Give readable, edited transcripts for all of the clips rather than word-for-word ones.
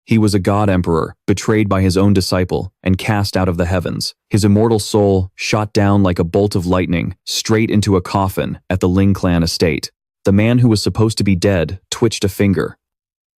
He was a god emperor, betrayed by his own disciple, and cast out of the heavens. His immortal soul shot down like a bolt of lightning, straight into a coffin at the Ling clan estate. The man who was supposed to be dead twitched a finger.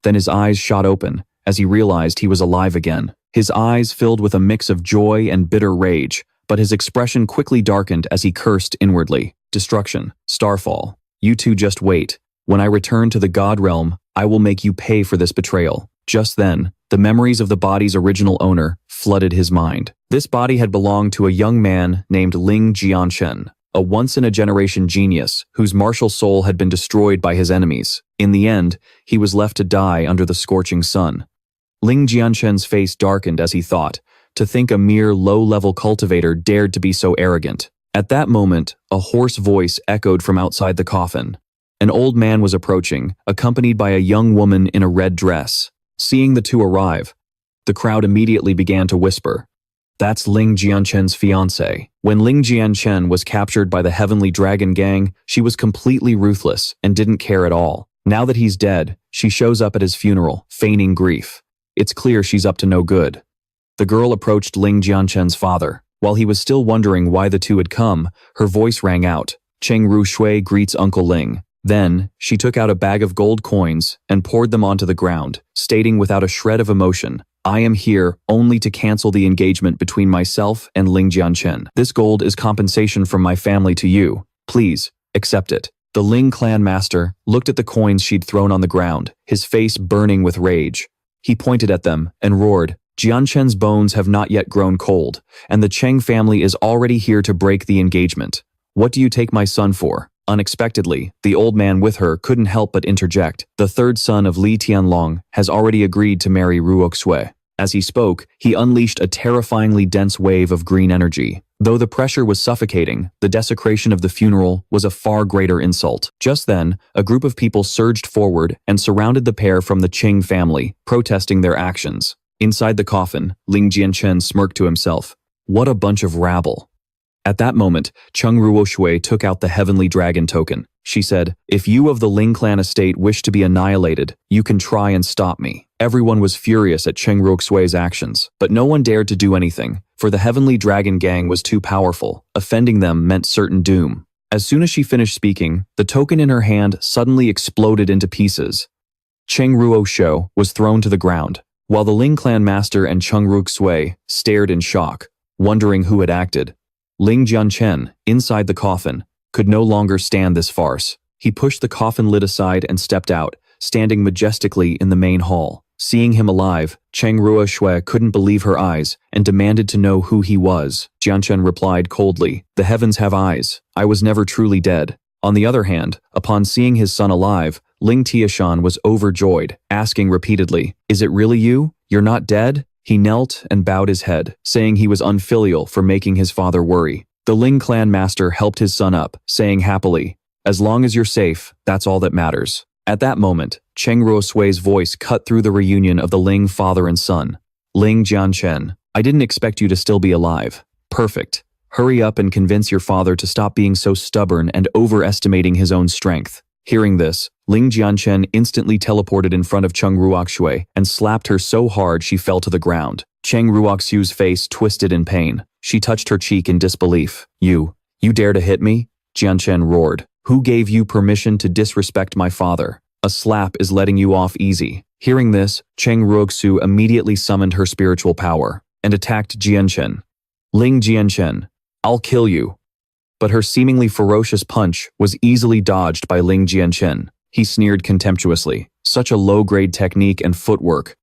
Then his eyes shot open, as he realized he was alive again. His eyes filled with a mix of joy and bitter rage, but his expression quickly darkened as he cursed inwardly. Destruction, Starfall. You two just wait. When I return to the god realm, I will make you pay for this betrayal. Just then, the memories of the body's original owner flooded his mind. This body had belonged to a young man named Ling Jianchen, a once-in-a-generation genius whose martial soul had been destroyed by his enemies. In the end, he was left to die under the scorching sun. Ling Jianchen's face darkened as he thought, to think a mere low-level cultivator dared to be so arrogant. At that moment, a hoarse voice echoed from outside the coffin. An old man was approaching, accompanied by a young woman in a red dress. Seeing the two arrive, the crowd immediately began to whisper, "That's Ling Jianchen's fiancée." When Ling Jianchen was captured by the Heavenly Dragon Gang, she was completely ruthless and didn't care at all. Now that he's dead, she shows up at his funeral, feigning grief. It's clear she's up to no good. The girl approached Ling Jianchen's father. While he was still wondering why the two had come, her voice rang out. Cheng Ruoxue greets Uncle Ling. Then, she took out a bag of gold coins and poured them onto the ground, stating without a shred of emotion, "I am here only to cancel the engagement between myself and Ling Jianchen. This gold is compensation from my family to you. Please, accept it." The Ling clan master looked at the coins she'd thrown on the ground, his face burning with rage. He pointed at them and roared, "Jianchen's bones have not yet grown cold, and the Cheng family is already here to break the engagement. What do you take my son for?" Unexpectedly, the old man with her couldn't help but interject. "The third son of Li Tianlong has already agreed to marry Ruoxue." As he spoke, he unleashed a terrifyingly dense wave of green energy. Though the pressure was suffocating, the desecration of the funeral was a far greater insult. Just then, a group of people surged forward and surrounded the pair from the Cheng family, protesting their actions. Inside the coffin, Ling Jianchen smirked to himself. What a bunch of rabble. At that moment, Cheng Ruoxue took out the Heavenly Dragon token. She said, "If you of the Ling clan estate wish to be annihilated, you can try and stop me." Everyone was furious at Cheng Ruoxue's actions, but no one dared to do anything, for the Heavenly Dragon Gang was too powerful. Offending them meant certain doom. As soon as she finished speaking, the token in her hand suddenly exploded into pieces. Cheng Ruoxue was thrown to the ground, while the Ling clan master and Cheng Ruoxue stared in shock, wondering who had acted. Ling Jianchen, inside the coffin, could no longer stand this farce. He pushed the coffin lid aside and stepped out, standing majestically in the main hall. Seeing him alive, Cheng Ruoxue couldn't believe her eyes and demanded to know who he was. Jianchen replied coldly, "The heavens have eyes. I was never truly dead." On the other hand, upon seeing his son alive, Ling Tiashan was overjoyed, asking repeatedly, "Is it really you? You're not dead?" He knelt and bowed his head, saying he was unfilial for making his father worry. The Ling clan master helped his son up, saying happily, "As long as you're safe, that's all that matters." At that moment, Cheng Ruoxue's voice cut through the reunion of the Ling father and son. "Ling Jianchen, I didn't expect you to still be alive. Perfect. Hurry up and convince your father to stop being so stubborn and overestimating his own strength." Hearing this, Ling Jianchen instantly teleported in front of Cheng Ruoxue and slapped her so hard she fell to the ground. Cheng Ruoxue's face twisted in pain. She touched her cheek in disbelief. You dare to hit me?" Jianchen roared. "Who gave you permission to disrespect my father? A slap is letting you off easy." Hearing this, Cheng Ruoxue immediately summoned her spiritual power and attacked Jianchen. "Ling Jianchen, I'll kill you." But her seemingly ferocious punch was easily dodged by Ling Jianchen. He sneered contemptuously. Such a low-grade technique and footwork.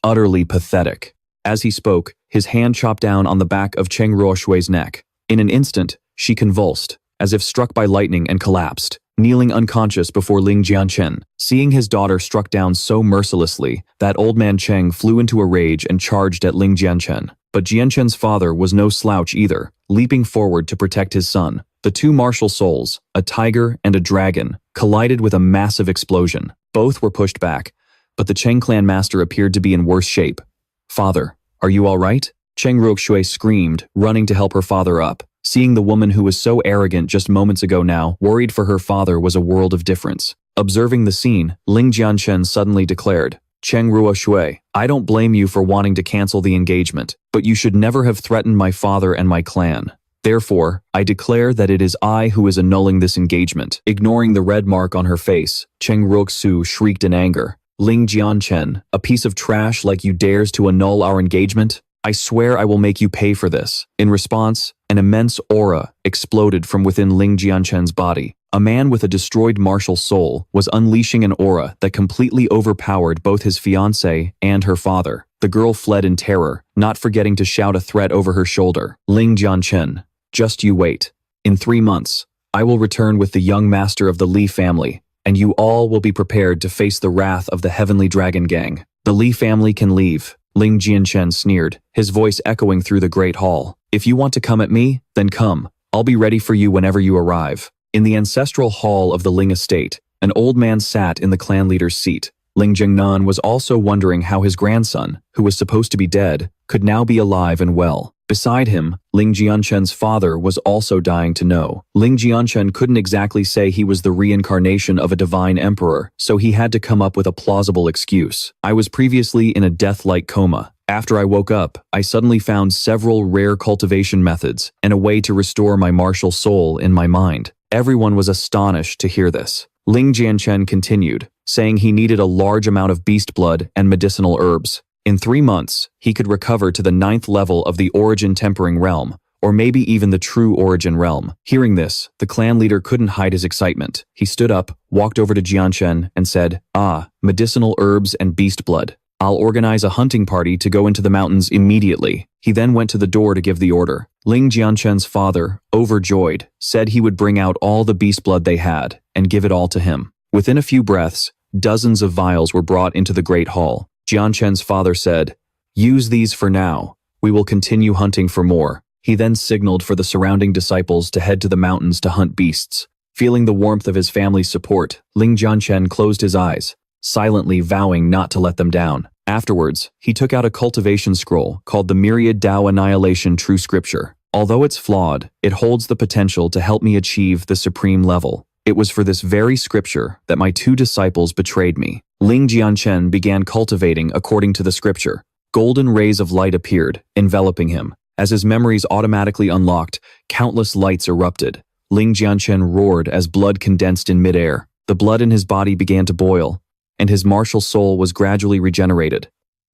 Utterly pathetic. As he spoke, his hand chopped down on the back of Cheng Ruoxue's neck. In an instant, she convulsed, as if struck by lightning, and collapsed, kneeling unconscious before Ling Jianchen. Seeing his daughter struck down so mercilessly, that old man Cheng flew into a rage and charged at Ling Jianchen. But Jianchen's father was no slouch either, leaping forward to protect his son. The two martial souls, a tiger and a dragon, collided with a massive explosion. Both were pushed back, but the Cheng clan master appeared to be in worse shape. "Father, are you all right?" Cheng Ruoxue screamed, running to help her father up. Seeing the woman who was so arrogant just moments ago now worried for her father was a world of difference. Observing the scene, Ling Jianchen suddenly declared, Cheng Ruoxue, I don't blame you for wanting to cancel the engagement, but you should never have threatened my father and my clan. Therefore, I declare that it is I who is annulling this engagement." Ignoring the red mark on her face, Cheng Ruoxue shrieked in anger. "Ling Jianchen, a piece of trash like you dares to annul our engagement? I swear I will make you pay for this." In response, an immense aura exploded from within Ling Jianchen's body. A man with a destroyed martial soul was unleashing an aura that completely overpowered both his fiancée and her father. The girl fled in terror, not forgetting to shout a threat over her shoulder. "Ling Jianchen, just you wait. In 3 months, I will return with the young master of the Li family, and you all will be prepared to face the wrath of the Heavenly Dragon Gang. The Li family can leave," Ling Jianchen sneered, his voice echoing through the great hall. "If you want to come at me, then come. I'll be ready for you whenever you arrive." In the ancestral hall of the Ling estate, an old man sat in the clan leader's seat. Ling Jingnan was also wondering how his grandson, who was supposed to be dead, could now be alive and well. Beside him, Ling Jianchen's father was also dying to know. Ling Jianchen couldn't exactly say he was the reincarnation of a divine emperor, so he had to come up with a plausible excuse. "I was previously in a death-like coma. After I woke up, I suddenly found several rare cultivation methods and a way to restore my martial soul in my mind." Everyone was astonished to hear this. Ling Jianchen continued, saying he needed a large amount of beast blood and medicinal herbs. In 3 months, he could recover to the 9th level of the Origin Tempering Realm, or maybe even the True Origin Realm. Hearing this, the clan leader couldn't hide his excitement. He stood up, walked over to Jianchen, and said, "Ah, medicinal herbs and beast blood. I'll organize a hunting party to go into the mountains immediately." He then went to the door to give the order. Ling Jianchen's father, overjoyed, said he would bring out all the beast blood they had and give it all to him. Within a few breaths, dozens of vials were brought into the great hall. Jianchen's father said, "Use these for now. We will continue hunting for more." He then signaled for the surrounding disciples to head to the mountains to hunt beasts. Feeling the warmth of his family's support, Ling Jianchen closed his eyes, silently vowing not to let them down. Afterwards, he took out a cultivation scroll called the Myriad Tao Annihilation True Scripture. Although it's flawed, it holds the potential to help me achieve the supreme level. It was for this very scripture that my 2 disciples betrayed me. Ling Jianchen began cultivating according to the scripture. Golden rays of light appeared, enveloping him. As his memories automatically unlocked, countless lights erupted. Ling Jianchen roared as blood condensed in midair. The blood in his body began to boil, and his martial soul was gradually regenerated.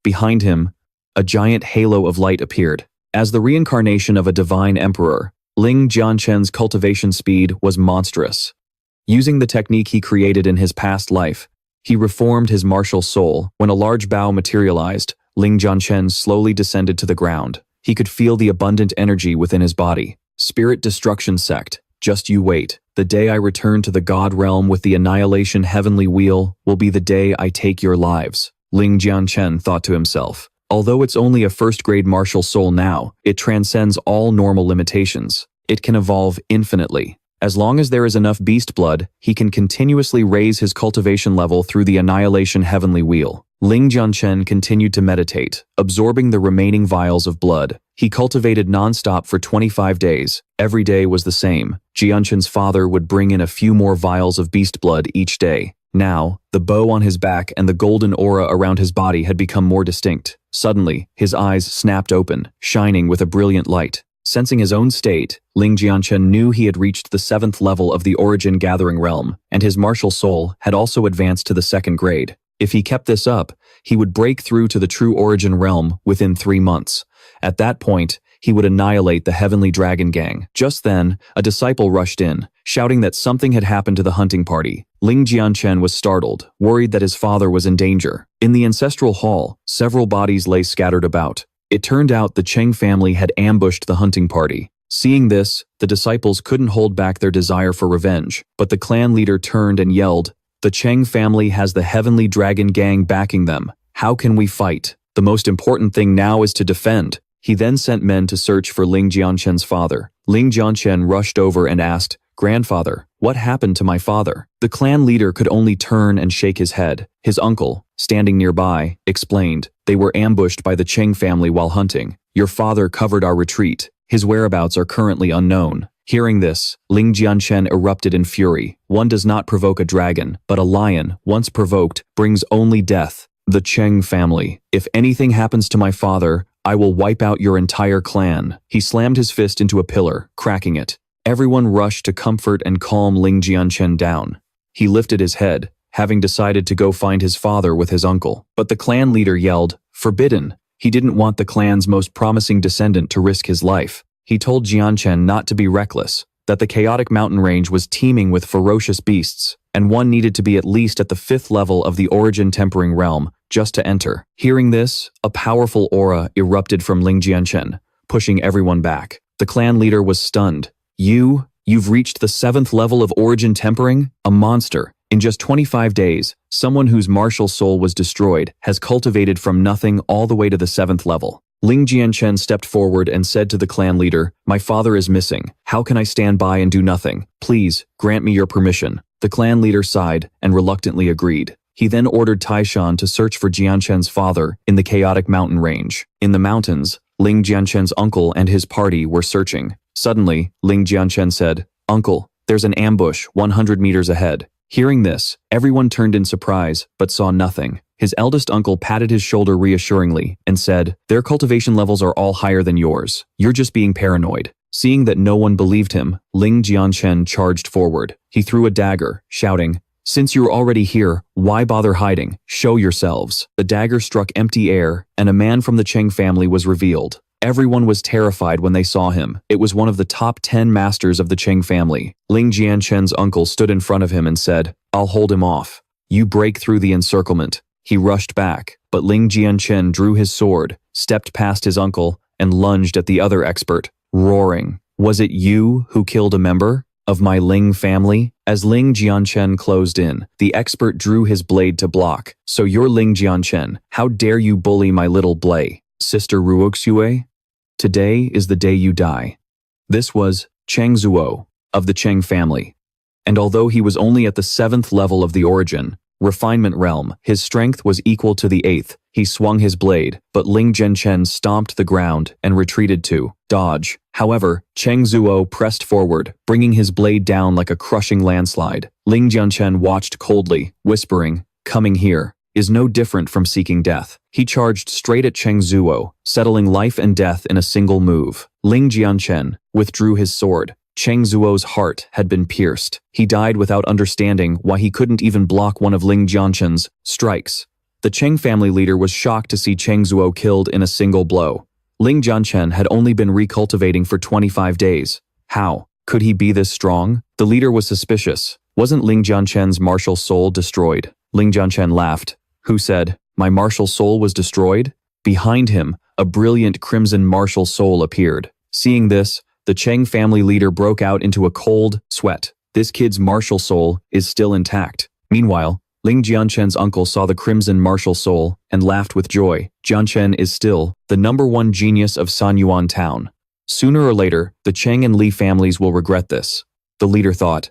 Behind him, a giant halo of light appeared. As the reincarnation of a divine emperor, Ling Jianchen's cultivation speed was monstrous. Using the technique he created in his past life, he reformed his martial soul. When a large bough materialized, Ling Jianchen slowly descended to the ground. He could feel the abundant energy within his body. "Spirit Destruction Sect, just you wait. The day I return to the God realm with the Annihilation Heavenly Wheel will be the day I take your lives," Ling Jianchen thought to himself. Although it's only a first-grade martial soul now, it transcends all normal limitations. It can evolve infinitely. As long as there is enough beast blood, he can continuously raise his cultivation level through the Annihilation Heavenly Wheel. Ling Jianchen continued to meditate, absorbing the remaining vials of blood. He cultivated non-stop for 25 days. Every day was the same. Jianchen's father would bring in a few more vials of beast blood each day. Now, the bow on his back and the golden aura around his body had become more distinct. Suddenly, his eyes snapped open, shining with a brilliant light. Sensing his own state, Ling Jianchen knew he had reached the 7th level of the Origin Gathering Realm, and his martial soul had also advanced to the 2nd grade. If he kept this up, he would break through to the True Origin Realm within 3 months. At that point, he would annihilate the Heavenly Dragon Gang. Just then, a disciple rushed in, shouting that something had happened to the hunting party. Ling Jianchen was startled, worried that his father was in danger. In the ancestral hall, several bodies lay scattered about. It turned out the Cheng family had ambushed the hunting party. Seeing this, the disciples couldn't hold back their desire for revenge, but the clan leader turned and yelled, "The Cheng family has the Heavenly Dragon Gang backing them. How can we fight? The most important thing now is to defend." He then sent men to search for Ling Jianchen's father. Ling Jianchen rushed over and asked, "Grandfather, what happened to my father?" The clan leader could only turn and shake his head. His uncle, standing nearby, explained, "They were ambushed by the Cheng family while hunting. Your father covered our retreat. His whereabouts are currently unknown." Hearing this, Ling Jianchen erupted in fury. One does not provoke a dragon, but a lion, once provoked, brings only death. The Cheng family. If anything happens to my father, I will wipe out your entire clan. He slammed his fist into a pillar, cracking it. Everyone rushed to comfort and calm Ling Jianchen down. He lifted his head, having decided to go find his father with his uncle. But the clan leader yelled, "Forbidden!" He didn't want the clan's most promising descendant to risk his life. He told Jianchen not to be reckless, that the chaotic mountain range was teeming with ferocious beasts, and one needed to be at least at the 5th level of the origin tempering realm just to enter. Hearing this, a powerful aura erupted from Ling Jianchen, pushing everyone back. The clan leader was stunned. You've reached the 7th level of origin tempering? A monster. In just 25 days, someone whose martial soul was destroyed has cultivated from nothing all the way to the 7th level. Ling Jianchen stepped forward and said to the clan leader, "My father is missing. How can I stand by and do nothing? Please, grant me your permission." The clan leader sighed and reluctantly agreed. He then ordered Taishan to search for Jianchen's father in the chaotic mountain range. In the mountains, Ling Jianchen's uncle and his party were searching. Suddenly, Ling Jianchen said, "Uncle, there's an ambush 100 meters ahead." Hearing this, everyone turned in surprise, but saw nothing. His eldest uncle patted his shoulder reassuringly and said, "Their cultivation levels are all higher than yours. You're just being paranoid." Seeing that no one believed him, Ling Jianchen charged forward. He threw a dagger, shouting, "Since you're already here, why bother hiding? Show yourselves." The dagger struck empty air, and a man from the Cheng family was revealed. Everyone was terrified when they saw him. It was one of the top 10 masters of the Cheng family. Ling Jianchen's uncle stood in front of him and said, "I'll hold him off. You break through the encirclement." He rushed back, but Ling Jianchen drew his sword, stepped past his uncle, and lunged at the other expert, roaring, "Was it you who killed a member of my Ling family?" As Ling Jianchen closed in, the expert drew his blade to block. "So you're Ling Jianchen. How dare you bully my little blade, Sister Ruoxue? Today is the day you die." This was Cheng Ruoxue of the Cheng family. And although he was only at the 7th level of the origin, refinement realm, his strength was equal to the 8th. He swung his blade, but Ling Jianchen stomped the ground and retreated to dodge. However, Cheng Ruoxue pressed forward, bringing his blade down like a crushing landslide. Ling Jianchen watched coldly, whispering, "Coming here is no different from seeking death." He charged straight at Cheng Ruoxue, settling life and death in a single move. Ling Jianchen withdrew his sword. Cheng Ruoxue's heart had been pierced. He died without understanding why he couldn't even block one of Ling Jianchen's strikes. The Cheng family leader was shocked to see Cheng Ruoxue killed in a single blow. Ling Jianchen had only been recultivating for 25 days. How could he be this strong? The leader was suspicious. Wasn't Ling Jianchen's martial soul destroyed? Ling Jianchen laughed. Who said, "My martial soul was destroyed?" Behind him, a brilliant crimson martial soul appeared. Seeing this, the Cheng family leader broke out into a cold sweat. This kid's martial soul is still intact. Meanwhile, Ling Jianchen's uncle saw the crimson martial soul and laughed with joy. Jianchen is still the #1 genius of Sanyuan town. Sooner or later, the Cheng and Li families will regret this. The leader thought,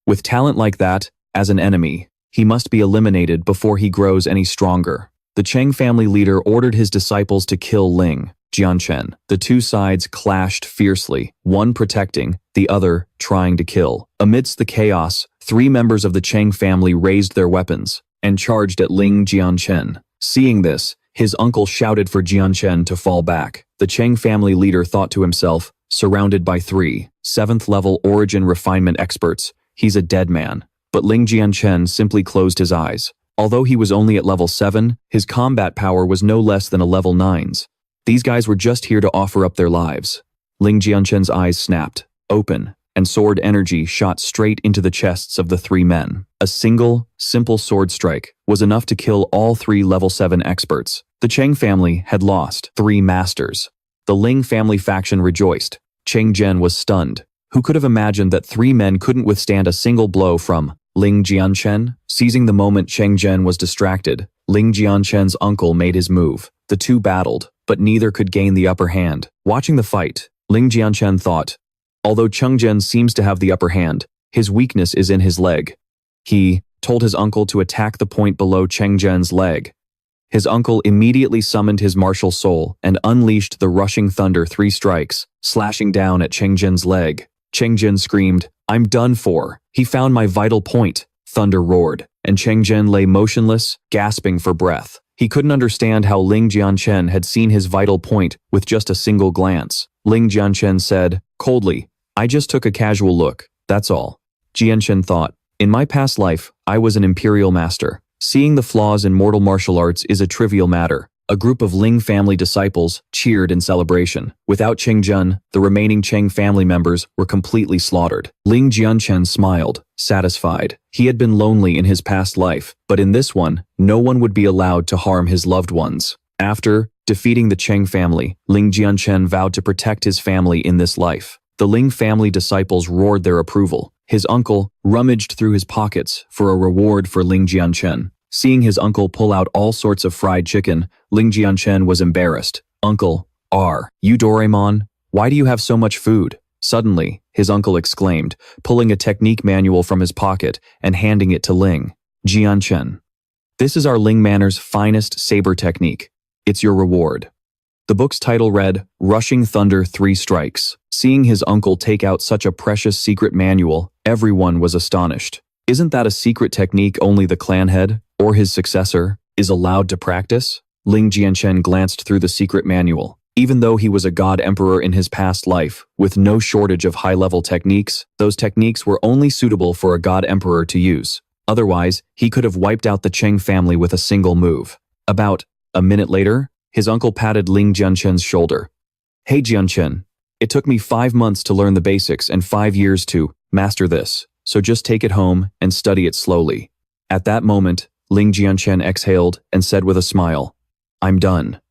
with talent like that, as an enemy, he must be eliminated before he grows any stronger. The Cheng family leader ordered his disciples to kill Ling Jianchen. The two sides clashed fiercely, one protecting, the other trying to kill. Amidst the chaos, 3 members of the Cheng family raised their weapons and charged at Ling Jianchen. Seeing this, his uncle shouted for Jianchen to fall back. The Cheng family leader thought to himself, surrounded by 3 7th-level origin refinement experts, he's a dead man. But Ling Jianchen simply closed his eyes. Although he was only at level 7, his combat power was no less than a level 9's. These guys were just here to offer up their lives. Ling Jianchen's eyes snapped open, and sword energy shot straight into the chests of the 3 men. A single, simple sword strike was enough to kill all 3 level 7 experts. The Cheng family had lost 3 masters. The Ling family faction rejoiced. Cheng Zhen was stunned. Who could have imagined that 3 men couldn't withstand a single blow from Ling Jianchen? Seizing the moment Cheng Zhen was distracted, Ling Jianchen's uncle made his move. The two battled, but neither could gain the upper hand. Watching the fight, Ling Jianchen thought, although Cheng Zhen seems to have the upper hand, his weakness is in his leg. He told his uncle to attack the point below Cheng Zhen's leg. His uncle immediately summoned his martial soul and unleashed the rushing thunder 3 strikes, slashing down at Cheng Zhen's leg. Cheng Zhen screamed, "I'm done for. He found my vital point." Thunder roared, and Cheng Zhen lay motionless, gasping for breath. He couldn't understand how Ling Jianchen had seen his vital point with just a single glance. Ling Jianchen said, coldly, I just took a casual look, that's all. Jianchen thought, in my past life, I was an imperial master. Seeing the flaws in mortal martial arts is a trivial matter. A group of Ling family disciples cheered in celebration. Without Cheng Jun, the remaining Cheng family members were completely slaughtered. Ling Jianchen smiled, satisfied. He had been lonely in his past life, but in this one, no one would be allowed to harm his loved ones. After defeating the Cheng family, Ling Jianchen vowed to protect his family in this life. The Ling family disciples roared their approval. His uncle rummaged through his pockets for a reward for Ling Jianchen. Seeing his uncle pull out all sorts of fried chicken, Ling Jianchen was embarrassed. Uncle, you Doraemon? Why do you have so much food? Suddenly, his uncle exclaimed, pulling a technique manual from his pocket and handing it to Ling Jianchen. This is our Ling Manor's finest saber technique. It's your reward. The book's title read, Rushing Thunder 3 Strikes. Seeing his uncle take out such a precious secret manual, everyone was astonished. Isn't that a secret technique only the clan head, or his successor, is allowed to practice? Ling Jianchen glanced through the secret manual. Even though he was a god emperor in his past life, with no shortage of high-level techniques, those techniques were only suitable for a god emperor to use. Otherwise, he could have wiped out the Cheng family with a single move. About a minute later, his uncle patted Ling Jianchen's shoulder. Hey Jianchen, it took me 5 months to learn the basics and 5 years to master this, so just take it home and study it slowly. At that moment, Ling Jianchen exhaled and said with a smile, I'm done.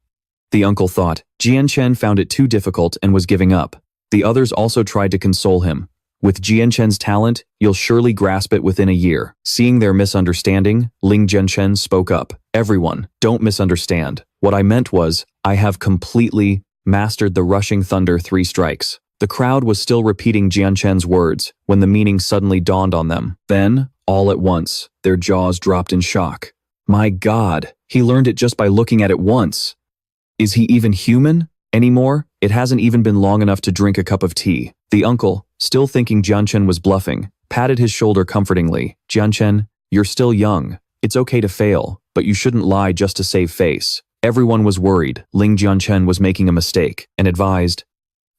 The uncle thought. Jianchen found it too difficult and was giving up. The others also tried to console him. With Jianchen's talent, you'll surely grasp it within a year. Seeing their misunderstanding, Ling Jianchen spoke up. Everyone, don't misunderstand. What I meant was, I have completely mastered the Rushing Thunder 3 Strikes. The crowd was still repeating Jianchen's words when the meaning suddenly dawned on them. Then, all at once, their jaws dropped in shock. My God, he learned it just by looking at it once. Is he even human anymore? It hasn't even been long enough to drink a cup of tea. The uncle, still thinking Jianchen was bluffing, patted his shoulder comfortingly. Jianchen, you're still young. It's okay to fail, but you shouldn't lie just to save face. Everyone was worried Ling Jianchen was making a mistake and advised,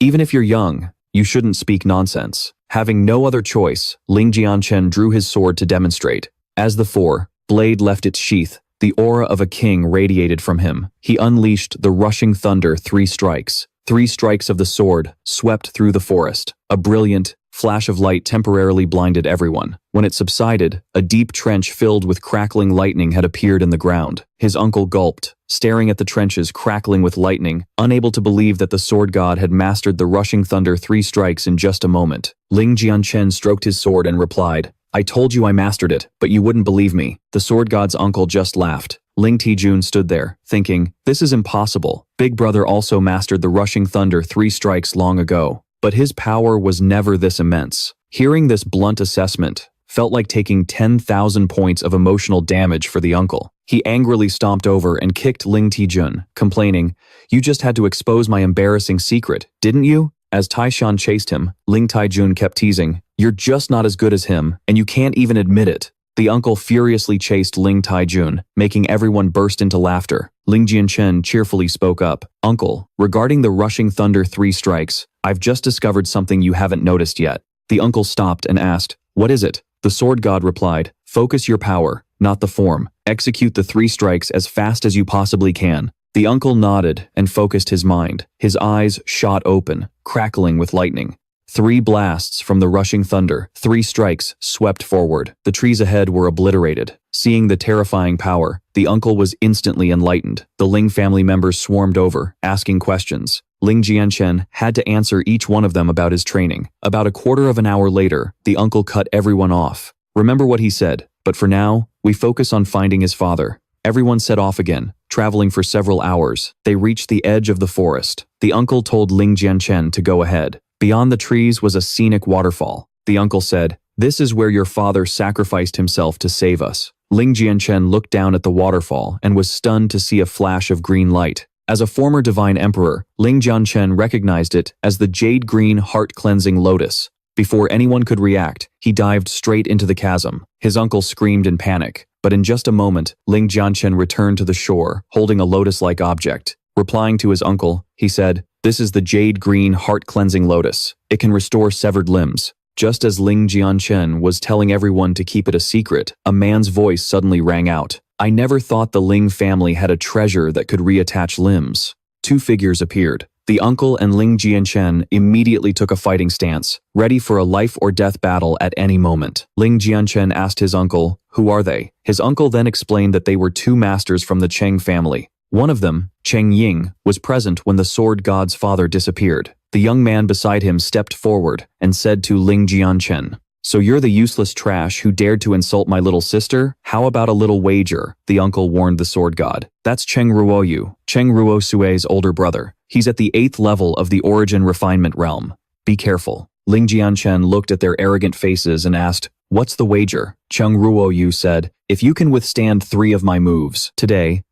even if you're young, you shouldn't speak nonsense. Having no other choice, Ling Jianchen drew his sword to demonstrate. As the blade left its sheath, the aura of a king radiated from him. He unleashed the Rushing Thunder 3 Strikes. 3 strikes of the sword swept through the forest. A brilliant flash of light temporarily blinded everyone. When it subsided, a deep trench filled with crackling lightning had appeared in the ground. His uncle gulped, staring at the trenches crackling with lightning, unable to believe that the sword god had mastered the Rushing Thunder 3 Strikes in just a moment. Ling Jianchen stroked his sword and replied, I told you I mastered it, but you wouldn't believe me. The sword god's uncle just laughed. Ling Tijun stood there, thinking, this is impossible. Big brother also mastered the Rushing Thunder 3 Strikes long ago, but his power was never this immense. Hearing this blunt assessment felt like taking 10,000 points of emotional damage for the uncle. He angrily stomped over and kicked Ling Tijun, complaining, you just had to expose my embarrassing secret, didn't you? As Taishan chased him, Ling Taijun kept teasing, you're just not as good as him, and you can't even admit it. The uncle furiously chased Ling Taijun, making everyone burst into laughter. Ling Jianchen cheerfully spoke up, Uncle, regarding the Rushing Thunder 3 Strikes, I've just discovered something you haven't noticed yet. The uncle stopped and asked, what is it? The sword god replied, focus your power, not the form. Execute the 3 strikes as fast as you possibly can. The uncle nodded and focused his mind. His eyes shot open, crackling with lightning. 3 blasts from the Rushing Thunder, 3 strikes swept forward. The trees ahead were obliterated. Seeing the terrifying power, the uncle was instantly enlightened. The Ling family members swarmed over, asking questions. Ling Jianchen had to answer each one of them about his training. About a quarter of an hour later, the uncle cut everyone off. Remember what he said, but for now, we focus on finding his father. Everyone set off again, traveling for several hours. They reached the edge of the forest. The uncle told Ling Jianchen to go ahead. Beyond the trees was a scenic waterfall. The uncle said, this is where your father sacrificed himself to save us. Ling Jianchen looked down at the waterfall and was stunned to see a flash of green light. As a former divine emperor, Ling Jianchen recognized it as the jade-green heart-cleansing lotus. Before anyone could react, he dived straight into the chasm. His uncle screamed in panic. But in just a moment, Ling Jianchen returned to the shore, holding a lotus-like object. Replying to his uncle, he said, "This is the jade-green heart-cleansing lotus. It can restore severed limbs." Just as Ling Jianchen was telling everyone to keep it a secret, a man's voice suddenly rang out. "I never thought the Ling family had a treasure that could reattach limbs." Two figures appeared. The uncle and Ling Jianchen immediately took a fighting stance, ready for a life-or-death battle at any moment. Ling Jianchen asked his uncle, "Who are they?" His uncle then explained that they were two masters from the Cheng family. One of them, Cheng Ying, was present when the sword god's father disappeared. The young man beside him stepped forward and said to Ling Jianchen, "So you're the useless trash who dared to insult my little sister? How about a little wager?" The uncle warned the sword god. "That's Cheng Ruoxue, Cheng Ruoxue's older brother. He's at the 8th level of the origin refinement realm. Be careful." Ling Jianchen looked at their arrogant faces and asked, "What's the wager?" Cheng Ruoxue said, "If you can withstand 3 of my moves today,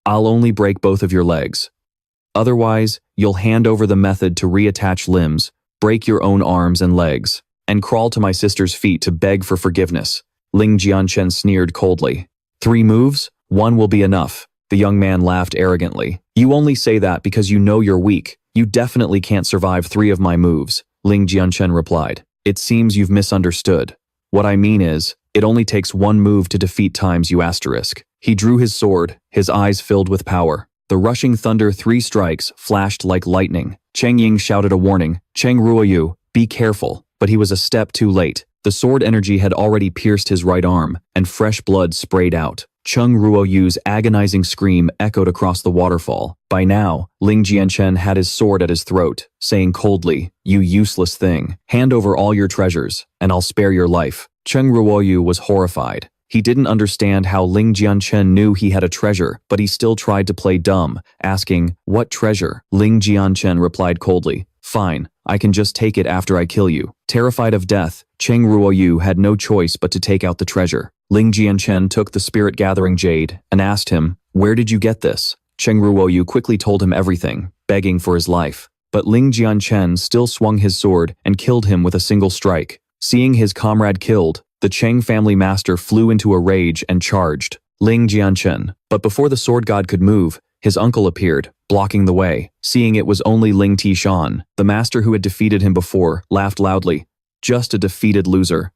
I'll only break both of your legs. Otherwise, you'll hand over the method to reattach limbs, break your own arms and legs, and crawl to my sister's feet to beg for forgiveness." Ling Jianchen sneered coldly. 3 moves? 1 will be enough." The young man laughed arrogantly. "You only say that because you know you're weak. You definitely can't survive 3 of my moves," Ling Jianchen replied. "It seems you've misunderstood. What I mean is, it only takes 1 move to defeat times you asterisk." He drew his sword, his eyes filled with power. The rushing thunder 3 strikes flashed like lightning. Cheng Ying shouted a warning, "Cheng Ruoxue, be careful," but he was a step too late. The sword energy had already pierced his right arm, and fresh blood sprayed out. Cheng Ruoxue's agonizing scream echoed across the waterfall. By now, Ling Jianchen had his sword at his throat, saying coldly, "You useless thing, hand over all your treasures, and I'll spare your life." Cheng Ruoxue was horrified. He didn't understand how Ling Jianchen knew he had a treasure, but he still tried to play dumb, asking, "What treasure?" Ling Jianchen replied coldly, "Fine, I can just take it after I kill you." Terrified of death, Cheng Ruoxue had no choice but to take out the treasure. Ling Jianchen took the spirit-gathering jade and asked him, "Where did you get this?" Cheng Ruoxue quickly told him everything, begging for his life. But Ling Jianchen still swung his sword and killed him with a single strike. Seeing his comrade killed, the Cheng family master flew into a rage and charged Ling Jianchen. But before the sword god could move, his uncle appeared, blocking the way. Seeing it was only Ling Tishan, the master who had defeated him before, laughed loudly. "Just a defeated loser.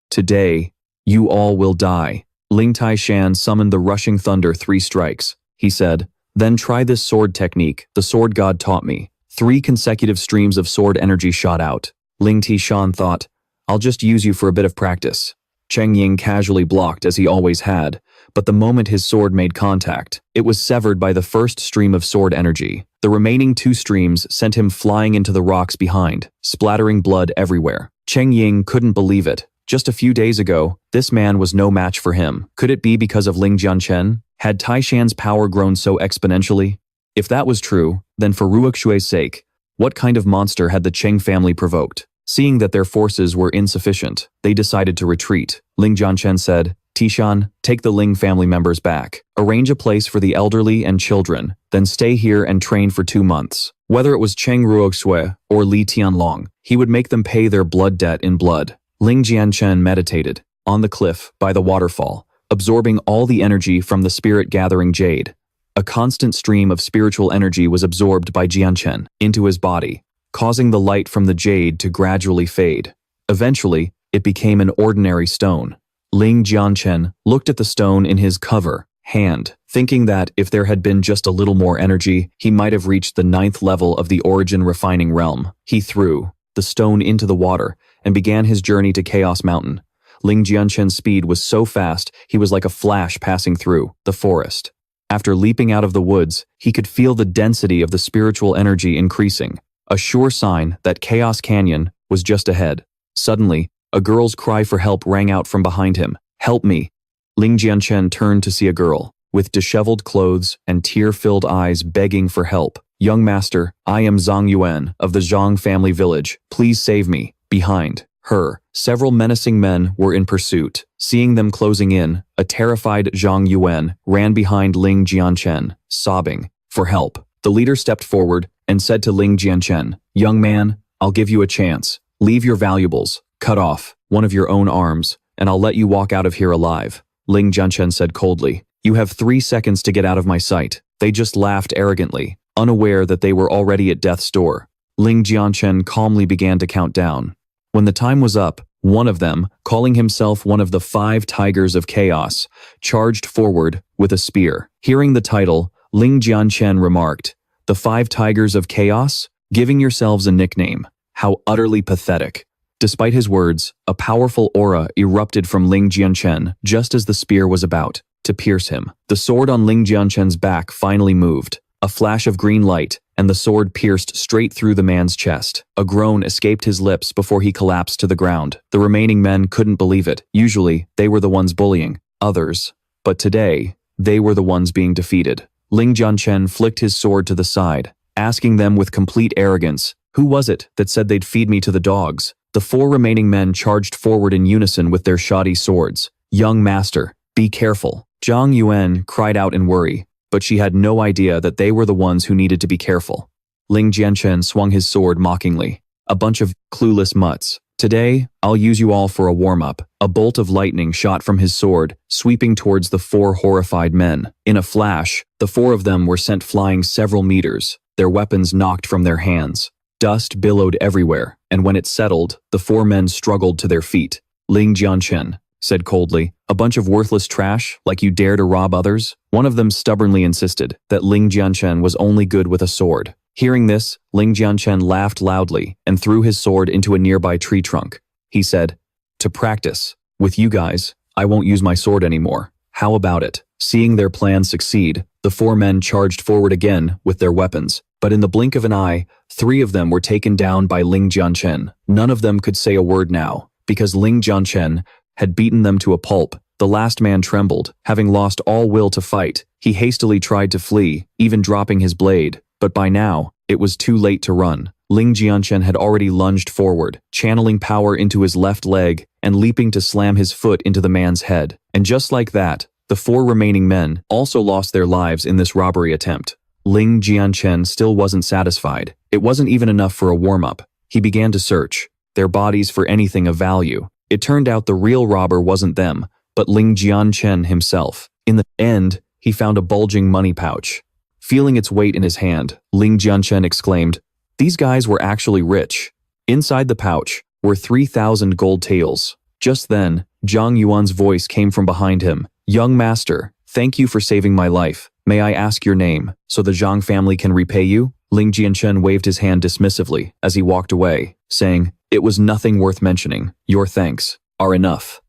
Today, you all will die." Ling Tishan summoned the rushing thunder 3 strikes. He said, "Then try this sword technique the sword god taught me." 3 consecutive streams of sword energy shot out. Ling Tishan thought, "I'll just use you for a bit of practice." Cheng Ying casually blocked as he always had, but the moment his sword made contact, it was severed by the first stream of sword energy. The remaining 2 streams sent him flying into the rocks behind, splattering blood everywhere. Cheng Ying couldn't believe it. Just a few days ago, this man was no match for him. Could it be because of Ling Jianchen? Had Taishan's power grown so exponentially? If that was true, then for Ruoxue's sake, what kind of monster had the Cheng family provoked? Seeing that their forces were insufficient, they decided to retreat. Ling Jianchen said, "Tishan, take the Ling family members back. Arrange a place for the elderly and children, then stay here and train for 2 months." Whether it was Cheng Ruoxue or Li Tianlong, he would make them pay their blood debt in blood. Ling Jianchen meditated, on the cliff, by the waterfall, absorbing all the energy from the spirit-gathering jade. A constant stream of spiritual energy was absorbed by Jianchen into his body, causing the light from the jade to gradually fade. Eventually, it became an ordinary stone. Ling Jianchen looked at the stone in his cover hand, thinking that if there had been just a little more energy, he might have reached the 9th level of the origin refining realm. He threw the stone into the water and began his journey to Chaos Mountain. Ling Jianchen's speed was so fast, he was like a flash passing through the forest. After leaping out of the woods, he could feel the density of the spiritual energy increasing, a sure sign that Chaos Canyon was just ahead. Suddenly, a girl's cry for help rang out from behind him. "Help me!" Ling Jianchen turned to see a girl, with disheveled clothes and tear-filled eyes begging for help. "Young master, I am Zhang Yuan of the Zhang family village. Please save me." Behind her, several menacing men were in pursuit. Seeing them closing in, a terrified Zhang Yuan ran behind Ling Jianchen, sobbing for help. The leader stepped forward and said to Ling Jianchen, "Young man, I'll give you a chance. Leave your valuables, cut off one of your own arms, and I'll let you walk out of here alive." Ling Jianchen said coldly. You have 3 seconds to get out of my sight. They just laughed arrogantly, unaware that they were already at death's door. Ling Jianchen calmly began to count down. When the time was up, one of them, calling himself one of the 5 Tigers of Chaos, charged forward with a spear. Hearing the title, Ling Jianchen remarked, "The 5 Tigers of Chaos? Giving yourselves a nickname. How utterly pathetic." Despite his words, a powerful aura erupted from Ling Jianchen just as the spear was about to pierce him. The sword on Ling Jianchen's back finally moved. A flash of green light, and the sword pierced straight through the man's chest. A groan escaped his lips before he collapsed to the ground. The remaining men couldn't believe it. Usually, they were the ones bullying others. But today, they were the ones being defeated. Ling Jianchen flicked his sword to the side, asking them with complete arrogance, "Who was it that said they'd feed me to the dogs?" The 4 remaining men charged forward in unison with their shoddy swords. "Young master, be careful." Zhang Yuan cried out in worry, but she had no idea that they were the ones who needed to be careful. Ling Jianchen swung his sword mockingly. "A bunch of clueless mutts. Today, I'll use you all for a warm-up." A bolt of lightning shot from his sword, sweeping towards the 4 horrified men. In a flash, the 4 of them were sent flying several meters, their weapons knocked from their hands. Dust billowed everywhere, and when it settled, the 4 men struggled to their feet. Ling Jianchen said coldly, "A bunch of worthless trash, like you dare to rob others?" One of them stubbornly insisted that Ling Jianchen was only good with a sword. Hearing this, Ling Jianchen laughed loudly and threw his sword into a nearby tree trunk. He said, "To practice. With you guys, I won't use my sword anymore. How about it?" Seeing their plan succeed, the 4 men charged forward again with their weapons. But in the blink of an eye, 3 of them were taken down by Ling Jianchen. None of them could say a word now, because Ling Jianchen had beaten them to a pulp. The last man trembled, having lost all will to fight. He hastily tried to flee, even dropping his blade, but by now, it was too late to run. Ling Jianchen had already lunged forward, channeling power into his left leg and leaping to slam his foot into the man's head. And just like that, the 4 remaining men also lost their lives in this robbery attempt. Ling Jianchen still wasn't satisfied. It wasn't even enough for a warm-up. He began to search their bodies for anything of value. It turned out the real robber wasn't them, but Ling Jianchen himself. In the end, he found a bulging money pouch. Feeling its weight in his hand, Ling Jianchen exclaimed, "These guys were actually rich." Inside the pouch were 3,000 gold taels. Just then, Zhang Yuan's voice came from behind him. "Young master, thank you for saving my life. May I ask your name, so the Zhang family can repay you?" Ling Jianchen waved his hand dismissively as he walked away, saying, "It was nothing worth mentioning. Your thanks are enough.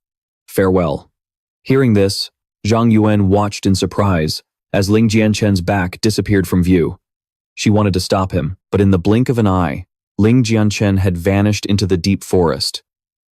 Farewell." Hearing this, Zhang Yuan watched in surprise as Ling Jianchen's back disappeared from view. She wanted to stop him, but in the blink of an eye, Ling Jianchen had vanished into the deep forest.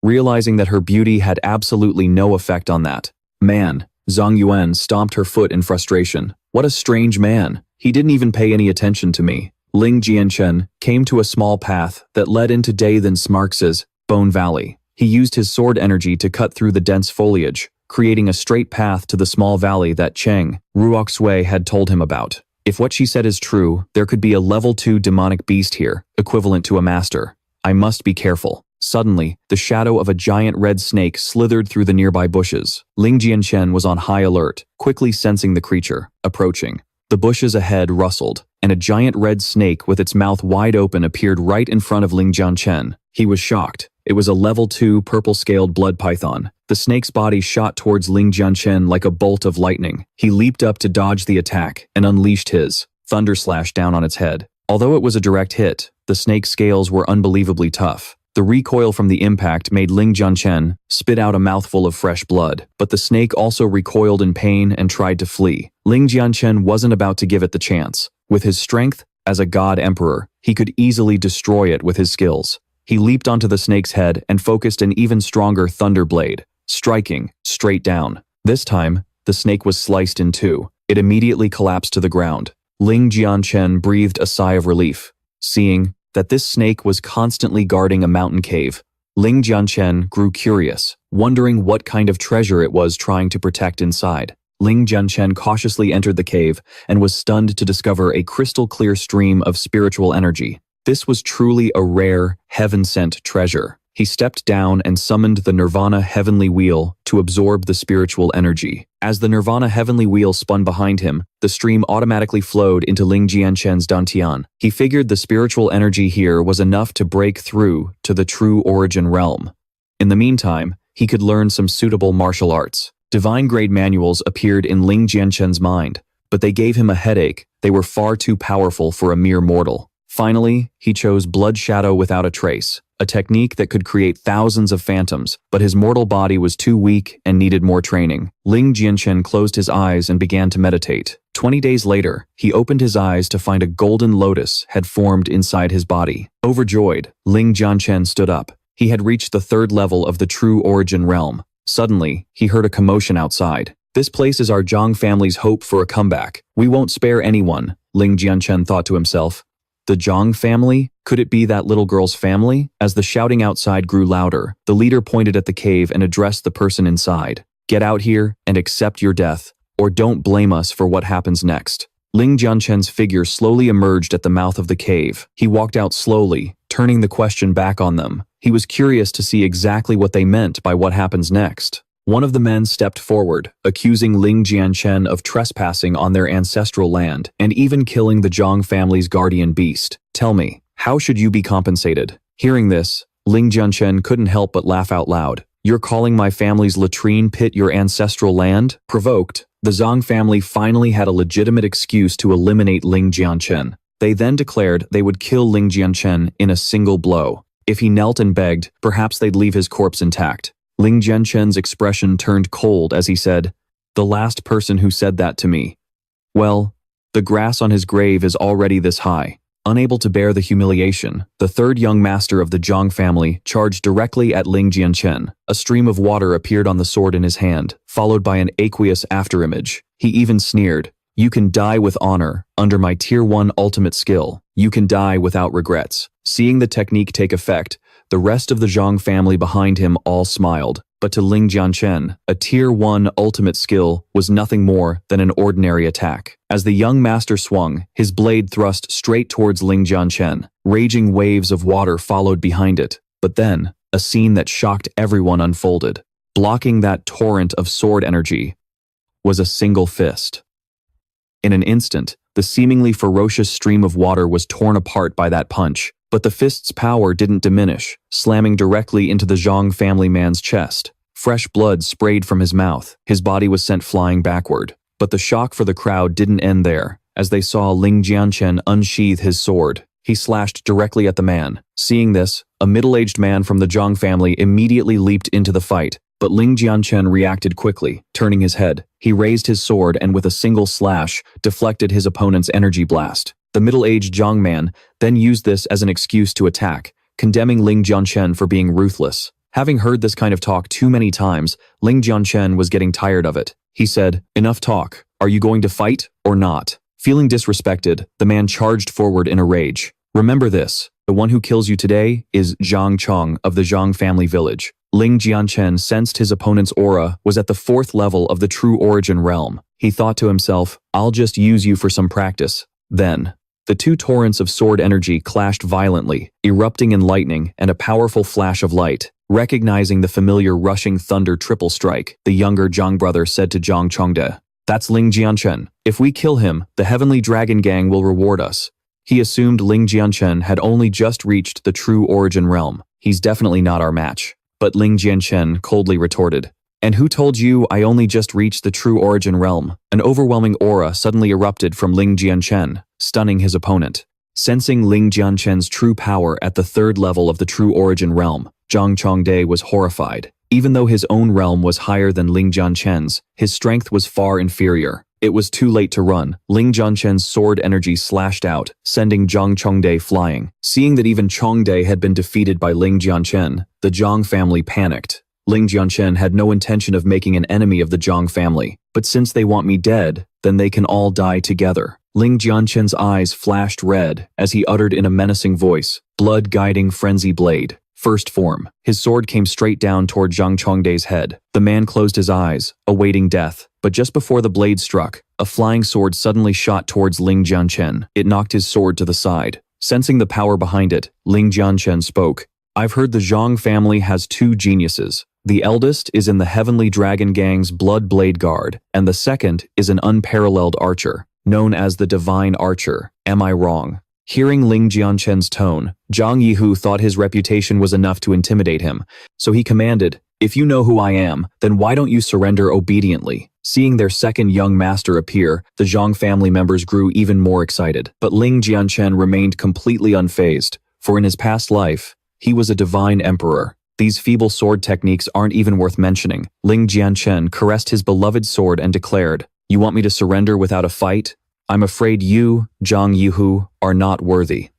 Realizing that her beauty had absolutely no effect on that man, Zhang Yuan stomped her foot in frustration. "What a strange man. He didn't even pay any attention to me." Ling Jianchen came to a small path that led into Dathan Smarks's Bone Valley. He used his sword energy to cut through the dense foliage, creating a straight path to the small valley that Cheng Ruoxue had told him about. If what she said is true, there could be a level 2 demonic beast here, equivalent to a master. I must be careful. Suddenly, the shadow of a giant red snake slithered through the nearby bushes. Ling Jianchen was on high alert, quickly sensing the creature approaching. The bushes ahead rustled, and a giant red snake with its mouth wide open appeared right in front of Ling Jianchen. He was shocked. It was a level 2 purple-scaled blood python. The snake's body shot towards Ling Jianchen like a bolt of lightning. He leaped up to dodge the attack and unleashed his thunder slash down on its head. Although it was a direct hit, the snake's scales were unbelievably tough. The recoil from the impact made Ling Jianchen spit out a mouthful of fresh blood, but the snake also recoiled in pain and tried to flee. Ling Jianchen wasn't about to give it the chance. With his strength as a god emperor, he could easily destroy it with his skills. He leaped onto the snake's head and focused an even stronger thunder blade, striking straight down. This time, the snake was sliced in 2. It immediately collapsed to the ground. Ling Jianchen breathed a sigh of relief, seeing that this snake was constantly guarding a mountain cave. Ling Jianchen grew curious, wondering what kind of treasure it was trying to protect inside. Ling Jianchen cautiously entered the cave and was stunned to discover a crystal-clear stream of spiritual energy. This was truly a rare, heaven-sent treasure. He stepped down and summoned the Nirvana Heavenly Wheel to absorb the spiritual energy. As the Nirvana Heavenly Wheel spun behind him, the stream automatically flowed into Ling Jianchen's dantian. He figured the spiritual energy here was enough to break through to the true origin realm. In the meantime, he could learn some suitable martial arts. Divine-grade manuals appeared in Ling Jianchen's mind, but they gave him a headache. They were far too powerful for a mere mortal. Finally, he chose Blood Shadow Without a Trace, a technique that could create thousands of phantoms, but his mortal body was too weak and needed more training. Ling Jianchen closed his eyes and began to meditate. 20 days later, he opened his eyes to find a golden lotus had formed inside his body. Overjoyed, Ling Jianchen stood up. He had reached the third level of the true origin realm. Suddenly, he heard a commotion outside. This place is our Zhang family's hope for a comeback. We won't spare anyone, Ling Jianchen thought to himself. The Zhang family? Could it be that little girl's family? As the shouting outside grew louder, the leader pointed at the cave and addressed the person inside. Get out here and accept your death, or don't blame us for what happens next. Ling Jianchen's figure slowly emerged at the mouth of the cave. He walked out slowly, turning the question back on them. He was curious to see exactly what they meant by what happens next. One of the men stepped forward, accusing Ling Jianchen of trespassing on their ancestral land and even killing the Zhang family's guardian beast. Tell me, how should you be compensated? Hearing this, Ling Jianchen couldn't help but laugh out loud. You're calling my family's latrine pit your ancestral land? Provoked, the Zhang family finally had a legitimate excuse to eliminate Ling Jianchen. They then declared they would kill Ling Jianchen in a single blow. If he knelt and begged, perhaps they'd leave his corpse intact. Ling Jianchen's expression turned cold as he said, "The last person who said that to me. Well, the grass on his grave is already this high." Unable to bear the humiliation, the third young master of the Zhang family charged directly at Ling Jianchen. A stream of water appeared on the sword in his hand, followed by an aqueous afterimage. He even sneered, "You can die with honor, under my Tier 1 ultimate skill. You can die without regrets." Seeing the technique take effect, the rest of the Zhang family behind him all smiled. But to Ling Jianchen, a Tier 1 ultimate skill was nothing more than an ordinary attack. As the young master swung, his blade thrust straight towards Ling Jianchen. Raging waves of water followed behind it. But then, a scene that shocked everyone unfolded. Blocking that torrent of sword energy was a single fist. In an instant, the seemingly ferocious stream of water was torn apart by that punch. But the fist's power didn't diminish, slamming directly into the Zhang family man's chest. Fresh blood sprayed from his mouth. His body was sent flying backward. But the shock for the crowd didn't end there. As they saw Ling Jianchen unsheath his sword, he slashed directly at the man. Seeing this, a middle-aged man from the Zhang family immediately leaped into the fight. But Ling Jianchen reacted quickly, turning his head. He raised his sword and with a single slash, deflected his opponent's energy blast. The middle-aged Zhang man then used this as an excuse to attack, condemning Ling Jianchen for being ruthless. Having heard this kind of talk too many times, Ling Jianchen was getting tired of it. He said, "Enough talk. Are you going to fight or not?" Feeling disrespected, the man charged forward in a rage. "Remember this, the one who kills you today is Zhang Chong of the Zhang family village." Ling Jianchen sensed his opponent's aura was at the 4th level of the true origin realm. He thought to himself, "I'll just use you for some practice." Then, the two torrents of sword energy clashed violently, erupting in lightning and a powerful flash of light. Recognizing the familiar rushing thunder triple strike, the younger Zhang brother said to Zhang Chongde, "That's Ling Jianchen. If we kill him, the Heavenly Dragon Gang will reward us." He assumed Ling Jianchen had only just reached the true origin realm. "He's definitely not our match." But Ling Jianchen coldly retorted, "And who told you I only just reached the true origin realm?" An overwhelming aura suddenly erupted from Ling Jianchen, stunning his opponent. Sensing Ling Jianchen's true power at the 3rd level of the true origin realm, Zhang Chongde was horrified. Even though his own realm was higher than Ling Jianchen's, his strength was far inferior. It was too late to run. Ling Jianchen's sword energy slashed out, sending Zhang Chongde flying. Seeing that even Chongde had been defeated by Ling Jianchen, the Zhang family panicked. Ling Jianchen had no intention of making an enemy of the Zhang family, but since they want me dead, then they can all die together. Ling Jianchen's eyes flashed red as he uttered in a menacing voice, "Blood guiding frenzy blade. First form." His sword came straight down toward Zhang Chongde's head. The man closed his eyes, awaiting death, but just before the blade struck, a flying sword suddenly shot towards Ling Jianchen. It knocked his sword to the side. Sensing the power behind it, Ling Jianchen spoke, I've heard the Zhang family has two geniuses. The eldest is in the Heavenly Dragon Gang's Blood Blade Guard, and the second is an unparalleled archer, known as the Divine Archer. Am I wrong? Hearing Ling Jianchen's tone, Zhang Yihu thought his reputation was enough to intimidate him, so he commanded, "If you know who I am, then why don't you surrender obediently?" Seeing their second young master appear, the Zhang family members grew even more excited. But Ling Jianchen remained completely unfazed, for in his past life, he was a divine emperor. These feeble sword techniques aren't even worth mentioning. Ling Jianchen caressed his beloved sword and declared, "You want me to surrender without a fight? I'm afraid you, Zhang Yihu, are not worthy."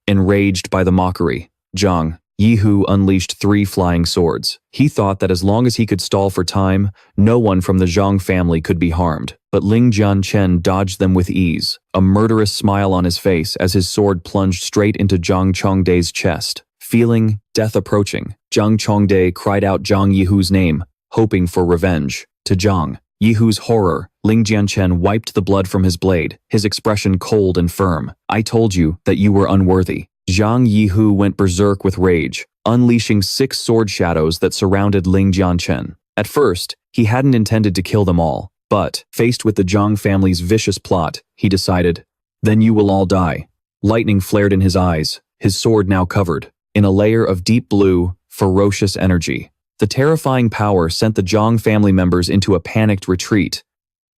Enraged by the mockery, Zhang Yihu unleashed 3 flying swords. He thought that as long as he could stall for time, no one from the Zhang family could be harmed. But Ling Jianchen dodged them with ease, a murderous smile on his face as his sword plunged straight into Zhang Chongday's chest. Feeling death approaching, Zhang Chongday cried out Zhang Yihu's name, hoping for revenge. To Zhang Yihu's horror, Ling Jianchen wiped the blood from his blade, his expression cold and firm. "I told you that you were unworthy." Zhang Yihu went berserk with rage, unleashing 6 sword shadows that surrounded Ling Jianchen. At first, he hadn't intended to kill them all, but, faced with the Zhang family's vicious plot, he decided, "Then you will all die." Lightning flared in his eyes, his sword now covered in a layer of deep blue, ferocious energy. The terrifying power sent the Zhang family members into a panicked retreat,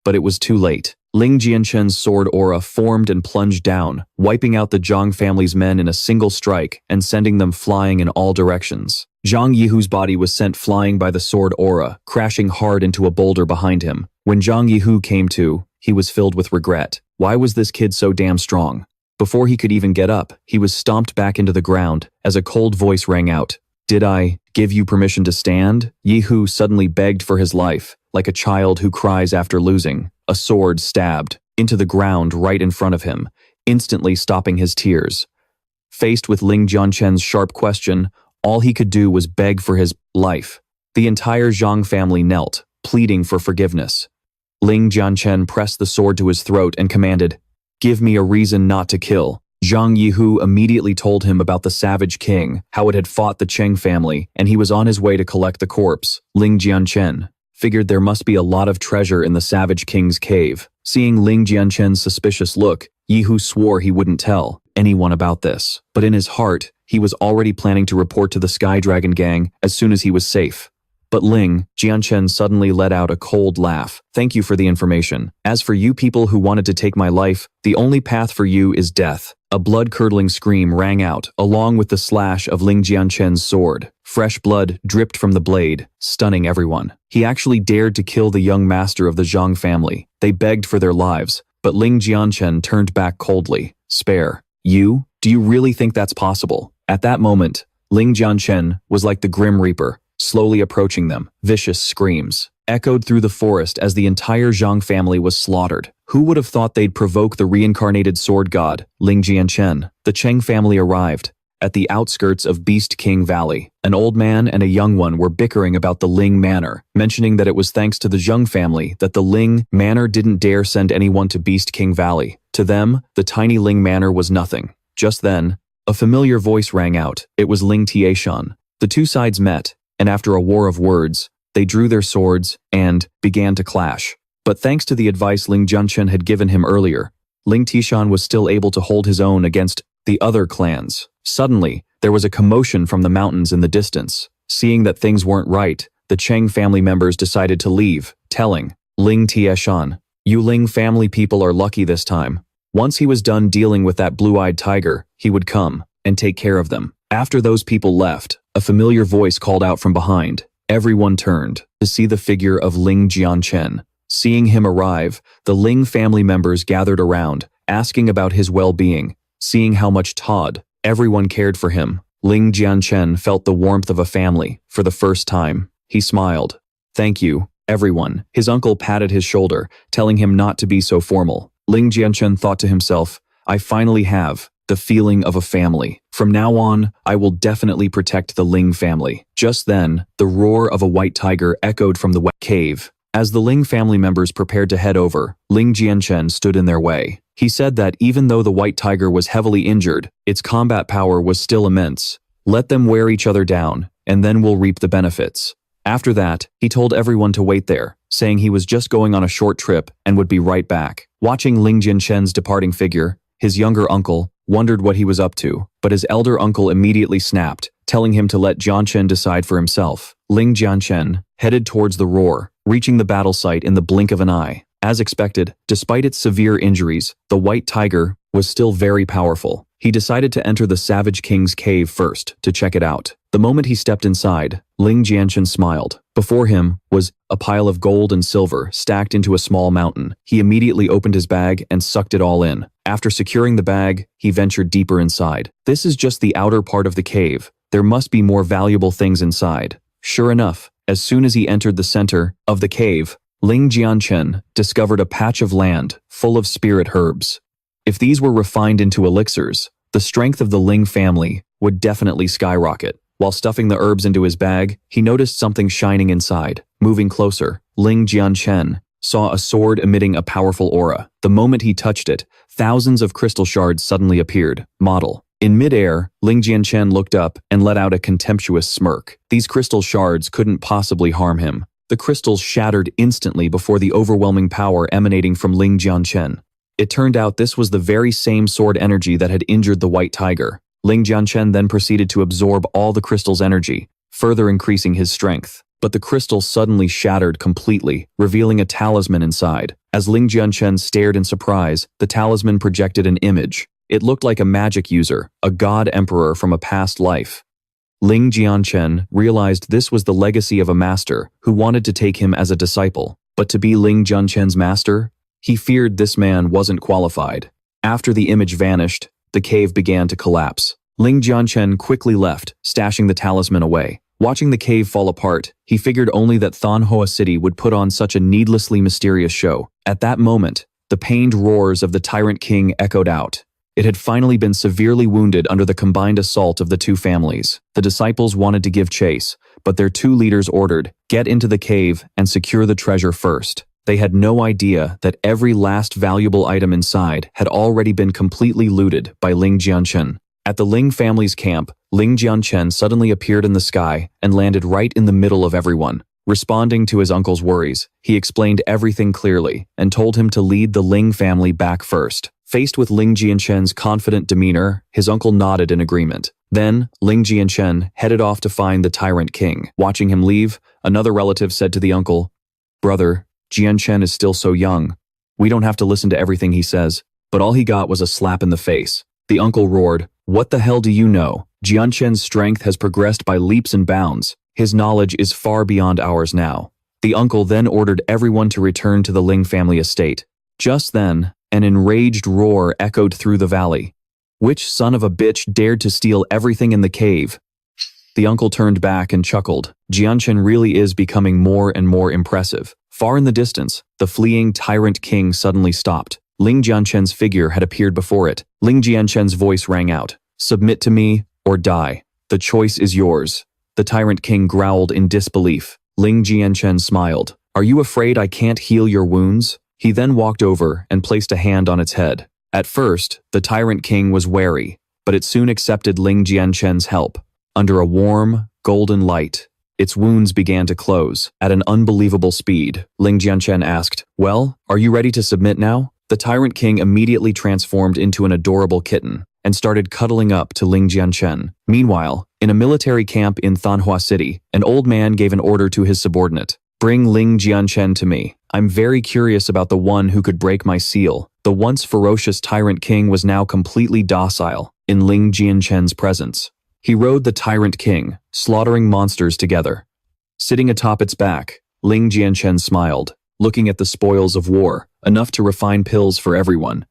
but it was too late. Ling Jianchen's sword aura formed and plunged down, wiping out the Zhang family's men in a single strike and sending them flying in all directions. Zhang Yihu's body was sent flying by the sword aura, crashing hard into a boulder behind him. When Zhang Yihu came to, he was filled with regret. Why was this kid so damn strong? Before he could even get up, he was stomped back into the ground as a cold voice rang out. "Did I give you permission to stand?" Yihu suddenly begged for his life, like a child who cries after losing. A sword stabbed into the ground right in front of him, instantly stopping his tears. Faced with Ling Jianchen's sharp question, all he could do was beg for his life. The entire Zhang family knelt, pleading for forgiveness. Ling Jianchen pressed the sword to his throat and commanded, "Give me a reason not to kill." Zhang Yihu immediately told him about the Savage King, how it had fought the Cheng family, and he was on his way to collect the corpse. Ling Jianchen figured there must be a lot of treasure in the Savage King's cave. Seeing Ling Jianchen's suspicious look, Yihu swore he wouldn't tell anyone about this. But in his heart, he was already planning to report to the Sky Dragon Gang as soon as he was safe. But Ling Jianchen suddenly let out a cold laugh. "Thank you for the information. As for you people who wanted to take my life, the only path for you is death." A blood-curdling scream rang out, along with the slash of Ling Jianchen's sword. Fresh blood dripped from the blade, stunning everyone. He actually dared to kill the young master of the Zhang family. They begged for their lives, but Ling Jianchen turned back coldly. "Spare. You? Do you really think that's possible?" At that moment, Ling Jianchen was like the Grim Reaper, slowly approaching them. Vicious screams echoed through the forest as the entire Zhang family was slaughtered. Who would have thought they'd provoke the reincarnated sword god, Ling Jianchen? The Cheng family arrived at the outskirts of Beast King Valley. An old man and a young one were bickering about the Ling Manor, mentioning that it was thanks to the Zheng family that the Ling Manor didn't dare send anyone to Beast King Valley. To them, the tiny Ling Manor was nothing. Just then, a familiar voice rang out. It was Ling Tieshan. The two sides met, and after a war of words, they drew their swords and began to clash. But thanks to the advice Ling Jianchen had given him earlier, Ling Tieshan was still able to hold his own against the other clans. Suddenly, there was a commotion from the mountains in the distance. Seeing that things weren't right, the Cheng family members decided to leave, telling Ling Tieshan, "You Ling family people are lucky this time. Once he was done dealing with that blue-eyed tiger, he would come and take care of them." After those people left, a familiar voice called out from behind. Everyone turned to see the figure of Ling Jianchen. Seeing him arrive, the Ling family members gathered around, asking about his well-being. Seeing how much Todd everyone cared for him, Ling Jianchen felt the warmth of a family for the first time. He smiled. "Thank you, everyone." His uncle patted his shoulder, telling him not to be so formal. Ling Jianchen thought to himself, "I finally have the feeling of a family. From now on, I will definitely protect the Ling family." Just then, the roar of a white tiger echoed from the cave. As the Ling family members prepared to head over, Ling Jianchen stood in their way. He said that even though the white tiger was heavily injured, its combat power was still immense. Let them wear each other down, and then we'll reap the benefits. After that, he told everyone to wait there, saying he was just going on a short trip and would be right back. Watching Ling Jianchen's departing figure, his younger uncle wondered what he was up to, but his elder uncle immediately snapped, telling him to let Jianchen decide for himself. Ling Jianchen headed towards the roar, reaching the battle site in the blink of an eye. As expected, despite its severe injuries, the white tiger was still very powerful. He decided to enter the Savage King's cave first to check it out. The moment he stepped inside, Ling Jianchen smiled. Before him was a pile of gold and silver stacked into a small mountain. He immediately opened his bag and sucked it all in. After securing the bag, he ventured deeper inside. This is just the outer part of the cave. There must be more valuable things inside. Sure enough, as soon as he entered the center of the cave, Ling Jianchen discovered a patch of land full of spirit herbs. If these were refined into elixirs, the strength of the Ling family would definitely skyrocket. While stuffing the herbs into his bag, he noticed something shining inside. Moving closer, Ling Jianchen saw a sword emitting a powerful aura. The moment he touched it, thousands of crystal shards suddenly appeared. Model. In midair, Ling Jianchen looked up and let out a contemptuous smirk. These crystal shards couldn't possibly harm him. The crystals shattered instantly before the overwhelming power emanating from Ling Jianchen. It turned out this was the very same sword energy that had injured the white tiger. Ling Jianchen then proceeded to absorb all the crystal's energy, further increasing his strength. But the crystal suddenly shattered completely, revealing a talisman inside. As Ling Jianchen stared in surprise, the talisman projected an image. It looked like a magic user, a god emperor from a past life. Ling Jianchen realized this was the legacy of a master who wanted to take him as a disciple. But to be Ling Jianchen's master? He feared this man wasn't qualified. After the image vanished, the cave began to collapse. Ling Jianchen quickly left, stashing the talisman away. Watching the cave fall apart, he figured only that Manhwa City would put on such a needlessly mysterious show. At that moment, the pained roars of the Tyrant King echoed out. It had finally been severely wounded under the combined assault of the two families. The disciples wanted to give chase, but their two leaders ordered, "Get into the cave and secure the treasure first." They had no idea that every last valuable item inside had already been completely looted by Ling Jianchen. At the Ling family's camp, Ling Jianchen suddenly appeared in the sky and landed right in the middle of everyone. Responding to his uncle's worries, he explained everything clearly and told him to lead the Ling family back first. Faced with Ling Jianchen's confident demeanor, his uncle nodded in agreement. Then, Ling Jianchen headed off to find the Tyrant King. Watching him leave, another relative said to the uncle, "Brother, Jianchen is still so young. We don't have to listen to everything he says." But all he got was a slap in the face. The uncle roared, "What the hell do you know? Jianchen's strength has progressed by leaps and bounds. His knowledge is far beyond ours now." The uncle then ordered everyone to return to the Ling family estate. Just then, an enraged roar echoed through the valley. "Which son of a bitch dared to steal everything in the cave?" The uncle turned back and chuckled. Jianchen really is becoming more and more impressive. Far in the distance, the fleeing Tyrant King suddenly stopped. Ling Jianchen's figure had appeared before it. Ling Jianchen's voice rang out, "Submit to me or die. The choice is yours." The Tyrant King growled in disbelief. Ling Jianchen smiled. "Are you afraid I can't heal your wounds?" He then walked over and placed a hand on its head. At first, the Tyrant King was wary, but it soon accepted Ling Jianchen's help. Under a warm, golden light, its wounds began to close. At an unbelievable speed, Ling Jianchen asked, "Well, are you ready to submit now?" The Tyrant King immediately transformed into an adorable kitten and started cuddling up to Ling Jianchen. Meanwhile, in a military camp in Manhwa City, an old man gave an order to his subordinate, "Bring Ling Jianchen to me. I'm very curious about the one who could break my seal." The once ferocious Tyrant King was now completely docile in Ling Jianchen's presence. He rode the Tyrant King, slaughtering monsters together. Sitting atop its back, Ling Jianchen smiled, looking at the spoils of war, enough to refine pills for everyone.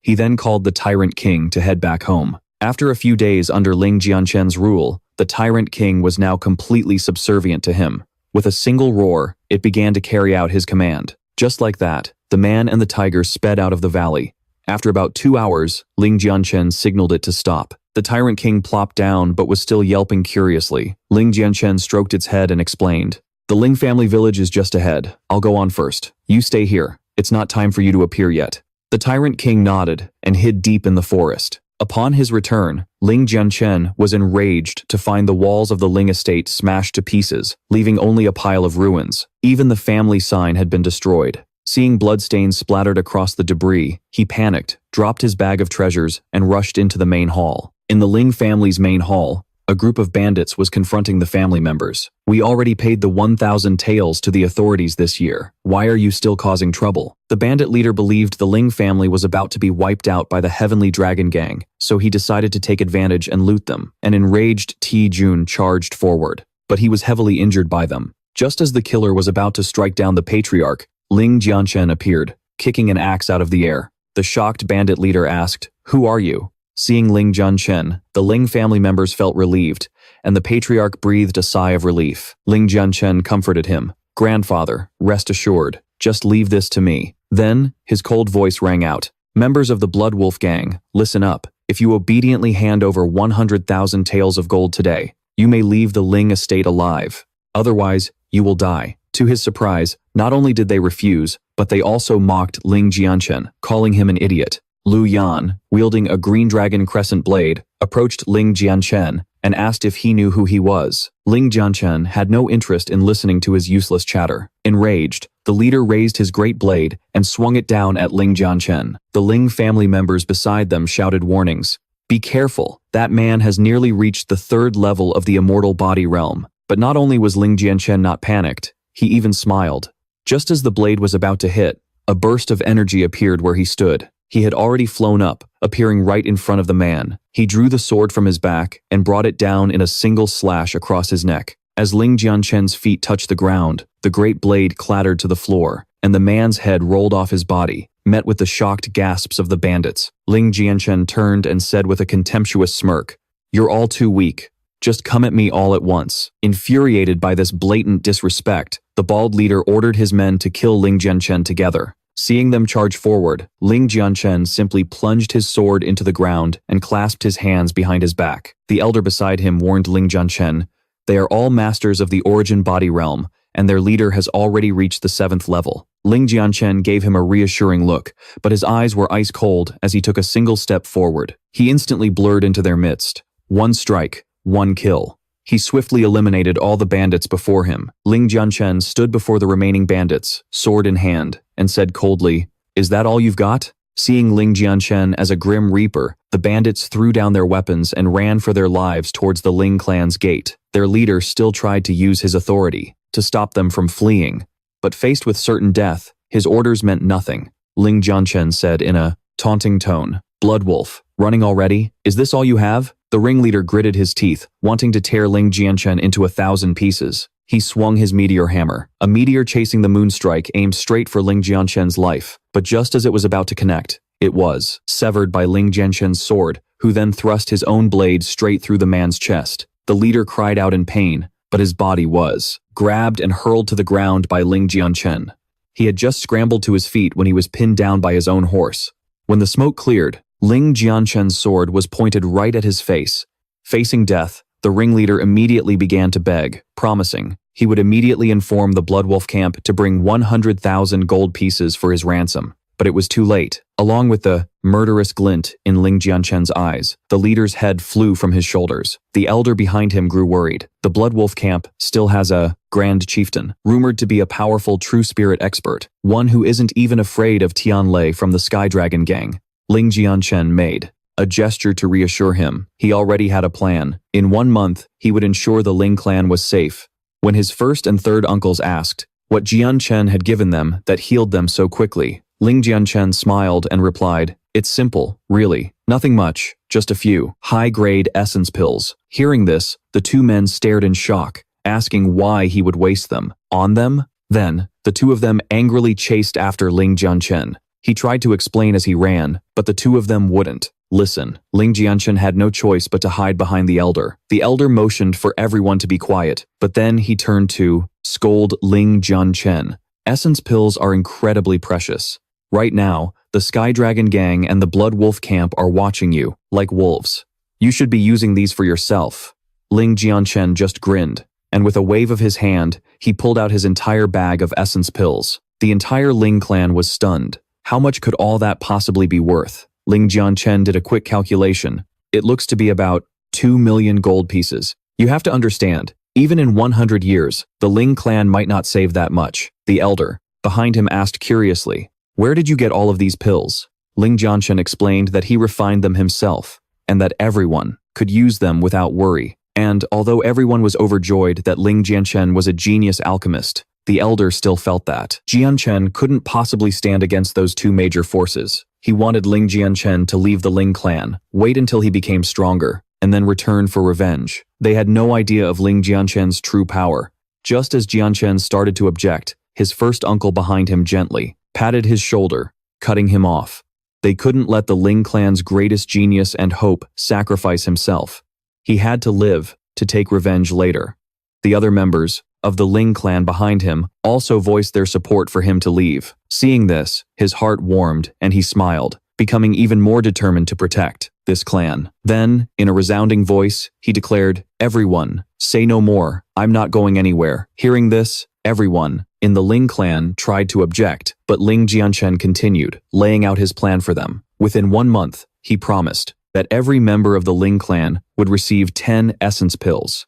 He then called the Tyrant King to head back home. After a few days under Ling Jianchen's rule, the Tyrant King was now completely subservient to him. With a single roar, it began to carry out his command. Just like that, the man and the tiger sped out of the valley. After about 2 hours, Ling Jianchen signaled it to stop. The Tyrant King plopped down but was still yelping curiously. Ling Jianchen stroked its head and explained, "The Ling family village is just ahead. I'll go on first. You stay here. It's not time for you to appear yet." The Tyrant King nodded and hid deep in the forest. Upon his return, Ling Jianchen was enraged to find the walls of the Ling estate smashed to pieces, leaving only a pile of ruins. Even the family sign had been destroyed. Seeing bloodstains splattered across the debris, he panicked, dropped his bag of treasures, and rushed into the main hall. In the Ling family's main hall, a group of bandits was confronting the family members. "We already paid the 1,000 taels to the authorities this year. Why are you still causing trouble?" The bandit leader believed the Ling family was about to be wiped out by the Heavenly Dragon Gang, so he decided to take advantage and loot them. An enraged Ti Jun charged forward, but he was heavily injured by them. Just as the killer was about to strike down the patriarch, Ling Jianchen appeared, kicking an axe out of the air. The shocked bandit leader asked, "Who are you?" Seeing Ling Jianchen, the Ling family members felt relieved, and the patriarch breathed a sigh of relief. Ling Jianchen comforted him. "Grandfather, rest assured, just leave this to me." Then, his cold voice rang out. "Members of the Blood Wolf Gang, listen up. If you obediently hand over 100,000 taels of gold today, you may leave the Ling estate alive. Otherwise, you will die." To his surprise, not only did they refuse, but they also mocked Ling Jianchen, calling him an idiot. Lu Yan, wielding a green dragon crescent blade, approached Ling Jianchen and asked if he knew who he was. Ling Jianchen had no interest in listening to his useless chatter. Enraged, the leader raised his great blade and swung it down at Ling Jianchen. The Ling family members beside them shouted warnings. "Be careful, that man has nearly reached the 3rd level of the immortal body realm." But not only was Ling Jianchen not panicked, he even smiled. Just as the blade was about to hit, a burst of energy appeared where he stood. He had already flown up, appearing right in front of the man. He drew the sword from his back and brought it down in a single slash across his neck. As Ling Jianchen's feet touched the ground, the great blade clattered to the floor, and the man's head rolled off his body, met with the shocked gasps of the bandits. Ling Jianchen turned and said with a contemptuous smirk, "You're all too weak. Just come at me all at once." Infuriated by this blatant disrespect, the bald leader ordered his men to kill Ling Jianchen together. Seeing them charge forward, Ling Jianchen simply plunged his sword into the ground and clasped his hands behind his back. The elder beside him warned Ling Jianchen, "They are all masters of the origin body realm, and their leader has already reached the 7th level." Ling Jianchen gave him a reassuring look, but his eyes were ice cold as he took a single step forward. He instantly blurred into their midst. One strike, one kill. He swiftly eliminated all the bandits before him. Ling Jianchen stood before the remaining bandits, sword in hand, and said coldly, "Is that all you've got?" Seeing Ling Jianchen as a grim reaper, the bandits threw down their weapons and ran for their lives towards the Ling clan's gate. Their leader still tried to use his authority to stop them from fleeing, but faced with certain death, his orders meant nothing. Ling Jianchen said in a taunting tone, "Blood Wolf, running already? Is this all you have?" The ringleader gritted his teeth, wanting to tear Ling Jianchen into 1,000 pieces. He swung his meteor hammer. A meteor chasing the moonstrike aimed straight for Ling Jianchen's life, but just as it was about to connect, it was severed by Ling Jianchen's sword, who then thrust his own blade straight through the man's chest. The leader cried out in pain, but his body was grabbed and hurled to the ground by Ling Jianchen. He had just scrambled to his feet when he was pinned down by his own horse. When the smoke cleared, Ling Jianchen's sword was pointed right at his face. Facing death, the ringleader immediately began to beg, promising he would immediately inform the Blood Wolf camp to bring 100,000 gold pieces for his ransom. But it was too late. Along with the murderous glint in Ling Jianchen's eyes, the leader's head flew from his shoulders. The elder behind him grew worried. The Blood Wolf camp still has a Grand Chieftain, rumored to be a powerful true spirit expert, one who isn't even afraid of Tianlei from the Sky Dragon Gang. Ling Jianchen made a gesture to reassure him. He already had a plan. In 1 month, he would ensure the Ling clan was safe. When his first and third uncles asked what Jianchen had given them that healed them so quickly, Ling Jianchen smiled and replied, "It's simple, really. Nothing much, just a few high-grade essence pills." Hearing this, the two men stared in shock, asking why he would waste them on them. Then, the two of them angrily chased after Ling Jianchen. He tried to explain as he ran, but the two of them wouldn't listen. Ling Jianchen had no choice but to hide behind the elder. The elder motioned for everyone to be quiet, but then he turned to scold Ling Jianchen. "Essence pills are incredibly precious. Right now, the Sky Dragon Gang and the Blood Wolf camp are watching you, like wolves. You should be using these for yourself." Ling Jianchen just grinned, and with a wave of his hand, he pulled out his entire bag of essence pills. The entire Ling clan was stunned. How much could all that possibly be worth? Ling Jianchen did a quick calculation. It looks to be about 2 million gold pieces. You have to understand, even in 100 years, the Ling clan might not save that much. The elder, behind him, asked curiously, "Where did you get all of these pills?" Ling Jianchen explained that he refined them himself, and that everyone could use them without worry. And although everyone was overjoyed that Ling Jianchen was a genius alchemist, the elder still felt that Jianchen couldn't possibly stand against those two major forces. He wanted Ling Jianchen to leave the Ling clan, wait until he became stronger, and then return for revenge. They had no idea of Ling Jianchen's true power. Just as Jianchen started to object, his first uncle behind him gently patted his shoulder, cutting him off. They couldn't let the Ling clan's greatest genius and hope sacrifice himself. He had to live to take revenge later. The other members of the Ling clan behind him also voiced their support for him to leave. Seeing this, his heart warmed and he smiled, becoming even more determined to protect this clan. Then, in a resounding voice, he declared, "Everyone, say no more. I'm not going anywhere." Hearing this, everyone in the Ling clan tried to object, but Ling Jianchen continued, laying out his plan for them. Within 1 month, he promised that every member of the Ling clan would receive 10 essence pills.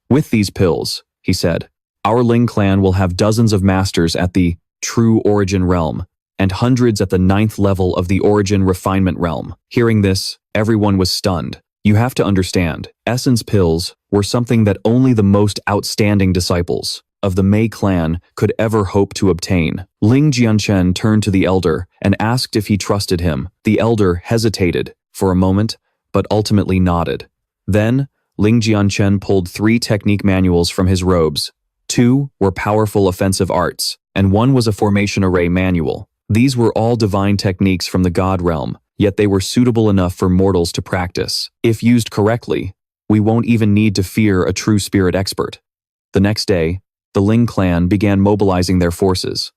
With these pills, he said, our Ling clan will have dozens of masters at the true origin realm, and hundreds at the 9th level of the origin refinement realm. Hearing this, everyone was stunned. You have to understand, essence pills were something that only the most outstanding disciples of the Mei clan could ever hope to obtain. Ling Jianchen turned to the elder and asked if he trusted him. The elder hesitated for a moment, but ultimately nodded. Then, Ling Jianchen pulled 3 technique manuals from his robes. 2 were powerful offensive arts, and 1 was a formation array manual. These were all divine techniques from the God realm, yet they were suitable enough for mortals to practice. If used correctly, we won't even need to fear a true spirit expert. The next day, the Ling clan began mobilizing their forces.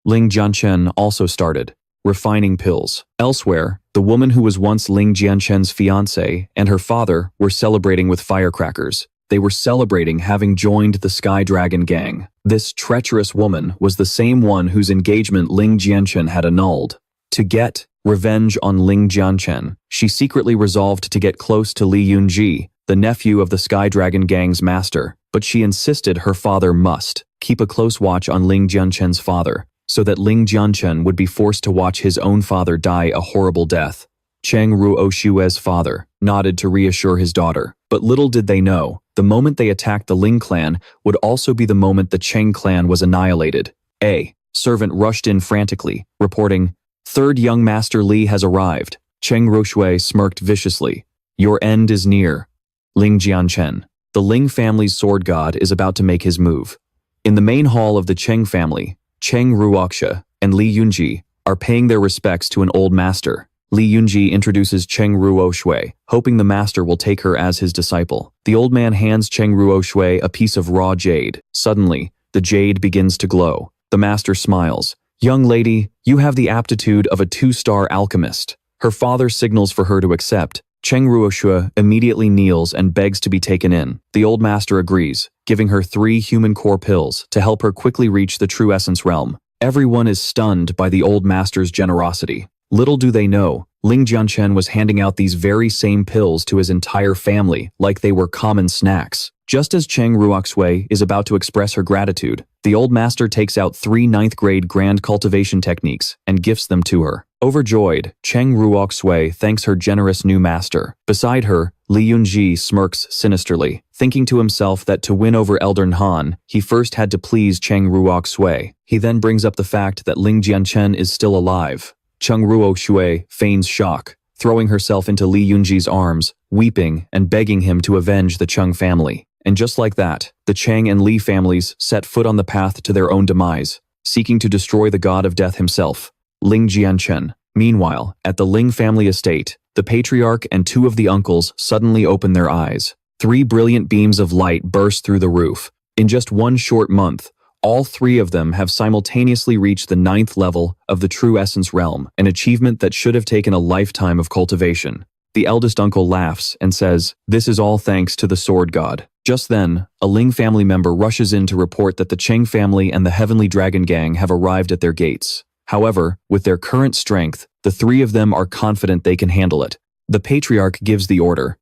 Ling Jianchen also started refining pills. Elsewhere, the woman who was once Ling Jianchen's fiancée and her father were celebrating with firecrackers. They were celebrating having joined the Sky Dragon gang. This treacherous woman was the same one whose engagement Ling Jianchen had annulled. To get revenge on Ling Jianchen, she secretly resolved to get close to Li Yunji, the nephew of the Sky Dragon gang's master, but she insisted her father must keep a close watch on Ling Jianchen's father, so that Ling Jianchen would be forced to watch his own father die a horrible death. Cheng Ruoxue's father nodded to reassure his daughter, but little did they know, the moment they attacked the Ling clan would also be the moment the Cheng clan was annihilated. A servant rushed in frantically, reporting, "Third young master Li has arrived." Cheng Ruoxue smirked viciously. "Your end is near, Ling Jianchen. The Ling family's sword god is about to make his move." In the main hall of the Cheng family, Cheng Ruoxue and Li Yunji are paying their respects to an old master. Li Yunji introduces Cheng Ruoxue, hoping the master will take her as his disciple. The old man hands Cheng Ruoxue a piece of raw jade. Suddenly, the jade begins to glow. The master smiles. "Young lady, you have the aptitude of a 2-star alchemist." Her father signals for her to accept. Cheng Ruoxue immediately kneels and begs to be taken in. The old master agrees, giving her 3 human core pills to help her quickly reach the true essence realm. Everyone is stunned by the old master's generosity. Little do they know, Ling Jianchen was handing out these very same pills to his entire family like they were common snacks. Just as Cheng Ruoxue is about to express her gratitude, the old master takes out 3 9th-grade grand cultivation techniques and gifts them to her. Overjoyed, Cheng Ruoxue thanks her generous new master. Beside her, Li Yunji smirks sinisterly, thinking to himself that to win over Elder Han, he first had to please Cheng Ruoxue. He then brings up the fact that Ling Jianchen is still alive. Cheng Ruoxue feigns shock, throwing herself into Li Yunji's arms, weeping and begging him to avenge the Cheng family. And just like that, the Cheng and Li families set foot on the path to their own demise, seeking to destroy the god of death himself, Ling Jianchen. Meanwhile, at the Ling family estate, the patriarch and 2 of the uncles suddenly open their eyes. 3 brilliant beams of light burst through the roof. In just 1 short month, all 3 of them have simultaneously reached the 9th level of the true essence realm, an achievement that should have taken a lifetime of cultivation. The eldest uncle laughs and says, "This is all thanks to the sword god." Just then, a Ling family member rushes in to report that the Cheng family and the Heavenly Dragon Gang have arrived at their gates. However, with their current strength, the The three of them are confident they can handle it. The patriarch gives the order.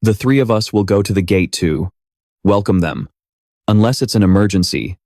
The three of us will go to the gate to welcome them. Unless it's an emergency,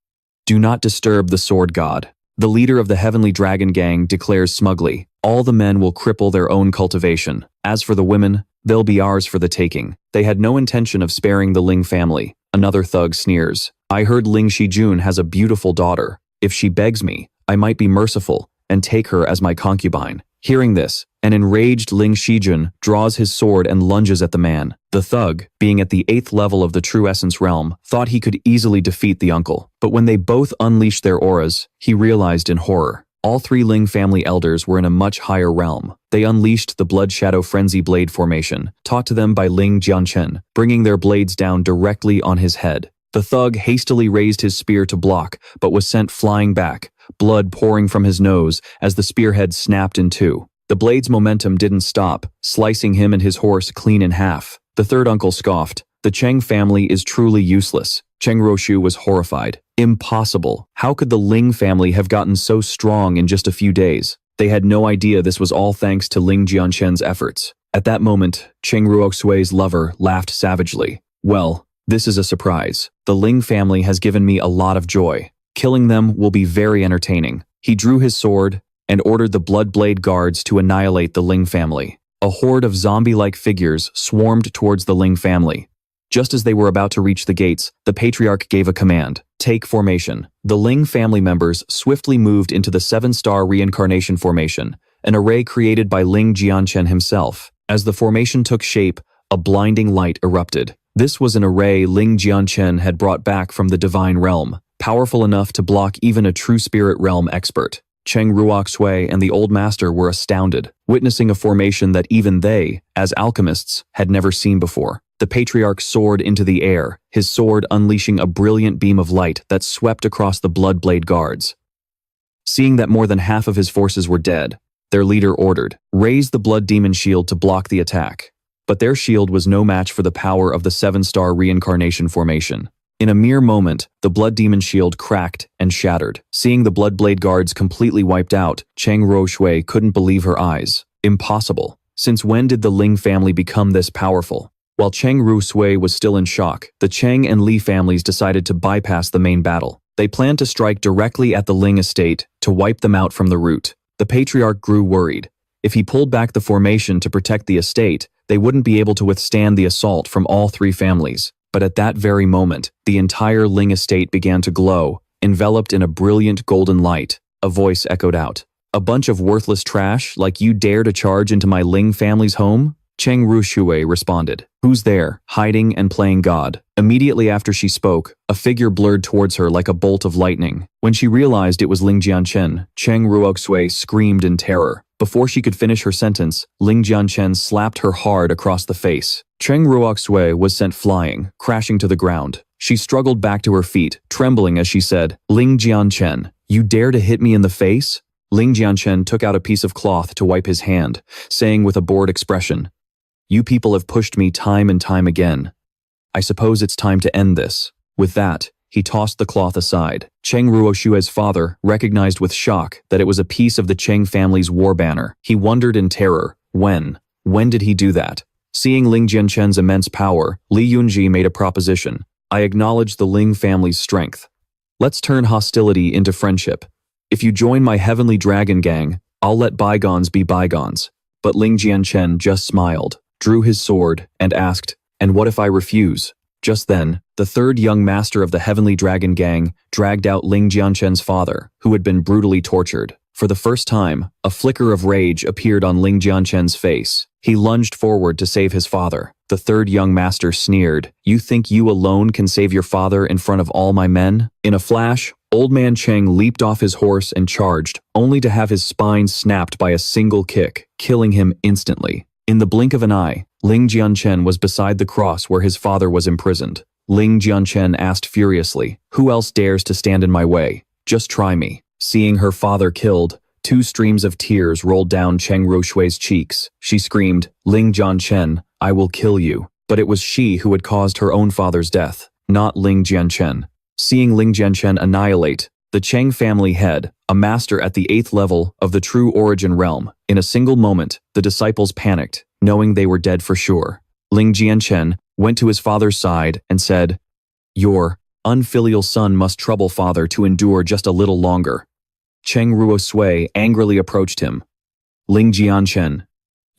do not disturb the sword god. The leader of the Heavenly Dragon Gang declares smugly, all the men will cripple their own cultivation. As for the women, they'll be ours for the taking. They had no intention of sparing the Ling family. Another thug sneers. I heard Ling Shijun has a beautiful daughter. If she begs me, I might be merciful and take her as my concubine. Hearing this, an enraged Ling Shijun draws his sword and lunges at the man. The thug, being at the 8th level of the True Essence realm, thought he could easily defeat the uncle. But when they both unleashed their auras, he realized in horror. All three Ling family elders were in a much higher realm. They unleashed the Blood Shadow Frenzy Blade formation, taught to them by Ling Jianchen, bringing their blades down directly on his head. The thug hastily raised his spear to block, but was sent flying back, blood pouring from his nose as the spearhead snapped in two. The blade's momentum didn't stop, slicing him and his horse clean in half. The third uncle scoffed. The Cheng family is truly useless. Cheng Ruoxue was horrified. Impossible. How could the Ling family have gotten so strong in just a few days? They had no idea this was all thanks to Ling Jianchen's efforts. At that moment, Cheng Ruoxue's lover laughed savagely. Well, this is a surprise. The Ling family has given me a lot of joy. Killing them will be very entertaining. He drew his sword and ordered the Bloodblade guards to annihilate the Ling family. A horde of zombie-like figures swarmed towards the Ling family. Just as they were about to reach the gates, the patriarch gave a command. Take formation. The Ling family members swiftly moved into the 7-star reincarnation formation, an array created by Ling Jianchen himself. As the formation took shape, a blinding light erupted. This was an array Ling Jianchen had brought back from the divine realm, powerful enough to block even a true spirit realm expert. Cheng Ruoxue and the old master were astounded, witnessing a formation that even they, as alchemists, had never seen before. The patriarch soared into the air, his sword unleashing a brilliant beam of light that swept across the Bloodblade guards. Seeing that more than half of his forces were dead, their leader ordered, raise the Blood Demon shield to block the attack. But their shield was no match for the power of the 7-star reincarnation formation. In a mere moment, the Blood Demon shield cracked and shattered. Seeing the Bloodblade guards completely wiped out, Cheng Ruoxue couldn't believe her eyes. Impossible. Since when did the Ling family become this powerful? While Cheng Ruoxue was still in shock, the Cheng and Li families decided to bypass the main battle. They planned to strike directly at the Ling estate to wipe them out from the root. The patriarch grew worried. If he pulled back the formation to protect the estate, they wouldn't be able to withstand the assault from all three families. But at that very moment, the entire Ling estate began to glow, enveloped in a brilliant golden light. A voice echoed out. A bunch of worthless trash like you dare to charge into my Ling family's home? Cheng Ruoxue responded. Who's there, hiding and playing God? Immediately after she spoke, a figure blurred towards her like a bolt of lightning. When she realized it was Ling Jianchen, Cheng Ruoxue screamed in terror. Before she could finish her sentence, Ling Jianchen slapped her hard across the face. Cheng Ruoxue was sent flying, crashing to the ground. She struggled back to her feet, trembling as she said, Ling Jianchen, you dare to hit me in the face? Ling Jianchen took out a piece of cloth to wipe his hand, saying with a bored expression, you people have pushed me time and time again. I suppose it's time to end this. With that, he tossed the cloth aside. Cheng Ruoxue's father recognized with shock that it was a piece of the Cheng family's war banner. He wondered in terror, when did he do that? Seeing Ling Jianchen's immense power, Li Yunji made a proposition. I acknowledge the Ling family's strength. Let's turn hostility into friendship. If you join my Heavenly Dragon Gang, I'll let bygones be bygones. But Ling Jianchen just smiled, drew his sword, and asked, and what if I refuse? Just then, the third young master of the Heavenly Dragon Gang dragged out Ling Jianchen's father, who had been brutally tortured. For the first time, a flicker of rage appeared on Ling Jianchen's face. He lunged forward to save his father. The third young master sneered, you think you alone can save your father in front of all my men? In a flash, Old Man Cheng leaped off his horse and charged, only to have his spine snapped by a single kick, killing him instantly. In the blink of an eye, Ling Jianchen was beside the cross where his father was imprisoned. Ling Jianchen asked furiously, who else dares to stand in my way? Just try me. Seeing her father killed, 2 streams of tears rolled down Cheng Ruoxue's cheeks. She screamed, Ling Jianchen, I will kill you. But it was she who had caused her own father's death, not Ling Jianchen. Seeing Ling Jianchen annihilate, the Cheng family head, a master at the 8th level of the true origin realm. In a single moment, the disciples panicked, knowing they were dead for sure. Ling Jianchen went to his father's side and said, "Your unfilial son must trouble father to endure just a little longer." Cheng Ruoxue angrily approached him. "Ling Jianchen,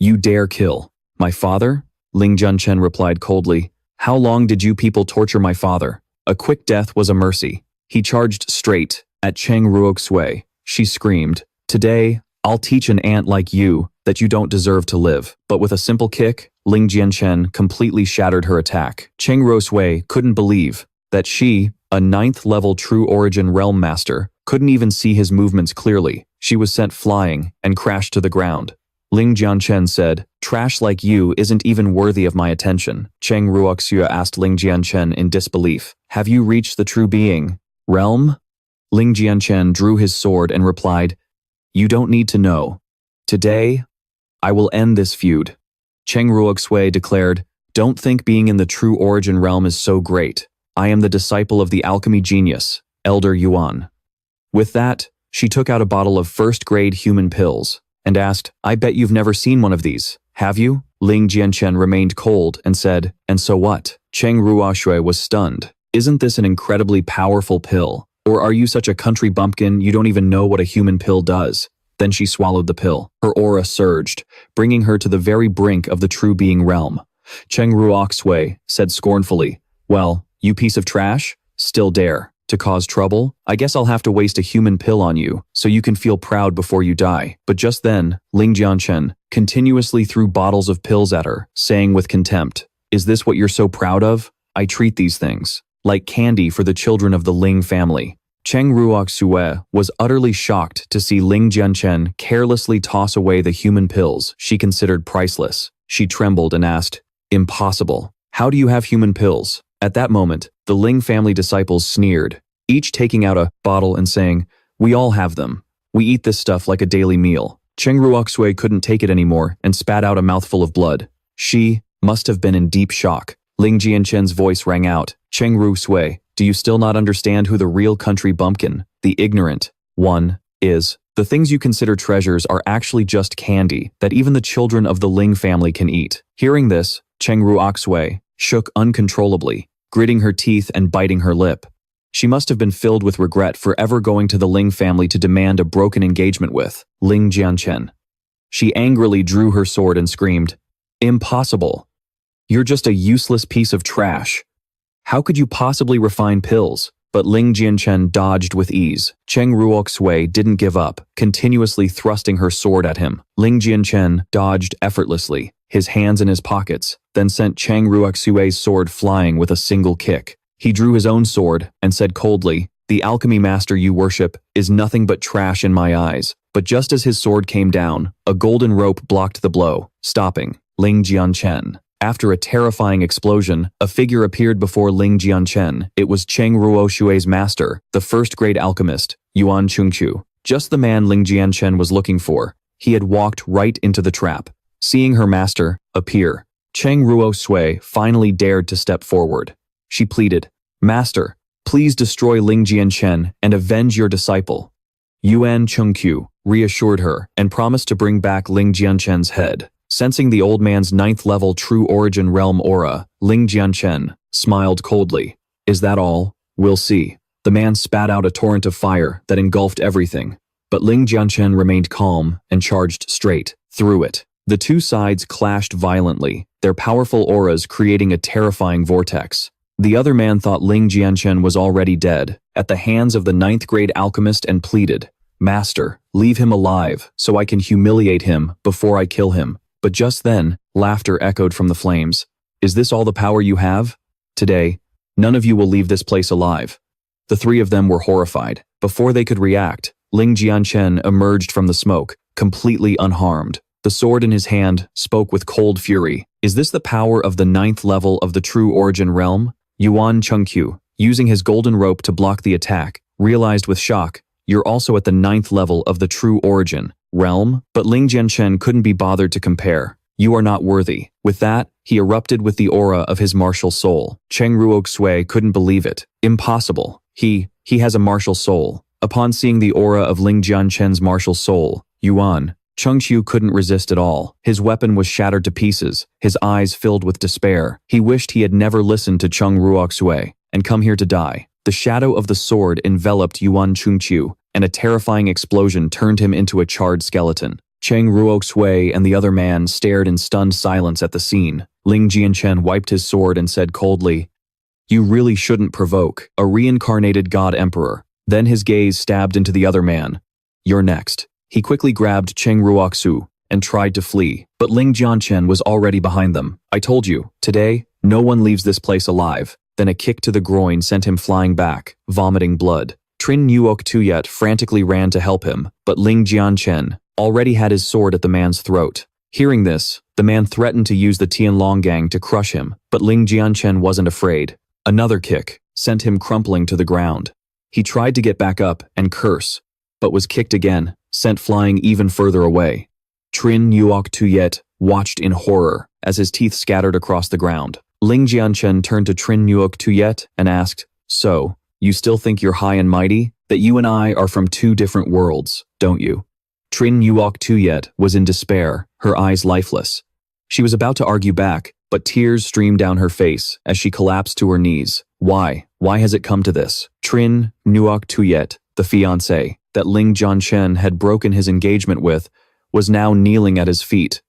you dare kill my father?" Ling Jianchen replied coldly, "How long did you people torture my father? A quick death was a mercy." He charged straight at Cheng Ruoxue. She screamed, "Today, I'll teach an ant like you that you don't deserve to live." But with a simple kick, Ling Jianchen completely shattered her attack. Cheng Ruoxue couldn't believe that she, a 9th level true origin realm master, couldn't even see his movements clearly. She was sent flying and crashed to the ground. Ling Jianchen said, "Trash like you isn't even worthy of my attention." Cheng Ruoxue asked Ling Jianchen in disbelief, "Have you reached the true being realm?" Ling Jianchen drew his sword and replied, "You don't need to know. Today, I will end this feud." Cheng Ruoxue declared, "Don't think being in the true origin realm is so great. I am the disciple of the alchemy genius, Elder Yuan." With that, she took out a bottle of first-grade human pills and asked, "I bet you've never seen one of these, have you?" Ling Jianchen remained cold and said, "And so what?" Cheng Ruoxue was stunned. "Isn't this an incredibly powerful pill? Or are you such a country bumpkin you don't even know what a human pill does?" Then she swallowed the pill. Her aura surged, bringing her to the very brink of the true being realm. Cheng Ruoxue said scornfully, "Well, you piece of trash, still dare to cause trouble? I guess I'll have to waste a human pill on you, so you can feel proud before you die." But just then, Ling Jianchen continuously threw bottles of pills at her, saying with contempt, "Is this what you're so proud of? I treat these things like candy for the children of the Ling family." Cheng Ruoxue was utterly shocked to see Ling Jianchen carelessly toss away the human pills she considered priceless. She trembled and asked, "Impossible. How do you have human pills?" At that moment, the Ling family disciples sneered, each taking out a bottle and saying, "We all have them. We eat this stuff like a daily meal." Cheng Ruoxue couldn't take it anymore and spat out a mouthful of blood. She must have been in deep shock. Ling Jianchen's voice rang out, "Cheng Ruoxue, do you still not understand who the real country bumpkin, the ignorant one, is? The things you consider treasures are actually just candy that even the children of the Ling family can eat." Hearing this, Cheng Ruoxue shook uncontrollably, gritting her teeth and biting her lip. She must have been filled with regret for ever going to the Ling family to demand a broken engagement with Ling Jianchen. She angrily drew her sword and screamed, "Impossible. You're just a useless piece of trash. How could you possibly refine pills?" But Ling Jianchen dodged with ease. Cheng Ruoxue didn't give up, continuously thrusting her sword at him. Ling Jianchen dodged effortlessly, his hands in his pockets, then sent Cheng Ruoxue's sword flying with a single kick. He drew his own sword and said coldly, "The alchemy master you worship is nothing but trash in my eyes." But just as his sword came down, a golden rope blocked the blow, stopping Ling Jianchen. After a terrifying explosion, a figure appeared before Ling Jianchen. It was Cheng Ruoxue's master, the first-grade alchemist, Yuan Chungqiu. Just the man Ling Jianchen was looking for. He had walked right into the trap. Seeing her master appear, Cheng Ruoxue finally dared to step forward. She pleaded, "Master, please destroy Ling Jianchen and avenge your disciple." Yuan Chungqiu reassured her and promised to bring back Ling Jianchen's head. Sensing the old man's 9th level true origin realm aura, Ling Jianchen smiled coldly. "Is that all? We'll see." The man spat out a torrent of fire that engulfed everything, but Ling Jianchen remained calm and charged straight through it. The two sides clashed violently, their powerful auras creating a terrifying vortex. The other man thought Ling Jianchen was already dead, at the hands of the 9th-grade alchemist, and pleaded, "Master, leave him alive so I can humiliate him before I kill him." But just then, laughter echoed from the flames. "Is this all the power you have? Today, none of you will leave this place alive." The three of them were horrified. Before they could react, Ling Jianchen emerged from the smoke, completely unharmed. The sword in his hand spoke with cold fury. "Is this the power of the 9th level of the true origin realm?" Yuan Chungqiu, using his golden rope to block the attack, realized with shock, "You're also at the 9th level of the true origin realm?" But Ling Jianchen couldn't be bothered to compare. "You are not worthy." With that, he erupted with the aura of his martial soul. Cheng Ruoxue couldn't believe it. "Impossible. He has a martial soul. Upon seeing the aura of Ling Jianchen's martial soul, Yuan, Cheng Ruoxue couldn't resist at all. His weapon was shattered to pieces, his eyes filled with despair. He wished he had never listened to Cheng Ruoxue and come here to die. The shadow of the sword enveloped Yuan Chengqiu, and a terrifying explosion turned him into a charred skeleton. Cheng Ruoxue and the other man stared in stunned silence at the scene. Ling Jianchen wiped his sword and said coldly, "You really shouldn't provoke a reincarnated god emperor." Then his gaze stabbed into the other man. "You're next." He quickly grabbed Cheng Ruoxue and tried to flee, but Ling Jianchen was already behind them. "I told you, today, no one leaves this place alive." Then a kick to the groin sent him flying back, vomiting blood. Trin Yuok frantically ran to help him, but Ling Jianchen already had his sword at the man's throat. Hearing this, the man threatened to use the Tianlonggang to crush him, but Ling Jianchen wasn't afraid. Another kick sent him crumpling to the ground. He tried to get back up and curse, but was kicked again, sent flying even further away. Trin Yuok watched in horror as his teeth scattered across the ground. Ling Jianchen turned to Trin Yuok and asked, "So, you still think you're high and mighty? That you and I are from two different worlds, don't you?" Trin Yuok was in despair, her eyes lifeless. She was about to argue back, but tears streamed down her face as she collapsed to her knees. Why has it come to this? Trin Yuok, the fiancé that Ling Jianchen had broken his engagement with, was now kneeling at his feet.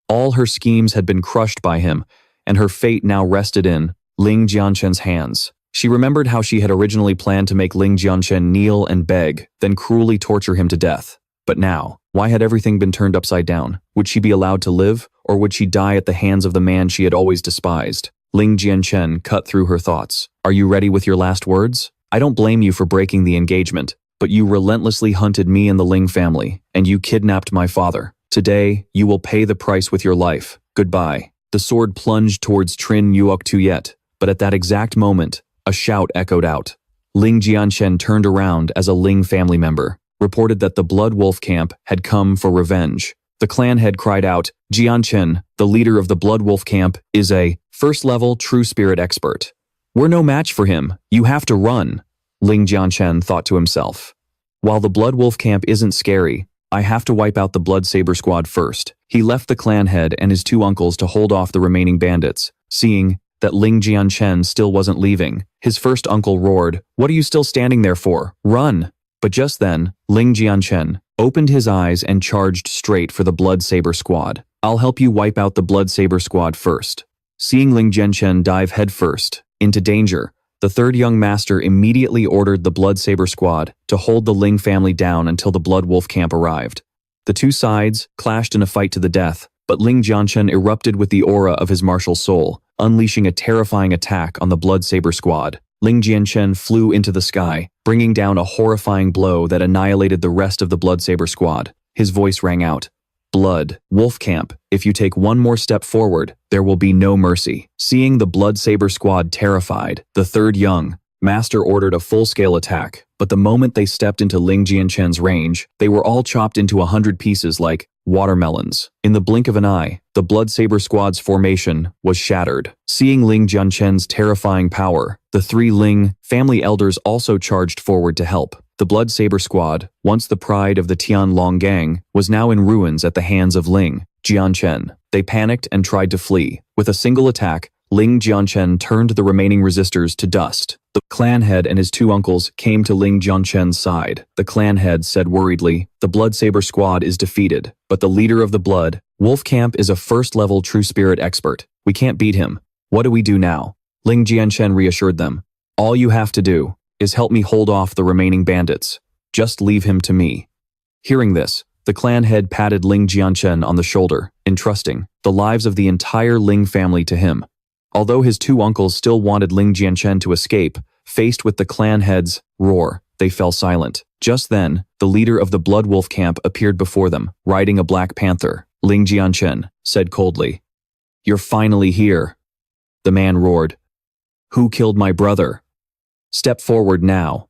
All her schemes had been crushed by him, and her fate now rested in Ling Jianchen's hands. She remembered how she had originally planned to make Ling Jianchen kneel and beg, then cruelly torture him to death. But now, why had everything been turned upside down? Would she be allowed to live, or would she die at the hands of the man she had always despised? Ling Jianchen cut through her thoughts. "Are you ready with your last words? I don't blame you for breaking the engagement, but you relentlessly hunted me and the Ling family, and you kidnapped my father. Today, you will pay the price with your life. Goodbye." The sword plunged towards Trin Yuok, but at that exact moment, a shout echoed out. Ling Jianchen turned around as a Ling family member, reported that the Blood Wolf camp had come for revenge. The clan head cried out, "Jianchen, the leader of the Blood Wolf camp, is a first-level true spirit expert. We're no match for him. You have to run." Ling Jianchen thought to himself. "While the Blood Wolf camp isn't scary, I have to wipe out the Blood Saber squad first." He left the clan head and his two uncles to hold off the remaining bandits. Seeing that Ling Jianchen still wasn't leaving, his first uncle roared, "What are you still standing there for? Run!" But just then, Ling Jianchen opened his eyes and charged straight for the Blood Saber squad. "I'll help you wipe out the Blood Saber squad first." Seeing Ling Jianchen dive headfirst into danger, the third young master immediately ordered the Blood Saber squad to hold the Ling family down until the Blood Wolf camp arrived. The two sides clashed in a fight to the death, but Ling Jianchen erupted with the aura of his martial soul, unleashing a terrifying attack on the Blood Saber squad. Ling Jianchen flew into the sky, bringing down a horrifying blow that annihilated the rest of the Blood Saber squad. His voice rang out, "Blood Wolf camp, if you take one more step forward, there will be no mercy." Seeing the Blood Saber squad terrified, the third young master ordered a full-scale attack, but the moment they stepped into Ling Jianchen's range, they were all chopped into 100 pieces like watermelons. In the blink of an eye, the Blood Saber squad's formation was shattered. Seeing Ling Jianchen's terrifying power, the three Ling family elders also charged forward to help. The Blood Saber squad, once the pride of the Tianlonggang, was now in ruins at the hands of Ling Jianchen. They panicked and tried to flee. With a single attack, Ling Jianchen turned the remaining resistors to dust. The clan head and his two uncles came to Ling Jianchen's side. The clan head said worriedly, "The Blood Saber squad is defeated, but the leader of the Blood Wolf camp is a first-level true spirit expert. We can't beat him. What do we do now?" Ling Jianchen reassured them, "All you have to do is help me hold off the remaining bandits. Just leave him to me." Hearing this, the clan head patted Ling Jianchen on the shoulder, entrusting the lives of the entire Ling family to him. Although his two uncles still wanted Ling Jianchen to escape, faced with the clan head's roar, they fell silent. Just then, the leader of the Blood Wolf camp appeared before them, riding a black panther. Ling Jianchen said coldly, "You're finally here." The man roared, "Who killed my brother? Step forward now."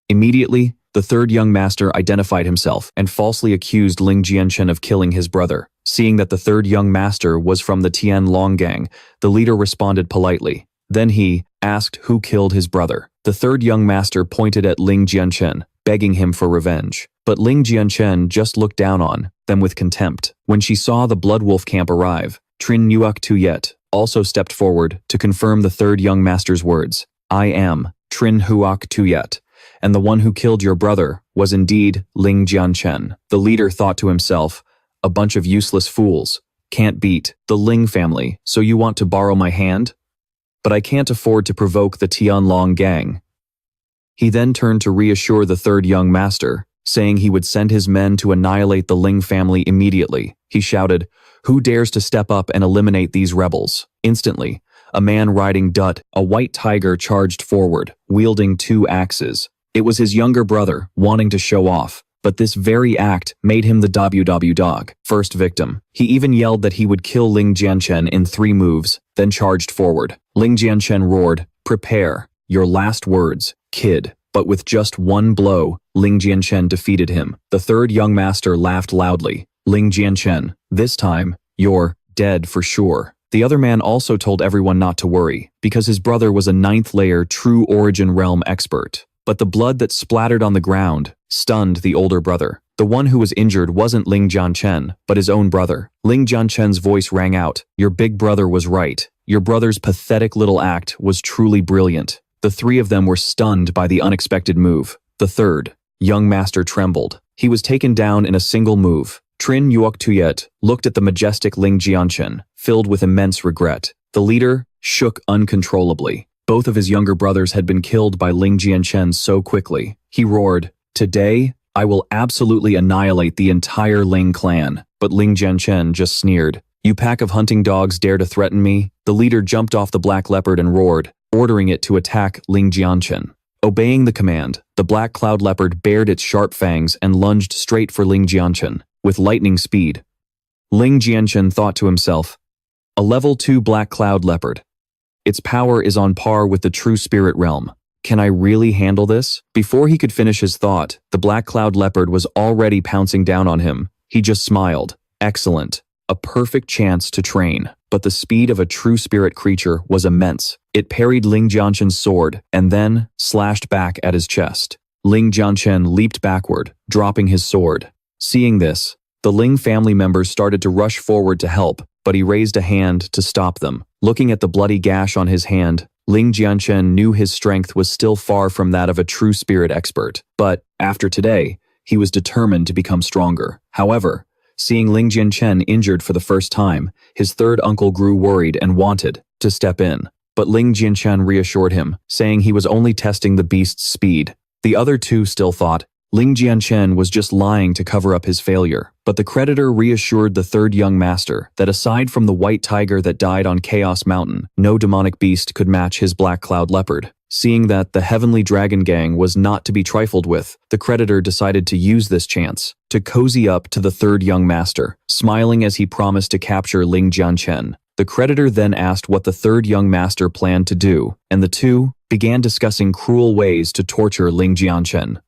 Immediately, the third young master identified himself and falsely accused Ling Jianchen of killing his brother. Seeing that the third young master was from the Tianlonggang, the leader responded politely. Then he asked who killed his brother. The third young master pointed at Ling Jianchen, begging him for revenge. But Ling Jianchen just looked down on them with contempt. When she saw the Blood Wolf camp arrive, Cheng Ruoxue also stepped forward to confirm the third young master's words. I am Cheng Ruoxue, and the one who killed your brother was indeed Ling Jianchen. The leader thought to himself, a bunch of useless fools. Can't beat the Ling family, so you want to borrow my hand? But I can't afford to provoke the Tianlong gang. He then turned to reassure the third young master, saying he would send his men to annihilate the Ling family immediately. He shouted, who dares to step up and eliminate these rebels? Instantly, a man riding a white tiger charged forward, wielding 2 axes. It was his younger brother, wanting to show off, but this very act made him the dog first victim. He even yelled that he would kill Ling Jianchen in 3 moves, then charged forward. Ling Jianchen roared, prepare your last words, kid. But with just 1 blow, Ling Jianchen defeated him. The third young master laughed loudly. Ling Jianchen, this time, you're dead for sure. The other man also told everyone not to worry, because his brother was a 9th layer True Origin Realm expert. But the blood that splattered on the ground stunned the older brother. The one who was injured wasn't Ling Jianchen, but his own brother. Ling Jianchen's voice rang out, your big brother was right. Your brother's pathetic little act was truly brilliant. The 3 of them were stunned by the unexpected move. The third young master trembled. He was taken down in a single move. Cheng Ruoxue looked at the majestic Ling Jianchen, filled with immense regret. The leader shook uncontrollably. Both of his younger brothers had been killed by Ling Jianchen so quickly. He roared, today, I will absolutely annihilate the entire Ling clan. But Ling Jianchen just sneered. You pack of hunting dogs dare to threaten me? The leader jumped off the black leopard and roared, ordering it to attack Ling Jianchen. Obeying the command, the black cloud leopard bared its sharp fangs and lunged straight for Ling Jianchen, with lightning speed. Ling Jianchen thought to himself, a level 2 black cloud leopard. Its power is on par with the true spirit realm. Can I really handle this? Before he could finish his thought, the black cloud leopard was already pouncing down on him. He just smiled. Excellent. A perfect chance to train. But the speed of a true spirit creature was immense. It parried Ling Jianchen's sword and then slashed back at his chest. Ling Jianchen leaped backward, dropping his sword. Seeing this, the Ling family members started to rush forward to help, but he raised a hand to stop them. Looking at the bloody gash on his hand, Ling Jianchen knew his strength was still far from that of a true spirit expert. But, after today, he was determined to become stronger. However, seeing Ling Jianchen injured for the first time, his third uncle grew worried and wanted to step in. But Ling Jianchen reassured him, saying he was only testing the beast's speed. The other 2 still thought Ling Jianchen was just lying to cover up his failure. But the creditor reassured the third young master that aside from the white tiger that died on Chaos Mountain, no demonic beast could match his black cloud leopard. Seeing that the Heavenly Dragon Gang was not to be trifled with, the creditor decided to use this chance to cozy up to the third young master, smiling as he promised to capture Ling Jianchen. The creditor then asked what the third young master planned to do, and the 2 began discussing cruel ways to torture Ling Jianchen.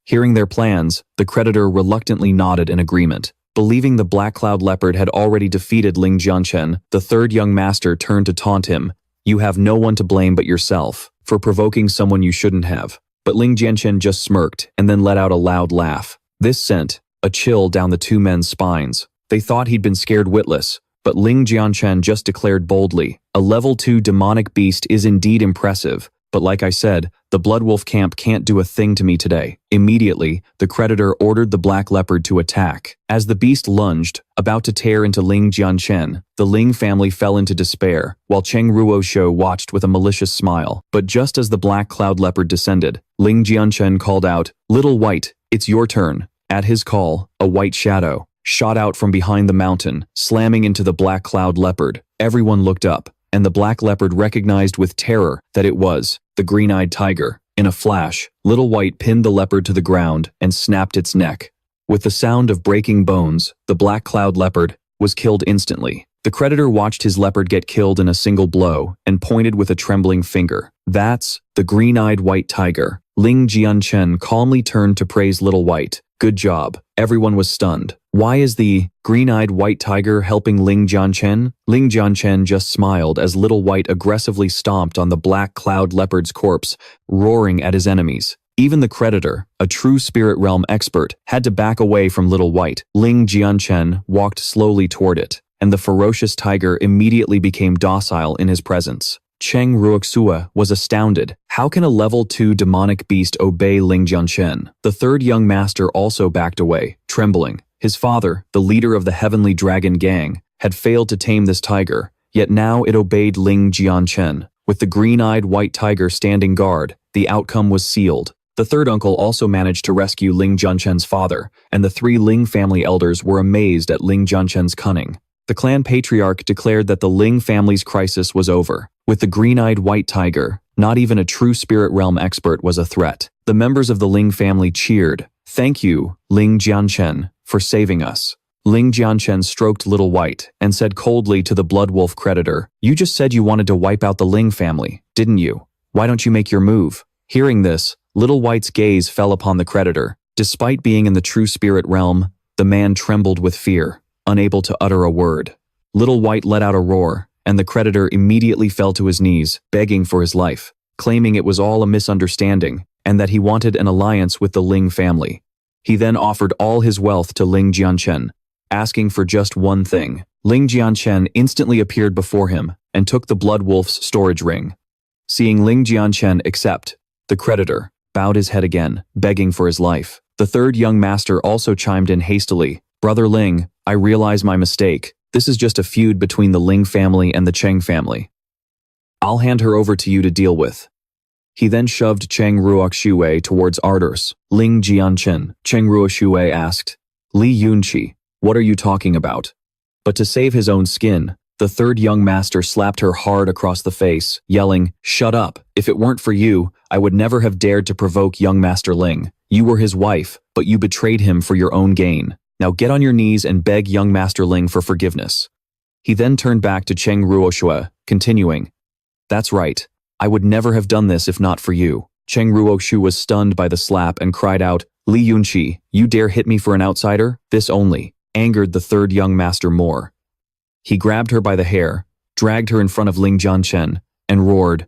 Hearing their plans, the creditor reluctantly nodded in agreement. Believing the black cloud leopard had already defeated Ling Jianchen, the third young master turned to taunt him. You have no one to blame but yourself for provoking someone you shouldn't have. But Ling Jianchen just smirked and then let out a loud laugh. This sent a chill down the 2 men's spines. They thought he'd been scared witless, but Ling Jianchen just declared boldly, a level 2 demonic beast is indeed impressive, but like I said, the Blood Wolf camp can't do a thing to me today. Immediately, the creditor ordered the black leopard to attack. As the beast lunged, about to tear into Ling Jianchen, the Ling family fell into despair, while Cheng Ruoxue watched with a malicious smile. But just as the black cloud leopard descended, Ling Jianchen called out, Little White, it's your turn. At his call, a white shadow shot out from behind the mountain, slamming into the black cloud leopard. Everyone looked up, and the black leopard recognized with terror that it was the green-eyed tiger. In a flash, Little White pinned the leopard to the ground and snapped its neck. With the sound of breaking bones, the black cloud leopard was killed instantly. The creditor watched his leopard get killed in a single blow and pointed with a trembling finger. That's the green-eyed white tiger. Ling Jianchen calmly turned to praise Little White. Good job. Everyone was stunned. Why is the green-eyed white tiger helping Ling Jianchen? Ling Jianchen just smiled as Little White aggressively stomped on the black cloud leopard's corpse, roaring at his enemies. Even the creditor, a true spirit realm expert, had to back away from Little White. Ling Jianchen walked slowly toward it, and the ferocious tiger immediately became docile in his presence. Cheng Ruoxue was astounded. How can a level 2 demonic beast obey Ling Jianchen? The third young master also backed away, trembling. His father, the leader of the Heavenly Dragon Gang, had failed to tame this tiger, yet now it obeyed Ling Jianchen. With the green-eyed white tiger standing guard, the outcome was sealed. The third uncle also managed to rescue Ling Jianchen's father, and the 3 Ling family elders were amazed at Ling Jianchen's cunning. The clan patriarch declared that the Ling family's crisis was over. With the green-eyed white tiger, not even a true spirit realm expert was a threat. The members of the Ling family cheered. "Thank you, Ling Jianchen, for saving us." Ling Jianchen stroked Little White and said coldly to the blood wolf creditor, "You just said you wanted to wipe out the Ling family, didn't you? Why don't you make your move?" Hearing this, Little White's gaze fell upon the creditor. Despite being in the true spirit realm, the man trembled with fear, unable to utter a word. Little White let out a roar, and the creditor immediately fell to his knees, begging for his life, claiming it was all a misunderstanding, and that he wanted an alliance with the Ling family. He then offered all his wealth to Ling Jianchen, asking for just one thing. Ling Jianchen instantly appeared before him and took the blood wolf's storage ring. Seeing Ling Jianchen accept, the creditor bowed his head again, begging for his life. The third young master also chimed in hastily, "Brother Ling, I realize my mistake. This is just a feud between the Ling family and the Cheng family. I'll hand her over to you to deal with." He then shoved Cheng Ruoxue towards Ardors. Ling Jianchen. Cheng Ruoxue asked, "Li Yunqi, what are you talking about?" But to save his own skin, the third young master slapped her hard across the face, yelling, "Shut up! If it weren't for you, I would never have dared to provoke young Master Ling. You were his wife, but you betrayed him for your own gain. Now get on your knees and beg young Master Ling for forgiveness." He then turned back to Cheng Ruoxue, continuing, "That's right. I would never have done this if not for you." Cheng Ruoxue was stunned by the slap and cried out, "Li Yunqi, you dare hit me for an outsider? This only angered the third young master more. He grabbed her by the hair, dragged her in front of Ling Jianchen, and roared,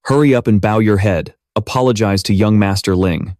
"Hurry up and bow your head. Apologize to young Master Ling."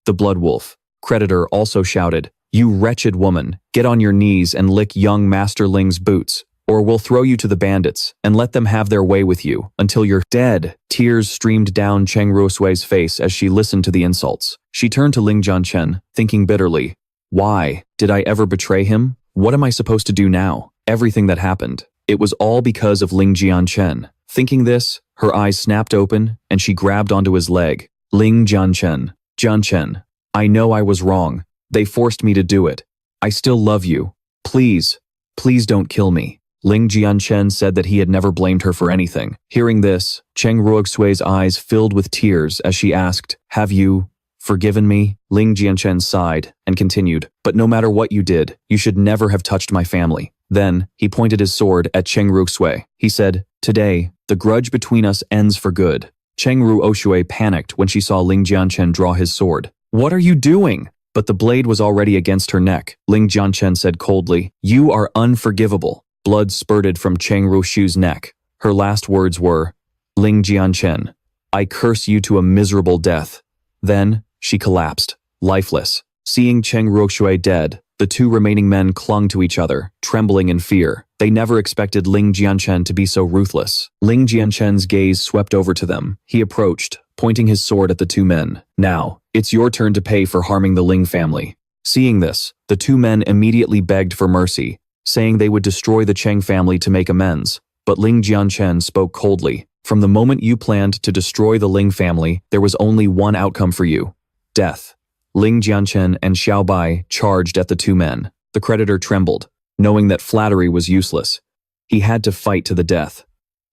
The blood wolf creditor also shouted, "You wretched woman, get on your knees and lick young Master Ling's boots, or we'll throw you to the bandits and let them have their way with you until you're dead." Tears streamed down Cheng Ruoxue's face as she listened to the insults. She turned to Ling Jianchen, thinking bitterly, "Why? Did I ever betray him? What am I supposed to do now? Everything that happened, it was all because of Ling Jianchen." Thinking this, her eyes snapped open and she grabbed onto his leg. "Ling Jianchen, Jianchen, I know I was wrong. They forced me to do it. I still love you. Please, please don't kill me." Ling Jianchen said that he had never blamed her for anything. Hearing this, Cheng Ruoxue's eyes filled with tears as she asked, "Have you forgiven me?" Ling Jianchen sighed and continued, "But no matter what you did, you should never have touched my family." Then, he pointed his sword at Cheng Ruoxue. He said, "Today, the grudge between us ends for good." Cheng Ruoxue panicked when she saw Ling Jianchen draw his sword. "What are you doing?" But the blade was already against her neck. Ling Jianchen said coldly, "You are unforgivable." Blood spurted from Cheng Ruoxue's neck. Her last words were, "Ling Jianchen, I curse you to a miserable death." Then, she collapsed, lifeless. Seeing Cheng Ruoxue dead, the 2 remaining men clung to each other, trembling in fear. They never expected Ling Jianchen to be so ruthless. Ling Jianchen's gaze swept over to them. He approached, pointing his sword at the 2 men. "Now, it's your turn to pay for harming the Ling family." Seeing this, the 2 men immediately begged for mercy, saying they would destroy the Cheng family to make amends. But Ling Jianchen spoke coldly, "From the moment you planned to destroy the Ling family, there was only one outcome for you: death." Ling Jianchen and Xiao Bai charged at the 2 men. The creditor trembled, knowing that flattery was useless. He had to fight to the death.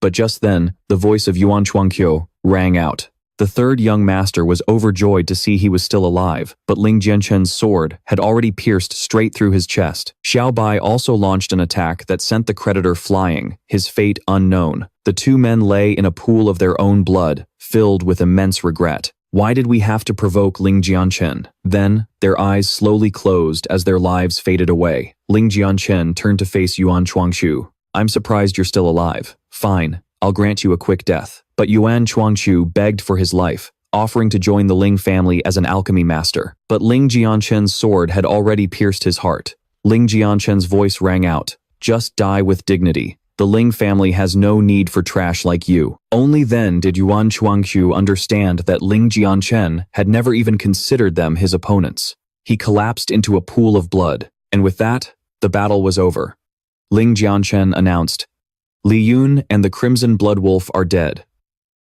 But just then, the voice of Yuan Chuangqiu rang out. The third young master was overjoyed to see he was still alive, but Ling Jianchen's sword had already pierced straight through his chest. Xiao Bai also launched an attack that sent the creditor flying, his fate unknown. The 2 men lay in a pool of their own blood, filled with immense regret. Why did we have to provoke Ling Jianchen? Then, their eyes slowly closed as their lives faded away. Ling Jianchen turned to face Yuan Chuangqiu. "I'm surprised you're still alive. Fine, I'll grant you a quick death." But Yuan Chuangqiu begged for his life, offering to join the Ling family as an alchemy master. But Ling Jianchen's sword had already pierced his heart. Ling Jianchen's voice rang out, "Just die with dignity. The Ling family has no need for trash like you." Only then did Yuan Chuangqiu understand that Ling Jianchen had never even considered them his opponents. He collapsed into a pool of blood, and with that, the battle was over. Ling Jianchen announced, "Li Yun and the Crimson Blood Wolf are dead.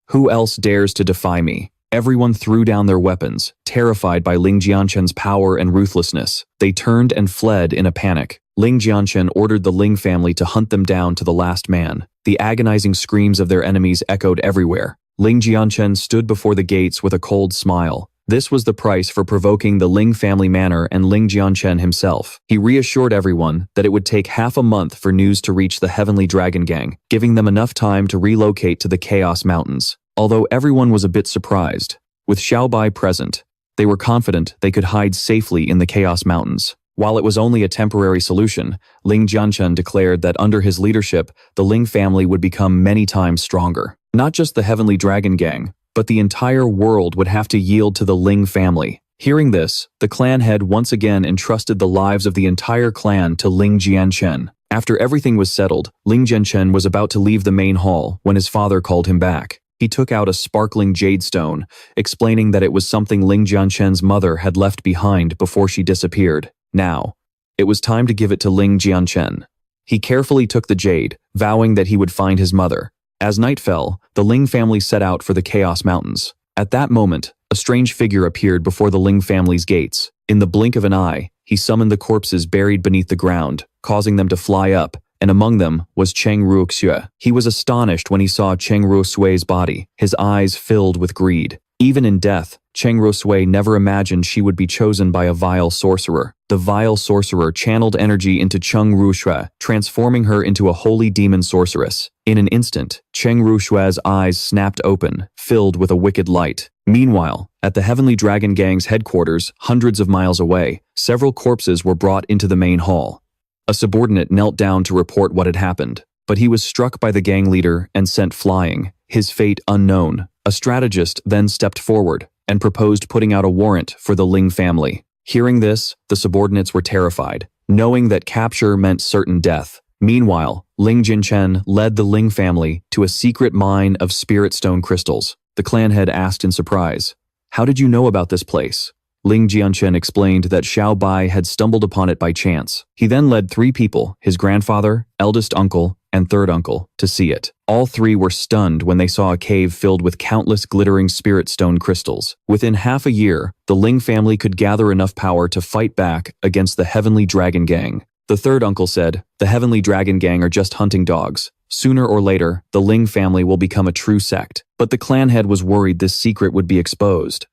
Who else dares to defy me?" Everyone threw down their weapons, terrified by Ling Jianchen's power and ruthlessness. They turned and fled in a panic. Ling Jianchen ordered the Ling family to hunt them down to the last man. The agonizing screams of their enemies echoed everywhere. Ling Jianchen stood before the gates with a cold smile. This was the price for provoking the Ling family manor and Ling Jianchen himself. He reassured everyone that it would take half a month for news to reach the Heavenly Dragon Gang, giving them enough time to relocate to the Chaos Mountains. Although everyone was a bit surprised, with Xiaobai present, they were confident they could hide safely in the Chaos Mountains. While it was only a temporary solution, Ling Jianchen declared that under his leadership, the Ling family would become many times stronger. Not just the Heavenly Dragon Gang, but the entire world would have to yield to the Ling family. Hearing this, the clan head once again entrusted the lives of the entire clan to Ling Jianchen. After everything was settled, Ling Jianchen was about to leave the main hall when his father called him back. He took out a sparkling jade stone, explaining that it was something Ling Jianchen's mother had left behind before she disappeared. Now, it was time to give it to Ling Jianchen. He carefully took the jade, vowing that he would find his mother. As night fell, the Ling family set out for the Chaos Mountains. At that moment, a strange figure appeared before the Ling family's gates. In the blink of an eye, he summoned the corpses buried beneath the ground, causing them to fly up, and among them was Cheng Ruoxue. He was astonished when he saw Cheng Ruoxue's body, his eyes filled with greed. Even in death, Cheng Ruoxue never imagined she would be chosen by a vile sorcerer. The vile sorcerer channeled energy into Cheng Ruoxue, transforming her into a holy demon sorceress. In an instant, Cheng Ruoxue's eyes snapped open, filled with a wicked light. Meanwhile, at the Heavenly Dragon Gang's headquarters, hundreds of miles away, several corpses were brought into the main hall. A subordinate knelt down to report what had happened, but he was struck by the gang leader and sent flying, his fate unknown. A strategist then stepped forward and proposed putting out a warrant for the Ling family. Hearing this, the subordinates were terrified, knowing that capture meant certain death. Meanwhile, Ling Jianchen led the Ling family to a secret mine of spirit stone crystals. The clan head asked in surprise, "How did you know about this place?" Ling Jianchen explained that Xiaobai had stumbled upon it by chance. He then led 3 people, his grandfather, eldest uncle, and third uncle, to see it. All 3 were stunned when they saw a cave filled with countless glittering spirit stone crystals. Within half a year, the Ling family could gather enough power to fight back against the Heavenly Dragon Gang. The third uncle said, "The Heavenly Dragon Gang are just hunting dogs. Sooner or later, the Ling family will become a true sect." But the clan head was worried this secret would be exposed.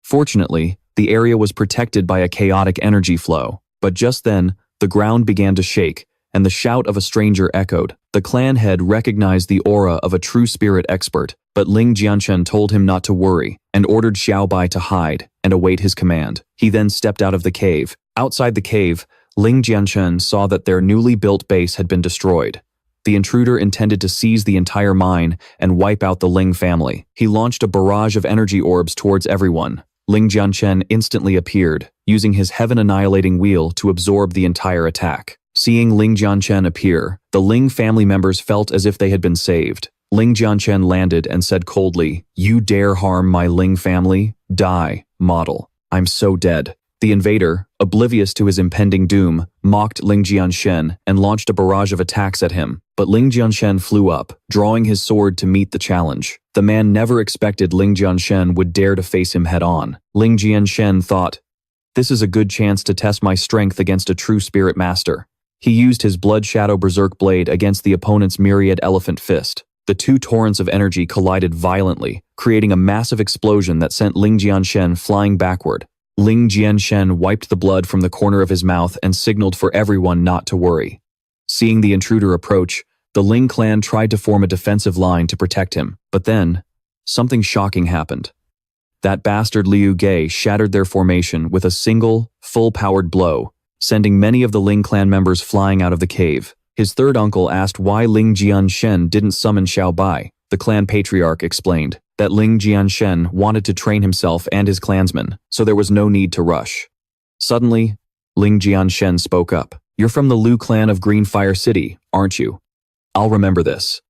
Fortunately, the area was protected by a chaotic energy flow. But just then, the ground began to shake, and the shout of a stranger echoed. The clan head recognized the aura of a true spirit expert, but Ling Jianchen told him not to worry and ordered Xiaobai to hide and await his command. He then stepped out of the cave. Outside the cave, Ling Jianchen saw that their newly built base had been destroyed. The intruder intended to seize the entire mine and wipe out the Ling family. He launched a barrage of energy orbs towards everyone. Ling Jianchen instantly appeared, using his heaven-annihilating wheel to absorb the entire attack. Seeing Ling Jianchen appear, the Ling family members felt as if they had been saved. Ling Jianchen landed and said coldly, "You dare harm my Ling family? Die, model. I'm so dead." The invader, oblivious to his impending doom, mocked Ling Jianchen and launched a barrage of attacks at him. But Ling Jianchen flew up, drawing his sword to meet the challenge. The man never expected Ling Jianchen would dare to face him head-on. Ling Jianchen thought, "This is a good chance to test my strength against a true spirit master." He used his Blood Shadow Berserk Blade against the opponent's Myriad Elephant Fist. The 2 torrents of energy collided violently, creating a massive explosion that sent Ling Jianchen flying backward. Ling Jianchen wiped the blood from the corner of his mouth and signaled for everyone not to worry. Seeing the intruder approach, the Ling clan tried to form a defensive line to protect him. But then, something shocking happened. That bastard Liu Gei shattered their formation with a single, full-powered blow, sending many of the Ling clan members flying out of the cave. His third uncle asked why Ling Jianchen didn't summon Xiaobai. The clan patriarch explained, that Ling Jianchen wanted to train himself and his clansmen, so there was no need to rush. Suddenly, Ling Jianchen spoke up. "You're from the Liu clan of Green Fire City, aren't you?" "I'll remember this."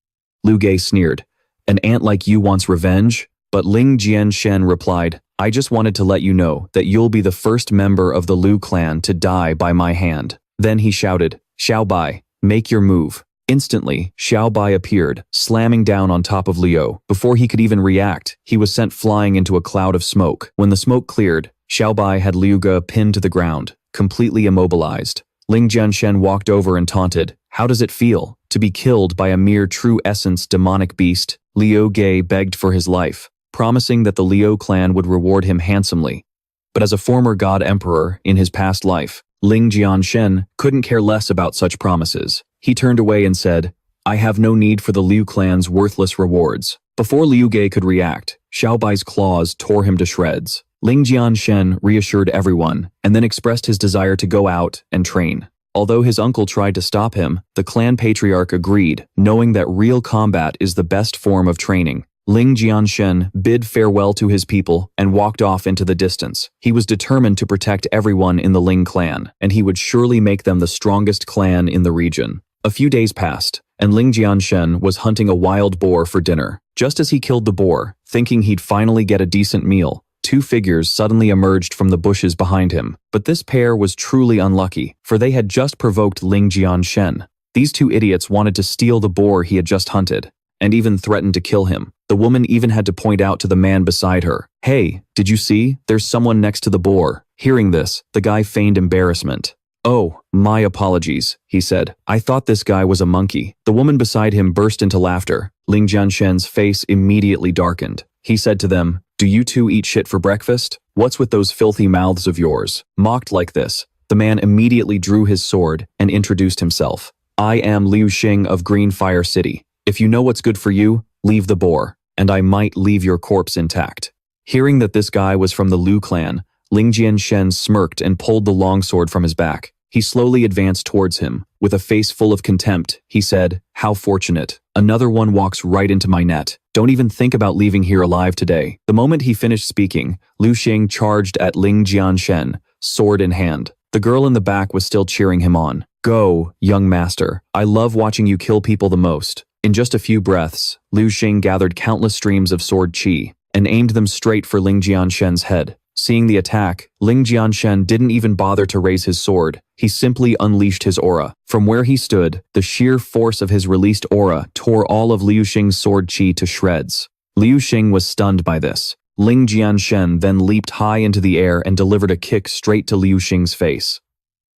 Liu Ge sneered. "An ant like you wants revenge?" But Ling Jianchen replied, "I just wanted to let you know that you'll be the first member of the Liu clan to die by my hand." Then he shouted, "Xiao Bai, make your move." Instantly, Xiao Bai appeared, slamming down on top of Liu. Before he could even react, he was sent flying into a cloud of smoke. When the smoke cleared, Xiao Bai had Liu Ge pinned to the ground, completely immobilized. Ling Jianchen walked over and taunted, "How does it feel to be killed by a mere true essence demonic beast?" Liu Ge begged for his life, promising that the Liu clan would reward him handsomely. But as a former god emperor in his past life, Ling Jianchen couldn't care less about such promises. He turned away and said, "I have no need for the Liu clan's worthless rewards." Before Liu Ge could react, Xiao Bai's claws tore him to shreds. Ling Jianchen reassured everyone and then expressed his desire to go out and train. Although his uncle tried to stop him, the clan patriarch agreed, knowing that real combat is the best form of training. Ling Jianchen bid farewell to his people and walked off into the distance. He was determined to protect everyone in the Ling clan, and he would surely make them the strongest clan in the region. A few days passed, and Ling Jianchen was hunting a wild boar for dinner. Just as he killed the boar, thinking he'd finally get a decent meal, two figures suddenly emerged from the bushes behind him. But this pair was truly unlucky, for they had just provoked Ling Jianchen. These two idiots wanted to steal the boar he had just hunted, and even threatened to kill him. The woman even had to point out to the man beside her, "Hey, did you see? There's someone next to the boar." Hearing this, the guy feigned embarrassment. "Oh, my apologies," he said. "I thought this guy was a monkey." The woman beside him burst into laughter. Ling Jianchen's face immediately darkened. He said to them, "Do you two eat shit for breakfast? What's with those filthy mouths of yours?" Mocked like this, the man immediately drew his sword and introduced himself. "I am Liu Xing of Green Fire City. If you know what's good for you, leave the boar, and I might leave your corpse intact." Hearing that this guy was from the Liu clan, Ling Jianchen smirked and pulled the longsword from his back. He slowly advanced towards him. With a face full of contempt, he said, "How fortunate. Another one walks right into my net. Don't even think about leaving here alive today." The moment he finished speaking, Liu Xing charged at Ling Jianchen, sword in hand. The girl in the back was still cheering him on. "Go, young master. I love watching you kill people the most." In just a few breaths, Liu Xing gathered countless streams of sword qi and aimed them straight for Ling Jianchen's head. Seeing the attack, Ling Jianchen didn't even bother to raise his sword. He simply unleashed his aura. From where he stood, the sheer force of his released aura tore all of Liu Xing's sword qi to shreds. Liu Xing was stunned by this. Ling Jianchen then leaped high into the air and delivered a kick straight to Liu Xing's face.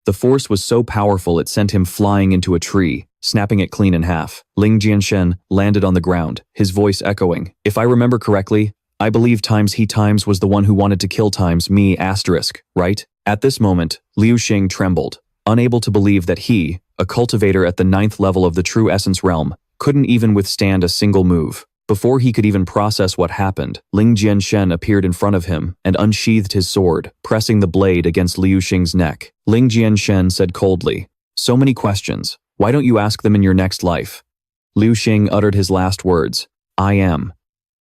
The force was so powerful it sent him flying into a tree, snapping it clean in half. Ling Jianchen landed on the ground, his voice echoing, "If I remember correctly, I believe times he times was the one who wanted to kill times me asterisk, right?" At this moment, Liu Xing trembled, unable to believe that he, a cultivator at the 9th level of the True Essence realm, couldn't even withstand a single move. Before he could even process what happened, Ling Jianchen appeared in front of him and unsheathed his sword, pressing the blade against Liu Xing's neck. Ling Jianchen said coldly, "So many questions. Why don't you ask them in your next life?" Liu Xing uttered his last words, "I am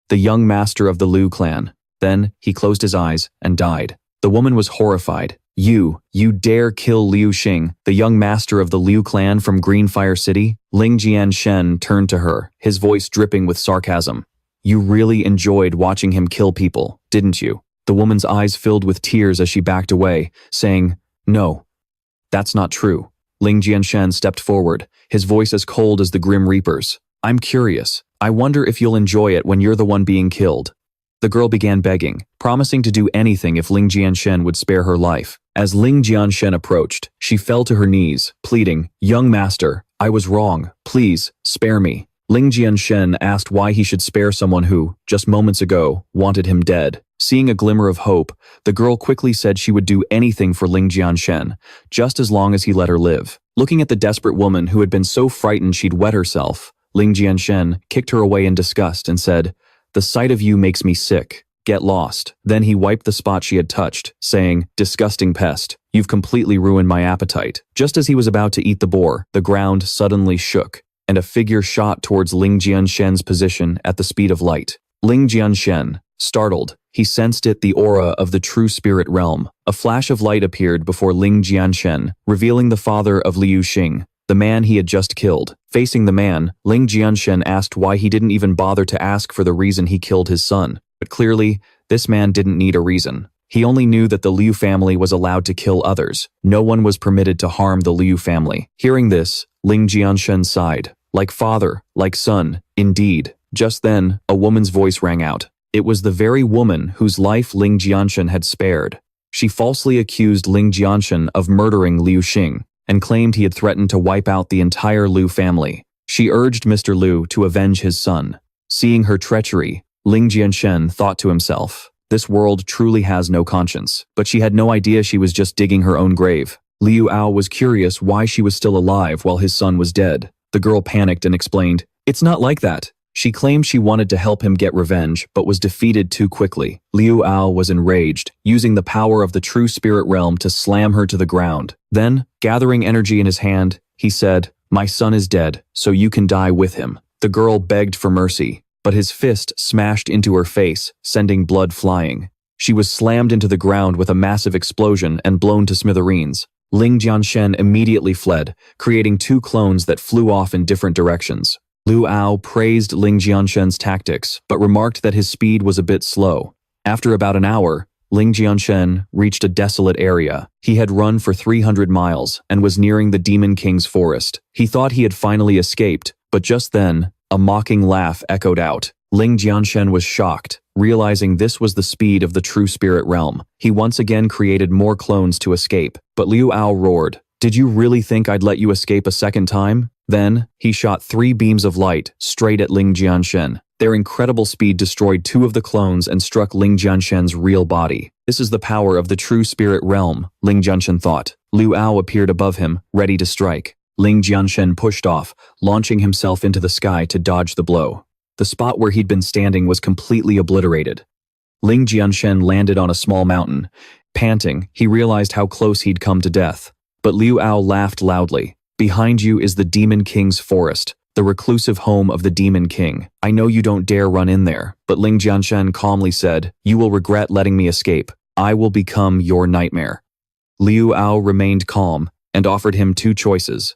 the young master of the Liu clan." Then he closed his eyes and died. The woman was horrified. You dare kill Liu Xing, the young master of the Liu clan from Green Fire City?" Ling Jianchen turned to her, his voice dripping with sarcasm. "You really enjoyed watching him kill people, didn't you?" The woman's eyes filled with tears as she backed away, saying, "No, that's not true." Ling Jianchen stepped forward, his voice as cold as the Grim Reaper's. "I'm curious. I wonder if you'll enjoy it when you're the one being killed." The girl began begging, promising to do anything if Ling Jianchen would spare her life. As Ling Jianchen approached, she fell to her knees, pleading, "Young master, I was wrong. Please, spare me." Ling Jianchen asked why he should spare someone who, just moments ago, wanted him dead. Seeing a glimmer of hope, the girl quickly said she would do anything for Ling Jianchen, just as long as he let her live. Looking at the desperate woman who had been so frightened she'd wet herself, Ling Jianchen kicked her away in disgust and said, "The sight of you makes me sick. Get lost." Then he wiped the spot she had touched, saying, "Disgusting pest, you've completely ruined my appetite." Just as he was about to eat the boar, the ground suddenly shook, and a figure shot towards Ling Jianchen's position at the speed of light. Ling Jianchen, startled, he sensed it, the aura of the true spirit realm. A flash of light appeared before Ling Jianchen, revealing the father of Liu Xing, the man he had just killed. Facing the man, Ling Jianchen asked why he didn't even bother to ask for the reason he killed his son. But clearly, this man didn't need a reason. He only knew that the Liu family was allowed to kill others. No one was permitted to harm the Liu family. Hearing this, Ling Jianchen sighed. Like father, like son, indeed. Just then, a woman's voice rang out. It was the very woman whose life Ling Jianchen had spared. She falsely accused Ling Jianchen of murdering Liu Xing and claimed he had threatened to wipe out the entire Liu family. She urged Mr. Liu to avenge his son. Seeing her treachery, Ling Jianchen thought to himself, this world truly has no conscience. But she had no idea she was just digging her own grave. Liu Ao was curious why she was still alive while his son was dead. The girl panicked and explained, "It's not like that." She claimed she wanted to help him get revenge, but was defeated too quickly. Liu Ao was enraged, using the power of the true spirit realm to slam her to the ground. Then, gathering energy in his hand, he said, "My son is dead, so you can die with him." The girl begged for mercy, but his fist smashed into her face, sending blood flying. She was slammed into the ground with a massive explosion and blown to smithereens. Ling Jianchen immediately fled, creating two clones that flew off in different directions. Liu Ao praised Ling Jianchen's tactics, but remarked that his speed was a bit slow. After about an hour, Ling Jianchen reached a desolate area. He had run for 300 miles and was nearing the Demon King's forest. He thought he had finally escaped, but just then, a mocking laugh echoed out. Ling Jianchen was shocked, realizing this was the speed of the true spirit realm. He once again created more clones to escape, but Liu Ao roared, "Did you really think I'd let you escape a second time?" Then, he shot 3 beams of light straight at Ling Jianchen. Their incredible speed destroyed 2 of the clones and struck Ling Jianchen's real body. This is the power of the true spirit realm, Ling Jianchen thought. Liu Ao appeared above him, ready to strike. Ling Jianchen pushed off, launching himself into the sky to dodge the blow. The spot where he'd been standing was completely obliterated. Ling Jianchen landed on a small mountain. Panting, he realized how close he'd come to death. But Liu Ao laughed loudly. "Behind you is the Demon King's forest, the reclusive home of the Demon King. I know you don't dare run in there." But Ling Jianchen calmly said, "You will regret letting me escape. I will become your nightmare." Liu Ao remained calm and offered him 2 choices.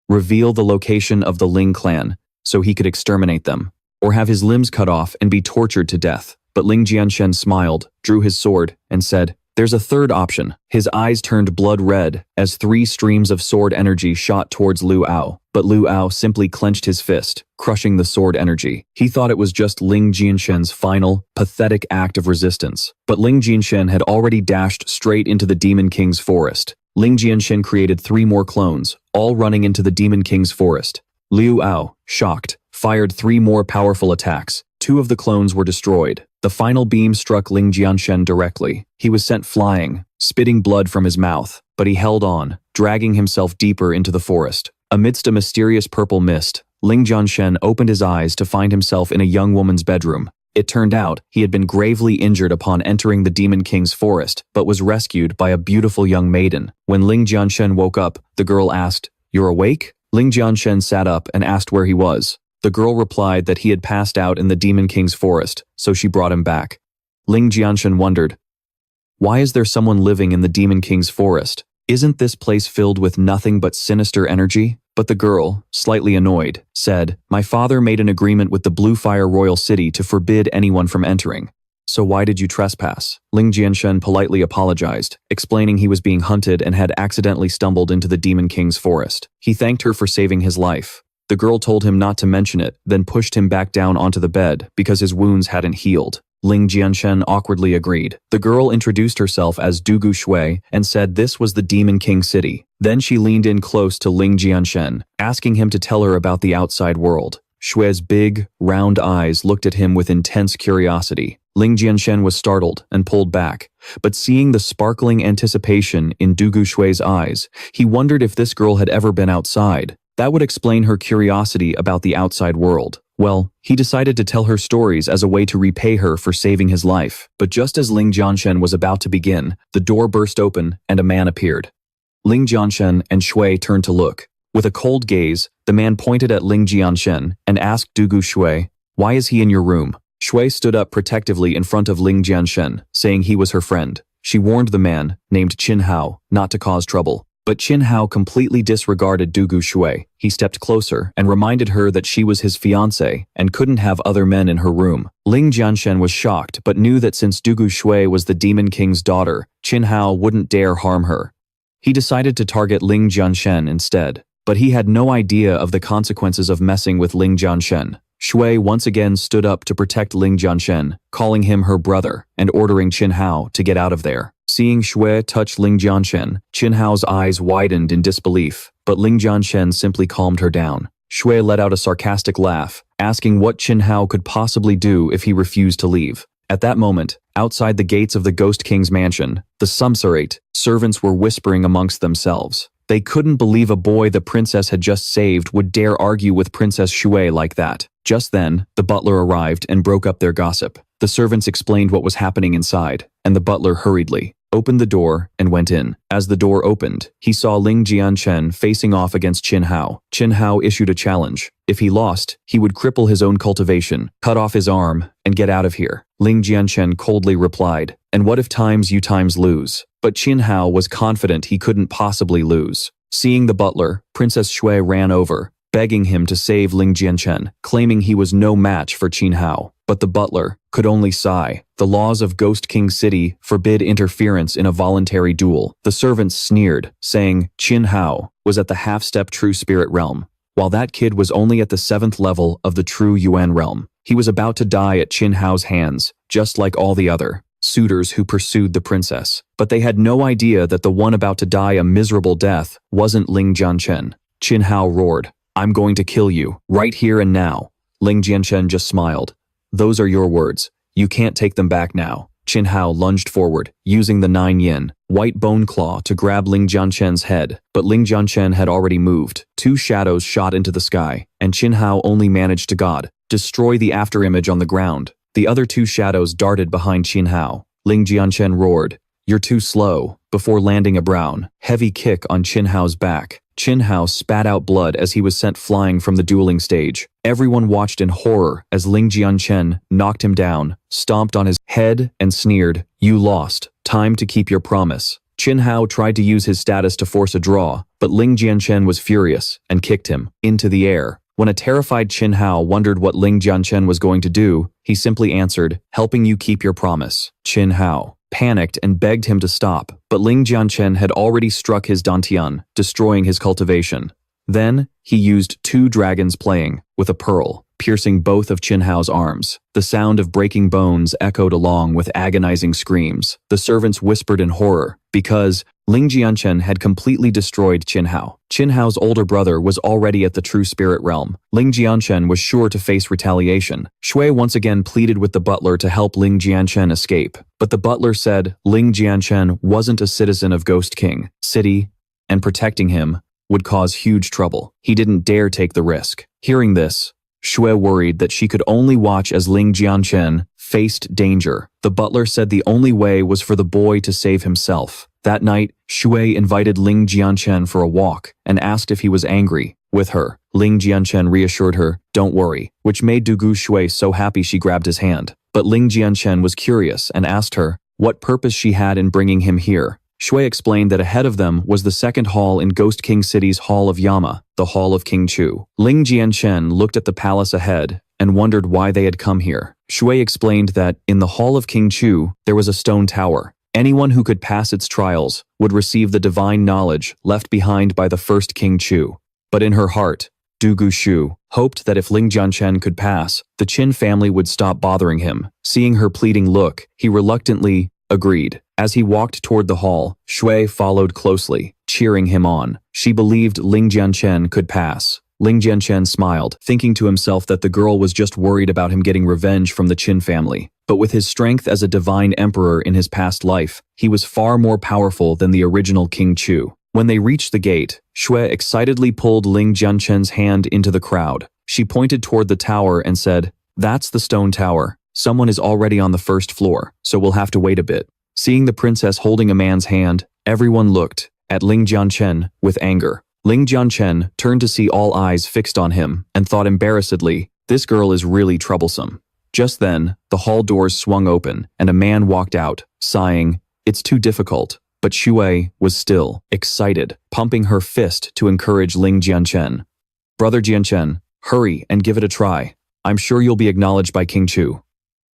Reveal the location of the Ling clan so he could exterminate them, or have his limbs cut off and be tortured to death. But Ling Jianchen smiled, drew his sword, and said, "There's a third option." His eyes turned blood red as 3 streams of sword energy shot towards Liu Ao, but Liu Ao simply clenched his fist, crushing the sword energy. He thought it was just Ling Jianchen's final, pathetic act of resistance. But Ling Jianchen had already dashed straight into the Demon King's forest. Ling Jianchen created 3 more clones, all running into the Demon King's forest. Liu Ao, shocked, fired 3 more powerful attacks. 2 of the clones were destroyed. The final beam struck Ling Jianchen directly. He was sent flying, spitting blood from his mouth, but he held on, dragging himself deeper into the forest. Amidst a mysterious purple mist, Ling Jianchen opened his eyes to find himself in a young woman's bedroom. It turned out he had been gravely injured upon entering the Demon King's forest, but was rescued by a beautiful young maiden. When Ling Jianchen woke up, the girl asked, "You're awake?" Ling Jianchen sat up and asked where he was. The girl replied that he had passed out in the Demon King's forest, so she brought him back. Ling Jianchen wondered, why is there someone living in the Demon King's forest? Isn't this place filled with nothing but sinister energy? But the girl, slightly annoyed, said, "My father made an agreement with the Blue Fire Royal City to forbid anyone from entering. So why did you trespass?" Ling Jianchen politely apologized, explaining he was being hunted and had accidentally stumbled into the Demon King's forest. He thanked her for saving his life. The girl told him not to mention it, then pushed him back down onto the bed because his wounds hadn't healed. Ling Jianchen awkwardly agreed. The girl introduced herself as Dugu Shui and said this was the Demon King city. Then she leaned in close to Ling Jianchen, asking him to tell her about the outside world. Shui's big, round eyes looked at him with intense curiosity. Ling Jianchen was startled and pulled back, but seeing the sparkling anticipation in Dugu Shui's eyes, he wondered if this girl had ever been outside. That would explain her curiosity about the outside world. Well, he decided to tell her stories as a way to repay her for saving his life. But just as Ling Jianchen was about to begin, the door burst open and a man appeared. Ling Jianchen and Shui turned to look. With a cold gaze, the man pointed at Ling Jianchen and asked Dugu Shui, "Why is he in your room?" Shui stood up protectively in front of Ling Jianchen, saying he was her friend. She warned the man, named Qin Hao, not to cause trouble. But Qin Hao completely disregarded Du Guxue. He stepped closer and reminded her that she was his fiancée and couldn't have other men in her room. Ling Jianchen was shocked but knew that since Du Guxue was the Demon King's daughter, Qin Hao wouldn't dare harm her. He decided to target Ling Jianchen instead, but he had no idea of the consequences of messing with Ling Jianchen. Shui once again stood up to protect Ling Jianchen, calling him her brother and ordering Qin Hao to get out of there. Seeing Shui touch Ling Jianchen, Qin Hao's eyes widened in disbelief, but Ling Jianchen simply calmed her down. Shui let out a sarcastic laugh, asking what Qin Hao could possibly do if he refused to leave. At that moment, outside the gates of the Ghost King's mansion, the Sumsurate servants were whispering amongst themselves. They couldn't believe a boy the princess had just saved would dare argue with Princess Shui like that. Just then, the butler arrived and broke up their gossip. The servants explained what was happening inside, and the butler hurriedly opened the door and went in. As the door opened, he saw Ling Jianchen facing off against Qin Hao. Qin Hao issued a challenge. If he lost, he would cripple his own cultivation, cut off his arm, and get out of here. Ling Jianchen coldly replied, "And what if times you times lose?" But Qin Hao was confident he couldn't possibly lose. Seeing the butler, Princess Shui ran over, begging him to save Ling Jianchen, claiming he was no match for Qin Hao. But the butler could only sigh. The laws of Ghost King City forbid interference in a voluntary duel. The servants sneered, saying Qin Hao was at the half-step true spirit realm, while that kid was only at the 7th level of the true Yuan realm. He was about to die at Qin Hao's hands, just like all the other suitors who pursued the princess. But they had no idea that the one about to die a miserable death wasn't Ling Jianchen. Qin Hao roared, "I'm going to kill you, right here and now." Ling Jianchen just smiled. "Those are your words. You can't take them back now." Qin Hao lunged forward, using the 9 yin, white bone claw to grab Ling Jianchen's head, but Ling Jianchen had already moved. 2 shadows shot into the sky, and Qin Hao only managed to destroy the afterimage on the ground. The other 2 shadows darted behind Qin Hao. Ling Jianchen roared, "You're too slow," before landing a brown, heavy kick on Qin Hao's back. Qin Hao spat out blood as he was sent flying from the dueling stage. Everyone watched in horror as Ling Jianchen knocked him down, stomped on his head, and sneered, "You lost. Time to keep your promise." Qin Hao tried to use his status to force a draw, but Ling Jianchen was furious and kicked him into the air. When a terrified Qin Hao wondered what Ling Jianchen was going to do, he simply answered, "Helping you keep your promise." Qin Hao panicked and begged him to stop, but Ling Jianchen had already struck his dantian, destroying his cultivation. Then, he used 2 dragons playing, with a pearl, piercing both of Qin Hao's arms. The sound of breaking bones echoed along with agonizing screams. The servants whispered in horror, because Ling Jianchen had completely destroyed Qin Hao. Qin Hao's older brother was already at the true spirit realm. Ling Jianchen was sure to face retaliation. Shui once again pleaded with the butler to help Ling Jianchen escape, but the butler said Ling Jianchen wasn't a citizen of Ghost King City, and protecting him would cause huge trouble. He didn't dare take the risk. Hearing this, Shui worried that she could only watch as Ling Jianchen faced danger. The butler said the only way was for the boy to save himself. That night, Shui invited Ling Jianchen for a walk and asked if he was angry with her. Ling Jianchen reassured her, "Don't worry," which made Du Guxue so happy she grabbed his hand. But Ling Jianchen was curious and asked her what purpose she had in bringing him here. Shui explained that ahead of them was the 2nd hall in Ghost King City's Hall of Yama, the Hall of King Chu. Ling Jianchen looked at the palace ahead and wondered why they had come here. Shui explained that in the Hall of King Chu, there was a stone tower. Anyone who could pass its trials would receive the divine knowledge left behind by the first King Chu. But in her heart, Du Guxue hoped that if Ling Jianchen could pass, the Qin family would stop bothering him. Seeing her pleading look, he reluctantly agreed. As he walked toward the hall, Shui followed closely, cheering him on. She believed Ling Jianchen could pass. Ling Jianchen smiled, thinking to himself that the girl was just worried about him getting revenge from the Qin family. But with his strength as a divine emperor in his past life, he was far more powerful than the original King Chu. When they reached the gate, Shui excitedly pulled Ling Jianchen's hand into the crowd. She pointed toward the tower and said, "That's the stone tower. Someone is already on the 1st floor, so we'll have to wait a bit." Seeing the princess holding a man's hand, everyone looked at Ling Jianchen with anger. Ling Jianchen turned to see all eyes fixed on him and thought embarrassedly, "This girl is really troublesome." Just then, the hall doors swung open, and a man walked out, sighing, "It's too difficult." But Shui was still excited, pumping her fist to encourage Ling Jianchen. "Brother Jianchen, hurry and give it a try. I'm sure you'll be acknowledged by King Chu."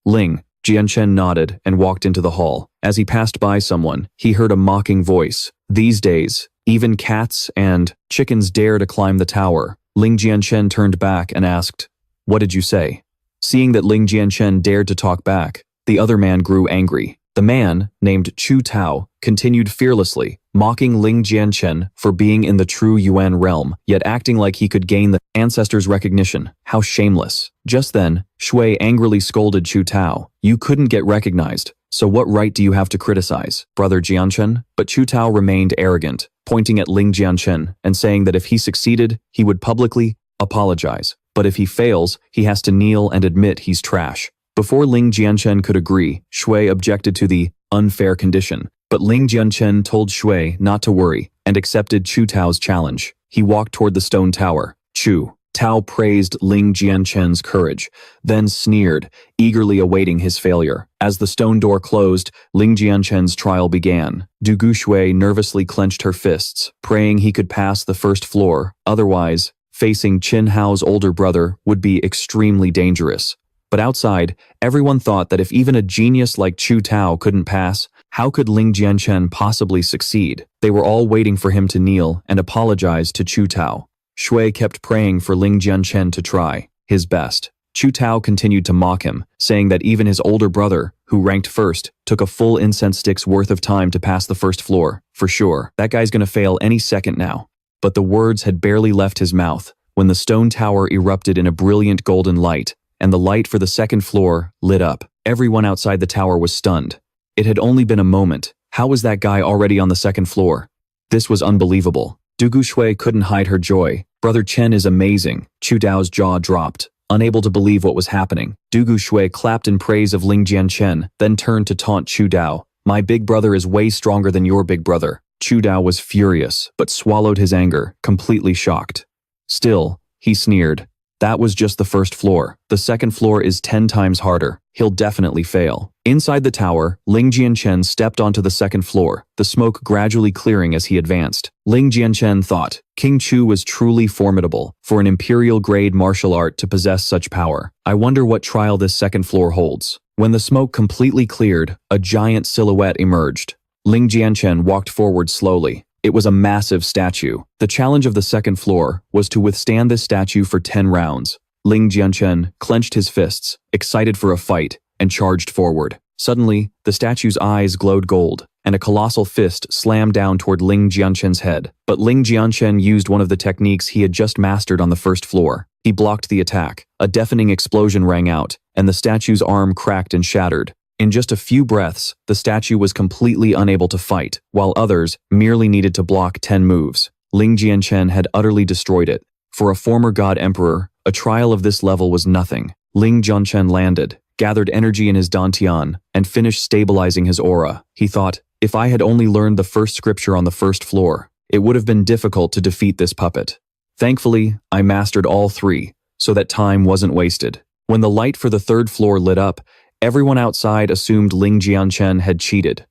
Ling Jianchen nodded and walked into the hall. As he passed by someone, he heard a mocking voice. "These days, even cats and chickens dare to climb the tower." Ling Jianchen turned back and asked, "What did you say?" Seeing that Ling Jianchen dared to talk back, the other man grew angry. The man, named Chu Tao, continued fearlessly, mocking Ling Jianchen for being in the true Yuan realm, yet acting like he could gain the ancestors' recognition. How shameless. Just then, Shui angrily scolded Chu Tao. "You couldn't get recognized, so what right do you have to criticize, Brother Jianchen?" But Chu Tao remained arrogant, pointing at Ling Jianchen and saying that if he succeeded, he would publicly apologize. But if he fails, he has to kneel and admit he's trash. Before Ling Jianchen could agree, Shui objected to the unfair condition. But Ling Jianchen told Shui not to worry and accepted Chu Tao's challenge. He walked toward the stone tower. Chu Tao praised Ling Jianchen's courage, then sneered, eagerly awaiting his failure. As the stone door closed, Ling Jianchen's trial began. Shui nervously clenched her fists, praying he could pass the first floor. Otherwise, facing Qin Hao's older brother would be extremely dangerous. But outside, everyone thought that if even a genius like Chu Tao couldn't pass, how could Ling Jianchen possibly succeed? They were all waiting for him to kneel and apologize to Chu Tao. Shui kept praying for Ling Jianchen to try his best. Chu Tao continued to mock him, saying that even his older brother, who ranked first, took a full incense stick's worth of time to pass the first floor. For sure, that guy's gonna fail any second now. But the words had barely left his mouth when the stone tower erupted in a brilliant golden light, and the light for the second floor lit up. Everyone outside the tower was stunned. It had only been a moment. How was that guy already on the second floor? This was unbelievable. Shui couldn't hide her joy. Brother Chen is amazing. Chu Tao's jaw dropped, unable to believe what was happening. Shui clapped in praise of Ling Jianchen, then turned to taunt Chu Tao. "My big brother is way stronger than your big brother." Chu Tao was furious, but swallowed his anger, completely shocked. Still, he sneered. "That was just the first floor. The second floor is 10 times harder. He'll definitely fail." Inside the tower, Ling Jianchen stepped onto the second floor, the smoke gradually clearing as he advanced. Ling Jianchen thought, King Chu was truly formidable for an imperial-grade martial art to possess such power. I wonder what trial this second floor holds. When the smoke completely cleared, a giant silhouette emerged. Ling Jianchen walked forward slowly. It was a massive statue. The challenge of the second floor was to withstand this statue for 10 rounds. Ling Jianchen clenched his fists, excited for a fight, and charged forward. Suddenly, the statue's eyes glowed gold, and a colossal fist slammed down toward Ling Jianchen's head. But Ling Jianchen used one of the techniques he had just mastered on the first floor. He blocked the attack. A deafening explosion rang out, and the statue's arm cracked and shattered. In just a few breaths, the statue was completely unable to fight, while others merely needed to block 10 moves. Ling Jianchen had utterly destroyed it. For a former god emperor, a trial of this level was nothing. Ling Jianchen landed, gathered energy in his dantian, and finished stabilizing his aura. He thought, if I had only learned the first scripture on the first floor, it would have been difficult to defeat this puppet. Thankfully, I mastered all 3, so that time wasn't wasted. When the light for the third floor lit up, everyone outside assumed Ling Jianchen had cheated,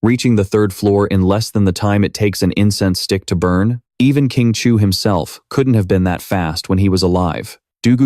reaching the third floor in less than the time it takes an incense stick to burn. Even King Chu himself couldn't have been that fast when he was alive.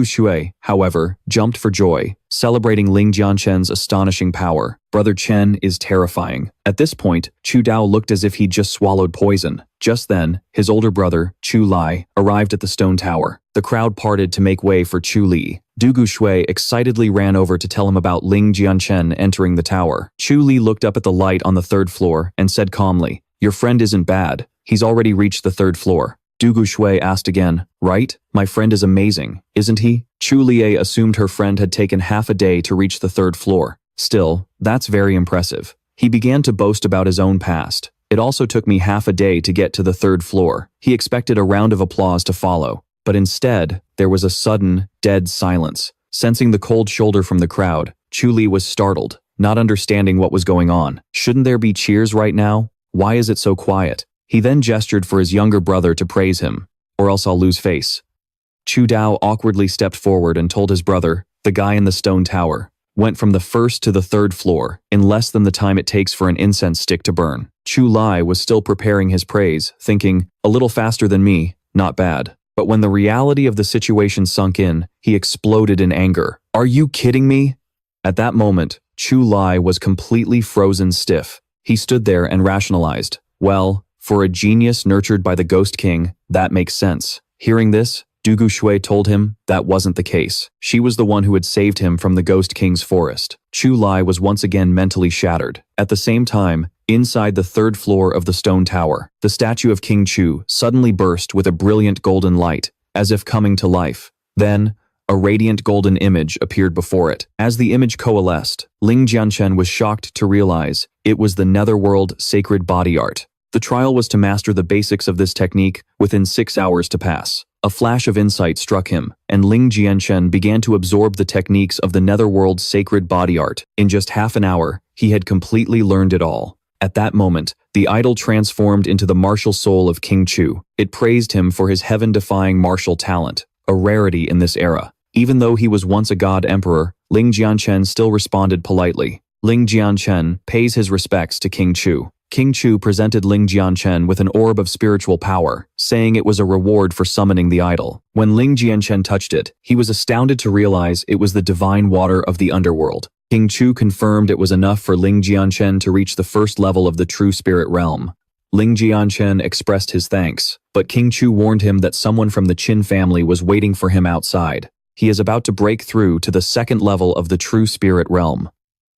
Shui, however, jumped for joy, celebrating Ling Jianchen's astonishing power. Brother Chen is terrifying. At this point, Chu Tao looked as if he'd just swallowed poison. Just then, his older brother, Chu Lai, arrived at the stone tower. The crowd parted to make way for Chu Li. Shui excitedly ran over to tell him about Ling Jianchen entering the tower. Chu Li looked up at the light on the third floor and said calmly, "Your friend isn't bad. He's already reached the third floor." Shui asked again, "Right? My friend is amazing, isn't he?" Chu Li assumed her friend had taken half a day to reach the third floor. Still, that's very impressive. He began to boast about his own past. "It also took me half a day to get to the third floor." He expected a round of applause to follow, but instead, there was a sudden, dead silence. Sensing the cold shoulder from the crowd, Chu Li was startled, not understanding what was going on. Shouldn't there be cheers right now? Why is it so quiet? He then gestured for his younger brother to praise him, or else I'll lose face. Chu Tao awkwardly stepped forward and told his brother, the guy in the stone tower, went from the first to the third floor in less than the time it takes for an incense stick to burn. Chu Lai was still preparing his praise, thinking, a little faster than me, not bad. But when the reality of the situation sunk in, he exploded in anger. Are you kidding me? At that moment, Chu Lai was completely frozen stiff. He stood there and rationalized. Well, for a genius nurtured by the Ghost King, that makes sense. Hearing this, Du Guxue told him that wasn't the case. She was the one who had saved him from the Ghost King's forest. Chu Lai was once again mentally shattered. At the same time, inside the third floor of the stone tower, the statue of King Chu suddenly burst with a brilliant golden light, as if coming to life. Then, a radiant golden image appeared before it. As the image coalesced, Ling Jianchen was shocked to realize it was the netherworld sacred body art. The trial was to master the basics of this technique within 6 hours to pass. A flash of insight struck him, and Ling Jianchen began to absorb the techniques of the netherworld's sacred body art. In just half an hour, he had completely learned it all. At that moment, the idol transformed into the martial soul of King Chu. It praised him for his heaven-defying martial talent, a rarity in this era. Even though he was once a god emperor, Ling Jianchen still responded politely. Ling Jianchen pays his respects to King Chu. King Chu presented Ling Jianchen with an orb of spiritual power, saying it was a reward for summoning the idol. When Ling Jianchen touched it, he was astounded to realize it was the divine water of the underworld. King Chu confirmed it was enough for Ling Jianchen to reach the first level of the true spirit realm. Ling Jianchen expressed his thanks, but King Chu warned him that someone from the Qin family was waiting for him outside. He is about to break through to the second level of the true spirit realm.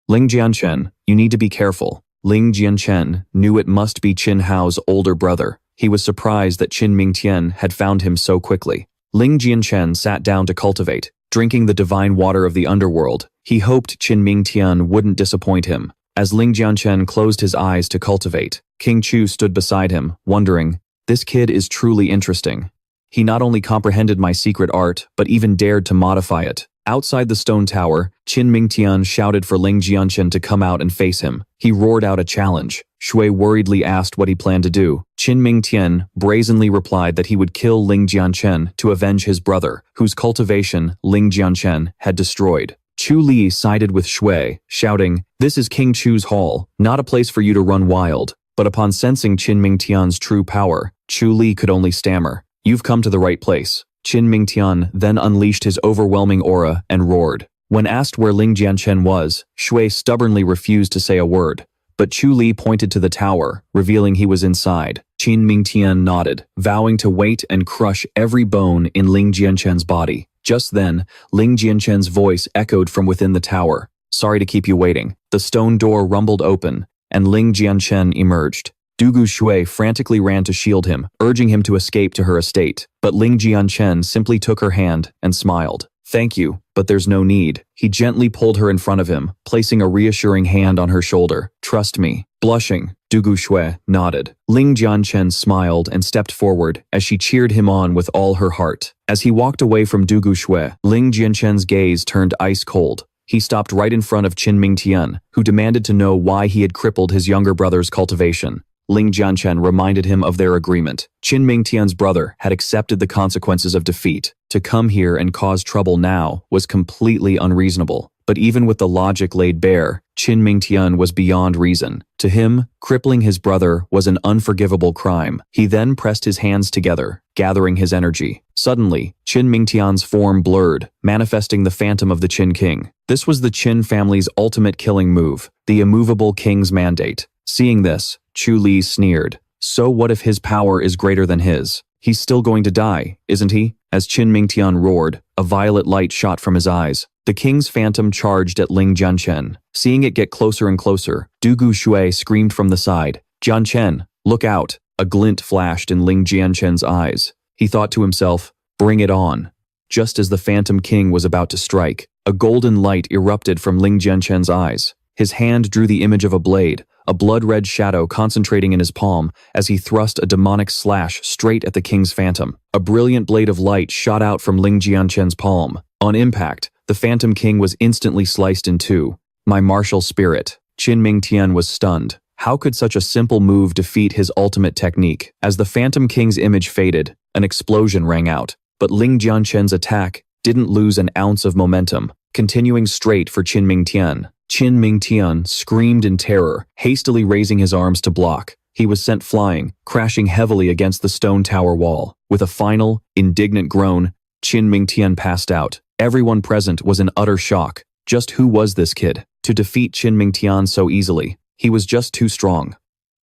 Ling Jianchen, you need to be careful. Ling Jianchen knew it must be Qin Hao's older brother. He was surprised that Qin Mingtian had found him so quickly. Ling Jianchen sat down to cultivate, drinking the divine water of the underworld. He hoped Qin Mingtian wouldn't disappoint him. As Ling Jianchen closed his eyes to cultivate, King Chu stood beside him, wondering, this kid is truly interesting. He not only comprehended my secret art, but even dared to modify it. Outside the stone tower, Qin Mingtian shouted for Ling Jianchen to come out and face him. He roared out a challenge. Shui worriedly asked what he planned to do. Qin Mingtian brazenly replied that he would kill Ling Jianchen to avenge his brother, whose cultivation Ling Jianchen had destroyed. Chu Li sided with Shui, shouting, this is King Chu's hall, not a place for you to run wild. But upon sensing Qin Mingtian's true power, Chu Li could only stammer, you've come to the right place. Qin Mingtian then unleashed his overwhelming aura and roared. When asked where Ling Jianchen was, Shui stubbornly refused to say a word. But Chu Li pointed to the tower, revealing he was inside. Qin Mingtian nodded, vowing to wait and crush every bone in Ling Jianchen's body. Just then, Ling Jianchen's voice echoed from within the tower. Sorry to keep you waiting. The stone door rumbled open, and Ling Jianchen emerged. Du Guxue frantically ran to shield him, urging him to escape to her estate. But Ling Jianchen simply took her hand and smiled. Thank you, but there's no need. He gently pulled her in front of him, placing a reassuring hand on her shoulder. Trust me. Blushing, Du Guxue nodded. Ling Jianchen smiled and stepped forward as she cheered him on with all her heart. As he walked away from Du Guxue, Ling Jianchen's gaze turned ice cold. He stopped right in front of Qin Mingtian, who demanded to know why he had crippled his younger brother's cultivation. Ling Jianchen reminded him of their agreement. Qin Mingtian's brother had accepted the consequences of defeat. To come here and cause trouble now was completely unreasonable. But even with the logic laid bare, Qin Mingtian was beyond reason. To him, crippling his brother was an unforgivable crime. He then pressed his hands together, gathering his energy. Suddenly, Qin Mingtian's form blurred, manifesting the phantom of the Qin king. This was the Qin family's ultimate killing move, the immovable king's mandate. Seeing this, Chu Li sneered. So what if his power is greater than his? He's still going to die, isn't he? As Qin Mingtian roared, a violet light shot from his eyes. The king's phantom charged at Ling Jianchen. Seeing it get closer and closer, Du Guxue screamed from the side, Jianchen, look out! A glint flashed in Ling Jianchen's eyes. He thought to himself, bring it on. Just as the phantom king was about to strike, a golden light erupted from Ling Jianchen's eyes. His hand drew the image of a blade, a blood-red shadow concentrating in his palm as he thrust a demonic slash straight at the king's phantom. A brilliant blade of light shot out from Ling Jianchen's palm. On impact, the phantom king was instantly sliced in two. My martial spirit. Qin Mingtian was stunned. How could such a simple move defeat his ultimate technique? As the phantom king's image faded, an explosion rang out. But Ling Jianchen's attack didn't lose an ounce of momentum. continuing straight for Qin Mingtian. Qin Mingtian screamed in terror, hastily raising his arms to block. He was sent flying, crashing heavily against the stone tower wall. With a final, indignant groan, Qin Mingtian passed out. Everyone present was in utter shock. Just who was this kid to defeat Qin Mingtian so easily? He was just too strong.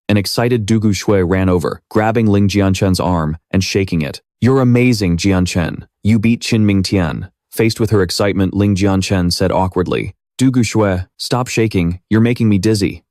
An excited Du Guxue ran over, grabbing Ling Jianchen's arm and shaking it. "You're amazing, Jianchen. You beat Qin Mingtian." Faced with her excitement, Ling Jianchen said awkwardly, "Du Guxue, stop shaking. You're making me dizzy."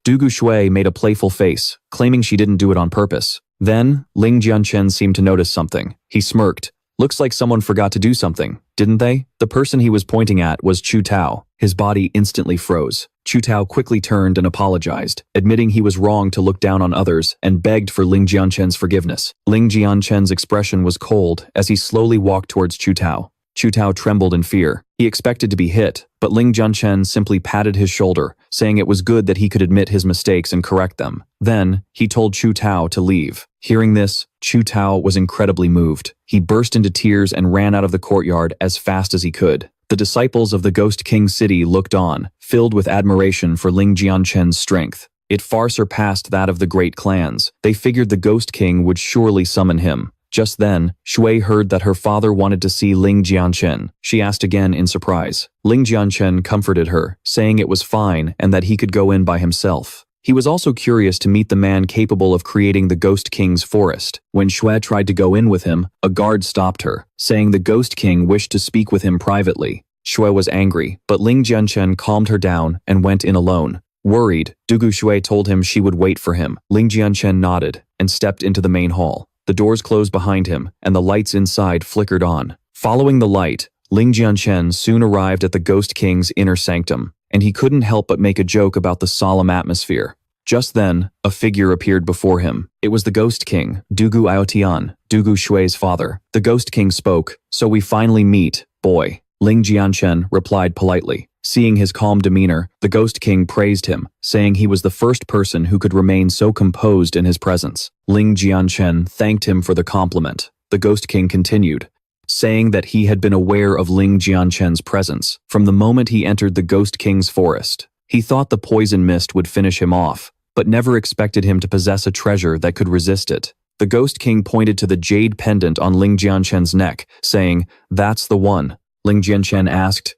Du Guxue made a playful face, claiming she didn't do it on purpose. Then, Ling Jianchen seemed to notice something. He smirked. "Looks like someone forgot to do something, didn't they?" The person he was pointing at was Chu Tao. His body instantly froze. Chu Tao quickly turned and apologized, admitting he was wrong to look down on others and begged for Ling Jianchen's forgiveness. Ling Jianchen's expression was cold as he slowly walked towards Chu Tao. Chu Tao trembled in fear. He expected to be hit, but Ling Jianchen simply patted his shoulder, saying it was good that he could admit his mistakes and correct them. Then, he told Chu Tao to leave. Hearing this, Chu Tao was incredibly moved. He burst into tears and ran out of the courtyard as fast as he could. The disciples of the Ghost King city looked on, filled with admiration for Ling Jianchen's strength. It far surpassed that of the great clans. They figured the Ghost King would surely summon him. Just then, Shui heard that her father wanted to see Ling Jianchen. She asked again in surprise. Ling Jianchen comforted her, saying it was fine and that he could go in by himself. He was also curious to meet the man capable of creating the Ghost King's forest. When Shui tried to go in with him, a guard stopped her, saying the Ghost King wished to speak with him privately. Shui was angry, but Ling Jianchen calmed her down and went in alone. Worried, Du Guxue told him she would wait for him. Ling Jianchen nodded and stepped into the main hall. The doors closed behind him, and the lights inside flickered on. Following the light, Ling Jianchen soon arrived at the Ghost King's inner sanctum, and he couldn't help but make a joke about the solemn atmosphere. Just then, a figure appeared before him. It was the Ghost King, Dugu Aotian, Du Guxue's father. The Ghost King spoke, "So we finally meet, boy." Ling Jianchen replied politely. Seeing his calm demeanor, the Ghost King praised him, saying he was the first person who could remain so composed in his presence. Ling Jianchen thanked him for the compliment. The Ghost King continued, saying that he had been aware of Ling Jianchen's presence from the moment he entered the Ghost King's forest. He thought the poison mist would finish him off, but never expected him to possess a treasure that could resist it. The Ghost King pointed to the jade pendant on Ling Jianchen's neck, saying, "That's the one." Ling Jianchen asked,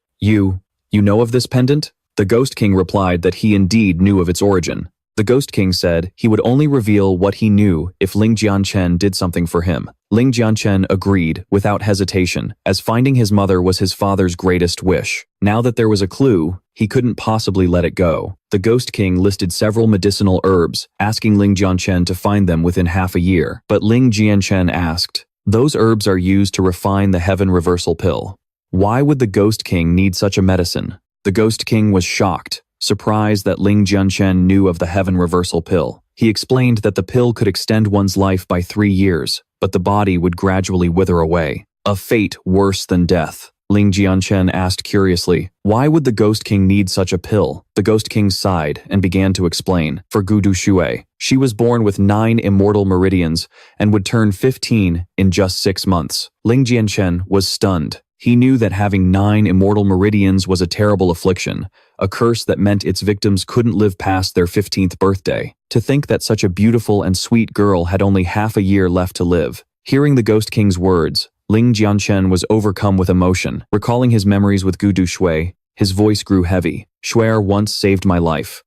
You know of this pendant?" The Ghost King replied that he indeed knew of its origin. The Ghost King said he would only reveal what he knew if Ling Jianchen did something for him. Ling Jianchen agreed without hesitation, as finding his mother was his father's greatest wish. Now that there was a clue, he couldn't possibly let it go. The Ghost King listed several medicinal herbs, asking Ling Jianchen to find them within half a year. But Ling Jianchen asked, "Those herbs are used to refine the heaven reversal pill. Why would the Ghost King need such a medicine?" The Ghost King was shocked, surprised that Ling Jianchen knew of the heaven reversal pill. He explained that the pill could extend one's life by 3 years, but the body would gradually wither away. A fate worse than death. Ling Jianchen asked curiously, why would the Ghost King need such a pill? The Ghost King sighed and began to explain. For Gu Duxue, she was born with 9 immortal meridians and would turn 15 in just 6 months. Ling Jianchen was stunned. He knew that having 9 immortal meridians was a terrible affliction, a curse that meant its victims couldn't live past their 15th birthday. To think that such a beautiful and sweet girl had only half a year left to live. Hearing the Ghost King's words, Ling Jianchen was overcome with emotion. Recalling his memories with Gu Duxue, his voice grew heavy. "Shuer once saved my life.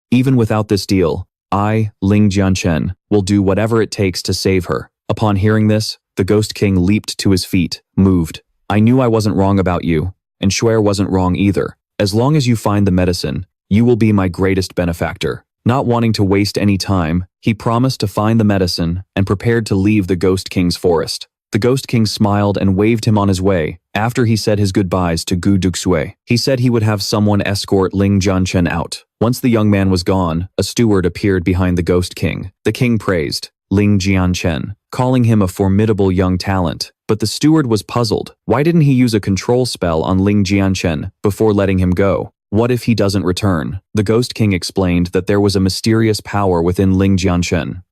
Even without this deal, I, Ling Jianchen, will do whatever it takes to save her." Upon hearing this, the Ghost King leaped to his feet, moved. "I knew I wasn't wrong about you, and Shuer wasn't wrong either. As long as you find the medicine, you will be my greatest benefactor." Not wanting to waste any time, he promised to find the medicine and prepared to leave the Ghost King's forest. The Ghost King smiled and waved him on his way after he said his goodbyes to Gu Duxue. He said he would have someone escort Ling Jianchen out. Once the young man was gone, a steward appeared behind the Ghost King. The king praised Ling Jianchen, calling him a formidable young talent. But the steward was puzzled. Why didn't he use a control spell on Ling Jianchen before letting him go? What if he doesn't return? The Ghost King explained that there was a mysterious power within Ling Jianchen.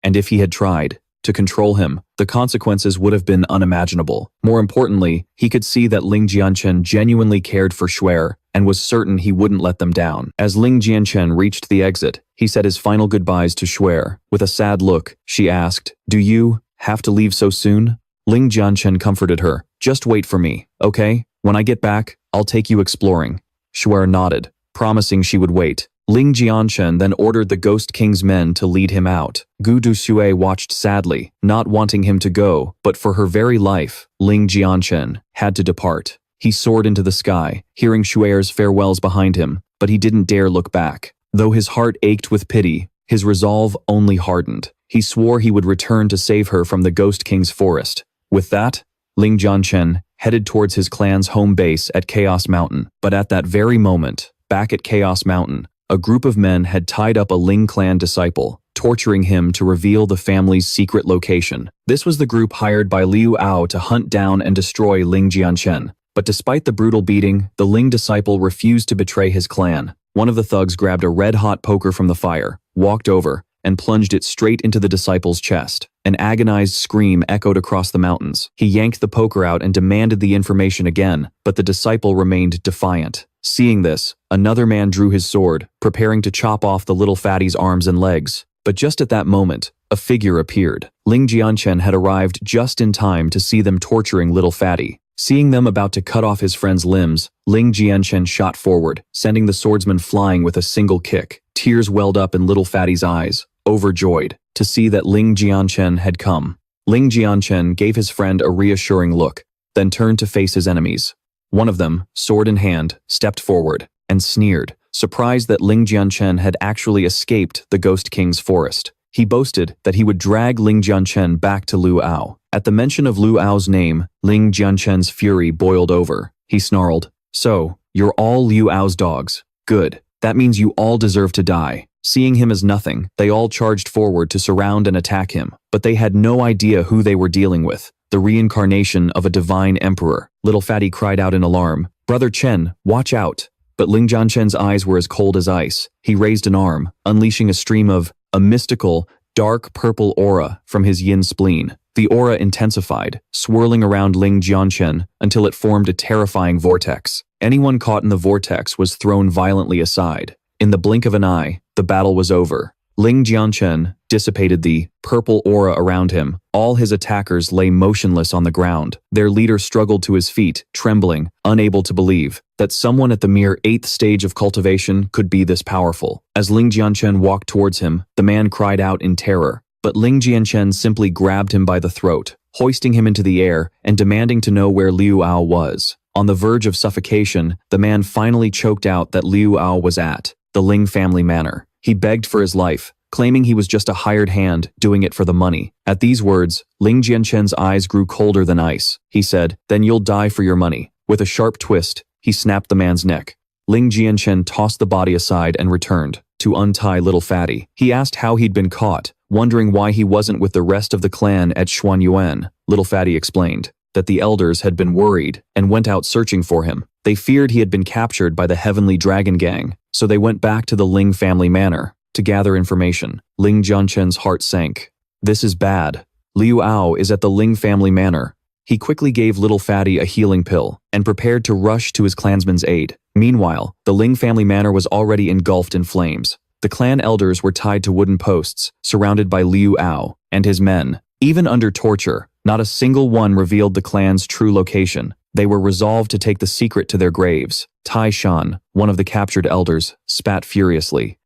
And if he had tried, to control him, the consequences would have been unimaginable. More importantly, he could see that Ling Jianchen genuinely cared for Shuer and was certain he wouldn't let them down. As Ling Jianchen reached the exit, he said his final goodbyes to Shuer. With a sad look, she asked, "Do you have to leave so soon?" Ling Jianchen comforted her. "Just wait for me, okay? When I get back, I'll take you exploring." Shuer nodded, promising she would wait. Ling Jianchen then ordered the Ghost King's men to lead him out. Gu Duxue watched sadly, not wanting him to go, but for her very life, Ling Jianchen had to depart. He soared into the sky, hearing Shuer's farewells behind him, but he didn't dare look back. Though his heart ached with pity, his resolve only hardened. He swore he would return to save her from the Ghost King's forest. With that, Ling Jianchen headed towards his clan's home base at Chaos Mountain. But at that very moment, back at Chaos Mountain, a group of men had tied up a Ling clan disciple, torturing him to reveal the family's secret location. This was the group hired by Liu Ao to hunt down and destroy Ling Jianchen. But despite the brutal beating, the Ling disciple refused to betray his clan. One of the thugs grabbed a red-hot poker from the fire, walked over, and plunged it straight into the disciple's chest. An agonized scream echoed across the mountains. He yanked the poker out and demanded the information again, but the disciple remained defiant. Seeing this, another man drew his sword, preparing to chop off the little fatty's arms and legs. But just at that moment, a figure appeared. Ling Jianchen had arrived just in time to see them torturing little fatty. Seeing them about to cut off his friend's limbs, Ling Jianchen shot forward, sending the swordsman flying with a single kick. Tears welled up in little fatty's eyes, overjoyed to see that Ling Jianchen had come. Ling Jianchen gave his friend a reassuring look, then turned to face his enemies. One of them, sword in hand, stepped forward and sneered, surprised that Ling Jianchen had actually escaped the Ghost King's forest. He boasted that he would drag Ling Jianchen back to Liu Ao. At the mention of Liu Ao's name, Ling Jianchen's fury boiled over. He snarled, "So, you're all Liu Ao's dogs. Good. That means you all deserve to die." Seeing him as nothing, they all charged forward to surround and attack him, but they had no idea who they were dealing with. The reincarnation of a divine emperor. Little Fatty cried out in alarm, "Brother Chen, watch out." But Ling Jianchen's eyes were as cold as ice. He raised an arm, unleashing a stream of a mystical, dark purple aura from his yin spleen. The aura intensified, swirling around Ling Jianchen until it formed a terrifying vortex. Anyone caught in the vortex was thrown violently aside. In the blink of an eye, the battle was over. Ling Jianchen dissipated the purple aura around him. All his attackers lay motionless on the ground. Their leader struggled to his feet, trembling, unable to believe that someone at the mere 8th stage of cultivation could be this powerful. As Ling Jianchen walked towards him, the man cried out in terror. But Ling Jianchen simply grabbed him by the throat, hoisting him into the air and demanding to know where Liu Ao was. On the verge of suffocation, the man finally choked out that Liu Ao was at the Ling family manor. He begged for his life, claiming he was just a hired hand doing it for the money. At these words, Ling Jianchen's eyes grew colder than ice. He said, "Then you'll die for your money." With a sharp twist, he snapped the man's neck. Ling Jianchen tossed the body aside and returned to untie little Fatty. He asked how he'd been caught, wondering why he wasn't with the rest of the clan at Xuanyuan. Little Fatty explained that the elders had been worried and went out searching for him. They feared he had been captured by the Heavenly Dragon Gang, so they went back to the Ling family manor to gather information. Ling Jianchen's heart sank. This is bad. Liu Ao is at the Ling family manor. He quickly gave little Fatty a healing pill and prepared to rush to his clansman's aid. Meanwhile, the Ling family manor was already engulfed in flames. The clan elders were tied to wooden posts, surrounded by Liu Ao and his men. Even under torture, not a single one revealed the clan's true location. They were resolved to take the secret to their graves. Tai Shan, one of the captured elders, spat furiously.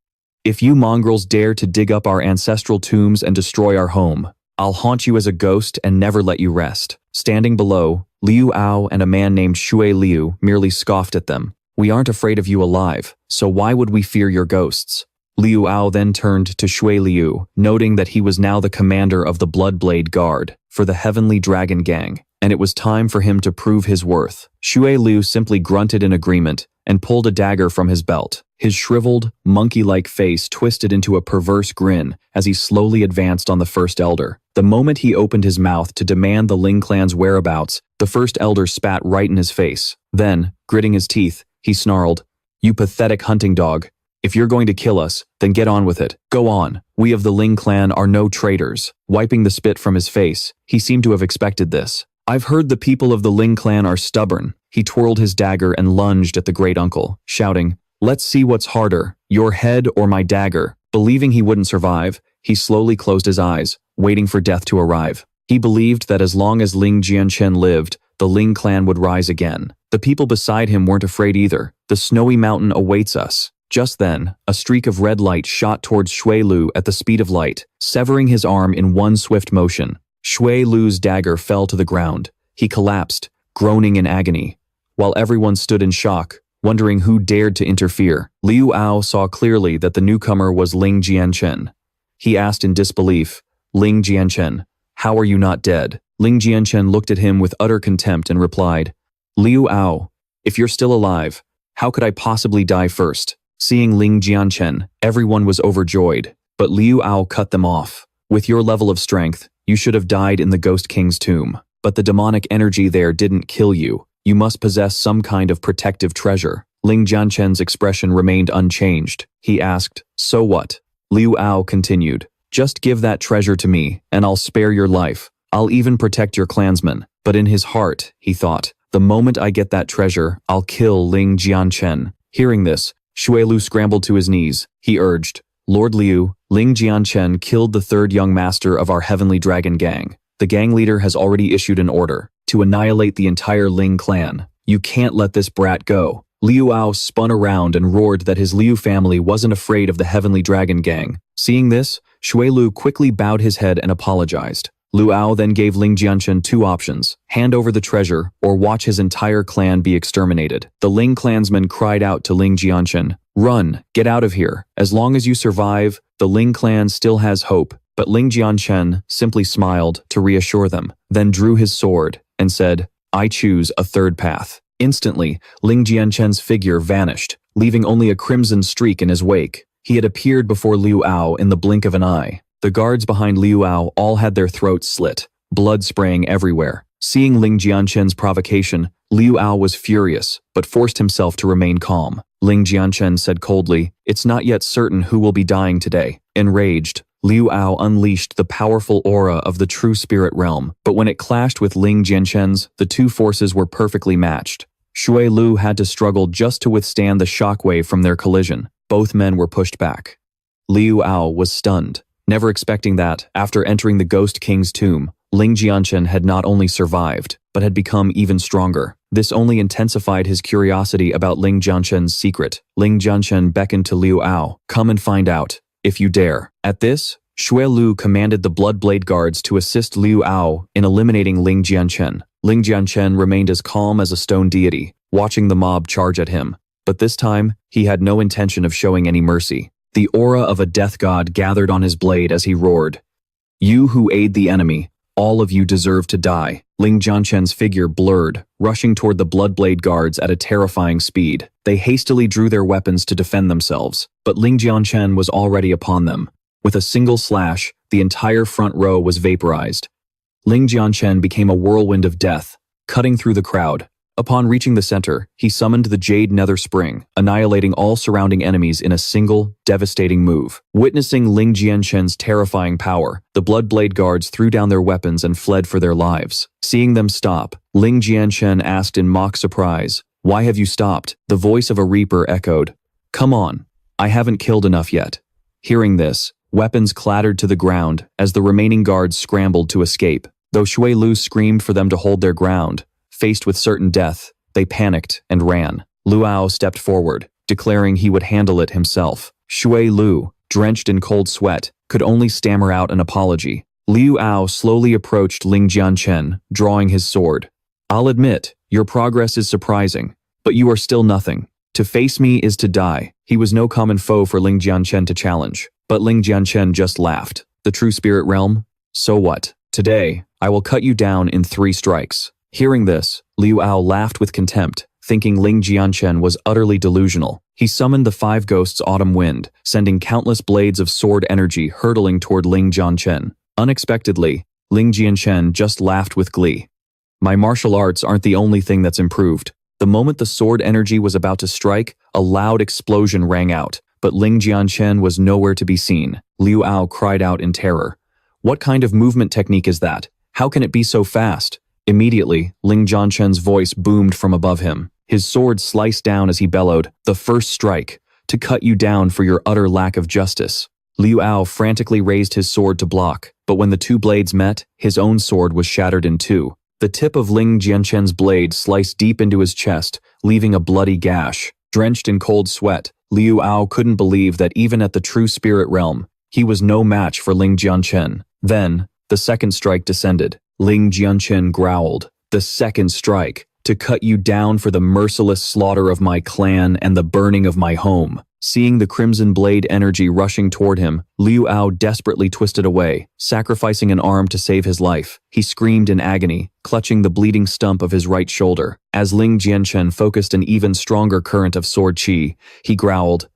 "If you mongrels dare to dig up our ancestral tombs and destroy our home, I'll haunt you as a ghost and never let you rest." Standing below, Liu Ao and a man named Shui Liu merely scoffed at them. "We aren't afraid of you alive, so why would we fear your ghosts?" Liu Ao then turned to Shui Liu, noting that he was now the commander of the Bloodblade Guard for the Heavenly Dragon Gang, and it was time for him to prove his worth. Shui Liu simply grunted in agreement and pulled a dagger from his belt. His shriveled, monkey-like face twisted into a perverse grin as he slowly advanced on the first elder. The moment he opened his mouth to demand the Ling clan's whereabouts, the first elder spat right in his face. Then, gritting his teeth, he snarled, "You pathetic hunting dog. If you're going to kill us, then get on with it. Go on. We of the Ling clan are no traitors. Wiping the spit from his face, he seemed to have expected this. I've heard the people of the Ling clan are stubborn. He twirled his dagger and lunged at the great uncle, shouting, "Let's see what's harder, your head or my dagger." Believing he wouldn't survive, he slowly closed his eyes, waiting for death to arrive. He believed that as long as Ling Jianchen lived, the Ling clan would rise again. The people beside him weren't afraid either. The snowy mountain awaits us. Just then, a streak of red light shot towards Shui Lu at the speed of light, severing his arm in one swift motion. Shui Lu's dagger fell to the ground. He collapsed, groaning in agony. While everyone stood in shock, wondering who dared to interfere, Liu Ao saw clearly that the newcomer was Ling Jianchen. He asked in disbelief, "Ling Jianchen, how are you not dead?" Ling Jianchen looked at him with utter contempt and replied, "Liu Ao, if you're still alive, how could I possibly die first?" Seeing Ling Jianchen, everyone was overjoyed, but Liu Ao cut them off. "With your level of strength, you should have died in the Ghost King's tomb. But the demonic energy there didn't kill you. You must possess some kind of protective treasure." Ling Jianchen's expression remained unchanged. He asked, "So what?" Liu Ao continued, "Just give that treasure to me, and I'll spare your life. I'll even protect your clansmen." But in his heart, he thought, "The moment I get that treasure, I'll kill Ling Jianchen." Hearing this, Shui Lu scrambled to his knees. He urged, "Lord Liu, Ling Jianchen killed the third young master of our Heavenly Dragon gang. The gang leader has already issued an order to annihilate the entire Ling clan. You can't let this brat go." Liu Ao spun around and roared that his Liu family wasn't afraid of the Heavenly Dragon gang. Seeing this, Shui Lu quickly bowed his head and apologized. Liu Ao then gave Ling Jianchen two options: hand over the treasure or watch his entire clan be exterminated. The Ling clansmen cried out to Ling Jianchen, "Run, get out of here. As long as you survive, the Ling clan still has hope." But Ling Jianchen simply smiled to reassure them, then drew his sword and said, "I choose a third path." Instantly, Ling Jianchen's figure vanished, leaving only a crimson streak in his wake. He had appeared before Liu Ao in the blink of an eye. The guards behind Liu Ao all had their throats slit, blood spraying everywhere. Seeing Ling Jianchen's provocation, Liu Ao was furious, but forced himself to remain calm. Ling Jianchen said coldly, "It's not yet certain who will be dying today." Enraged, Liu Ao unleashed the powerful aura of the true spirit realm, but when it clashed with Ling Jianchen's, the two forces were perfectly matched. Shui Lu had to struggle just to withstand the shockwave from their collision. Both men were pushed back. Liu Ao was stunned, never expecting that, after entering the Ghost King's tomb, Ling Jianchen had not only survived, but had become even stronger. This only intensified his curiosity about Ling Jianchen's secret. Ling Jianchen beckoned to Liu Ao, "Come and find out, if you dare." At this, Shui Lu commanded the Bloodblade guards to assist Liu Ao in eliminating Ling Jianchen. Ling Jianchen remained as calm as a stone deity, watching the mob charge at him. But this time, he had no intention of showing any mercy. The aura of a death god gathered on his blade as he roared, "You who aid the enemy, all of you deserve to die." Ling Jianchen's figure blurred, rushing toward the Bloodblade guards at a terrifying speed. They hastily drew their weapons to defend themselves, but Ling Jianchen was already upon them. With a single slash, the entire front row was vaporized. Ling Jianchen became a whirlwind of death, cutting through the crowd. Upon reaching the center, he summoned the Jade Nether Spring, annihilating all surrounding enemies in a single, devastating move. Witnessing Ling Jianchen's terrifying power, the Bloodblade guards threw down their weapons and fled for their lives. Seeing them stop, Ling Jianchen asked in mock surprise, "Why have you stopped?" The voice of a reaper echoed, "Come on, I haven't killed enough yet." Hearing this, weapons clattered to the ground as the remaining guards scrambled to escape. Though Shui Lu screamed for them to hold their ground, faced with certain death, they panicked and ran. Liu Ao stepped forward, declaring he would handle it himself. Shui Lu, drenched in cold sweat, could only stammer out an apology. Liu Ao slowly approached Ling Jianchen, drawing his sword. "I'll admit, your progress is surprising, but you are still nothing. To face me is to die." He was no common foe for Ling Jianchen to challenge, but Ling Jianchen just laughed. "The true spirit realm? So what? Today, I will cut you down in 3 strikes." Hearing this, Liu Ao laughed with contempt, thinking Ling Jianchen was utterly delusional. He summoned the 5 Ghosts' autumn wind, sending countless blades of sword energy hurtling toward Ling Jianchen. Unexpectedly, Ling Jianchen just laughed with glee. "My martial arts aren't the only thing that's improved." The moment the sword energy was about to strike, a loud explosion rang out, but Ling Jianchen was nowhere to be seen. Liu Ao cried out in terror. What kind of movement technique is that? How can it be so fast? Immediately, Ling Jianchen's voice boomed from above him. His sword sliced down as he bellowed, "The first strike, to cut you down for your utter lack of justice." Liu Ao frantically raised his sword to block, but when the two blades met, his own sword was shattered in two. The tip of Ling Jianchen's blade sliced deep into his chest, leaving a bloody gash. Drenched in cold sweat, Liu Ao couldn't believe that even at the true spirit realm, he was no match for Ling Jianchen. Then, the second strike descended. Ling Jianchen growled, "The second strike, to cut you down for the merciless slaughter of my clan and the burning of my home." Seeing the crimson blade energy rushing toward him, Liu Ao desperately twisted away, sacrificing an arm to save his life. He screamed in agony, clutching the bleeding stump of his right shoulder. As Ling Jianchen focused an even stronger current of sword qi, he growled,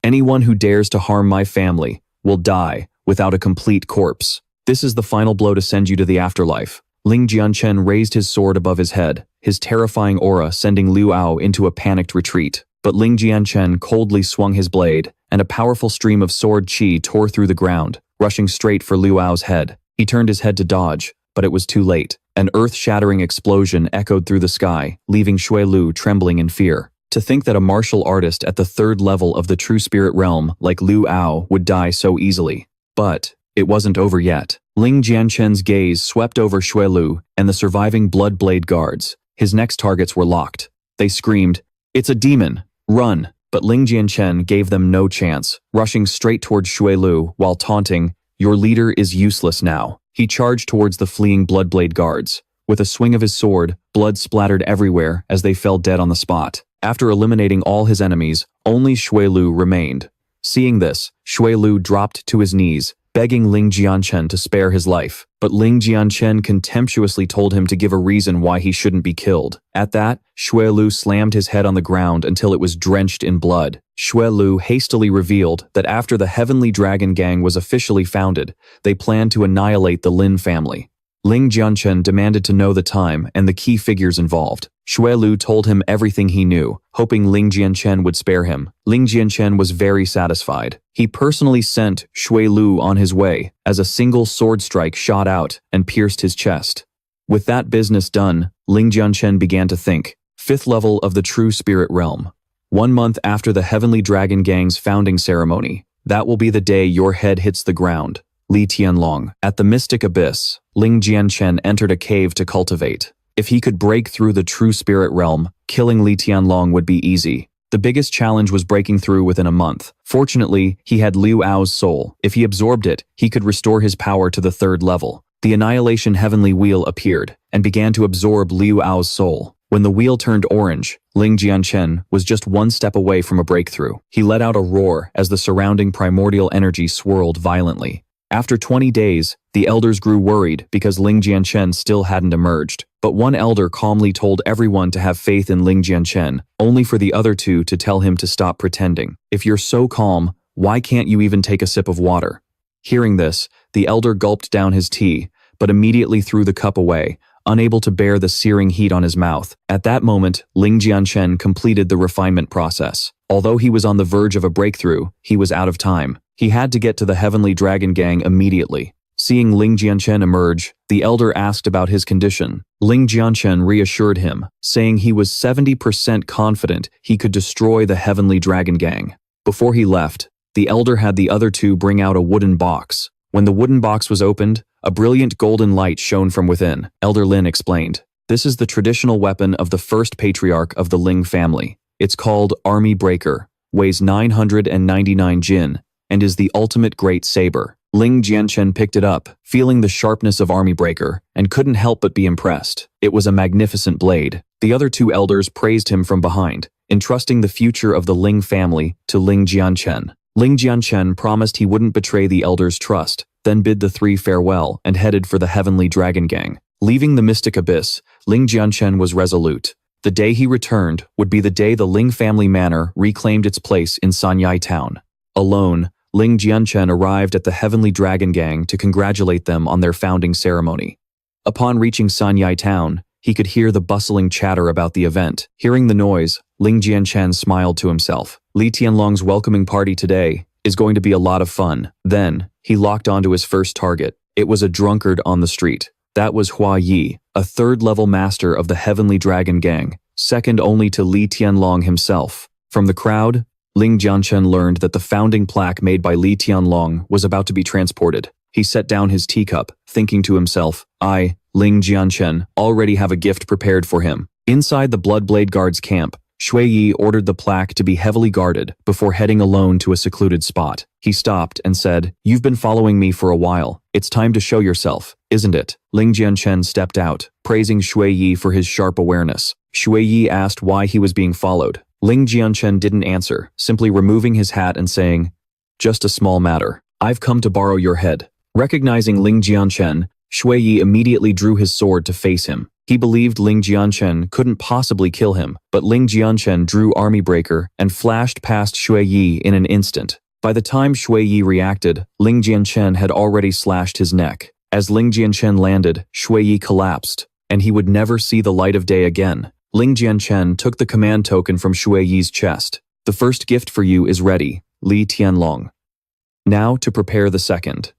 "Anyone who dares to harm my family will die without a complete corpse. This is the final blow to send you to the afterlife." Ling Jianchen raised his sword above his head, his terrifying aura sending Liu Ao into a panicked retreat. But Ling Jianchen coldly swung his blade, and a powerful stream of sword qi tore through the ground, rushing straight for Liu Ao's head. He turned his head to dodge, but it was too late. An earth-shattering explosion echoed through the sky, leaving Shui Lu trembling in fear. To think that a martial artist at the third level of the true spirit realm like Liu Ao would die so easily. But it wasn't over yet. Ling Jianchen's gaze swept over Shui Lu and the surviving Blood Blade guards. His next targets were locked. They screamed, "It's a demon! Run!" But Ling Jianchen gave them no chance, rushing straight towards Shui Lu while taunting, "Your leader is useless now." He charged towards the fleeing Bloodblade guards. With a swing of his sword, blood splattered everywhere as they fell dead on the spot. After eliminating all his enemies, only Shui Lu remained. Seeing this, Shui Lu dropped to his knees, begging Ling Jianchen to spare his life. But Ling Jianchen contemptuously told him to give a reason why he shouldn't be killed. At that, Shui Lu slammed his head on the ground until it was drenched in blood. Shui Lu hastily revealed that after the Heavenly Dragon Gang was officially founded, they planned to annihilate the Lin family. Ling Jianchen demanded to know the time and the key figures involved. Shui Lu told him everything he knew, hoping Ling Jianchen would spare him. Ling Jianchen was very satisfied. He personally sent Shui Lu on his way as a single sword strike shot out and pierced his chest. With that business done, Ling Jianchen began to think. 5th level of the true spirit realm. 1 month after the Heavenly Dragon Gang's founding ceremony, that will be the day your head hits the ground. Li Tianlong. At the Mystic Abyss, Ling Jianchen entered a cave to cultivate. If he could break through the true spirit realm, killing Li Tianlong would be easy. The biggest challenge was breaking through within a month. Fortunately, he had Liu Ao's soul. If he absorbed it, he could restore his power to the 3rd level. The Annihilation Heavenly Wheel appeared and began to absorb Liu Ao's soul. When the wheel turned orange, Ling Jianchen was just 1 step away from a breakthrough. He let out a roar as the surrounding primordial energy swirled violently. After 20 days, the elders grew worried because Ling Jianchen still hadn't emerged. But one elder calmly told everyone to have faith in Ling Jianchen, only for the other 2 to tell him to stop pretending. "If you're so calm, why can't you even take a sip of water?" Hearing this, the elder gulped down his tea, but immediately threw the cup away, unable to bear the searing heat on his mouth. At that moment, Ling Jianchen completed the refinement process. Although he was on the verge of a breakthrough, he was out of time. He had to get to the Heavenly Dragon Gang immediately. Seeing Ling Jianchen emerge, the elder asked about his condition. Ling Jianchen reassured him, saying he was 70% confident he could destroy the Heavenly Dragon Gang. Before he left, the elder had the other 2 bring out a wooden box. When the wooden box was opened, a brilliant golden light shone from within. Elder Lin explained, "This is the traditional weapon of the first patriarch of the Ling family. It's called Army Breaker, weighs 999 jin, and is the ultimate great saber." Ling Jianchen picked it up, feeling the sharpness of Army Breaker, and couldn't help but be impressed. It was a magnificent blade. The other 2 elders praised him from behind, entrusting the future of the Ling family to Ling Jianchen. Ling Jianchen promised he wouldn't betray the elders' trust, then bid the 3 farewell and headed for the Heavenly Dragon Gang. Leaving the Mystic Abyss, Ling Jianchen was resolute. The day he returned would be the day the Ling family manor reclaimed its place in Sanyai town. Alone, Ling Jianchen arrived at the Heavenly Dragon Gang to congratulate them on their founding ceremony. Upon reaching Sanyai town, he could hear the bustling chatter about the event. Hearing the noise, Ling Jianchen smiled to himself. Li Tianlong's welcoming party today is going to be a lot of fun. Then, he locked onto his first target. It was a drunkard on the street. That was Hua Yi, a third-level master of the Heavenly Dragon Gang, second only to Li Tianlong himself. From the crowd, Ling Jianchen learned that the founding plaque made by Li Tianlong was about to be transported. He set down his teacup, thinking to himself, I, Ling Jianchen, already have a gift prepared for him. Inside the Bloodblade Guard's camp, Shui Yi ordered the plaque to be heavily guarded before heading alone to a secluded spot. He stopped and said, You've been following me for a while. It's time to show yourself, isn't it? Ling Jianchen stepped out, praising Shui Yi for his sharp awareness. Shui Yi asked why he was being followed. Ling Jianchen didn't answer, simply removing his hat and saying, Just a small matter. I've come to borrow your head. Recognizing Ling Jianchen, Shui Yi immediately drew his sword to face him. He believed Ling Jianchen couldn't possibly kill him, but Ling Jianchen drew Army Breaker and flashed past Shui Yi in an instant. By the time Shui Yi reacted, Ling Jianchen had already slashed his neck. As Ling Jianchen landed, Shui Yi collapsed, and he would never see the light of day again. Ling Jianchen took the command token from Shui Yi's chest. The first gift for you is ready, Li Tianlong. Now to prepare the second.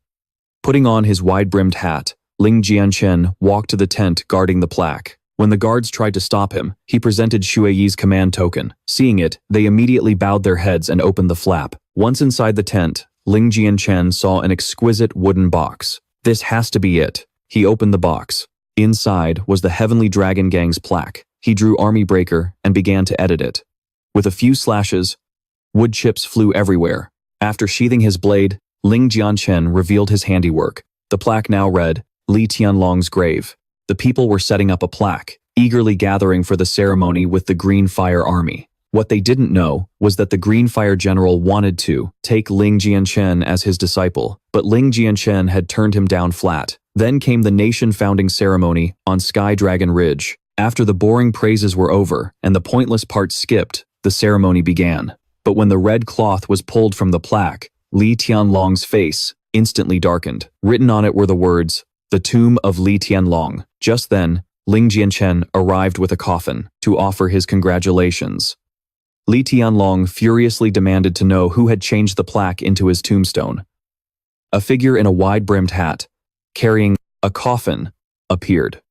Putting on his wide-brimmed hat, Ling Jianchen walked to the tent guarding the plaque. When the guards tried to stop him, he presented Shui Yi's command token. Seeing it, they immediately bowed their heads and opened the flap. Once inside the tent, Ling Jianchen saw an exquisite wooden box. This has to be it. He opened the box. Inside was the Heavenly Dragon Gang's plaque. He drew Army Breaker and began to edit it. With a few slashes, wood chips flew everywhere. After sheathing his blade, Ling Jianchen revealed his handiwork. The plaque now read, Li Tianlong's grave. The people were setting up a plaque, eagerly gathering for the ceremony with the Green Fire Army. What they didn't know was that the Green Fire General wanted to take Ling Jianchen as his disciple, but Ling Jianchen had turned him down flat. Then came the nation-founding ceremony on Sky Dragon Ridge. After the boring praises were over and the pointless parts skipped, the ceremony began. But when the red cloth was pulled from the plaque, Li Tianlong's face instantly darkened. Written on it were the words, The Tomb of Li Tianlong. Just then, Ling Jianchen arrived with a coffin to offer his congratulations. Li Tianlong furiously demanded to know who had changed the plaque into his tombstone. A figure in a wide-brimmed hat, carrying a coffin, appeared.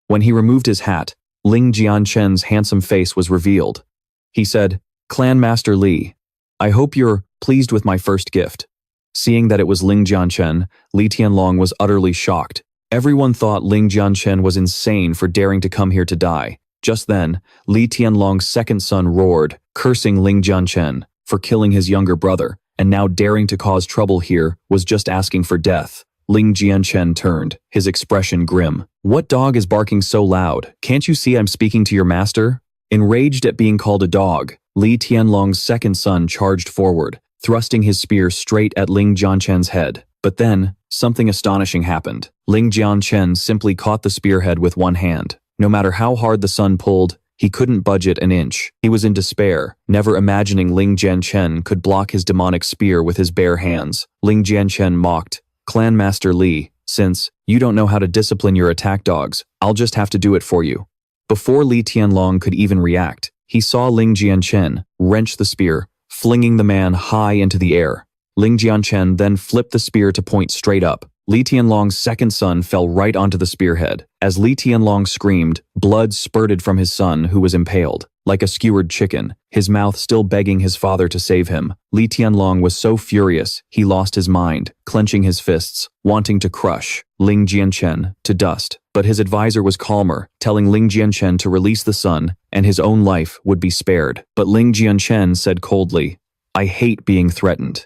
When he removed his hat, Ling Jianchen's handsome face was revealed. He said, Clan Master Li, I hope you're pleased with my first gift. Seeing that it was Ling Jianchen, Li Tianlong was utterly shocked. Everyone thought Ling Jianchen was insane for daring to come here to die. Just then, Li Tianlong's second son roared, cursing Ling Jianchen for killing his younger brother, and now daring to cause trouble here was just asking for death. Ling Jianchen turned, his expression grim. What dog is barking so loud? Can't you see I'm speaking to your master? Enraged at being called a dog, Li Tianlong's second son charged forward, thrusting his spear straight at Ling Jianchen's head. But then, something astonishing happened. Ling Jianchen simply caught the spearhead with one hand. No matter how hard the son pulled, he couldn't budge it an inch. He was in despair, never imagining Ling Jianchen could block his demonic spear with his bare hands. Ling Jianchen mocked, Clan Master Li, since you don't know how to discipline your attack dogs, I'll just have to do it for you. Before Li Tianlong could even react, he saw Ling Jianchen wrench the spear, flinging the man high into the air. Ling Jianchen then flipped the spear to point straight up. Li Tianlong's second son fell right onto the spearhead. As Li Tianlong screamed, blood spurted from his son who was impaled, like a skewered chicken, his mouth still begging his father to save him. Li Tianlong was so furious, he lost his mind, clenching his fists, wanting to crush Ling Jianchen to dust. But his advisor was calmer, telling Ling Jianchen to release the son, and his own life would be spared. But Ling Jianchen said coldly, I hate being threatened.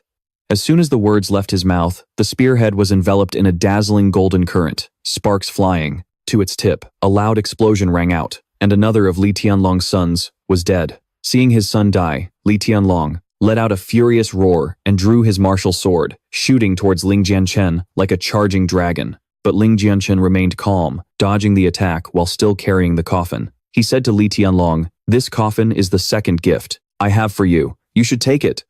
As soon as the words left his mouth, the spearhead was enveloped in a dazzling golden current, sparks flying. To its tip, a loud explosion rang out, and another of Li Tianlong's sons was dead. Seeing his son die, Li Tianlong let out a furious roar and drew his martial sword, shooting towards Ling Jianchen like a charging dragon. But Ling Jianchen remained calm, dodging the attack while still carrying the coffin. He said to Li Tianlong, This coffin is the second gift I have for you. You should take it.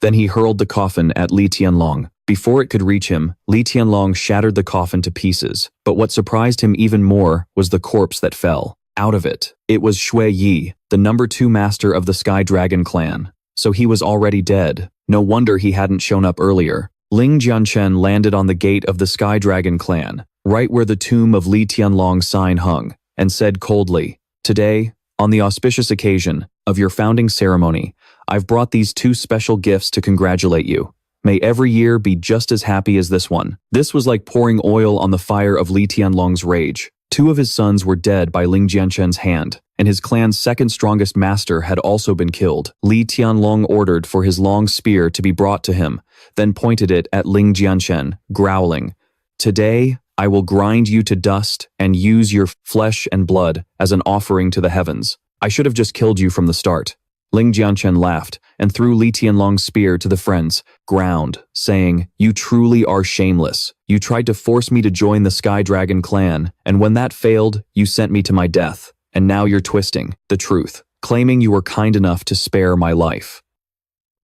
Then he hurled the coffin at Li Tianlong. Before it could reach him, Li Tianlong shattered the coffin to pieces. But what surprised him even more was the corpse that fell. out of it. It was Shui Yi, the number 2 master of the Sky Dragon clan. So he was already dead. No wonder he hadn't shown up earlier. Ling Jianchen landed on the gate of the Sky Dragon clan, right where the tomb of Li Tianlong's sign hung, and said coldly, "Today, on the auspicious occasion of your founding ceremony, I've brought these 2 special gifts to congratulate you. May every year be just as happy as this one." This was like pouring oil on the fire of Li Tianlong's rage. 2 of his sons were dead by Ling Jianchen's hand, and his clan's second strongest master had also been killed. Li Tianlong ordered for his long spear to be brought to him, then pointed it at Ling Jianchen, growling, "Today, I will grind you to dust and use your flesh and blood as an offering to the heavens. I should have just killed you from the start." Ling Jianchen laughed and threw Li Tianlong's spear to the friend's ground, saying, "You truly are shameless. You tried to force me to join the Sky Dragon clan, and when that failed, you sent me to my death. And now you're twisting the truth, claiming you were kind enough to spare my life."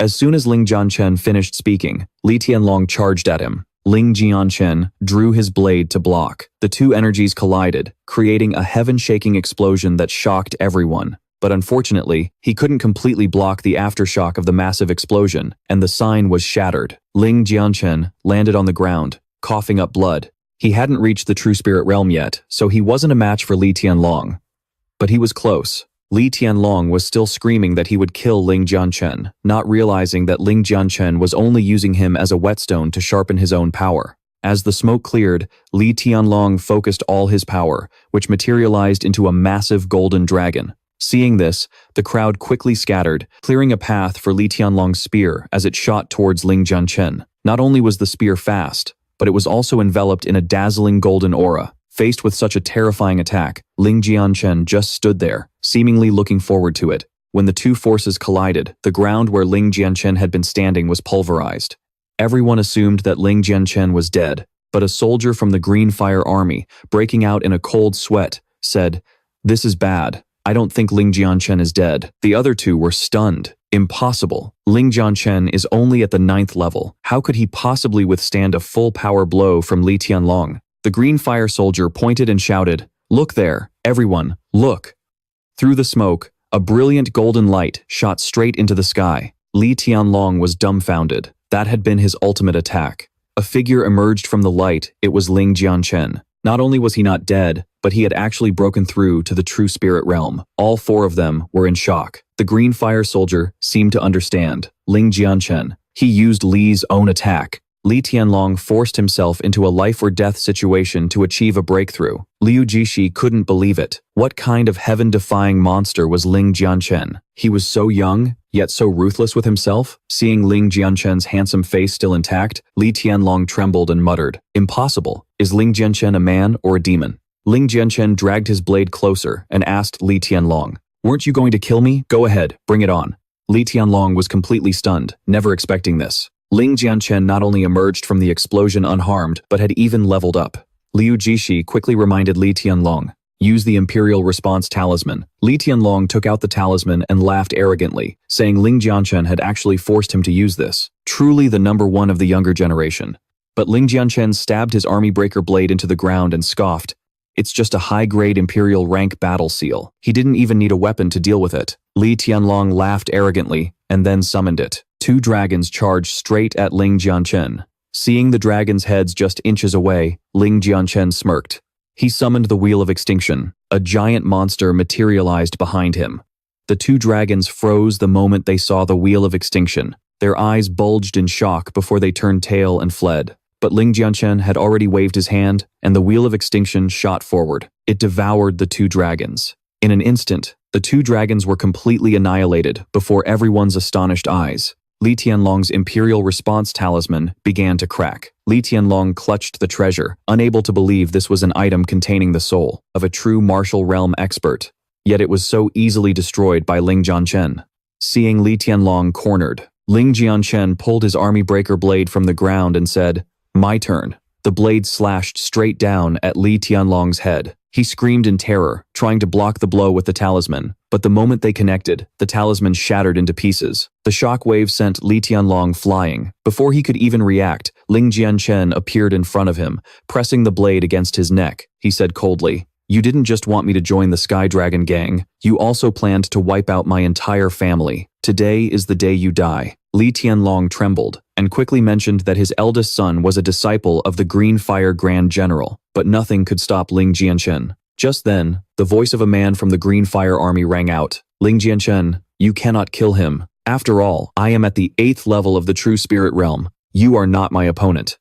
As soon as Ling Jianchen finished speaking, Li Tianlong charged at him. Ling Jianchen drew his blade to block. The 2 energies collided, creating a heaven-shaking explosion that shocked everyone. But unfortunately, he couldn't completely block the aftershock of the massive explosion, and the sign was shattered. Ling Jianchen landed on the ground, coughing up blood. He hadn't reached the true spirit realm yet, so he wasn't a match for Li Tianlong. But he was close. Li Tianlong was still screaming that he would kill Ling Jianchen, not realizing that Ling Jianchen was only using him as a whetstone to sharpen his own power. As the smoke cleared, Li Tianlong focused all his power, which materialized into a massive golden dragon. Seeing this, the crowd quickly scattered, clearing a path for Li Tianlong's spear as it shot towards Ling Jianchen. Not only was the spear fast, but it was also enveloped in a dazzling golden aura. Faced with such a terrifying attack, Ling Jianchen just stood there, seemingly looking forward to it. When the 2 forces collided, the ground where Ling Jianchen had been standing was pulverized. Everyone assumed that Ling Jianchen was dead, but a soldier from the Green Fire Army, breaking out in a cold sweat, said, "This is bad. I don't think Ling Jianchen is dead." The other 2 were stunned. Impossible. Ling Jianchen is only at the 9th level. How could he possibly withstand a full power blow from Li Tianlong? The Green Fire soldier pointed and shouted, "Look there, everyone, look." Through the smoke, a brilliant golden light shot straight into the sky. Li Tianlong was dumbfounded. That had been his ultimate attack. A figure emerged from the light. It was Ling Jianchen. Not only was he not dead, but he had actually broken through to the true spirit realm. All 4 of them were in shock. The Green Fire soldier seemed to understand. Ling Jianchen. He used Li's own attack. Li Tianlong forced himself into a life-or-death situation to achieve a breakthrough. Liu Jishi couldn't believe it. What kind of heaven-defying monster was Ling Jianchen? He was so young, yet so ruthless with himself. Seeing Ling Jianchen's handsome face still intact, Li Tianlong trembled and muttered, "Impossible. Is Ling Jianchen a man or a demon?" Ling Jianchen dragged his blade closer and asked Li Tianlong, "Weren't you going to kill me? Go ahead, bring it on." Li Tianlong was completely stunned, never expecting this. Ling Jianchen not only emerged from the explosion unharmed, but had even leveled up. Liu Jishi quickly reminded Li Tianlong, "Use the Imperial Response Talisman." Li Tianlong took out the talisman and laughed arrogantly, saying Ling Jianchen had actually forced him to use this. Truly the number 1 of the younger generation. But Ling Jianchen stabbed his army breaker blade into the ground and scoffed, "It's just a high-grade Imperial rank battle seal. He didn't even need a weapon to deal with it." Li Tianlong laughed arrogantly and then summoned it. 2 dragons charged straight at Ling Jianchen. Seeing the dragons' heads just inches away, Ling Jianchen smirked. He summoned the Wheel of Extinction. A giant monster materialized behind him. The 2 dragons froze the moment they saw the Wheel of Extinction. Their eyes bulged in shock before they turned tail and fled. But Ling Jianchen had already waved his hand, and the Wheel of Extinction shot forward. It devoured the 2 dragons. In an instant, the 2 dragons were completely annihilated before everyone's astonished eyes. Li Tianlong's Imperial Response Talisman began to crack. Li Tianlong clutched the treasure, unable to believe this was an item containing the soul of a true martial realm expert. Yet it was so easily destroyed by Ling Jianchen. Seeing Li Tianlong cornered, Ling Jianchen pulled his army breaker blade from the ground and said, "My turn." The blade slashed straight down at Li Tianlong's head. He screamed in terror, trying to block the blow with the talisman, but the moment they connected, the talisman shattered into pieces. The shockwave sent Li Tianlong flying. Before he could even react, Ling Jianchen appeared in front of him, pressing the blade against his neck. He said coldly, You didn't just want me to join the Sky Dragon gang, you also planned to wipe out my entire family. Today is the day you die." Li Tianlong trembled, and quickly mentioned that his eldest son was a disciple of the Green Fire Grand General, but nothing could stop Ling Jianchen. Just then, the voice of a man from the Green Fire Army rang out. "Ling Jianchen, you cannot kill him. After all, I am at the 8th level of the True Spirit Realm. You are not my opponent."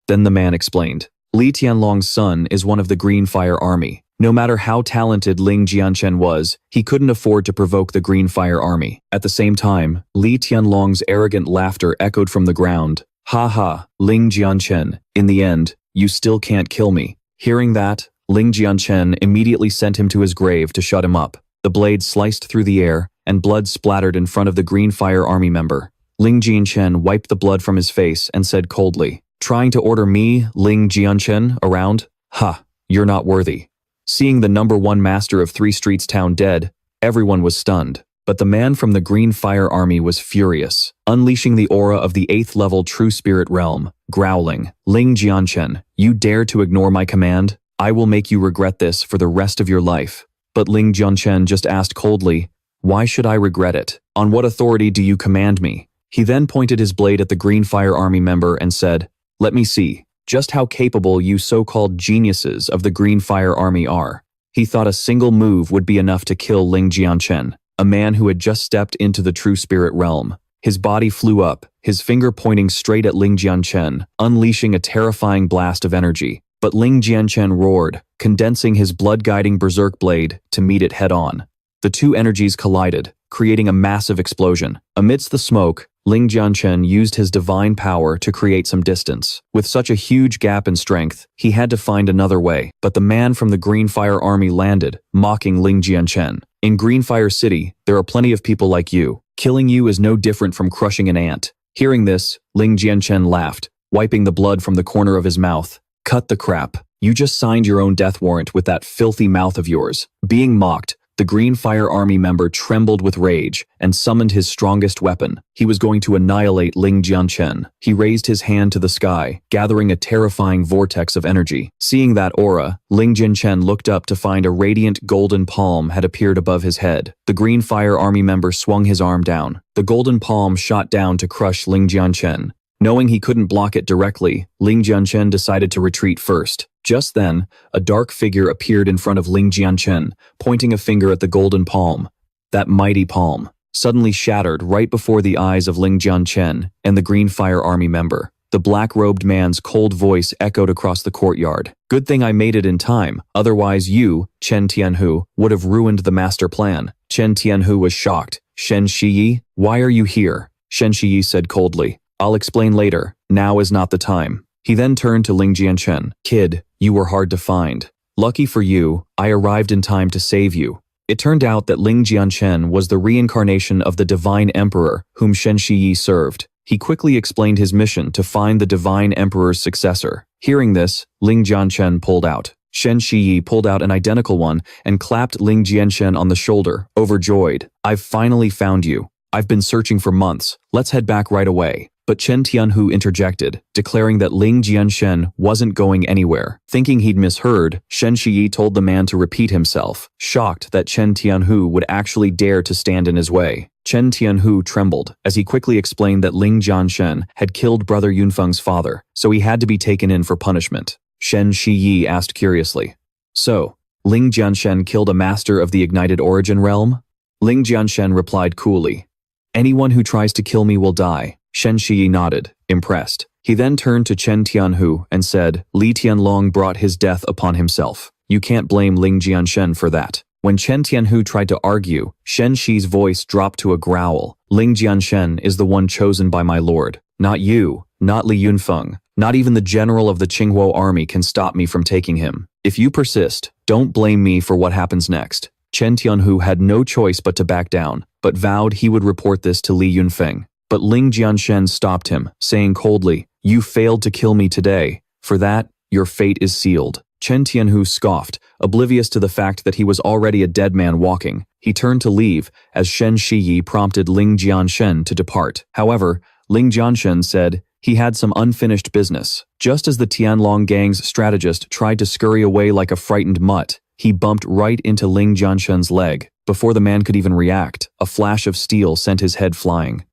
Then the man explained. Li Tianlong's son is one of the Green Fire Army. No matter how talented Ling Jianchen was, he couldn't afford to provoke the Green Fire Army. At the same time, Li Tianlong's arrogant laughter echoed from the ground. "Ha ha, Ling Jianchen, in the end, you still can't kill me." Hearing that, Ling Jianchen immediately sent him to his grave to shut him up. The blade sliced through the air, and blood splattered in front of the Green Fire Army member. Ling Jianchen wiped the blood from his face and said coldly, "Trying to order me, Ling Jianchen, around? Ha, you're not worthy." Seeing the #1 master of Three Streets Town dead, everyone was stunned. But the man from the Green Fire Army was furious, unleashing the aura of the 8th level True Spirit Realm, growling, "Ling Jianchen, you dare to ignore my command? I will make you regret this for the rest of your life." But Ling Jianchen just asked coldly, "Why should I regret it? On what authority do you command me?" He then pointed his blade at the Green Fire Army member and said, "Let me see just how capable you so-called geniuses of the Green Fire Army are." He thought a single move would be enough to kill Ling Jianchen, a man who had just stepped into the True Spirit Realm. His body flew up, his finger pointing straight at Ling Jianchen, unleashing a terrifying blast of energy. But Ling Jianchen roared, condensing his blood-guiding berserk blade to meet it head-on. The two energies collided, creating a massive explosion. Amidst the smoke, Ling Jianchen used his divine power to create some distance. With such a huge gap in strength, he had to find another way. But the man from the Green Fire Army landed, mocking Ling Jianchen. "In Green Fire City, there are plenty of people like you. Killing you is no different from crushing an ant." Hearing this, Ling Jianchen laughed, wiping the blood from the corner of his mouth. "Cut the crap. You just signed your own death warrant with that filthy mouth of yours." Being mocked, the Green Fire Army member trembled with rage and summoned his strongest weapon. He was going to annihilate Ling Jianchen. He raised his hand to the sky, gathering a terrifying vortex of energy. Seeing that aura, Ling Jianchen looked up to find a radiant golden palm had appeared above his head. The Green Fire Army member swung his arm down. The golden palm shot down to crush Ling Jianchen. Knowing he couldn't block it directly, Ling Jianchen decided to retreat first. Just then, a dark figure appeared in front of Ling Jianchen, pointing a finger at the golden palm. That mighty palm suddenly shattered right before the eyes of Ling Jianchen and the Green Fire Army member. The black-robed man's cold voice echoed across the courtyard. "Good thing I made it in time, otherwise you, Chen Tianhu, would have ruined the master plan." Chen Tianhu was shocked. "Shen Shiyi, why are you here?" Shen Shiyi said coldly, "I'll explain later. Now is not the time." He then turned to Ling Jianchen. "Kid, you were hard to find. Lucky for you, I arrived in time to save you." It turned out that Ling Jianchen was the reincarnation of the Divine Emperor whom Shen Shiyi served. He quickly explained his mission to find the Divine Emperor's successor. Hearing this, Ling Jianchen pulled out. Shen Shiyi pulled out an identical one and clapped Ling Jianchen on the shoulder, overjoyed. "I've finally found you. I've been searching for months. Let's head back right away." But Chen Tianhu interjected, declaring that Ling Jianchen wasn't going anywhere. Thinking he'd misheard, Shen Shiyi told the man to repeat himself, shocked that Chen Tianhu would actually dare to stand in his way. Chen Tianhu trembled as he quickly explained that Ling Jianchen had killed brother Yunfeng's father, so he had to be taken in for punishment. Shen Shiyi asked curiously, "So, Ling Jianchen killed a master of the ignited origin realm?" Ling Jianchen replied coolly, "Anyone who tries to kill me will die." Shen Shiyi nodded, impressed. He then turned to Chen Tianhu and said, "Li Tianlong brought his death upon himself. You can't blame Ling Jianchen for that." When Chen Tianhu tried to argue, Shen Shi's voice dropped to a growl. "Ling Jianchen is the one chosen by my lord. Not you, not Li Yunfeng. Not even the general of the Qinghuo army can stop me from taking him. If you persist, don't blame me for what happens next." Chen Tianhu had no choice but to back down, but vowed he would report this to Li Yunfeng. But Ling Jianchen stopped him, saying coldly, "You failed to kill me today. For that, your fate is sealed." Chen Tianhu scoffed, oblivious to the fact that he was already a dead man walking. He turned to leave, as Shen Shiyi prompted Ling Jianchen to depart. However, Ling Jianchen said he had some unfinished business. Just as the Tianlong gang's strategist tried to scurry away like a frightened mutt, He bumped right into Ling Jianchen's leg. Before the man could even react, a flash of steel sent his head flying.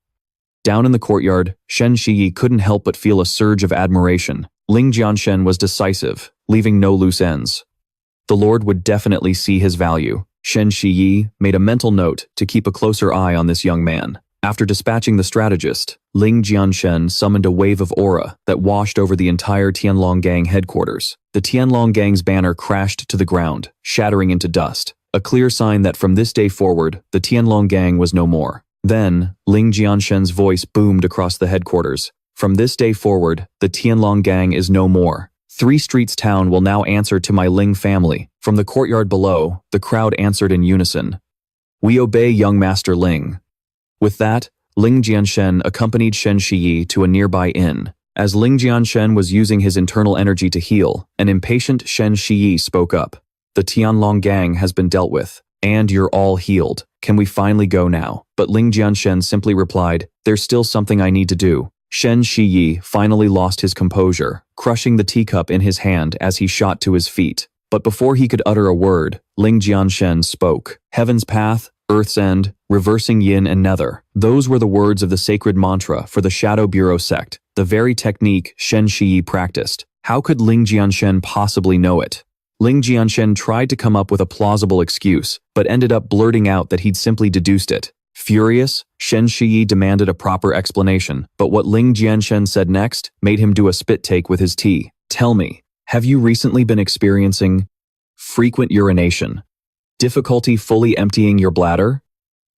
Down in the courtyard, Shen Shiyi couldn't help but feel a surge of admiration. Ling Jianchen was decisive, leaving no loose ends. The Lord would definitely see his value. Shen Shiyi made a mental note to keep a closer eye on this young man. After dispatching the strategist, Ling Jianchen summoned a wave of aura that washed over the entire Tianlong Gang headquarters. The Tianlong Gang's banner crashed to the ground, shattering into dust, a clear sign that from this day forward, the Tianlong Gang was no more. Then, Ling Jianchen's voice boomed across the headquarters. From this day forward, the Tianlong Gang is no more. 3 Streets Town will now answer to my Ling family. From the courtyard below, the crowd answered in unison. We obey young Master Ling. With that, Ling Jianchen accompanied Shen Shiyi to a nearby inn. As Ling Jianchen was using his internal energy to heal, an impatient Shen Shiyi spoke up. The Tianlong Gang has been dealt with, and you're all healed. Can we finally go now? But Ling Jianchen simply replied, there's still something I need to do. Shen Shiyi finally lost his composure, crushing the teacup in his hand as he shot to his feet. But before he could utter a word, Ling Jianchen spoke. Heaven's path, Earth's end, reversing yin and nether. Those were the words of the sacred mantra for the Shadow Bureau sect, the very technique Shen Shiyi practiced. How could Ling Jianchen possibly know it? Ling Jianchen tried to come up with a plausible excuse, but ended up blurting out that he'd simply deduced it. Furious, Shen Shiyi demanded a proper explanation, but what Ling Jianchen said next made him do a spit take with his tea. Tell me, have you recently been experiencing frequent urination, difficulty fully emptying your bladder,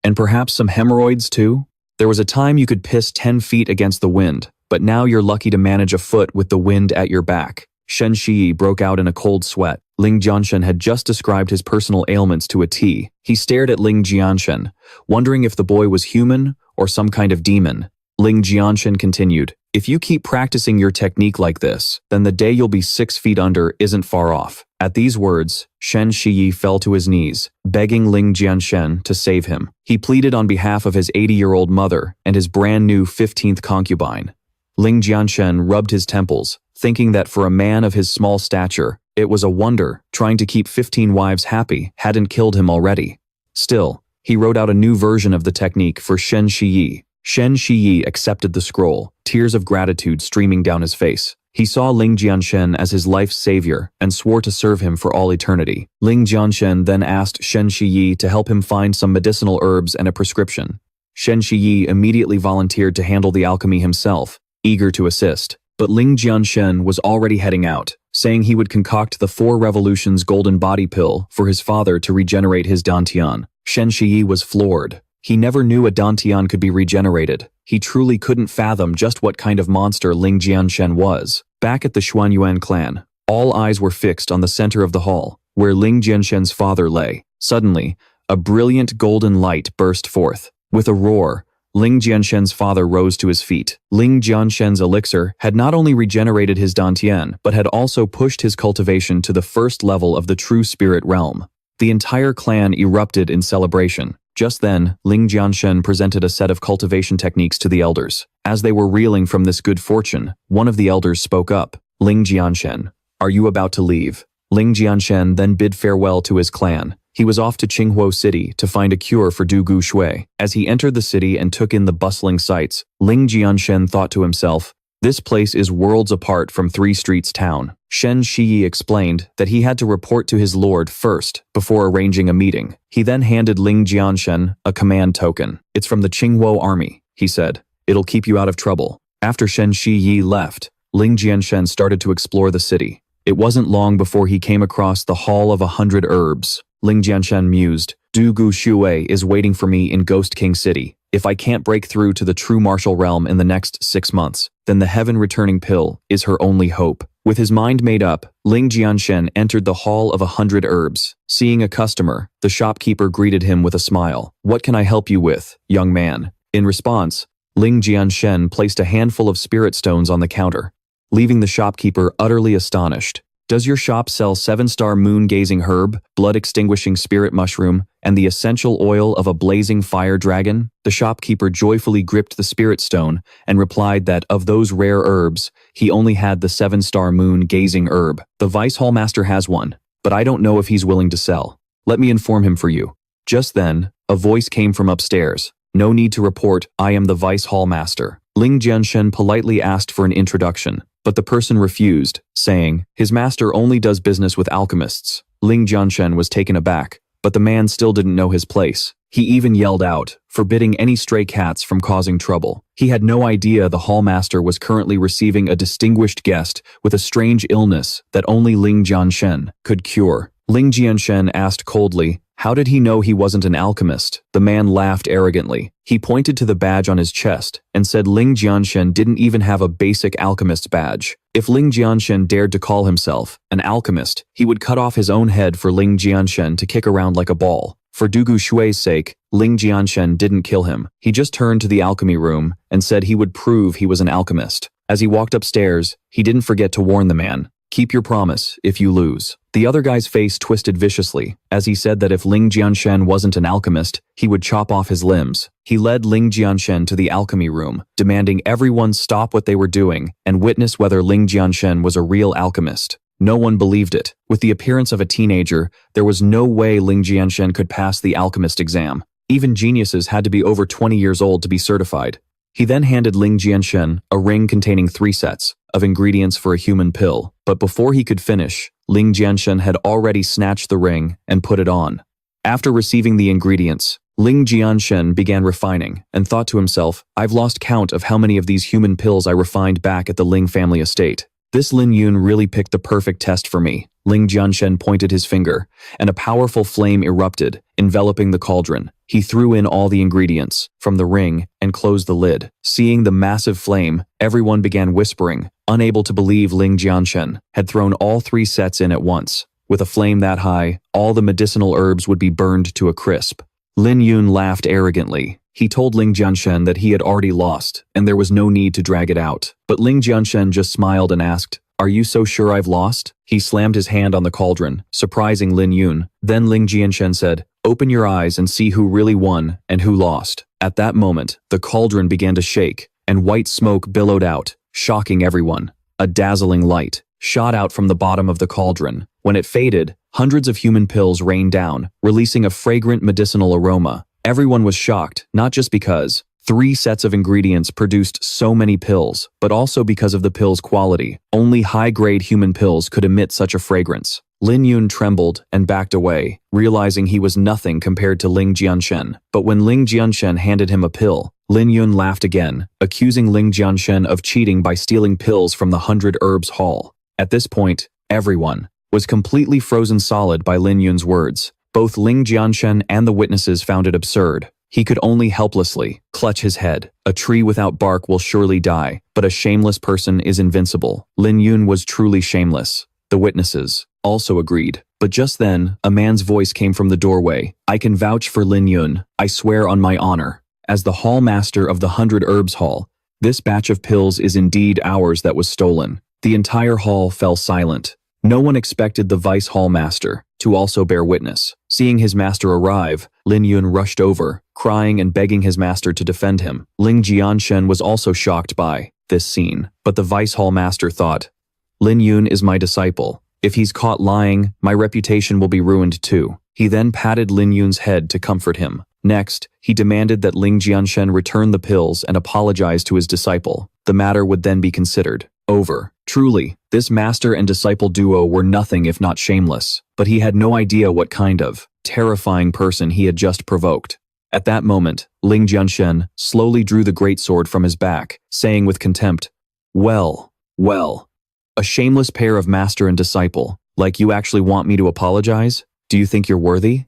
and perhaps some hemorrhoids too? There was a time you could piss 10 feet against the wind, but now you're lucky to manage a foot with the wind at your back. Shen Shiyi broke out in a cold sweat. Ling Jianchen had just described his personal ailments to a T. He stared at Ling Jianchen, wondering if the boy was human or some kind of demon. Ling Jianchen continued, if you keep practicing your technique like this, then the day you'll be 6 feet under isn't far off. At these words, Shen Shiyi fell to his knees, begging Ling Jianchen to save him. He pleaded on behalf of his 80-year-old mother and his brand new 15th concubine. Ling Jianchen rubbed his temples, thinking that for a man of his small stature, it was a wonder trying to keep 15 wives happy hadn't killed him already. Still, he wrote out a new version of the technique for Shen Shiyi. Shen Shiyi accepted the scroll, tears of gratitude streaming down his face. He saw Ling Jianchen as his life's savior and swore to serve him for all eternity. Ling Jianchen then asked Shen Shiyi to help him find some medicinal herbs and a prescription. Shen Shiyi immediately volunteered to handle the alchemy himself, eager to assist. But Ling Jianchen was already heading out, saying he would concoct the 4 Revolutions golden body pill for his father to regenerate his dantian. Shen Shiyi was floored. He never knew a dantian could be regenerated. He truly couldn't fathom just what kind of monster Ling Jianchen was. Back at the Xuanyuan clan, all eyes were fixed on the center of the hall, where Ling Jianchen's father lay. Suddenly, a brilliant golden light burst forth. With a roar, Ling Jianchen's father rose to his feet. Ling Jianchen's elixir had not only regenerated his dantian, but had also pushed his cultivation to the first level of the true spirit realm. The entire clan erupted in celebration. Just then, Ling Jianchen presented a set of cultivation techniques to the elders. As they were reeling from this good fortune, one of the elders spoke up. Ling Jianchen, are you about to leave? Ling Jianchen then bid farewell to his clan. He was off to Qinghuo City to find a cure for Du Gu Shui. As he entered the city and took in the bustling sights, Ling Jianchen thought to himself, this place is worlds apart from 3 Streets Town. Shen Shiyi explained that he had to report to his lord first before arranging a meeting. He then handed Ling Jianchen a command token. It's from the Qinghuo army, he said. It'll keep you out of trouble. After Shen Shiyi left, Ling Jianchen started to explore the city. It wasn't long before he came across the Hall of 100 Herbs. Ling Jianchen mused, Du Gu Shui is waiting for me in Ghost King City. If I can't break through to the true martial realm in the next 6 months, then the heaven-returning pill is her only hope. With his mind made up, Ling Jianchen entered the Hall of 100 Herbs. Seeing a customer, the shopkeeper greeted him with a smile. What can I help you with, young man? In response, Ling Jianchen placed a handful of spirit stones on the counter, leaving the shopkeeper utterly astonished. Does your shop sell 7-star moon-gazing herb, blood-extinguishing spirit mushroom, and the essential oil of a blazing fire dragon? The shopkeeper joyfully gripped the spirit stone and replied that of those rare herbs, he only had the 7-star moon-gazing herb. The Vice Hall Master has one. but I don't know if he's willing to sell. Let me inform him for you." Just then, a voice came from upstairs. "No need to report, I am the Vice Hall Master." Ling Jianchen politely asked for an introduction, but the person refused, saying, "His master only does business with alchemists." Ling Jianchen was taken aback, but the man still didn't know his place. He even yelled out, forbidding any stray cats from causing trouble. He had no idea the hall master was currently receiving a distinguished guest with a strange illness that only Ling Jianchen could cure. Ling Jianchen asked coldly, "How did he know he wasn't an alchemist?" The man laughed arrogantly. He pointed to the badge on his chest and said Ling Jianchen didn't even have a basic alchemist's badge. If Ling Jianchen dared to call himself an alchemist, he would cut off his own head for Ling Jianchen to kick around like a ball. For Du Shui's sake, Ling Jianchen didn't kill him. He just turned to the alchemy room and said he would prove he was an alchemist. As he walked upstairs, he didn't forget to warn the man, "Keep your promise if you lose." The other guy's face twisted viciously as he said that if Ling Jianchen wasn't an alchemist, he would chop off his limbs. He led Ling Jianchen to the alchemy room, demanding everyone stop what they were doing and witness whether Ling Jianchen was a real alchemist. No one believed it. With the appearance of a teenager, there was no way Ling Jianchen could pass the alchemist exam. Even geniuses had to be over 20 years old to be certified. He then handed Ling Jianchen a ring containing 3 sets of ingredients for a human pill, but before he could finish, Ling Jianchen had already snatched the ring and put it on. After receiving the ingredients, Ling Jianchen began refining and thought to himself, "I've lost count of how many of these human pills I refined back at the Ling family estate. This Lin Yun really picked the perfect test for me." Ling Jianchen pointed his finger, and a powerful flame erupted, enveloping the cauldron. He threw in all the ingredients from the ring and closed the lid. Seeing the massive flame, everyone began whispering, unable to believe Ling Jianchen had thrown all 3 sets in at once. With a flame that high, all the medicinal herbs would be burned to a crisp. Lin Yun laughed arrogantly. He told Ling Jianchen that he had already lost, and there was no need to drag it out. But Ling Jianchen just smiled and asked, "Are you so sure I've lost?" He slammed his hand on the cauldron, surprising Lin Yun. Then Ling Jianchen said, "Open your eyes and see who really won and who lost." At that moment, the cauldron began to shake, and white smoke billowed out, shocking everyone. A dazzling light shot out from the bottom of the cauldron. When it faded, hundreds of human pills rained down, releasing a fragrant medicinal aroma. Everyone was shocked, not just because 3 sets of ingredients produced so many pills, but also because of the pill's quality. Only high-grade human pills could emit such a fragrance. Lin Yun trembled and backed away, realizing he was nothing compared to Ling Jianchen. But when Ling Jianchen handed him a pill, Lin Yun laughed again, accusing Ling Jianchen of cheating by stealing pills from the 100 Herbs Hall. At this point, everyone was completely frozen solid by Lin Yun's words. Both Ling Jianchen and the witnesses found it absurd. He could only helplessly clutch his head. A tree without bark will surely die, but a shameless person is invincible. Lin Yun was truly shameless. The witnesses also agreed. But just then, a man's voice came from the doorway. "I can vouch for Lin Yun. I swear on my honor. As the hall master of the 100 Herbs Hall, this batch of pills is indeed ours that was stolen." The entire hall fell silent. No one expected the vice hall master to also bear witness. Seeing his master arrive, Lin Yun rushed over, crying and begging his master to defend him. Ling Jianchen was also shocked by this scene, but the vice hall master thought, "Lin Yun is my disciple. If he's caught lying, my reputation will be ruined too." He then patted Lin Yun's head to comfort him. Next, he demanded that Ling Jianchen return the pills and apologize to his disciple. The matter would then be considered over. Truly, this master and disciple duo were nothing if not shameless, but he had no idea what kind of terrifying person he had just provoked. At that moment, Ling Jianchen slowly drew the greatsword from his back, saying with contempt, well, a shameless pair of master and disciple, like you actually want me to apologize? Do you think you're worthy?"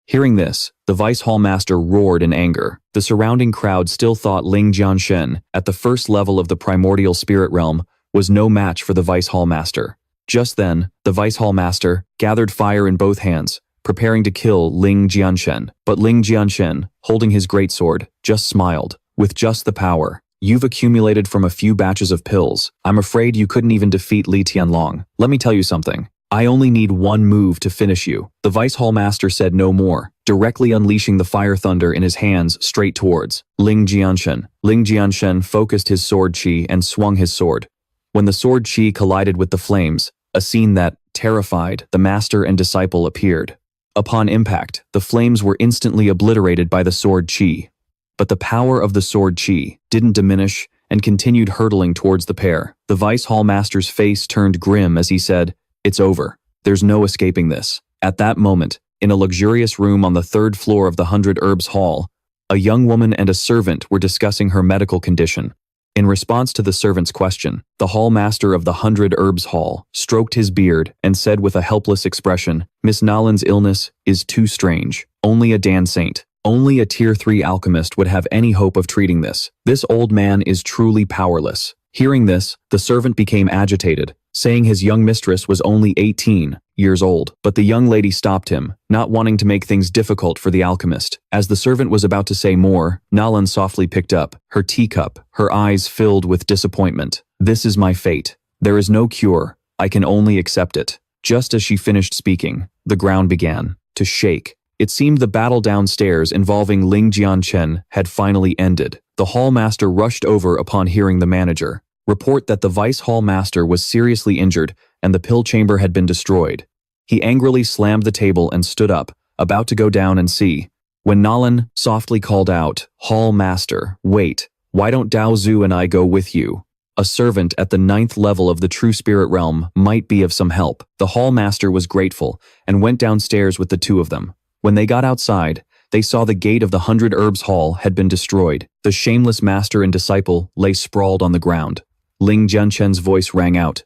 Hearing this, the vice hall master roared in anger. The surrounding crowd still thought Ling Jianchen, at the first level of the primordial spirit realm, was no match for the vice hall master. Just then, the vice hall master gathered fire in both hands, preparing to kill Ling Jianchen. But Ling Jianchen, holding his greatsword, just smiled. "With just the power you've accumulated from a few batches of pills, I'm afraid you couldn't even defeat Li Tianlong. Let me tell you something. I only need one move to finish you." The vice hall master said no more, directly unleashing the fire thunder in his hands straight towards Ling Jianchen. Ling Jianchen focused his sword chi and swung his sword. When the sword chi collided with the flames, a scene that Terrified, the master and disciple appeared. Upon impact, the flames were instantly obliterated by the sword chi. But the power of the sword chi didn't diminish and continued hurtling towards the pair. The Vice Hall Master's face turned grim as he said, "It's over. There's no escaping this." At that moment, in a luxurious room on the 3rd floor of the 100 Herbs Hall, a young woman and a servant were discussing her medical condition. In response to the servant's question, the Hall Master of the 100 Herbs Hall stroked his beard and said with a helpless expression, "Miss Nolan's illness is too strange. Only a Dan Saint, only a Tier 3 alchemist would have any hope of treating this. This old man is truly powerless." Hearing this, the servant became agitated, saying his young mistress was only 18 years old. But the young lady stopped him, not wanting to make things difficult for the alchemist. As the servant was about to say more, Nalan softly picked up her teacup, her eyes filled with disappointment. "This is my fate. There is no cure. I can only accept it." Just as she finished speaking, the ground began to shake. It seemed the battle downstairs involving Ling Jianchen had finally ended. The Hall Master rushed over upon hearing the manager report that the Vice Hall Master was seriously injured and the pill chamber had been destroyed. He angrily slammed the table and stood up, about to go down and see, when Nalan softly called out, "Hall Master, wait, why don't Dao Zhu and I go with you? A servant at the 9th level of the True Spirit Realm might be of some help." The Hall Master was grateful and went downstairs with the two of them. When they got outside, they saw the gate of the 100 Herbs Hall had been destroyed. The shameless master and disciple lay sprawled on the ground. Ling Jianchen's voice rang out,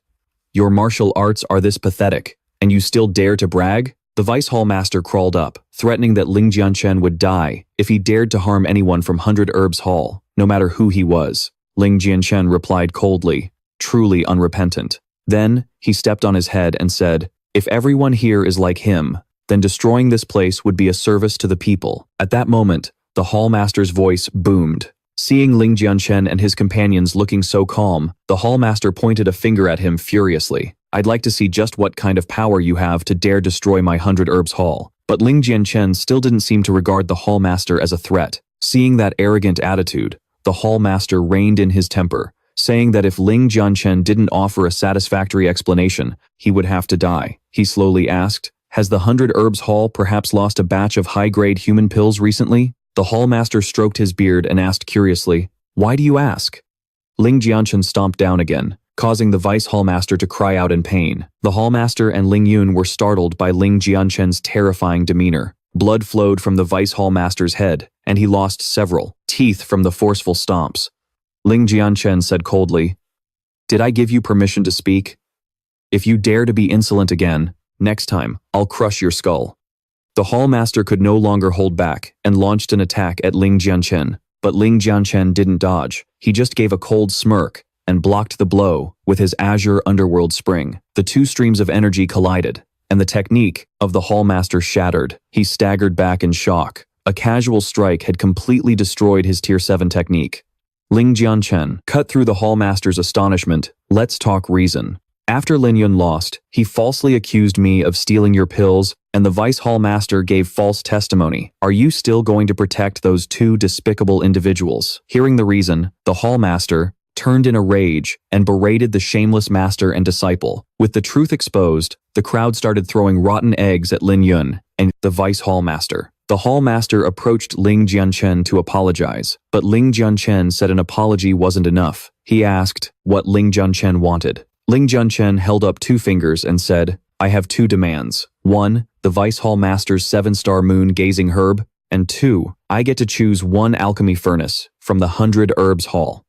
"Your martial arts are this pathetic, and you still dare to brag?" The Vice Hall Master crawled up, threatening that Ling Jianchen would die if he dared to harm anyone from 100 Herbs Hall, no matter who he was. Ling Jianchen replied coldly, truly unrepentant. Then, he stepped on his head and said, "If everyone here is like him, then destroying this place would be a service to the people." At that moment, the Hall Master's voice boomed. Seeing Ling Jianchen and his companions looking so calm, the Hall Master pointed a finger at him furiously. "I'd like to see just what kind of power you have to dare destroy my 100 Herbs Hall." But Ling Jianchen still didn't seem to regard the Hall Master as a threat. Seeing that arrogant attitude, the Hall Master reined in his temper, saying that if Ling Jianchen didn't offer a satisfactory explanation, he would have to die. He slowly asked, "Has the 100 Herbs Hall perhaps lost a batch of high-grade human pills recently?" The Hall Master stroked his beard and asked curiously, "Why do you ask?" Ling Jianchen stomped down again, causing the Vice Hall Master to cry out in pain. The Hall Master and Ling Yun were startled by Ling Jianchen's terrifying demeanor. Blood flowed from the Vice Hall Master's head, and he lost several teeth from the forceful stomps. Ling Jianchen said coldly, "Did I give you permission to speak? If you dare to be insolent again, next time, I'll crush your skull." The Hall Master could no longer hold back and launched an attack at Ling Jianchen, but Ling Jianchen didn't dodge. He just gave a cold smirk and blocked the blow with his azure underworld spring. The two streams of energy collided, and the technique of the Hall Master shattered. He staggered back in shock. A casual strike had completely destroyed his Tier 7 technique. Ling Jianchen cut through the Hall Master's astonishment. "Let's talk reason. After Lin Yun lost, he falsely accused me of stealing your pills, and the Vice Hall Master gave false testimony. Are you still going to protect those two despicable individuals?" Hearing the reason, the Hall Master turned in a rage and berated the shameless master and disciple. With the truth exposed, the crowd started throwing rotten eggs at Lin Yun and the Vice Hall Master. The Hall Master approached Ling Jianchen to apologize, but Ling Jianchen said an apology wasn't enough. He asked what Ling Jianchen wanted. Ling Jianchen held up two fingers and said, "I have two demands. 1, the Vice Hall Master's 7-star moon gazing herb, and 2, I get to choose one alchemy furnace from the 100 Herbs Hall."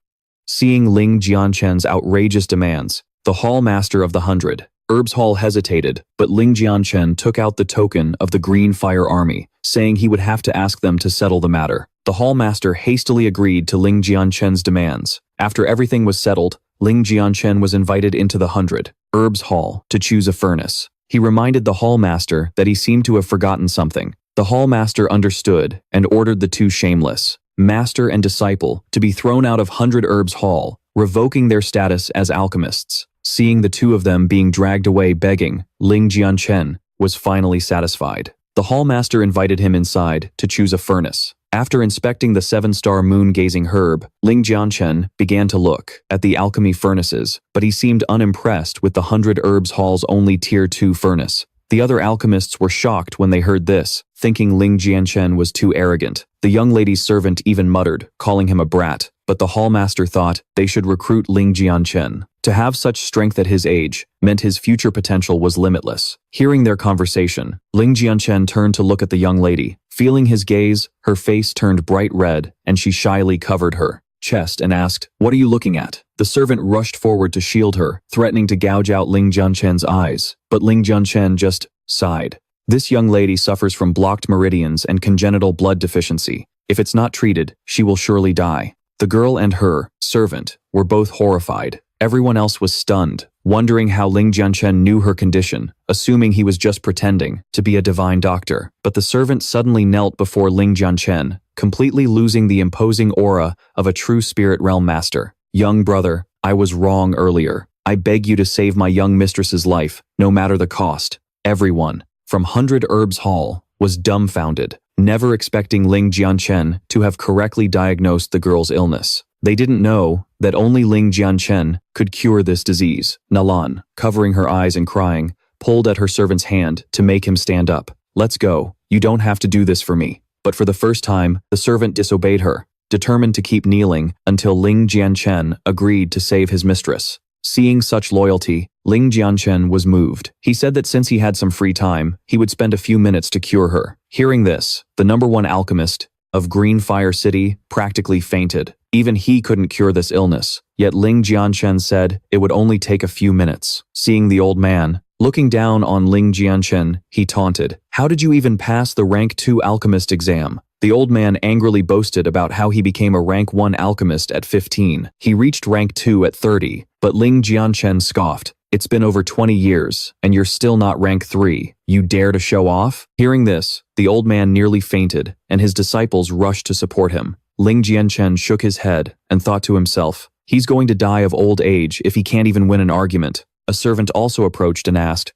Seeing Ling Jianchen's outrageous demands, the Hall Master of the 100 Herbs Hall hesitated, but Ling Jianchen took out the token of the Green Fire Army, saying he would have to ask them to settle the matter. The Hall Master hastily agreed to Ling Jianchen's demands. After everything was settled, Ling Jianchen was invited into the 100 Herbs Hall to choose a furnace. He reminded the Hall Master that he seemed to have forgotten something. The Hall Master understood and ordered the two shameless master and disciple to be thrown out of 100 Herbs Hall, revoking their status as alchemists. Seeing the two of them being dragged away begging, Ling Jianchen was finally satisfied. The Hall Master invited him inside to choose a furnace. After inspecting the 7-star moon-gazing herb, Ling Jianchen began to look at the alchemy furnaces, but he seemed unimpressed with the 100 Herbs Hall's only Tier 2 furnace. The other alchemists were shocked when they heard this, thinking Ling Jianchen was too arrogant. The young lady's servant even muttered, calling him a brat, but the hallmaster thought they should recruit Ling Jianchen. To have such strength at his age meant his future potential was limitless. Hearing their conversation, Ling Jianchen turned to look at the young lady. Feeling his gaze, her face turned bright red, and she shyly covered her chest and asked, "What are you looking at?" The servant rushed forward to shield her, threatening to gouge out Ling Jianchen's eyes, but Ling Jianchen just sighed. This young lady suffers from blocked meridians and congenital blood deficiency. If it's not treated, she will surely die. The girl and her servant were both horrified. Everyone else was stunned, wondering how Ling Jianchen knew her condition, assuming he was just pretending to be a divine doctor. But the servant suddenly knelt before Ling Jianchen, completely losing the imposing aura of a true spirit realm master. "Young brother, I was wrong earlier. I beg you to save my young mistress's life, no matter the cost." Everyone, from 100 Herbs Hall, was dumbfounded, never expecting Ling Jianchen to have correctly diagnosed the girl's illness. They didn't know that only Ling Jianchen could cure this disease. Nalan, covering her eyes and crying, pulled at her servant's hand to make him stand up. "Let's go. You don't have to do this for me." But for the first time, the servant disobeyed her, determined to keep kneeling until Ling Jianchen agreed to save his mistress. Seeing such loyalty, Ling Jianchen was moved. He said that since he had some free time, he would spend a few minutes to cure her. Hearing this, the #1 alchemist of Green Fire City practically fainted. Even he couldn't cure this illness, yet Ling Jianchen said it would only take a few minutes. Seeing the old man, looking down on Ling Jianchen, he taunted, "How did you even pass the rank 2 alchemist exam?" The old man angrily boasted about how he became a rank 1 alchemist at 15. He reached rank 2 at 30, but Ling Jianchen scoffed. "It's been over 20 years, and you're still not rank 3. You dare to show off?" Hearing this, the old man nearly fainted, and his disciples rushed to support him. Ling Jianchen shook his head and thought to himself, he's going to die of old age if he can't even win an argument. A servant also approached and asked,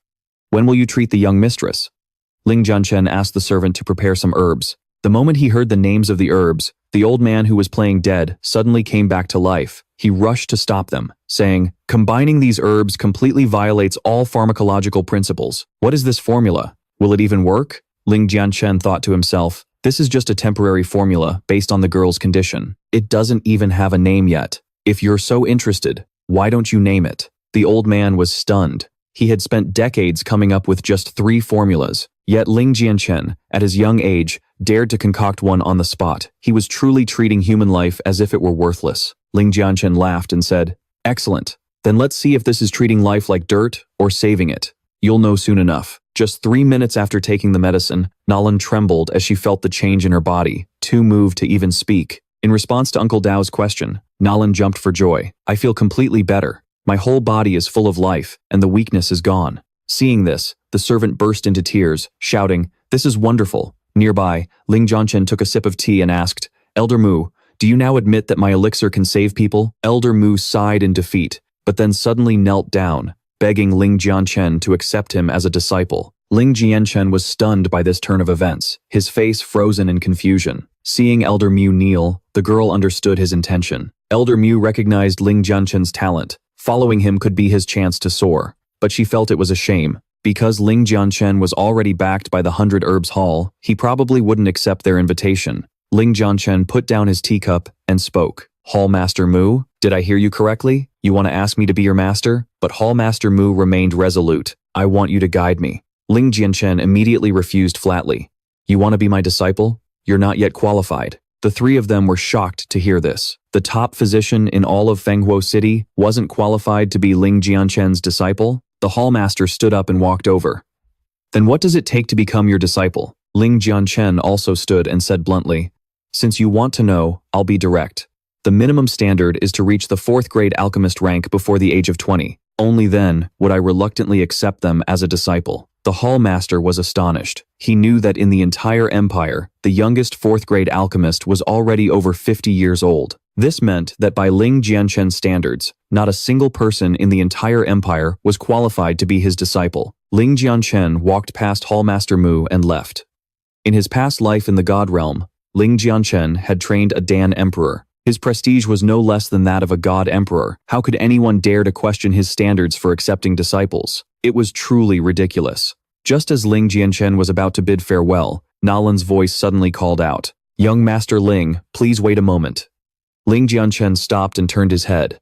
"When will you treat the young mistress?" Ling Jianchen asked the servant to prepare some herbs. The moment he heard the names of the herbs, the old man who was playing dead suddenly came back to life. He rushed to stop them, saying, "Combining these herbs completely violates all pharmacological principles. What is this formula? Will it even work?" Ling Jianchen thought to himself, "This is just a temporary formula based on the girl's condition. It doesn't even have a name yet. If you're so interested, why don't you name it?" The old man was stunned. He had spent decades coming up with just 3 formulas, yet Ling Jianchen, at his young age, dared to concoct one on the spot. He was truly treating human life as if it were worthless. Ling Jianchen laughed and said, "Excellent. Then let's see if this is treating life like dirt or saving it. You'll know soon enough." Just 3 minutes after taking the medicine, Nalan trembled as she felt the change in her body, too moved to even speak. In response to Uncle Dao's question, Nalan jumped for joy. "I feel completely better. My whole body is full of life, and the weakness is gone." Seeing this, the servant burst into tears, shouting, "This is wonderful." Nearby, Ling Jianchen took a sip of tea and asked, "Elder Mu, do you now admit that my elixir can save people?" Elder Mu sighed in defeat, but then suddenly knelt down, begging Ling Jianchen to accept him as a disciple. Ling Jianchen was stunned by this turn of events, his face frozen in confusion. Seeing Elder Mu kneel, the girl understood his intention. Elder Mu recognized Ling Jianchen's talent. Following him could be his chance to soar, but she felt it was a shame. Because Ling Jianchen was already backed by the 100 Herbs Hall, he probably wouldn't accept their invitation. Ling Jianchen put down his teacup and spoke. "Hall Master Mu, did I hear you correctly? You want to ask me to be your master?" But Hall Master Mu remained resolute. "I want you to guide me." Ling Jianchen immediately refused flatly. "You want to be my disciple? You're not yet qualified." The 3 of them were shocked to hear this. The top physician in all of Fenghuo City wasn't qualified to be Ling Jianchen's disciple? The hallmaster stood up and walked over. "Then what does it take to become your disciple?" Ling Jianchen also stood and said bluntly, "Since you want to know, I'll be direct. The minimum standard is to reach the 4th grade alchemist rank before the age of 20. Only then would I reluctantly accept them as a disciple." The hallmaster was astonished. He knew that in the entire empire, the youngest 4th grade alchemist was already over 50 years old. This meant that by Ling Jianchen's standards, not a single person in the entire empire was qualified to be his disciple. Ling Jianchen walked past Hallmaster Mu and left. In his past life in the God Realm, Ling Jianchen had trained a Dan emperor. His prestige was no less than that of a god emperor. How could anyone dare to question his standards for accepting disciples? It was truly ridiculous. Just as Ling Jianchen was about to bid farewell, Nalan's voice suddenly called out, "Young Master Ling, please wait a moment." Ling Jianchen stopped and turned his head.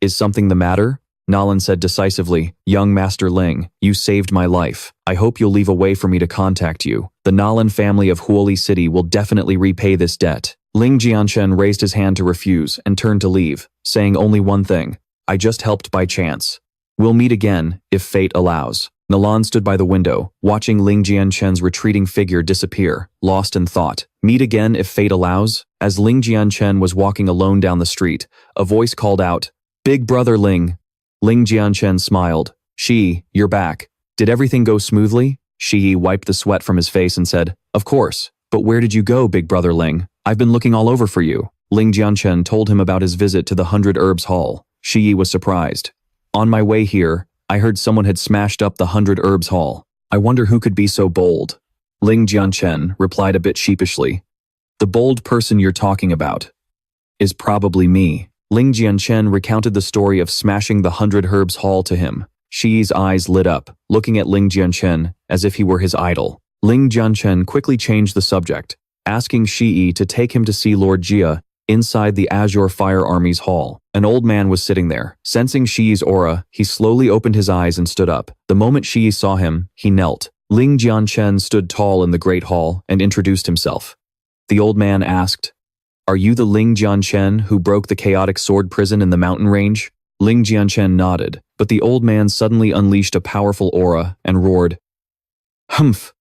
"Is something the matter?" Nalan said decisively, "Young Master Ling, you saved my life. I hope you'll leave a way for me to contact you. The Nalan family of Huoli City will definitely repay this debt." Ling Jianchen raised his hand to refuse and turned to leave, saying only one thing, "I just helped by chance. We'll meet again, if fate allows." Nalan stood by the window, watching Ling Jianchen's retreating figure disappear, lost in thought. "Meet again if fate allows?" As Ling Jianchen was walking alone down the street, a voice called out, "Big brother Ling." Ling Jianchen smiled. "Shi, you're back. Did everything go smoothly?" Shi wiped the sweat from his face and said, "Of course. But where did you go, big brother Ling? I've been looking all over for you." Ling Jianchen told him about his visit to the 100 Herbs Hall. Shi was surprised. "On my way here, I heard someone had smashed up the 100 Herbs Hall. I wonder who could be so bold." Ling Jianchen replied a bit sheepishly, "The bold person you're talking about is probably me." Ling Jianchen recounted the story of smashing the 100 Herbs Hall to him. Shi's eyes lit up, looking at Ling Jianchen as if he were his idol. Ling Jianchen quickly changed the subject, asking Shi to take him to see Lord Jia inside the Azure Fire Army's hall. An old man was sitting there. Sensing Shi's aura, he slowly opened his eyes and stood up. The moment Shi saw him, he knelt. Ling Jianchen stood tall in the great hall and introduced himself. The old man asked, "Are you the Ling Jianchen who broke the chaotic sword prison in the mountain range?" Ling Jianchen nodded, but the old man suddenly unleashed a powerful aura and roared, "Humph!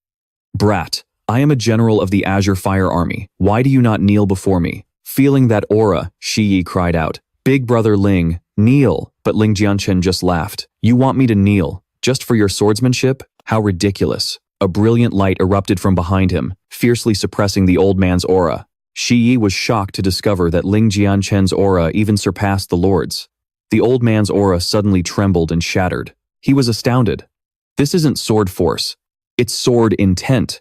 Brat, I am a general of the Azure Fire Army. Why do you not kneel before me?" Feeling that aura, Shi cried out, "Big brother Ling, kneel!" But Ling Jianchen just laughed. "You want me to kneel, just for your swordsmanship? How ridiculous." A brilliant light erupted from behind him, fiercely suppressing the old man's aura. Shi was shocked to discover that Ling Jianchen's aura even surpassed the Lord's. The old man's aura suddenly trembled and shattered. He was astounded. "This isn't sword force. It's sword intent."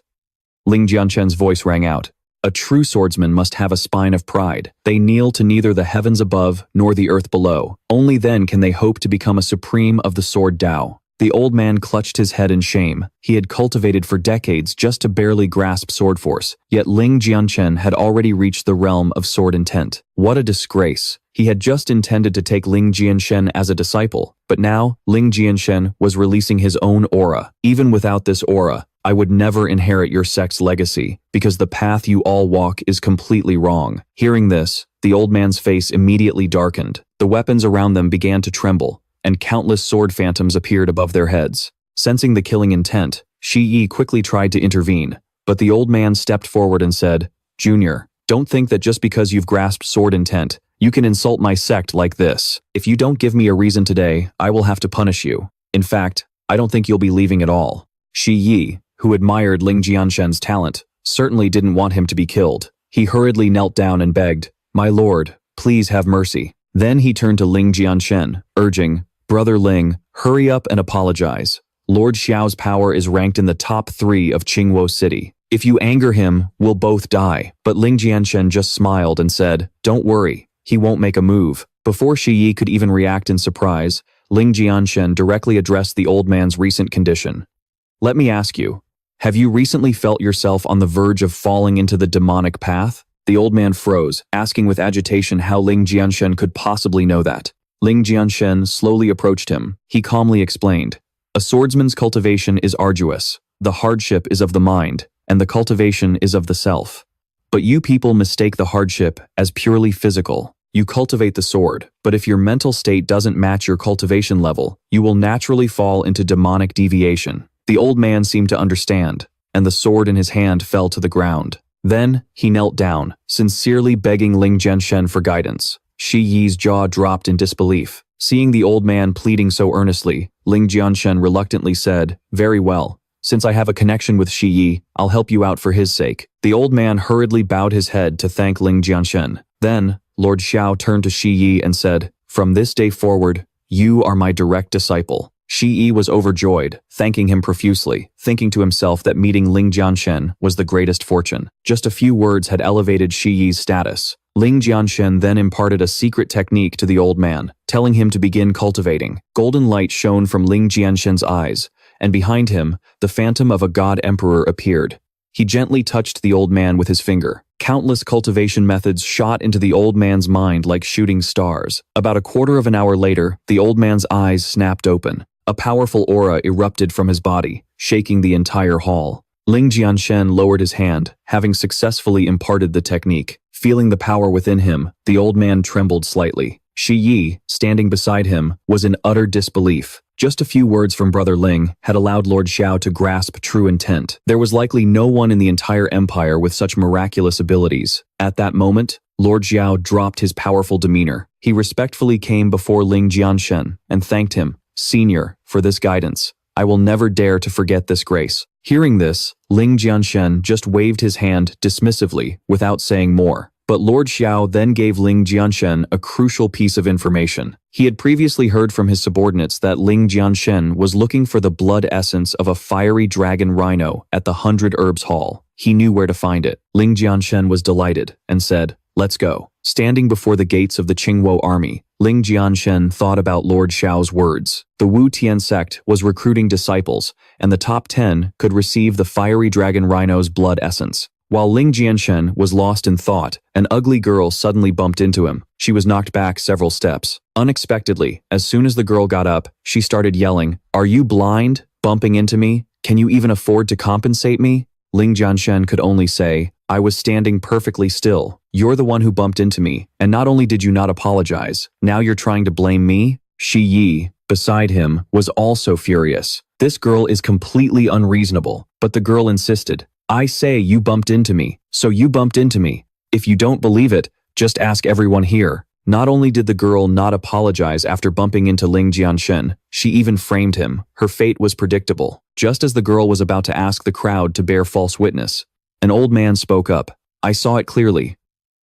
Ling Jianchen's voice rang out. "A true swordsman must have a spine of pride. They kneel to neither the heavens above nor the earth below. Only then can they hope to become a supreme of the sword Tao." The old man clutched his head in shame. He had cultivated for decades just to barely grasp sword force, yet Ling Jianchen had already reached the realm of sword intent. What a disgrace. He had just intended to take Ling Jianchen as a disciple, but now Ling Jianchen was releasing his own aura. "Even without this aura, I would never inherit your sect's legacy, because the path you all walk is completely wrong." Hearing this, the old man's face immediately darkened. The weapons around them began to tremble, and countless sword phantoms appeared above their heads. Sensing the killing intent, Shi quickly tried to intervene, but the old man stepped forward and said, "Junior, don't think that just because you've grasped sword intent, you can insult my sect like this. If you don't give me a reason today, I will have to punish you. In fact, I don't think you'll be leaving at all." Shi, who admired Ling Jianchen's talent, certainly didn't want him to be killed. He hurriedly knelt down and begged, "My lord, please have mercy." Then he turned to Ling Jianchen, urging, "Brother Ling, hurry up and apologize. Lord Xiao's power is ranked in the top 3 of Qingwo City. If you anger him, we'll both die." But Ling Jianchen just smiled and said, "Don't worry, he won't make a move." Before Shi could even react in surprise, Ling Jianchen directly addressed the old man's recent condition. "Let me ask you, have you recently felt yourself on the verge of falling into the demonic path?" The old man froze, asking with agitation how Ling Jianchen could possibly know that. Ling Jianchen slowly approached him. He calmly explained, "A swordsman's cultivation is arduous. The hardship is of the mind, and the cultivation is of the self. But you people mistake the hardship as purely physical. You cultivate the sword, but if your mental state doesn't match your cultivation level, you will naturally fall into demonic deviation." The old man seemed to understand, and the sword in his hand fell to the ground. Then, he knelt down, sincerely begging Ling Jianchen for guidance. Shi's jaw dropped in disbelief. Seeing the old man pleading so earnestly, Ling Jianchen reluctantly said, "Very well. Since I have a connection with Shi, I'll help you out for his sake." The old man hurriedly bowed his head to thank Ling Jianchen. Then, Lord Xiao turned to Shi and said, "From this day forward, you are my direct disciple." Shi Yi was overjoyed, thanking him profusely, thinking to himself that meeting Ling Jianchen was the greatest fortune. Just a few words had elevated Shi Yi's status. Ling Jianchen then imparted a secret technique to the old man, telling him to begin cultivating. Golden light shone from Ling Jianchen's eyes, and behind him, the phantom of a god emperor appeared. He gently touched the old man with his finger. Countless cultivation methods shot into the old man's mind like shooting stars. About a quarter of an hour later, the old man's eyes snapped open. A powerful aura erupted from his body, shaking the entire hall. Ling Jianchen lowered his hand, having successfully imparted the technique. Feeling the power within him, the old man trembled slightly. Shi Yi, standing beside him, was in utter disbelief. Just a few words from Brother Ling had allowed Lord Xiao to grasp true intent. There was likely no one in the entire empire with such miraculous abilities. At that moment, Lord Xiao dropped his powerful demeanor. He respectfully came before Ling Jianchen and thanked him, "Senior, for this guidance. I will never dare to forget this grace." Hearing this, Ling Jianchen just waved his hand dismissively without saying more. But Lord Xiao then gave Ling Jianchen a crucial piece of information. He had previously heard from his subordinates that Ling Jianchen was looking for the blood essence of a fiery dragon rhino at the 100 Herbs Hall. He knew where to find it. Ling Jianchen was delighted and said, "Let's go." Standing before the gates of the Qingwo army, Ling Jianchen thought about Lord Xiao's words. The Wu Tian sect was recruiting disciples, and the top 10 could receive the fiery dragon rhino's blood essence. While Ling Jianchen was lost in thought, an ugly girl suddenly bumped into him. She was knocked back several steps. Unexpectedly, as soon as the girl got up, she started yelling, "Are you blind? Bumping into me? Can you even afford to compensate me?" Ling Jianchen could only say, "I was standing perfectly still. You're the one who bumped into me, and not only did you not apologize, now you're trying to blame me?" Shi Yi, beside him, was also furious. This girl is completely unreasonable, but the girl insisted. "I say you bumped into me, so you bumped into me. If you don't believe it, just ask everyone here." Not only did the girl not apologize after bumping into Ling Jianchen, she even framed him. Her fate was predictable. Just as the girl was about to ask the crowd to bear false witness, an old man spoke up. "I saw it clearly.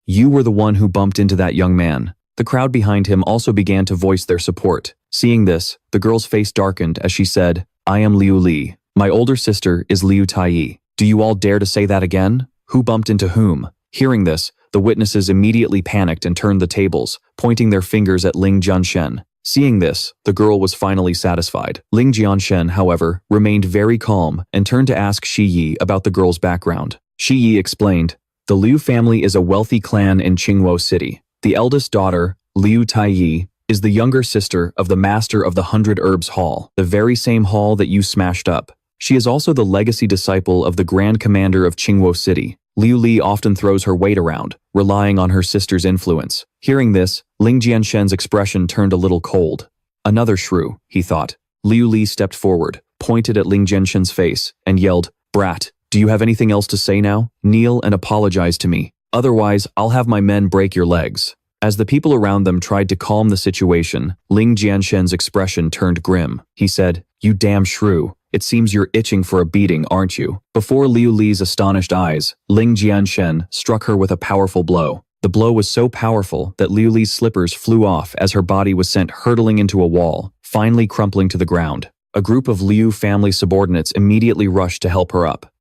You were the one who bumped into that young man." The crowd behind him also began to voice their support. Seeing this, the girl's face darkened as she said, "I am Liu Li. My older sister is Liu Taiyi. Do you all dare to say that again? Who bumped into whom?" Hearing this, the witnesses immediately panicked and turned the tables, pointing their fingers at Ling Jianchen. Seeing this, the girl was finally satisfied. Ling Jianchen, however, remained very calm and turned to ask Shi Yi about the girl's background. Shi Yi explained, "The Liu family is a wealthy clan in Qingwo City. The eldest daughter, Liu Taiyi, is the younger sister of the master of the 100 Herbs Hall, the very same hall that you smashed up. She is also the legacy disciple of the Grand Commander of Qingwo City. Liu Li often throws her weight around, relying on her sister's influence." Hearing this, Ling Jianchen's expression turned a little cold. Another shrew, he thought. Liu Li stepped forward, pointed at Ling Jianchen's face, and yelled, "Brat, do you have anything else to say now? Kneel and apologize to me. Otherwise, I'll have my men break your legs." As the people around them tried to calm the situation, Ling Jianchen's expression turned grim. He said, "You damn shrew. It seems you're itching for a beating, aren't you?" Before Liu Li's astonished eyes, Ling Jianchen struck her with a powerful blow. The blow was so powerful that Liu Li's slippers flew off as her body was sent hurtling into a wall, finally crumpling to the ground. A group of Liu family subordinates immediately rushed to help her up.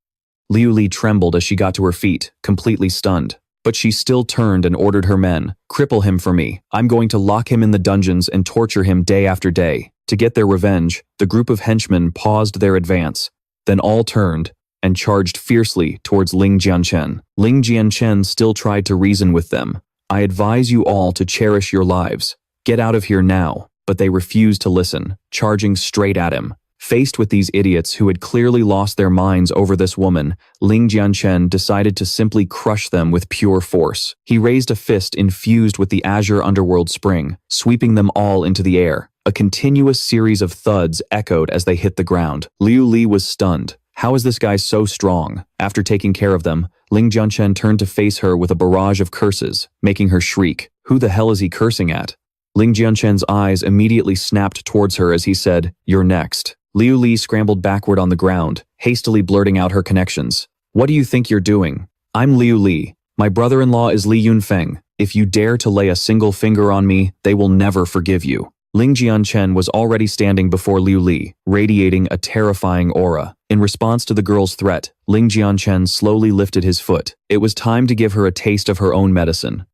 Liu Li trembled as she got to her feet, completely stunned. But she still turned and ordered her men, "Cripple him for me. I'm going to lock him in the dungeons and torture him day after day." To get their revenge, the group of henchmen paused their advance, then all turned and charged fiercely towards Ling Jianchen. Ling Jianchen still tried to reason with them. "I advise you all to cherish your lives. Get out of here now." But they refused to listen, charging straight at him. Faced with these idiots who had clearly lost their minds over this woman, Ling Jianchen decided to simply crush them with pure force. He raised a fist infused with the azure underworld spring, sweeping them all into the air. A continuous series of thuds echoed as they hit the ground. Liu Li was stunned. How is this guy so strong? After taking care of them, Ling Jianchen turned to face her with a barrage of curses, making her shriek. Who the hell is he cursing at? Ling Jianchen's eyes immediately snapped towards her as he said, "You're next." Liu Li scrambled backward on the ground, hastily blurting out her connections. "What do you think you're doing? I'm Liu Li. My brother-in-law is Li Yunfeng. If you dare to lay a single finger on me, they will never forgive you." Ling Jianchen was already standing before Liu Li, radiating a terrifying aura. In response to the girl's threat, Ling Jianchen slowly lifted his foot. It was time to give her a taste of her own medicine.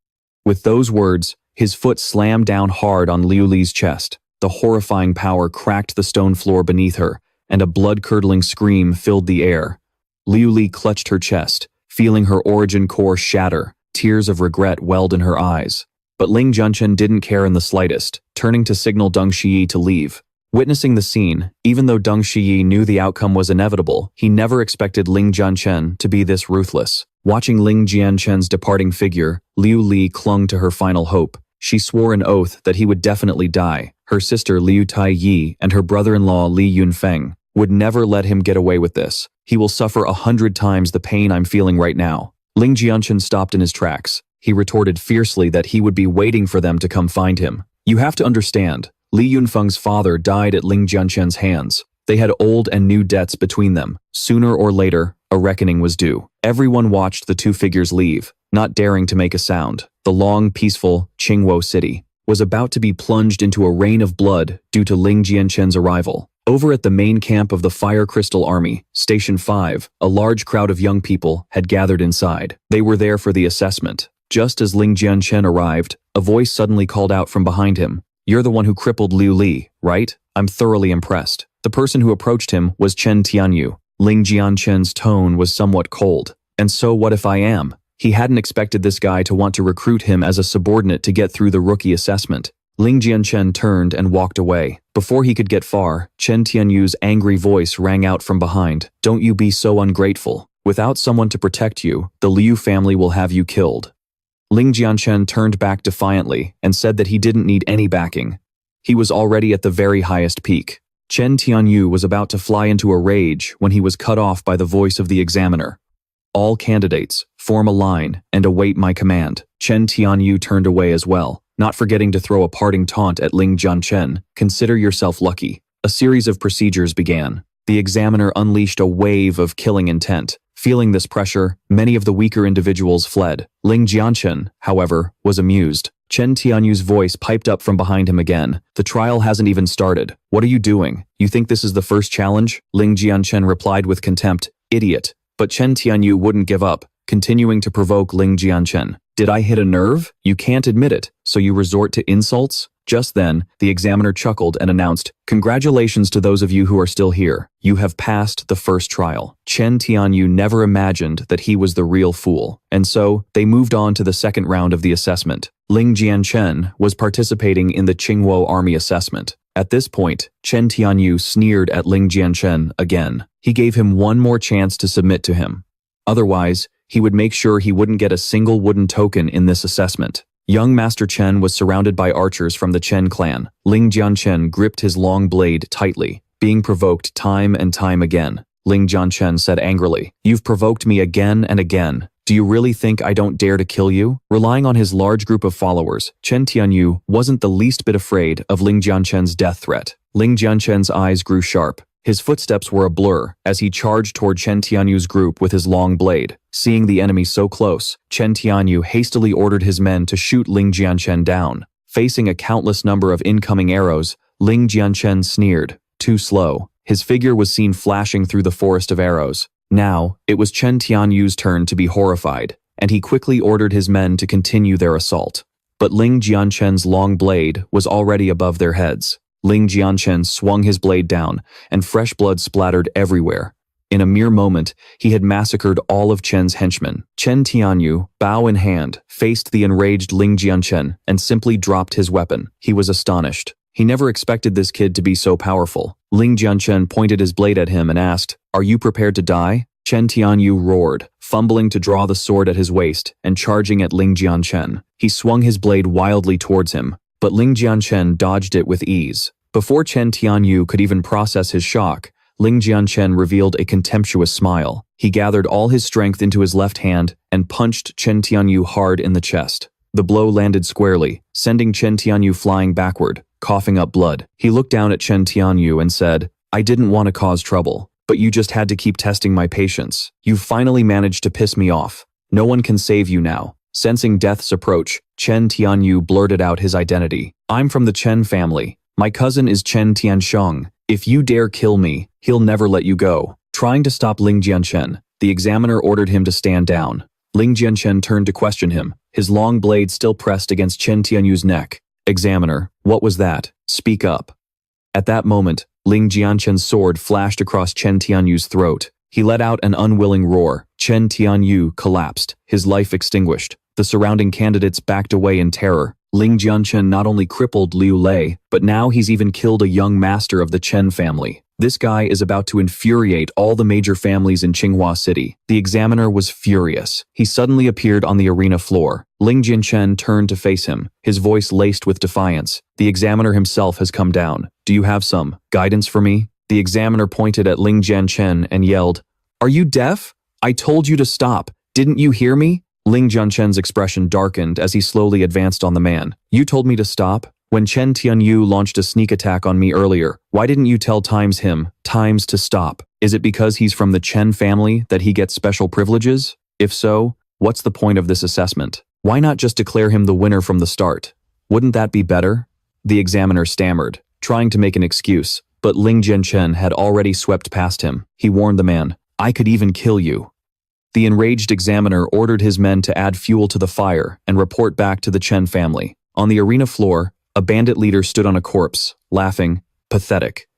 With those words, his foot slammed down hard on Liu Li's chest. The horrifying power cracked the stone floor beneath her, and a blood-curdling scream filled the air. Liu Li clutched her chest, feeling her origin core shatter. Tears of regret welled in her eyes. But Ling Jianchen didn't care in the slightest, turning to signal Deng Shiyi to leave. Witnessing the scene, even though Deng Shiyi knew the outcome was inevitable, he never expected Ling Jianchen to be this ruthless. Watching Ling Jianchen's departing figure, Liu Li clung to her final hope. She swore an oath that he would definitely die. Her sister Liu Taiyi and her brother-in-law Li Yunfeng would never let him get away with this. He will suffer 100 times the pain I'm feeling right now. Ling Jianchen stopped in his tracks. He retorted fiercely that he would be waiting for them to come find him. You have to understand, Li Yunfeng's father died at Ling Jianchen's hands. They had old and new debts between them. Sooner or later, a reckoning was due. Everyone watched the two figures leave, not daring to make a sound. The long, peaceful Qingwo city was about to be plunged into a rain of blood due to Ling Jianchen's arrival. Over at the main camp of the Fire Crystal Army, Station 5, a large crowd of young people had gathered inside. They were there for the assessment. Just as Ling Jianchen arrived, a voice suddenly called out from behind him. You're the one who crippled Liu Li, right? I'm thoroughly impressed. The person who approached him was Chen Tianyu. Ling Jianchen's tone was somewhat cold. And so what if I am? He hadn't expected this guy to want to recruit him as a subordinate to get through the rookie assessment. Ling Jianchen turned and walked away. Before he could get far, Chen Tianyu's angry voice rang out from behind. Don't you be so ungrateful. Without someone to protect you, the Liu family will have you killed. Ling Jianchen turned back defiantly and said that he didn't need any backing. He was already at the very highest peak. Chen Tianyu was about to fly into a rage when he was cut off by the voice of the examiner. All candidates, form a line and await my command. Chen Tianyu turned away as well, not forgetting to throw a parting taunt at Ling Jianchen. Consider yourself lucky. A series of procedures began. The examiner unleashed a wave of killing intent. Feeling this pressure, many of the weaker individuals fled. Ling Jianchen, however, was amused. Chen Tianyu's voice piped up from behind him again. The trial hasn't even started. What are you doing? You think this is the first challenge? Ling Jianchen replied with contempt. Idiot. But Chen Tianyu wouldn't give up, continuing to provoke Ling Jianchen. Did I hit a nerve? You can't admit it, so you resort to insults? Just then, the examiner chuckled and announced, Congratulations to those of you who are still here. You have passed the first trial. Chen Tianyu never imagined that he was the real fool, and so they moved on to the second round of the assessment. Ling Jianchen was participating in the Qingwo Army assessment. At this point, Chen Tianyu sneered at Ling Jianchen again. He gave him one more chance to submit to him. Otherwise, he would make sure he wouldn't get a single wooden token in this assessment. Young Master Chen was surrounded by archers from the Chen clan. Ling Jianchen gripped his long blade tightly, being provoked time and time again. Ling Jianchen said angrily, You've provoked me again and again. Do you really think I don't dare to kill you? Relying on his large group of followers, Chen Tianyu wasn't the least bit afraid of Ling Jianchen's death threat. Ling Jianchen's eyes grew sharp. His footsteps were a blur as he charged toward Chen Tianyu's group with his long blade. Seeing the enemy so close, Chen Tianyu hastily ordered his men to shoot Ling Jianchen down. Facing a countless number of incoming arrows, Ling Jianchen sneered. Too slow. His figure was seen flashing through the forest of arrows. Now, it was Chen Tianyu's turn to be horrified, and he quickly ordered his men to continue their assault. But Ling Jianchen's long blade was already above their heads. Ling Jianchen swung his blade down, and fresh blood splattered everywhere. In a mere moment, he had massacred all of Chen's henchmen. Chen Tianyu, bow in hand, faced the enraged Ling Jianchen and simply dropped his weapon. He was astonished. He never expected this kid to be so powerful. Ling Jianchen pointed his blade at him and asked, Are you prepared to die? Chen Tianyu roared, fumbling to draw the sword at his waist and charging at Ling Jianchen. He swung his blade wildly towards him, but Ling Jianchen dodged it with ease. Before Chen Tianyu could even process his shock, Ling Jianchen revealed a contemptuous smile. He gathered all his strength into his left hand and punched Chen Tianyu hard in the chest. The blow landed squarely, sending Chen Tianyu flying backward, coughing up blood. He looked down at Chen Tianyu and said, I didn't want to cause trouble, but you just had to keep testing my patience. You've finally managed to piss me off. No one can save you now. Sensing death's approach, Chen Tianyu blurted out his identity. I'm from the Chen family. My cousin is Chen Tiansheng. If you dare kill me, he'll never let you go. Trying to stop Ling Jianchen, the examiner ordered him to stand down. Ling Jianchen turned to question him, his long blade still pressed against Chen Tianyu's neck. Examiner, what was that? Speak up. At that moment, Ling Jianchen's sword flashed across Chen Tianyu's throat. He let out an unwilling roar. Chen Tianyu collapsed, his life extinguished. The surrounding candidates backed away in terror. Ling Jianchen not only crippled Liu Lei, but now he's even killed a young master of the Chen family. This guy is about to infuriate all the major families in Tsinghua City. The examiner was furious. He suddenly appeared on the arena floor. Ling Jianchen turned to face him, his voice laced with defiance. The examiner himself has come down. Do you have some guidance for me? The examiner pointed at Ling Jianchen and yelled, Are you deaf? I told you to stop. Didn't you hear me? Ling Jianchen's expression darkened as he slowly advanced on the man. You told me to stop? When Chen Tianyu launched a sneak attack on me earlier, why didn't you tell Times to stop? Is it because he's from the Chen family that he gets special privileges? If so, what's the point of this assessment? Why not just declare him the winner from the start? Wouldn't that be better? The examiner stammered, trying to make an excuse, but Ling Jianchen had already swept past him. He warned the man, I could even kill you. The enraged examiner ordered his men to add fuel to the fire and report back to the Chen family. On the arena floor, a bandit leader stood on a corpse, laughing, pathetic.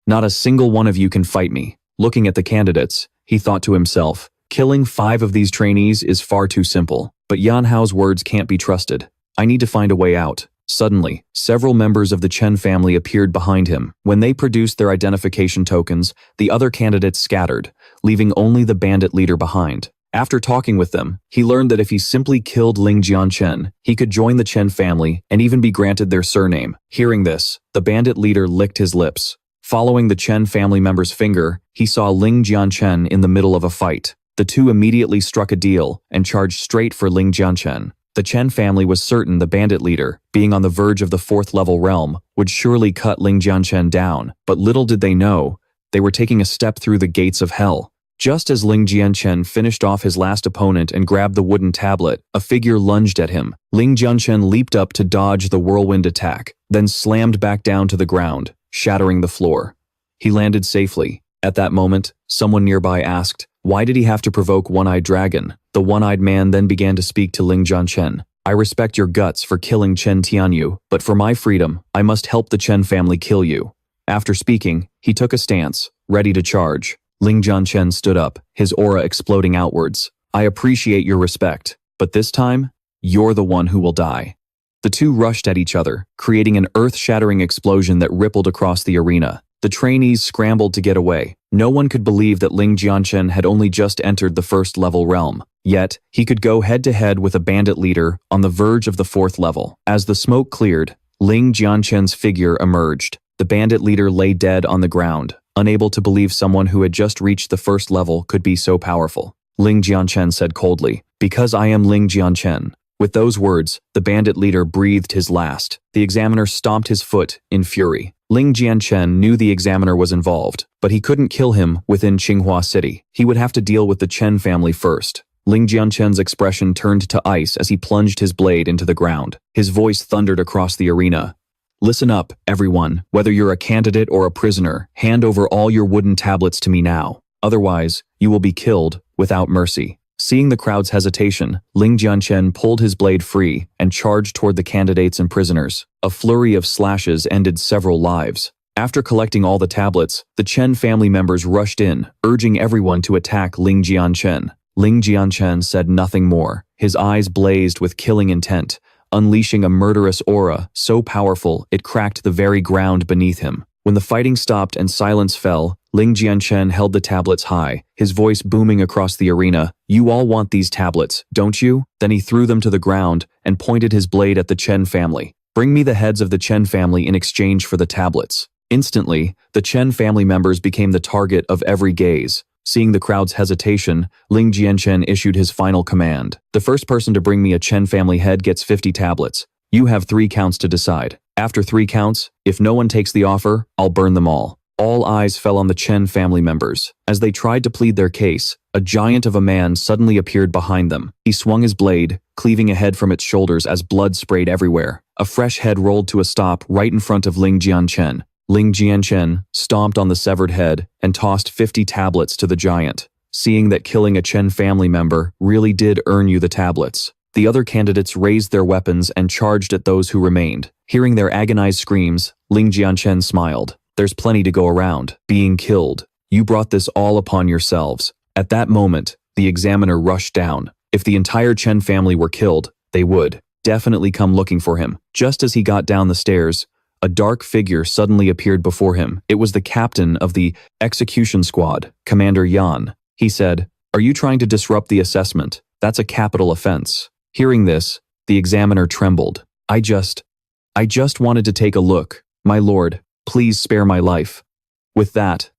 Not a single one of you can fight me. Looking at the candidates, he thought to himself, killing 5 of these trainees is far too simple. But Yan Hao's words can't be trusted. I need to find a way out. Suddenly, several members of the Chen family appeared behind him. When they produced their identification tokens, the other candidates scattered, leaving only the bandit leader behind. After talking with them, he learned that if he simply killed Ling Jianchen, he could join the Chen family and even be granted their surname. Hearing this, the bandit leader licked his lips. Following the Chen family member's finger, he saw Ling Jianchen in the middle of a fight. The two immediately struck a deal and charged straight for Ling Jianchen. The Chen family was certain the bandit leader, being on the verge of the 4th-level realm, would surely cut Ling Jianchen down, but little did they know, they were taking a step through the gates of hell. Just as Ling Jianchen finished off his last opponent and grabbed the wooden tablet, a figure lunged at him. Ling Jianchen leaped up to dodge the whirlwind attack, then slammed back down to the ground, shattering the floor. He landed safely. At that moment, someone nearby asked, why did he have to provoke One-Eyed Dragon? The one-eyed man then began to speak to Ling Jianchen. I respect your guts for killing Chen Tianyu, but for my freedom, I must help the Chen family kill you. After speaking, he took a stance, ready to charge. Ling Jianchen stood up, his aura exploding outwards. I appreciate your respect, but this time, you're the one who will die. The two rushed at each other, creating an earth-shattering explosion that rippled across the arena. The trainees scrambled to get away. No one could believe that Ling Jianchen had only just entered the 1st-level realm. Yet, he could go head-to-head with a bandit leader on the verge of the 4th level. As the smoke cleared, Ling Jianchen's figure emerged. The bandit leader lay dead on the ground, unable to believe someone who had just reached the 1st level could be so powerful. Ling Jianchen said coldly, because I am Ling Jianchen. With those words, the bandit leader breathed his last. The examiner stomped his foot in fury. Ling Jianchen knew the examiner was involved, but he couldn't kill him within Tsinghua City. He would have to deal with the Chen family first. Ling Jianchen's expression turned to ice as he plunged his blade into the ground. His voice thundered across the arena. Listen up, everyone. Whether you're a candidate or a prisoner, hand over all your wooden tablets to me now. Otherwise, you will be killed without mercy. Seeing the crowd's hesitation, Ling Jianchen pulled his blade free and charged toward the candidates and prisoners. A flurry of slashes ended several lives. After collecting all the tablets, the Chen family members rushed in, urging everyone to attack Ling Jianchen. Ling Jianchen said nothing more. His eyes blazed with killing intent, unleashing a murderous aura so powerful it cracked the very ground beneath him. When the fighting stopped and silence fell, Ling Jianchen held the tablets high, his voice booming across the arena. You all want these tablets, don't you? Then he threw them to the ground and pointed his blade at the Chen family. Bring me the heads of the Chen family in exchange for the tablets. Instantly, the Chen family members became the target of every gaze. Seeing the crowd's hesitation, Ling Jianchen issued his final command. The first person to bring me a Chen family head gets 50 tablets. You have 3 counts to decide. After 3 counts, if no one takes the offer, I'll burn them all. All eyes fell on the Chen family members. As they tried to plead their case, a giant of a man suddenly appeared behind them. He swung his blade, cleaving a head from its shoulders as blood sprayed everywhere. A fresh head rolled to a stop right in front of Ling Jianchen. Ling Jianchen stomped on the severed head and tossed 50 tablets to the giant. Seeing that killing a Chen family member really did earn you the tablets, the other candidates raised their weapons and charged at those who remained. Hearing their agonized screams, Ling Jianchen smiled. There's plenty to go around. Being killed. You brought this all upon yourselves. At that moment, the examiner rushed down. If the entire Chen family were killed, they would definitely come looking for him. Just as he got down the stairs, a dark figure suddenly appeared before him. It was the captain of the execution squad, Commander Yan. He said, "Are you trying to disrupt the assessment? That's a capital offense." Hearing this, the examiner trembled. I just wanted to take a look. My lord, please spare my life." With that,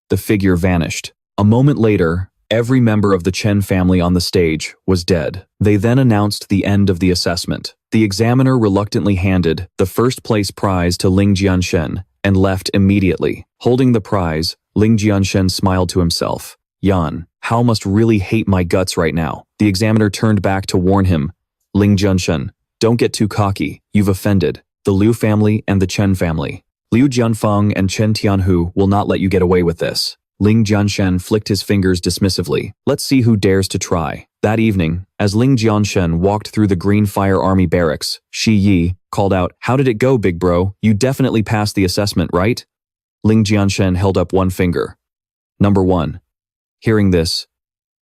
the figure vanished. A moment later, every member of the Chen family on the stage was dead. They then announced the end of the assessment. The examiner reluctantly handed the first place prize to Ling Jianchen and left immediately. Holding the prize, Ling Jianchen smiled to himself. Yan, Hao must really hate my guts right now. The examiner turned back to warn him. Ling Jianchen, don't get too cocky. You've offended the Liu family and the Chen family. Liu Jianfeng and Chen Tianhu will not let you get away with this. Ling Jianchen flicked his fingers dismissively. Let's see who dares to try. That evening, as Ling Jianchen walked through the Green Fire Army barracks, Shi Yi called out, "How did it go, big bro? You definitely passed the assessment, right?" Ling Jianchen held up one finger. "Number 1. Hearing this,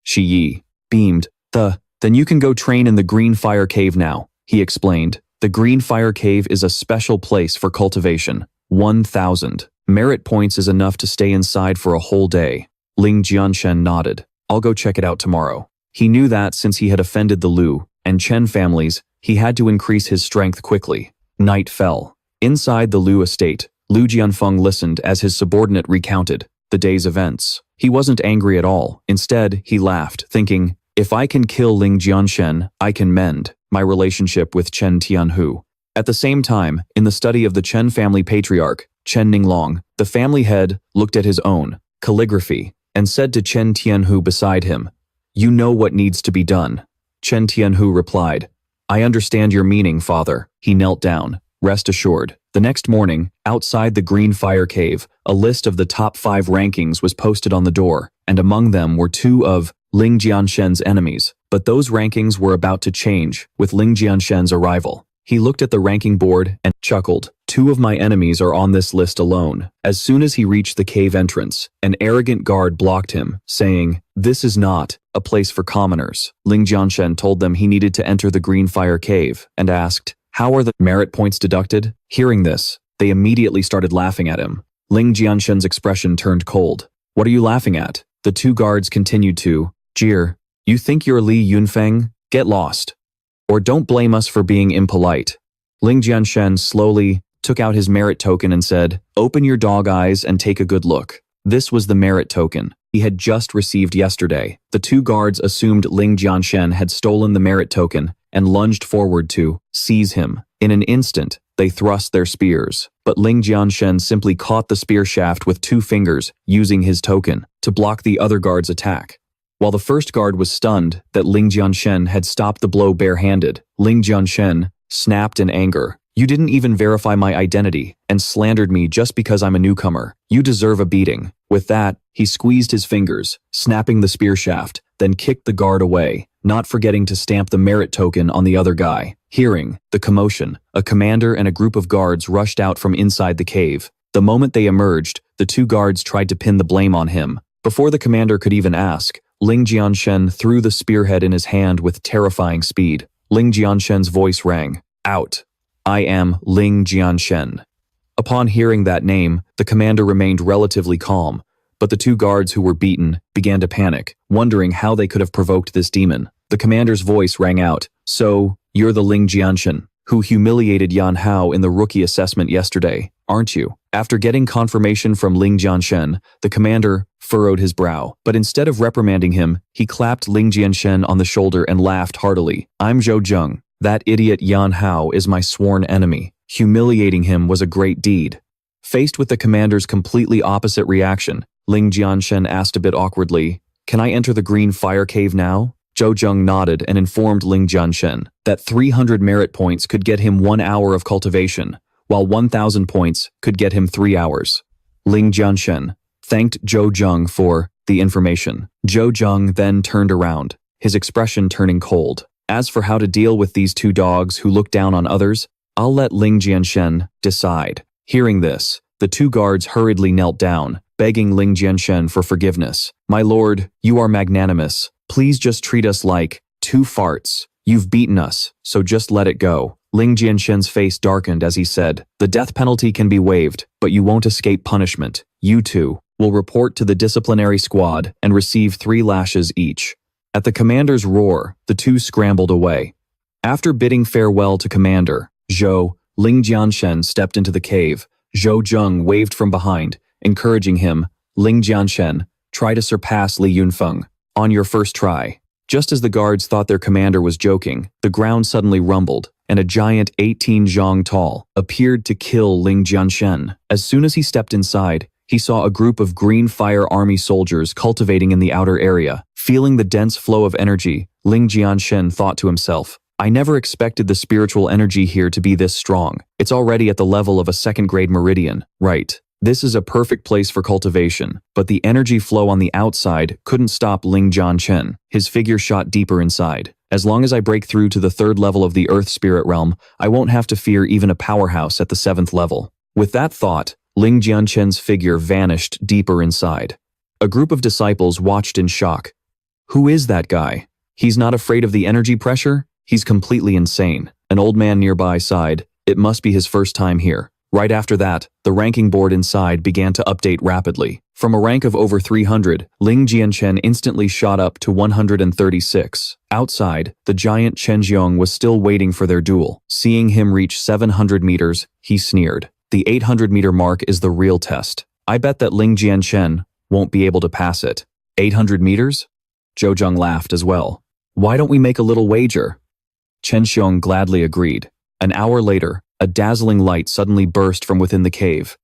Shi Yi beamed. Then you can go train in the Green Fire Cave now," he explained. The Green Fire Cave is a special place for cultivation. 1,000 merit points is enough to stay inside for a whole day. Ling Jianchen nodded. "I'll go check it out tomorrow." He knew that since he had offended the Liu and Chen families, he had to increase his strength quickly. Night fell. Inside the Liu estate, Liu Jianfeng listened as his subordinate recounted the day's events. He wasn't angry at all. Instead, he laughed, thinking, if I can kill Ling Jianchen, I can mend my relationship with Chen Tianhu. At the same time, in the study of the Chen family patriarch, Chen Ninglong, the family head looked at his own calligraphy and said to Chen Tianhu beside him, "You know what needs to be done." Chen Tianhu replied, "I understand your meaning, father." He knelt down. Rest assured. The next morning, outside the Green Fire Cave, a list of the top 5 rankings was posted on the door, and among them were 2 of Ling Jianchen's enemies. But those rankings were about to change with Ling Jianchen's arrival. He looked at the ranking board and chuckled. 2 of my enemies are on this list alone. As soon as he reached the cave entrance, an arrogant guard blocked him, saying, "This is not a place for commoners." Ling Jianchen told them he needed to enter the Green Fire Cave and asked, "How are the merit points deducted?" Hearing this, they immediately started laughing at him. Ling Jianchen's expression turned cold. "What are you laughing at?" The 2 guards continued to jeer. "You think you're Li Yunfeng? Get lost. Or don't blame us for being impolite." Ling Jianchen slowly took out his merit token and said, "Open your dog eyes and take a good look." This was the merit token he had just received yesterday. The 2 guards assumed Ling Jianchen had stolen the merit token and lunged forward to seize him. In an instant, they thrust their spears, but Ling Jianchen simply caught the spear shaft with 2 fingers, using his token to block the other guard's attack. While the first guard was stunned that Ling Jianchen had stopped the blow barehanded, Ling Jianchen snapped in anger. "You didn't even verify my identity and slandered me just because I'm a newcomer. You deserve a beating." With that, he squeezed his fingers, snapping the spear shaft, then kicked the guard away, not forgetting to stamp the merit token on the other guy. Hearing the commotion, a commander and a group of guards rushed out from inside the cave. The moment they emerged, the 2 guards tried to pin the blame on him. Before the commander could even ask, Ling Jianchen threw the spearhead in his hand with terrifying speed. Ling Jianchen's voice rang, "Out. I am Ling Jianchen." Upon hearing that name, the commander remained relatively calm, but the 2 guards who were beaten began to panic, wondering how they could have provoked this demon. The commander's voice rang out, "So, you're the Ling Jianchen who humiliated Yan Hao in the rookie assessment yesterday, aren't you?" After getting confirmation from Ling Jianchen, the commander furrowed his brow, but instead of reprimanding him, he clapped Ling Jianchen on the shoulder and laughed heartily. "I'm Zhou Zheng. That idiot Yan Hao is my sworn enemy. Humiliating him was a great deed. Faced with the commander's completely opposite reaction, Ling Jianchen asked a bit awkwardly, "Can I enter the green fire cave now?" Zhou Zheng nodded and informed Ling Jianchen that 300 merit points could get him 1 hour of cultivation, while 1,000 points could get him 3 hours. Ling Jianchen thanked Zhou Zheng for the information. Zhou Zheng then turned around, his expression turning cold. As for how to deal with these two dogs who look down on others, I'll let Ling Jianchen decide. Hearing this, the two guards hurriedly knelt down, begging Ling Jianchen for forgiveness. "My lord, you are magnanimous. Please just treat us like 2 farts. You've beaten us, so just let it go." Ling Jianchen's face darkened as he said, "The death penalty can be waived, but you won't escape punishment. You two will report to the disciplinary squad and receive 3 lashes each." At the commander's roar, the two scrambled away. After bidding farewell to Commander Zhou, Ling Jianchen stepped into the cave. Zhou Zheng waved from behind, encouraging him. "Ling Jianchen, try to surpass Li Yunfeng on your first try." Just as the guards thought their commander was joking, the ground suddenly rumbled, and a giant 18 zhang tall appeared to kill Ling Jianchen. As soon as he stepped inside, he saw a group of green fire army soldiers cultivating in the outer area. Feeling the dense flow of energy, Ling Jianchen thought to himself, "I never expected the spiritual energy here to be this strong. It's already at the level of a 2nd-grade meridian, right? This is a perfect place for cultivation." But the energy flow on the outside couldn't stop Ling Jianchen. His figure shot deeper inside. "As long as I break through to the 3rd level of the Earth Spirit Realm, I won't have to fear even a powerhouse at the 7th level." With that thought, Ling Jianchen's figure vanished deeper inside. A group of disciples watched in shock. "Who is that guy? He's not afraid of the energy pressure? He's completely insane." An old man nearby sighed. "It must be his first time here." Right after that, the ranking board inside began to update rapidly. From a rank of over 300, Ling Jianchen instantly shot up to 136. Outside, the giant Chen Jiong was still waiting for their duel. Seeing him reach 700 meters, he sneered. "The 800-meter mark is the real test. I bet that Ling Jianchen won't be able to pass it." 800 meters? Zhou Zheng laughed as well. "Why don't we make a little wager?" Chen Xiong gladly agreed. An hour later, a dazzling light suddenly burst from within the cave.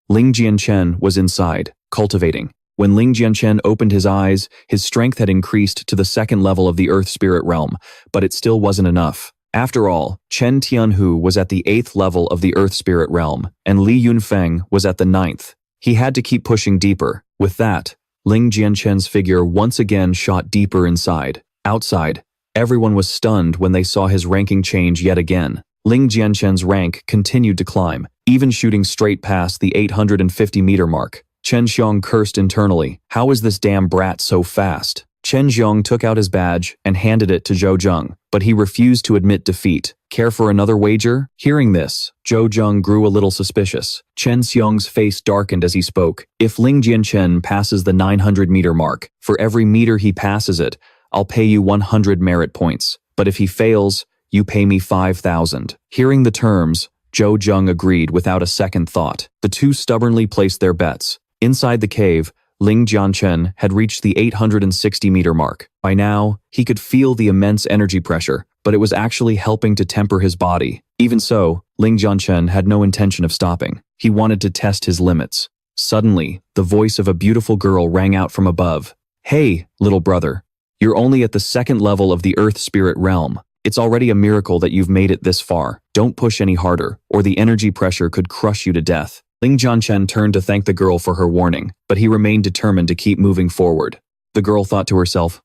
Ling Jianchen was inside, cultivating. When Ling Jianchen opened his eyes, his strength had increased to the 2nd level of the Earth Spirit Realm, but it still wasn't enough. After all, Chen Tianhu was at the 8th level of the Earth Spirit Realm, and Li Yunfeng was at the 9th. He had to keep pushing deeper. With that, Ling Jianchen's figure once again shot deeper inside. Outside, everyone was stunned when they saw his ranking change yet again. Ling Jianchen's rank continued to climb, even shooting straight past the 850-meter mark. Chen Xiong cursed internally. "How is this damn brat so fast?" Chen Xiong took out his badge and handed it to Zhou Zheng, but he refused to admit defeat. "Care for another wager?" Hearing this, Zhou Zheng grew a little suspicious. Chen Xiong's face darkened as he spoke. "If Ling Jianchen passes the 900-meter mark, for every meter he passes it, I'll pay you 100 merit points. But if he fails, you pay me 5,000. Hearing the terms, Zhou Zheng agreed without a second thought. The two stubbornly placed their bets. Inside the cave, Ling Jianchen had reached the 860-meter mark. By now, he could feel the immense energy pressure, but it was actually helping to temper his body. Even so, Ling Jianchen had no intention of stopping. He wanted to test his limits. Suddenly, the voice of a beautiful girl rang out from above. "Hey, little brother. You're only at the 2nd level of the Earth Spirit Realm. It's already a miracle that you've made it this far. Don't push any harder, or the energy pressure could crush you to death." Ling Jianchen turned to thank the girl for her warning, but he remained determined to keep moving forward. The girl thought to herself,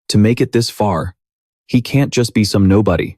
"To make it this far, he can't just be some nobody.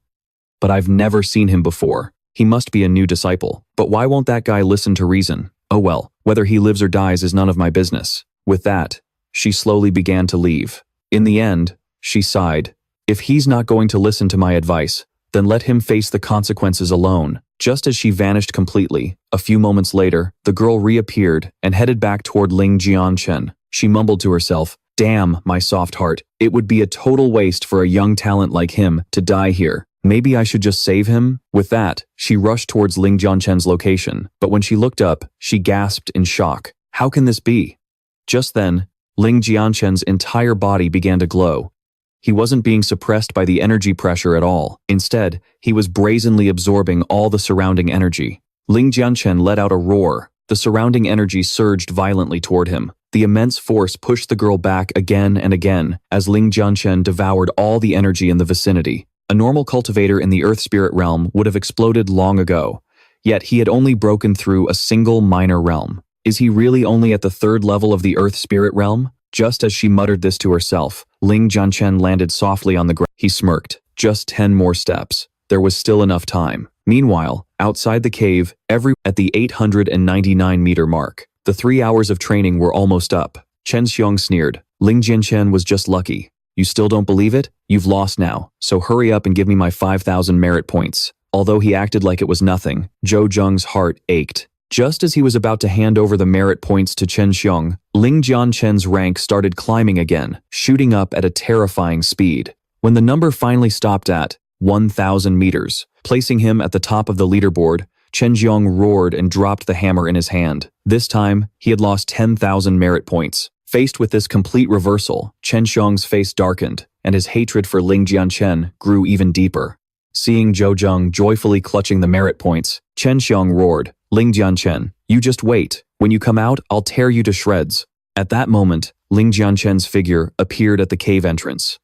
But I've never seen him before. He must be a new disciple. But why won't that guy listen to reason? Oh well, whether he lives or dies is none of my business." With that, she slowly began to leave. In the end, she sighed. "If he's not going to listen to my advice, then let him face the consequences alone." Just as she vanished completely, a few moments later, the girl reappeared and headed back toward Ling Jianchen. She mumbled to herself, "Damn, my soft heart. It would be a total waste for a young talent like him to die here. Maybe I should just save him?" With that, she rushed towards Ling Jianchen's location, but when she looked up, she gasped in shock. How can this be? Just then, Ling Jianchen's entire body began to glow. He wasn't being suppressed by the energy pressure at all. Instead, he was brazenly absorbing all the surrounding energy. Ling Jianchen let out a roar. The surrounding energy surged violently toward him. The immense force pushed the girl back again and again as Ling Jianchen devoured all the energy in the vicinity. A normal cultivator in the Earth Spirit realm would have exploded long ago, yet he had only broken through a single minor realm. Is he really only at the 3rd level of the Earth Spirit realm? Just as she muttered this to herself, Ling Jianchen landed softly on the ground. He smirked. Just 10 more steps. There was still enough time. Meanwhile, outside the cave, at the 899-meter mark, the 3 hours of training were almost up. Chen Xiong sneered. Ling Jianchen was just lucky. You still don't believe it? You've lost now, so hurry up and give me my 5,000 merit points. Although he acted like it was nothing, Zhou Zheng's heart ached. Just as he was about to hand over the merit points to Chen Xiong, Ling Jianchen's rank started climbing again, shooting up at a terrifying speed. When the number finally stopped at 1,000 meters, placing him at the top of the leaderboard, Chen Xiong roared and dropped the hammer in his hand. This time, he had lost 10,000 merit points. Faced with this complete reversal, Chen Xiong's face darkened, and his hatred for Ling Jianchen grew even deeper. Seeing Zhou Zheng joyfully clutching the merit points, Chen Xiong roared, Ling Jianchen, you just wait. When you come out, I'll tear you to shreds. At that moment, Ling Jianchen's figure appeared at the cave entrance.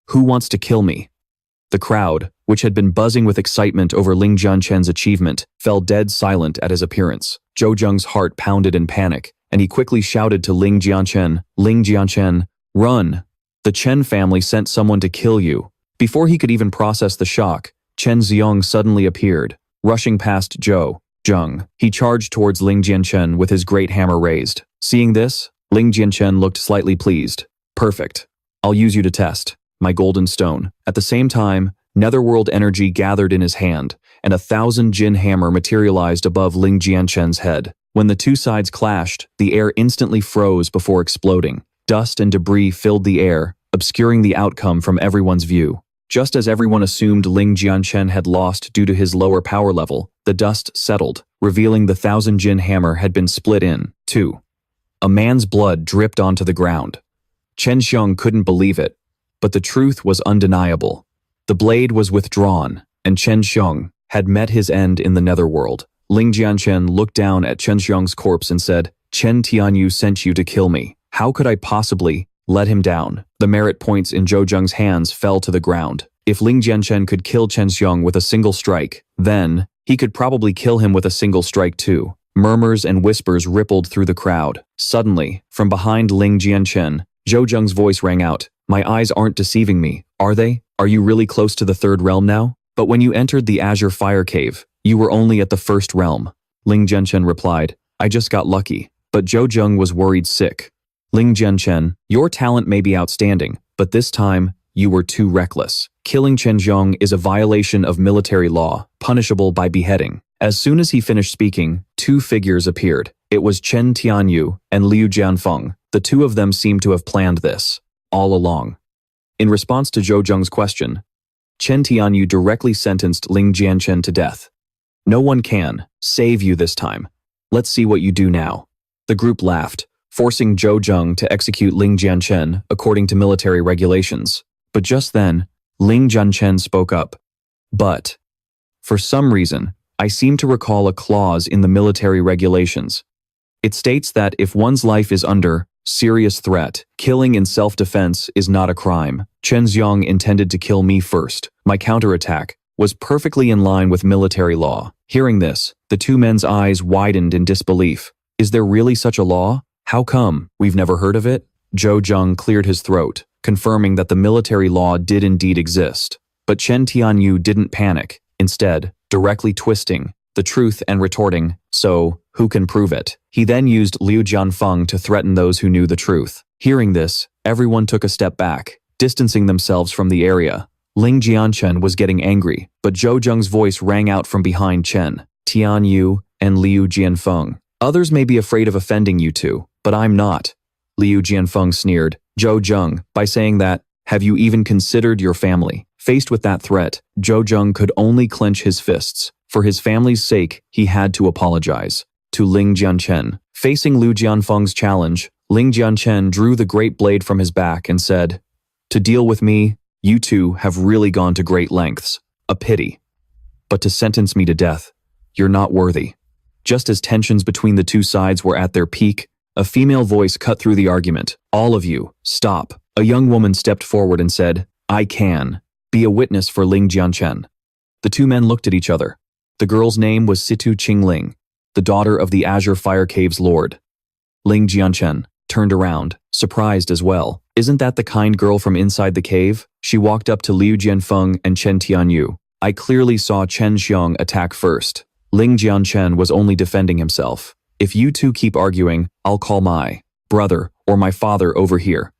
Who wants to kill me? The crowd, which had been buzzing with excitement over Ling Jianchen's achievement, fell dead silent at his appearance. Zhou Zheng's heart pounded in panic, and he quickly shouted to Ling Jianchen, run! The Chen family sent someone to kill you. Before he could even process the shock, Chen Xiong suddenly appeared, rushing past Zhou Zheng. He charged towards Ling Jianchen with his great hammer raised. Seeing this, Ling Jianchen looked slightly pleased. Perfect. I'll use you to test my golden stone. At the same time, netherworld energy gathered in his hand, and 1,000 Jin hammer materialized above Ling Jianchen's head. When the two sides clashed, the air instantly froze before exploding. Dust and debris filled the air, obscuring the outcome from everyone's view. Just as everyone assumed Ling Jianchen had lost due to his lower power level, the dust settled, revealing the 1,000 Jin hammer had been split in two. A man's blood dripped onto the ground. Chen Xiong couldn't believe it, but the truth was undeniable. The blade was withdrawn, and Chen Xiong had met his end in the netherworld. Ling Jianchen looked down at Chen Xiong's corpse and said, Chen Tianyu sent you to kill me. How could I possibly let him down? The merit points in Zhou Zheng's hands fell to the ground. If Ling Jianchen could kill Chen Xiong with a single strike, then he could probably kill him with a single strike too. Murmurs and whispers rippled through the crowd. Suddenly, from behind Ling Jianchen, Zhou Zheng's voice rang out. My eyes aren't deceiving me, are they? Are you really close to the 3rd realm now? But when you entered the Azure Fire Cave, you were only at the 1st realm. Ling Jianchen replied, I just got lucky. But Zhou Zheng was worried sick. Ling Jianchen, your talent may be outstanding, but this time, you were too reckless. Killing Chen Xiong is a violation of military law, punishable by beheading. As soon as he finished speaking, 2 figures appeared. It was Chen Tianyu and Liu Jianfeng. The 2 of them seemed to have planned this all along. In response to Zhou Zheng's question, Chen Tianyu directly sentenced Ling Jianchen to death. No one can save you this time. Let's see what you do now. The group laughed, forcing Zhou Zheng to execute Ling Jianchen according to military regulations. But just then, Ling Jianchen spoke up. But, for some reason, I seem to recall a clause in the military regulations. It states that if one's life is under serious threat, killing in self-defense is not a crime. Chen Xiong intended to kill me first. My counterattack was perfectly in line with military law. Hearing this, the 2 men's eyes widened in disbelief. Is there really such a law? How come? We've never heard of it? Zhou Zheng cleared his throat, confirming that the military law did indeed exist. But Chen Tianyu didn't panic, instead, directly twisting the truth and retorting, so, who can prove it? He then used Liu Jianfeng to threaten those who knew the truth. Hearing this, everyone took a step back, distancing themselves from the area. Ling Jianchen was getting angry, but Zhou Zheng's voice rang out from behind Chen Tianyu and Liu Jianfeng. Others may be afraid of offending you two, but I'm not. Liu Jianfeng sneered Zhou Zheng by saying that, have you even considered your family? Faced with that threat, Zhou Zheng could only clench his fists. For his family's sake, he had to apologize to Ling Jianchen. Facing Liu Jianfeng's challenge, Ling Jianchen drew the great blade from his back and said, to deal with me, you two have really gone to great lengths. A pity. But to sentence me to death, you're not worthy. Just as tensions between the two sides were at their peak, a female voice cut through the argument. "All of you, stop." A young woman stepped forward and said, "I can be a witness for Ling Jianchen." The two men looked at each other. The girl's name was Situ Qingling, the daughter of the Azure Fire Cave's lord. Ling Jianchen turned around, surprised as well. "Isn't that the kind girl from inside the cave?" She walked up to Liu Jianfeng and Chen Tianyu. "I clearly saw Chen Xiong attack first. Ling Jianchen was only defending himself. If you two keep arguing, I'll call my brother or my father over here."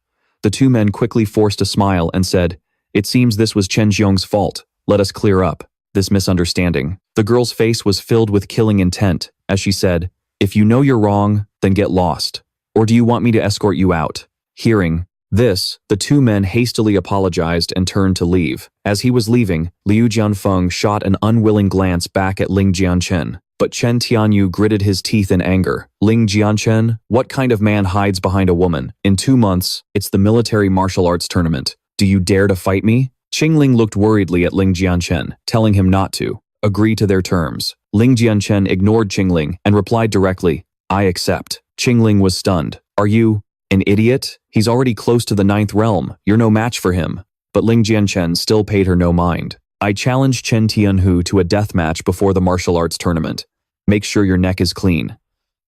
The two men quickly forced a smile and said, "It seems this was Chen Xiong's fault. Let us clear up this misunderstanding." The girl's face was filled with killing intent as she said, "If you know you're wrong, then get lost. Or do you want me to escort you out?" Hearing this, the two men hastily apologized and turned to leave. As he was leaving, Liu Jianfeng shot an unwilling glance back at Ling Jianchen, but Chen Tianyu gritted his teeth in anger. "Ling Jianchen, what kind of man hides behind a woman? In 2 months, it's the military martial arts tournament. Do you dare to fight me?" Qingling looked worriedly at Ling Jianchen, telling him not to agree to their terms. Ling Jianchen ignored Qingling and replied directly, "I accept." Qingling was stunned. "Are you an idiot? He's already close to the 9th realm. You're no match for him." But Ling Jianchen still paid her no mind. "I challenge Chen Tianhu to a death match before the martial arts tournament. Make sure your neck is clean."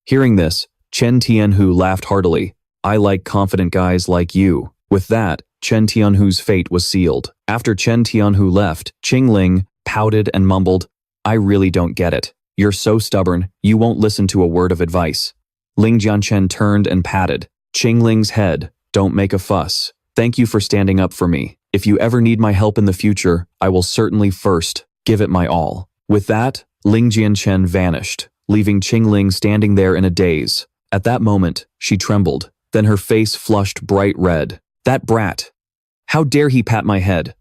Hearing this, Chen Tianhu laughed heartily. "I like confident guys like you." With that, Chen Tianhu's fate was sealed. After Chen Tianhu left, Qingling pouted and mumbled, "I really don't get it. You're so stubborn, you won't listen to a word of advice." Ling Jianchen turned and patted Qingling's head. "Don't make a fuss. Thank you for standing up for me. If you ever need my help in the future, I will certainly first give it my all." With that, Ling Jianchen vanished, leaving Qingling standing there in a daze. At that moment, she trembled. Then her face flushed bright red. "That brat! How dare he pat my head?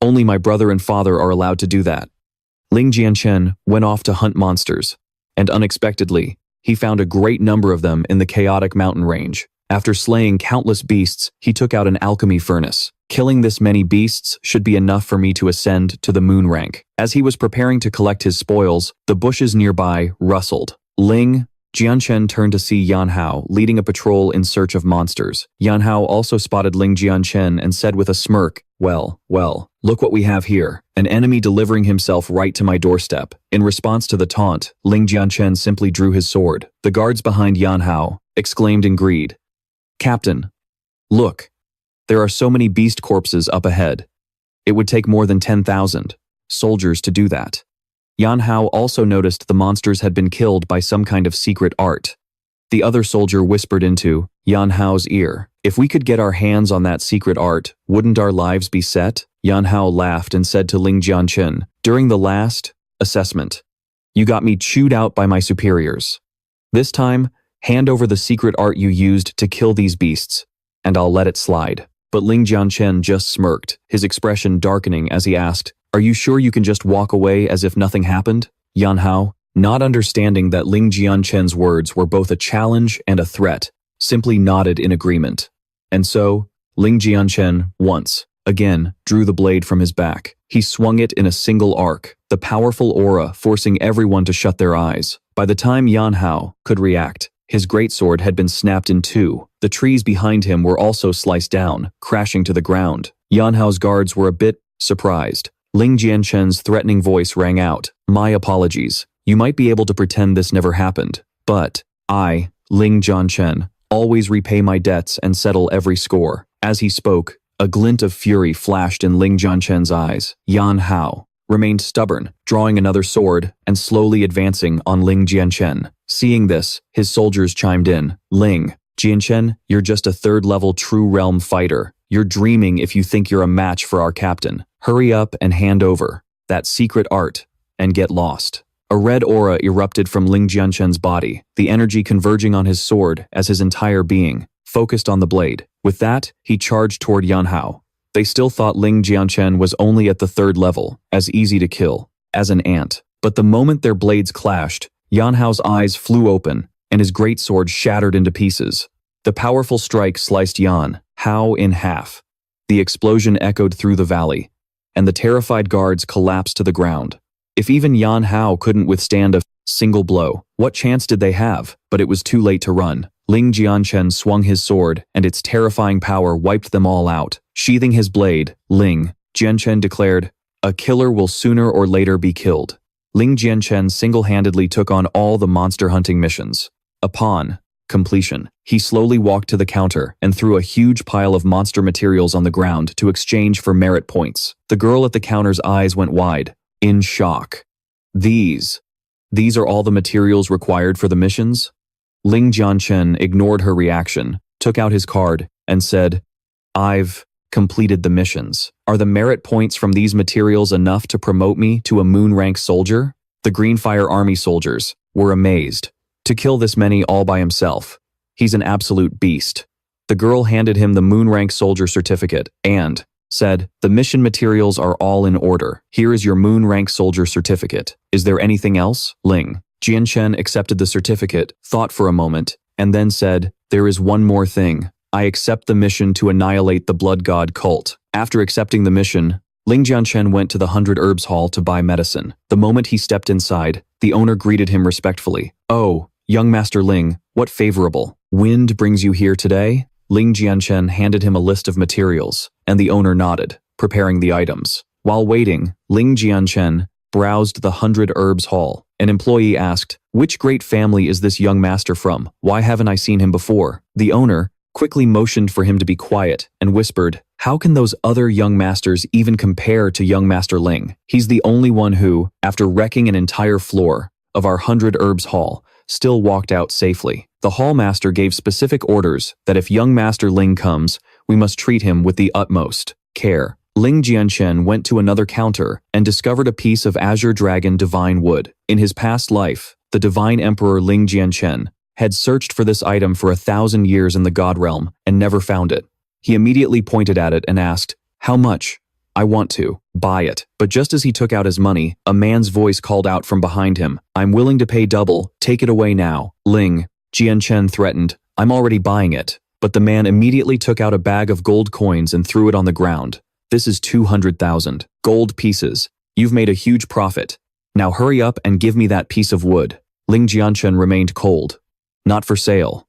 Only my brother and father are allowed to do that." Ling Jianchen went off to hunt monsters, and unexpectedly, he found a great number of them in the chaotic mountain range. After slaying countless beasts, he took out an alchemy furnace. "Killing this many beasts should be enough for me to ascend to the moon rank." As he was preparing to collect his spoils, the bushes nearby rustled. Ling Jianchen turned to see Yan Hao leading a patrol in search of monsters. Yan Hao also spotted Ling Jianchen and said with a smirk, well, look what we have here. An enemy delivering himself right to my doorstep." In response to the taunt, Ling Jianchen simply drew his sword. The guards behind Yan Hao exclaimed in greed, "Captain, look, there are so many beast corpses up ahead. It would take more than 10,000 soldiers to do that." Yan Hao also noticed the monsters had been killed by some kind of secret art. The other soldier whispered into Yan Hao's ear, "If we could get our hands on that secret art, wouldn't our lives be set?" Yan Hao laughed and said to Ling Jianchen, "During the last assessment, you got me chewed out by my superiors. This time, hand over the secret art you used to kill these beasts, and I'll let it slide." But Ling Jianchen just smirked, his expression darkening as he asked, "Are you sure you can just walk away as if nothing happened?" Yan Hao, not understanding that Ling Jianchen's words were both a challenge and a threat, simply nodded in agreement. And so, Ling Jianchen, once again, drew the blade from his back. He swung it in a single arc, the powerful aura forcing everyone to shut their eyes. By the time Yan Hao could react, his greatsword had been snapped in two. The trees behind him were also sliced down, crashing to the ground. Yan Hao's guards were a bit surprised. Ling Jianchen's threatening voice rang out, "My apologies. You might be able to pretend this never happened, but I, Ling Jianchen, always repay my debts and settle every score." As he spoke, a glint of fury flashed in Ling Jianchen's eyes. Yan Hao remained stubborn, drawing another sword and slowly advancing on Ling Jianchen. Seeing this, his soldiers chimed in, "Ling Jianchen, you're just a 3rd-level true realm fighter. You're dreaming if you think you're a match for our captain. Hurry up and hand over that secret art and get lost." A red aura erupted from Ling Jianchen's body, the energy converging on his sword as his entire being focused on the blade. With that, he charged toward Yan Hao. They still thought Ling Jianchen was only at the 3rd level, as easy to kill as an ant. But the moment their blades clashed, Yan Hao's eyes flew open, and his greatsword shattered into pieces. The powerful strike sliced Yan Hao in half. The explosion echoed through the valley, and the terrified guards collapsed to the ground. If even Yan Hao couldn't withstand a Single blow. What chance did they have? But it was too late to run. Ling Jianchen swung his sword, and its terrifying power wiped them all out. Sheathing his blade, Ling Jianchen declared, "A killer will sooner or later be killed." Ling Jianchen single-handedly took on all the monster hunting missions. Upon completion, he slowly walked to the counter and threw a huge pile of monster materials on the ground to exchange for merit points. The girl at the counter's eyes went wide, in shock. These are all the materials required for the missions? Ling Jianchen ignored her reaction, took out his card, and said, "I've completed the missions. Are the merit points from these materials enough to promote me to a moon-rank soldier?" The Greenfire Army soldiers were amazed. To kill this many all by himself. He's an absolute beast. The girl handed him the moon-rank soldier certificate and said, "The mission materials are all in order. Here is your moon-rank soldier certificate. Is there anything else?" Ling Jianchen accepted the certificate, thought for a moment, and then said, "There is one more thing. I accept the mission to annihilate the Blood God cult." After accepting the mission, Ling Jianchen went to the 100 Herbs Hall to buy medicine. The moment he stepped inside, the owner greeted him respectfully. "Oh, young Master Ling, what favorable wind brings you here today?" Ling Jianchen handed him a list of materials, and the owner nodded, preparing the items. While waiting, Ling Jianchen browsed the 100 Herbs Hall. An employee asked, "Which great family is this young master from? Why haven't I seen him before?" The owner quickly motioned for him to be quiet and whispered, "How can those other young masters even compare to young Master Ling? He's the only one who, after wrecking an entire floor of our 100 Herbs Hall, still walked out safely." The hall master gave specific orders that if young Master Ling comes, we must treat him with the utmost care. Ling Jianchen went to another counter and discovered a piece of Azure Dragon Divine Wood. In his past life, the Divine Emperor Ling Jianchen had searched for this item for 1,000 years in the God Realm and never found it. He immediately pointed at it and asked, "How much?" "I want to buy it." But just as he took out his money, a man's voice called out from behind him, "I'm willing to pay double, take it away now." Ling Jianchen threatened, "I'm already buying it." But the man immediately took out a bag of gold coins and threw it on the ground. "This is 200,000 gold pieces. You've made a huge profit. Now hurry up and give me that piece of wood." Ling Jianchen remained cold. "Not for sale."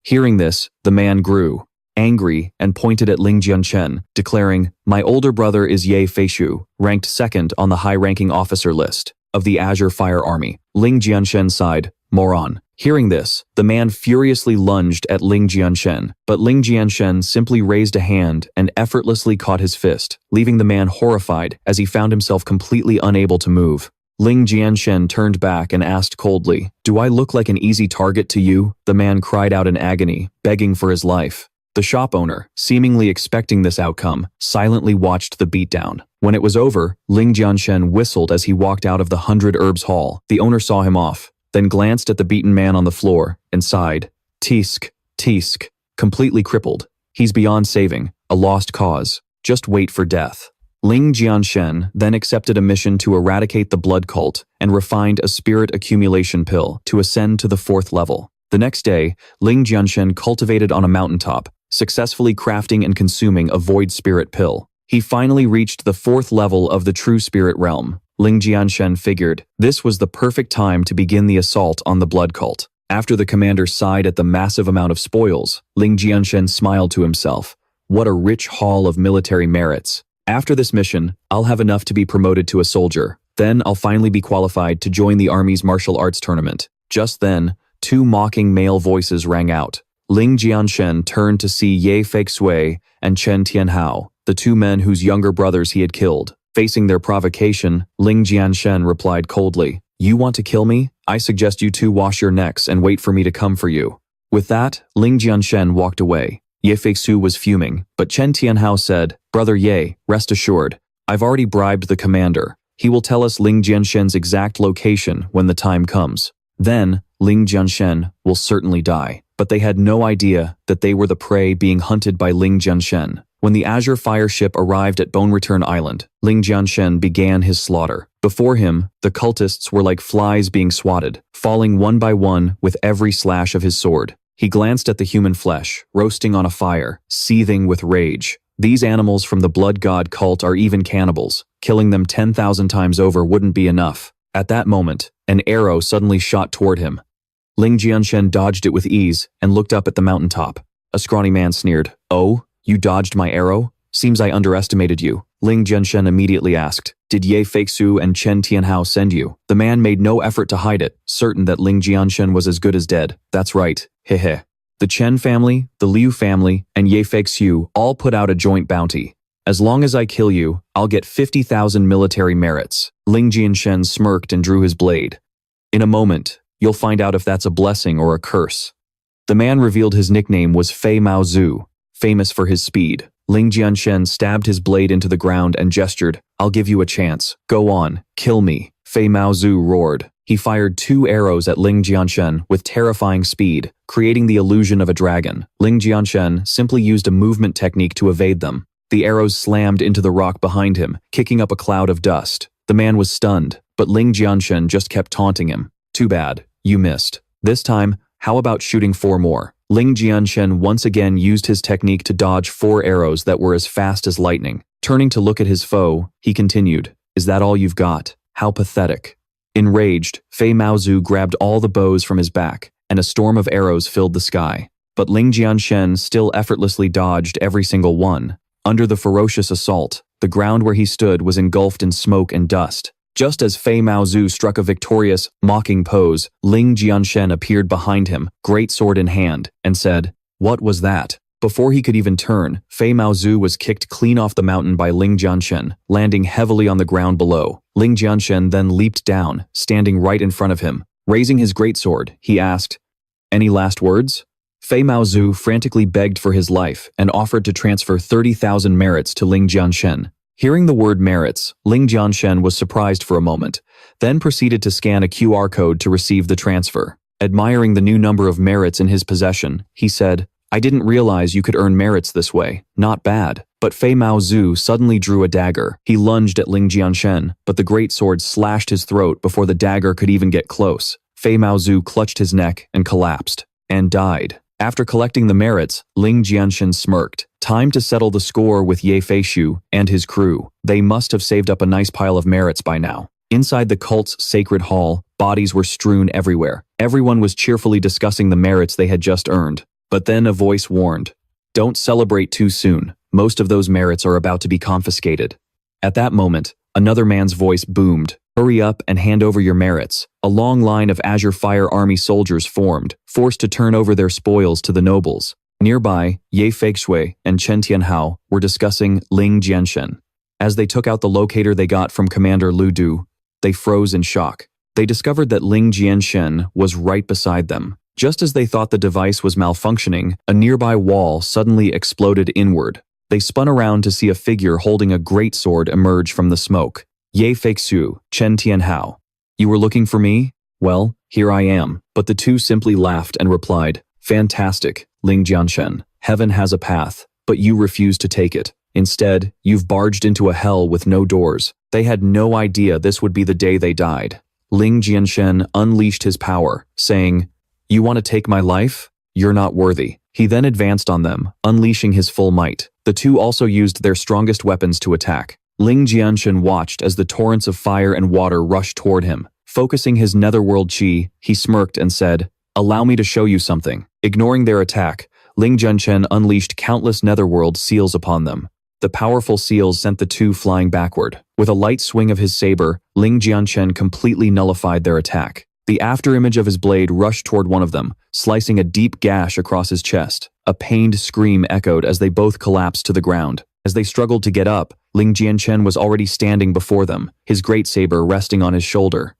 Hearing this, the man grew angry and pointed at Ling Jianchen, declaring, "My older brother is Ye Feishu, ranked second on the high-ranking officer list of the Azure Fire Army." Ling Jianchen sighed, "Moron." Hearing this, the man furiously lunged at Ling Jianchen, but Ling Jianchen simply raised a hand and effortlessly caught his fist, leaving the man horrified as he found himself completely unable to move. Ling Jianchen turned back and asked coldly, "Do I look like an easy target to you?" The man cried out in agony, begging for his life. The shop owner, seemingly expecting this outcome, silently watched the beatdown. When it was over, Ling Jianchen whistled as he walked out of the 100 Herbs Hall. The owner saw him off, then glanced at the beaten man on the floor and sighed. "Tisk, tisk, completely crippled. He's beyond saving, a lost cause. Just wait for death." Ling Jianchen then accepted a mission to eradicate the blood cult and refined a spirit accumulation pill to ascend to the 4th level. The next day, Ling Jianchen cultivated on a mountaintop, successfully crafting and consuming a void spirit pill. He finally reached the 4th level of the true spirit realm. Ling Jianchen figured this was the perfect time to begin the assault on the blood cult. After the commander sighed at the massive amount of spoils, Ling Jianchen smiled to himself. What a rich haul of military merits. After this mission, I'll have enough to be promoted to a soldier. Then I'll finally be qualified to join the army's martial arts tournament. Just then, 2 mocking male voices rang out. Ling Jianchen turned to see Ye Feishu and Chen Tianhao, the 2 men whose younger brothers he had killed. Facing their provocation, Ling Jianchen replied coldly, "You want to kill me? I suggest you 2 wash your necks and wait for me to come for you." With that, Ling Jianchen walked away. Ye Feishu was fuming, but Chen Tianhao said, "Brother Ye, rest assured, I've already bribed the commander. He will tell us Ling Jianchen's exact location when the time comes. Then, Ling Jianchen will certainly die." But they had no idea that they were the prey being hunted by Ling Jianchen. When the Azure Fire ship arrived at Bone Return Island, Ling Jianchen began his slaughter. Before him, the cultists were like flies being swatted, falling one by one with every slash of his sword. He glanced at the human flesh, roasting on a fire, seething with rage. These animals from the Blood God cult are even cannibals. Killing them 10,000 times over wouldn't be enough. At that moment, an arrow suddenly shot toward him. Ling Jianchen dodged it with ease and looked up at the mountaintop. A scrawny man sneered, "Oh, you dodged my arrow? Seems I underestimated you." Ling Jianchen immediately asked, "Did Ye Feixu and Chen Tianhao send you?" The man made no effort to hide it, certain that Ling Jianchen was as good as dead. "That's right, hehe. The Chen family, the Liu family, and Ye Feixu all put out a joint bounty. As long as I kill you, I'll get 50,000 military merits." Ling Jianchen smirked and drew his blade. "In a moment, you'll find out if that's a blessing or a curse." The man revealed his nickname was Fei Mao Zhu, famous for his speed. Ling Jianchen stabbed his blade into the ground and gestured, "I'll give you a chance. Go on, kill me." Fei Mao Zhu roared. He fired 2 arrows at Ling Jianchen with terrifying speed, creating the illusion of a dragon. Ling Jianchen simply used a movement technique to evade them. The arrows slammed into the rock behind him, kicking up a cloud of dust. The man was stunned, but Ling Jianchen just kept taunting him. "Too bad, you missed. This time, how about shooting 4 more? Ling Jianchen once again used his technique to dodge 4 arrows that were as fast as lightning. Turning to look at his foe, he continued, "Is that all you've got? How pathetic." Enraged, Fei Mao Zhu grabbed all the bows from his back, and a storm of arrows filled the sky. But Ling Jianchen still effortlessly dodged every single one. Under the ferocious assault, the ground where he stood was engulfed in smoke and dust. Just as Fei Mao Zhu struck a victorious, mocking pose, Ling Jianchen appeared behind him, great sword in hand, and said, "What was that?" Before he could even turn, Fei Mao Zhu was kicked clean off the mountain by Ling Jianchen, landing heavily on the ground below. Ling Jianchen then leaped down, standing right in front of him. Raising his greatsword, he asked, "Any last words?" Fei Mao Zhu frantically begged for his life and offered to transfer 30,000 merits to Ling Jianchen. Hearing the word merits, Ling Jianchen was surprised for a moment, then proceeded to scan a QR code to receive the transfer. Admiring the new number of merits in his possession, he said, "I didn't realize you could earn merits this way. Not bad." But Fei Mao Zhu suddenly drew a dagger. He lunged at Ling Jianchen, but the greatsword slashed his throat before the dagger could even get close. Fei Mao Zhu clutched his neck and collapsed, and died. After collecting the merits, Ling Jianchen smirked. Time to settle the score with Ye Feixu and his crew. They must have saved up a nice pile of merits by now. Inside the cult's sacred hall, bodies were strewn everywhere. Everyone was cheerfully discussing the merits they had just earned. But then a voice warned, "Don't celebrate too soon. Most of those merits are about to be confiscated." At that moment, another man's voice boomed, "Hurry up and hand over your merits." A long line of Azure Fire Army soldiers formed, forced to turn over their spoils to the nobles. Nearby, Ye Feixu and Chen Tianhao were discussing Ling Jianchen. As they took out the locator they got from Commander Lu Du, they froze in shock. They discovered that Ling Jianchen was right beside them. Just as they thought the device was malfunctioning, a nearby wall suddenly exploded inward. They spun around to see a figure holding a greatsword emerge from the smoke. "Ye Feixu, Chen Tianhao. You were looking for me? Well, here I am." But the two simply laughed and replied, "Fantastic, Ling Jianchen. Heaven has a path, but you refuse to take it. Instead, you've barged into a hell with no doors." They had no idea this would be the day they died. Ling Jianchen unleashed his power, saying, "You want to take my life? You're not worthy." He then advanced on them, unleashing his full might. The two also used their strongest weapons to attack. Ling Jianchen watched as the torrents of fire and water rushed toward him. Focusing his netherworld chi, he smirked and said, "Allow me to show you something." Ignoring their attack, Ling Jianchen unleashed countless netherworld seals upon them. The powerful seals sent the two flying backward. With a light swing of his saber, Ling Jianchen completely nullified their attack. The afterimage of his blade rushed toward one of them, slicing a deep gash across his chest. A pained scream echoed as they both collapsed to the ground. As they struggled to get up, Ling Jianchen was already standing before them, his great saber resting on his shoulder.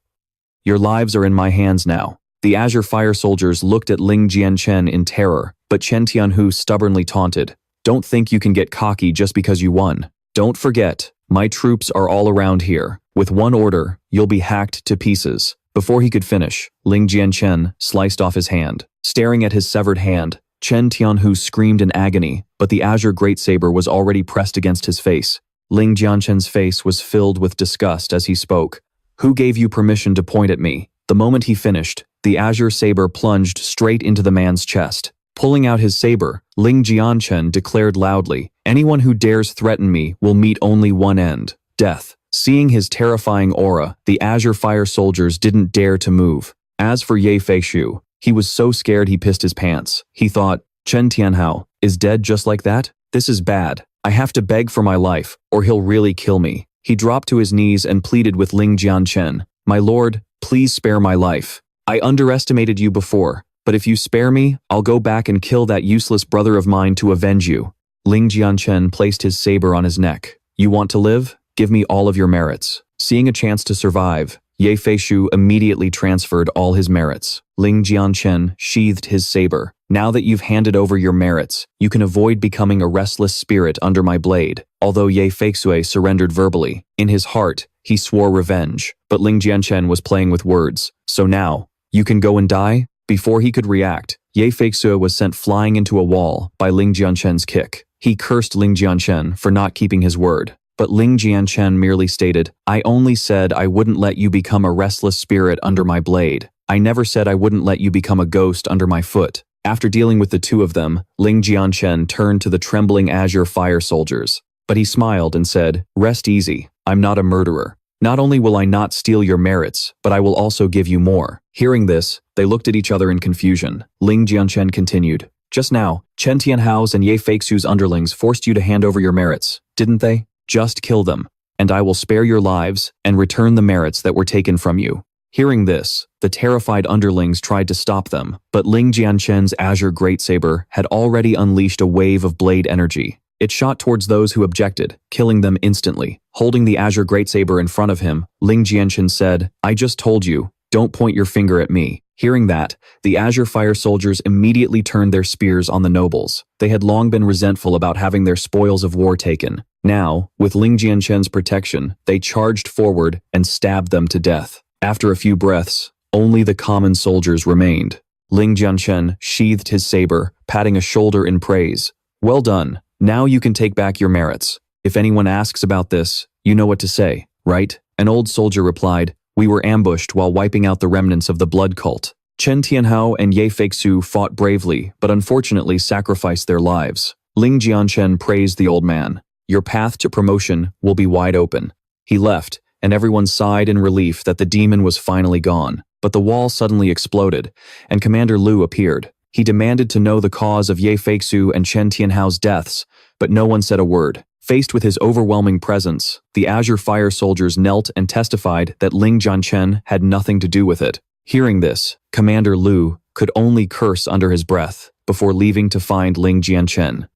"Your lives are in my hands now." The Azure Fire soldiers looked at Ling Jianchen in terror, but Chen Tianhu stubbornly taunted, "Don't think you can get cocky just because you won. Don't forget, my troops are all around here. With one order, you'll be hacked to pieces." Before he could finish, Ling Jianchen sliced off his hand. Staring at his severed hand, Chen Tianhu screamed in agony, but the Azure Greatsaber was already pressed against his face. Ling Jianchen's face was filled with disgust as he spoke. "Who gave you permission to point at me?" The moment he finished, the Azure Saber plunged straight into the man's chest. Pulling out his saber, Ling Jianchen declared loudly, "Anyone who dares threaten me will meet only one end, death." Seeing his terrifying aura, the Azure Fire soldiers didn't dare to move. As for Ye Feixu, he was so scared he pissed his pants. He thought, Chen Tianhao is dead just like that? This is bad. I have to beg for my life, or he'll really kill me. He dropped to his knees and pleaded with Ling Jianchen. My lord, please spare my life. I underestimated you before, but if you spare me, I'll go back and kill that useless brother of mine to avenge you. Ling Jianchen placed his saber on his neck. You want to live? Give me all of your merits. Seeing a chance to survive, Ye Feixu immediately transferred all his merits. Ling Jianchen sheathed his saber. Now that you've handed over your merits, you can avoid becoming a restless spirit under my blade. Although Ye Feixu surrendered verbally, in his heart, he swore revenge. But Ling Jianchen was playing with words. So now, you can go and die? Before he could react, Ye Feixu was sent flying into a wall by Ling Jianchen's kick. He cursed Ling Jianchen for not keeping his word. But Ling Jianchen merely stated, I only said I wouldn't let you become a restless spirit under my blade. I never said I wouldn't let you become a ghost under my foot. After dealing with the two of them, Ling Jianchen turned to the trembling Azure Fire soldiers. But he smiled and said, rest easy, I'm not a murderer. Not only will I not steal your merits, but I will also give you more. Hearing this, they looked at each other in confusion. Ling Jianchen continued, just now, Chen Tianhao's and Ye Feixu's underlings forced you to hand over your merits, didn't they? Just kill them, and I will spare your lives and return the merits that were taken from you. Hearing this, the terrified underlings tried to stop them, but Ling Jianchen's Azure Greatsaber had already unleashed a wave of blade energy. It shot towards those who objected, killing them instantly. Holding the Azure Greatsaber in front of him, Ling Jianchen said, I just told you, don't point your finger at me. Hearing that, the Azure Fire soldiers immediately turned their spears on the nobles. They had long been resentful about having their spoils of war taken. Now, with Ling Jianchen's protection, they charged forward and stabbed them to death. After a few breaths, only the common soldiers remained. Ling Jianchen sheathed his saber, patting a shoulder in praise. Well done. Now you can take back your merits. If anyone asks about this, you know what to say, right? An old soldier replied, we were ambushed while wiping out the remnants of the blood cult. Chen Tianhao and Ye Feixu fought bravely, but unfortunately sacrificed their lives. Ling Jianchen praised the old man. Your path to promotion will be wide open. He left, and everyone sighed in relief that the demon was finally gone. But the wall suddenly exploded, and Commander Lu appeared. He demanded to know the cause of Ye Feixu and Chen Tianhao's deaths, but no one said a word. Faced with his overwhelming presence, the Azure Fire soldiers knelt and testified that Ling Jianchen had nothing to do with it. Hearing this, Commander Lu could only curse under his breath before leaving to find Ling Jianchen.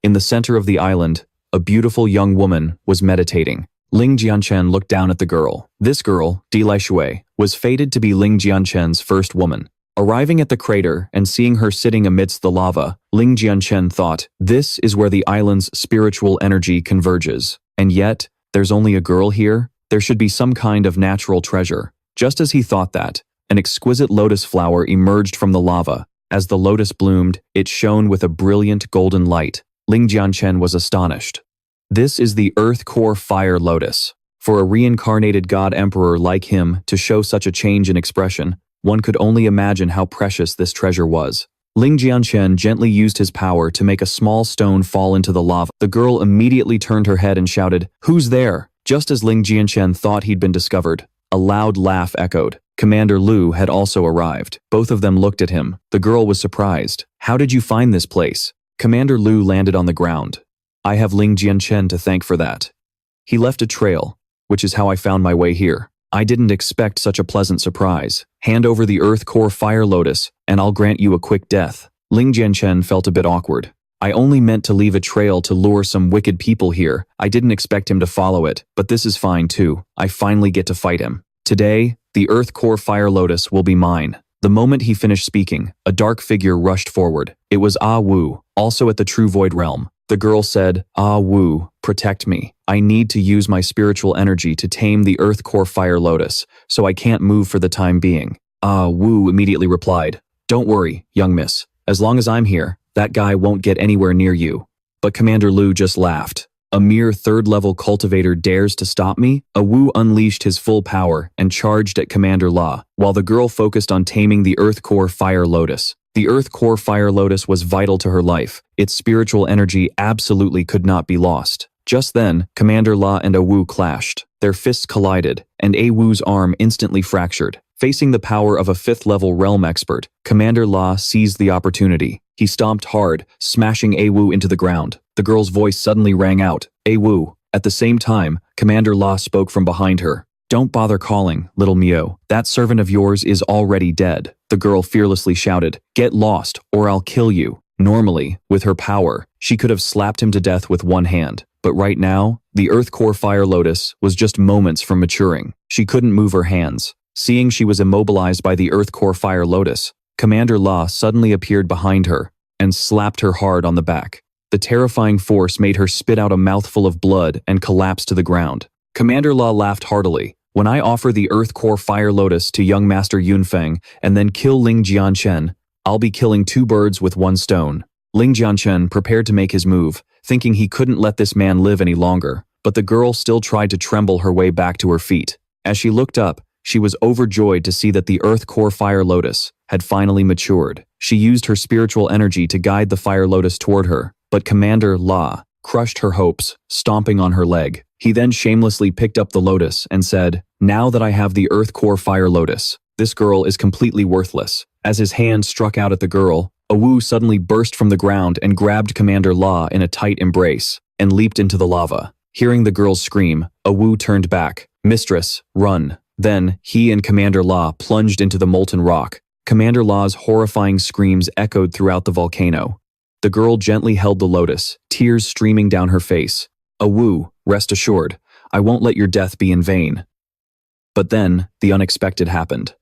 In the center of the island, a beautiful young woman was meditating. Ling Jianchen looked down at the girl. This girl, DEMOLISHED, was fated to be Ling Jianchen's first woman. Arriving at the crater and seeing her sitting amidst the lava, Ling Jianchen thought, this is where the island's spiritual energy converges. And yet, there's only a girl here? There should be some kind of natural treasure. Just as he thought that, an exquisite lotus flower emerged from the lava. As the lotus bloomed, it shone with a brilliant golden light. Ling Jianchen was astonished. This is the Earth Core Fire Lotus. For a reincarnated god emperor like him to show such a change in expression, one could only imagine how precious this treasure was. Ling Jianchen gently used his power to make a small stone fall into the lava. The girl immediately turned her head and shouted, "Who's there?" Just as Ling Jianchen thought he'd been discovered, a loud laugh echoed. Commander Lu had also arrived. Both of them looked at him. The girl was surprised. "How did you find this place?" Commander Lu landed on the ground. "I have Ling Jianchen to thank for that. He left a trail, which is how I found my way here. I didn't expect such a pleasant surprise. Hand over the Earth Core Fire Lotus, and I'll grant you a quick death." Ling Jianchen felt a bit awkward. "I only meant to leave a trail to lure some wicked people here. I didn't expect him to follow it, but this is fine too. I finally get to fight him. Today, the Earth Core Fire Lotus will be mine." The moment he finished speaking, a dark figure rushed forward. It was Ah Wu, also at the True Void Realm. The girl said, "Ah Wu, protect me. I need to use my spiritual energy to tame the Earth Core Fire Lotus, so I can't move for the time being." Ah Wu immediately replied, "Don't worry, young miss. As long as I'm here, that guy won't get anywhere near you." But Commander Lu just laughed. "A mere third-level cultivator dares to stop me?" Ah Wu unleashed his full power and charged at Commander La, while the girl focused on taming the Earth Core Fire Lotus. The Earth Core Fire Lotus was vital to her life. Its spiritual energy absolutely could not be lost. Just then, Commander La and Awu clashed. Their fists collided, and Awu's arm instantly fractured. Facing the power of a 5th-level realm expert, Commander La seized the opportunity. He stomped hard, smashing Awu into the ground. The girl's voice suddenly rang out, "Awu." At the same time, Commander La spoke from behind her. "Don't bother calling, little Mio. That servant of yours is already dead." The girl fearlessly shouted, "Get lost, or I'll kill you." Normally, with her power, she could have slapped him to death with one hand. But right now, the Earth Core Fire Lotus was just moments from maturing. She couldn't move her hands. Seeing she was immobilized by the Earth Core Fire Lotus, Commander La suddenly appeared behind her and slapped her hard on the back. The terrifying force made her spit out a mouthful of blood and collapse to the ground. Commander La laughed heartily. "When I offer the Earth Core Fire Lotus to young Master Yunfeng and then kill Ling Jianchen, I'll be killing 2 birds with 1 stone." Ling Jianchen prepared to make his move, thinking he couldn't let this man live any longer, but the girl still tried to tremble her way back to her feet. As she looked up, she was overjoyed to see that the Earth Core Fire Lotus had finally matured. She used her spiritual energy to guide the Fire Lotus toward her, but Commander La crushed her hopes, stomping on her leg. He then shamelessly picked up the lotus and said, "Now that I have the Earth Core Fire Lotus, this girl is completely worthless." As his hand struck out at the girl, Awu suddenly burst from the ground and grabbed Commander La in a tight embrace and leaped into the lava. Hearing the girl's scream, Awu turned back. "Mistress, run." Then, he and Commander La plunged into the molten rock. Commander La's horrifying screams echoed throughout the volcano. The girl gently held the lotus, tears streaming down her face. "Awu, rest assured, I won't let your death be in vain." But then, the unexpected happened.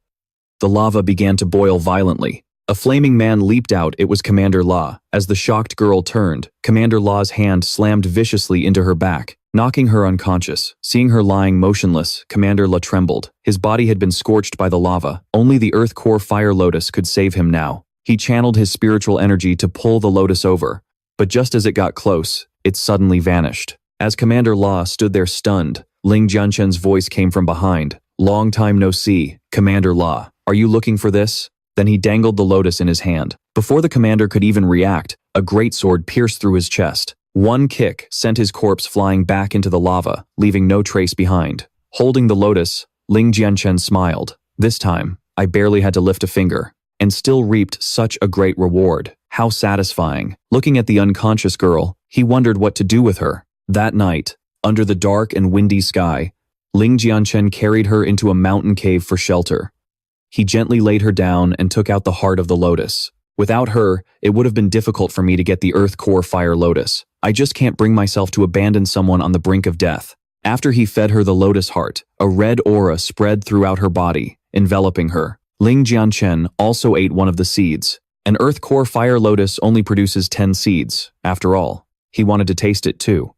The lava began to boil violently. A flaming man leaped out. It was Commander La. As the shocked girl turned, Commander La's hand slammed viciously into her back, knocking her unconscious. Seeing her lying motionless, Commander La trembled. His body had been scorched by the lava. Only the Earth Core Fire Lotus could save him now. He channeled his spiritual energy to pull the lotus over, but just as it got close, it suddenly vanished. As Commander La stood there stunned, Ling Jianchen's voice came from behind. "Long time no see, Commander La. Are you looking for this?" Then he dangled the lotus in his hand. Before the commander could even react, a great sword pierced through his chest. One kick sent his corpse flying back into the lava, leaving no trace behind. Holding the lotus, Ling Jianchen smiled. "This time, I barely had to lift a finger, and still reaped such a great reward. How satisfying." Looking at the unconscious girl, he wondered what to do with her. That night, under the dark and windy sky, Ling Jianchen carried her into a mountain cave for shelter. He gently laid her down and took out the heart of the lotus. "Without her, it would have been difficult for me to get the Earth Core Fire Lotus. I just can't bring myself to abandon someone on the brink of death." After he fed her the lotus heart, a red aura spread throughout her body, enveloping her. Ling Jianchen also ate one of the seeds. An Earth Core Fire Lotus only produces 10 seeds. After all, he wanted to taste it too.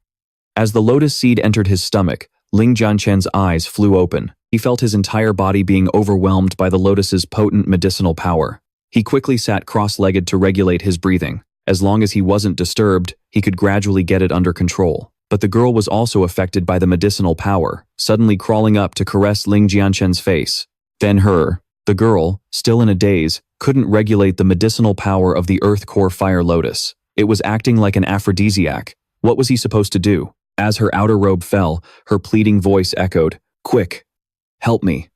As the lotus seed entered his stomach, Ling Jianchen's eyes flew open. He felt his entire body being overwhelmed by the lotus's potent medicinal power. He quickly sat cross-legged to regulate his breathing. As long as he wasn't disturbed, he could gradually get it under control. But the girl was also affected by the medicinal power, suddenly crawling up to caress Ling Jianchen's face. Then the girl, still in a daze, couldn't regulate the medicinal power of the Earth Core Fire Lotus. It was acting like an aphrodisiac. What was he supposed to do? As her outer robe fell, her pleading voice echoed, "Quick, help me."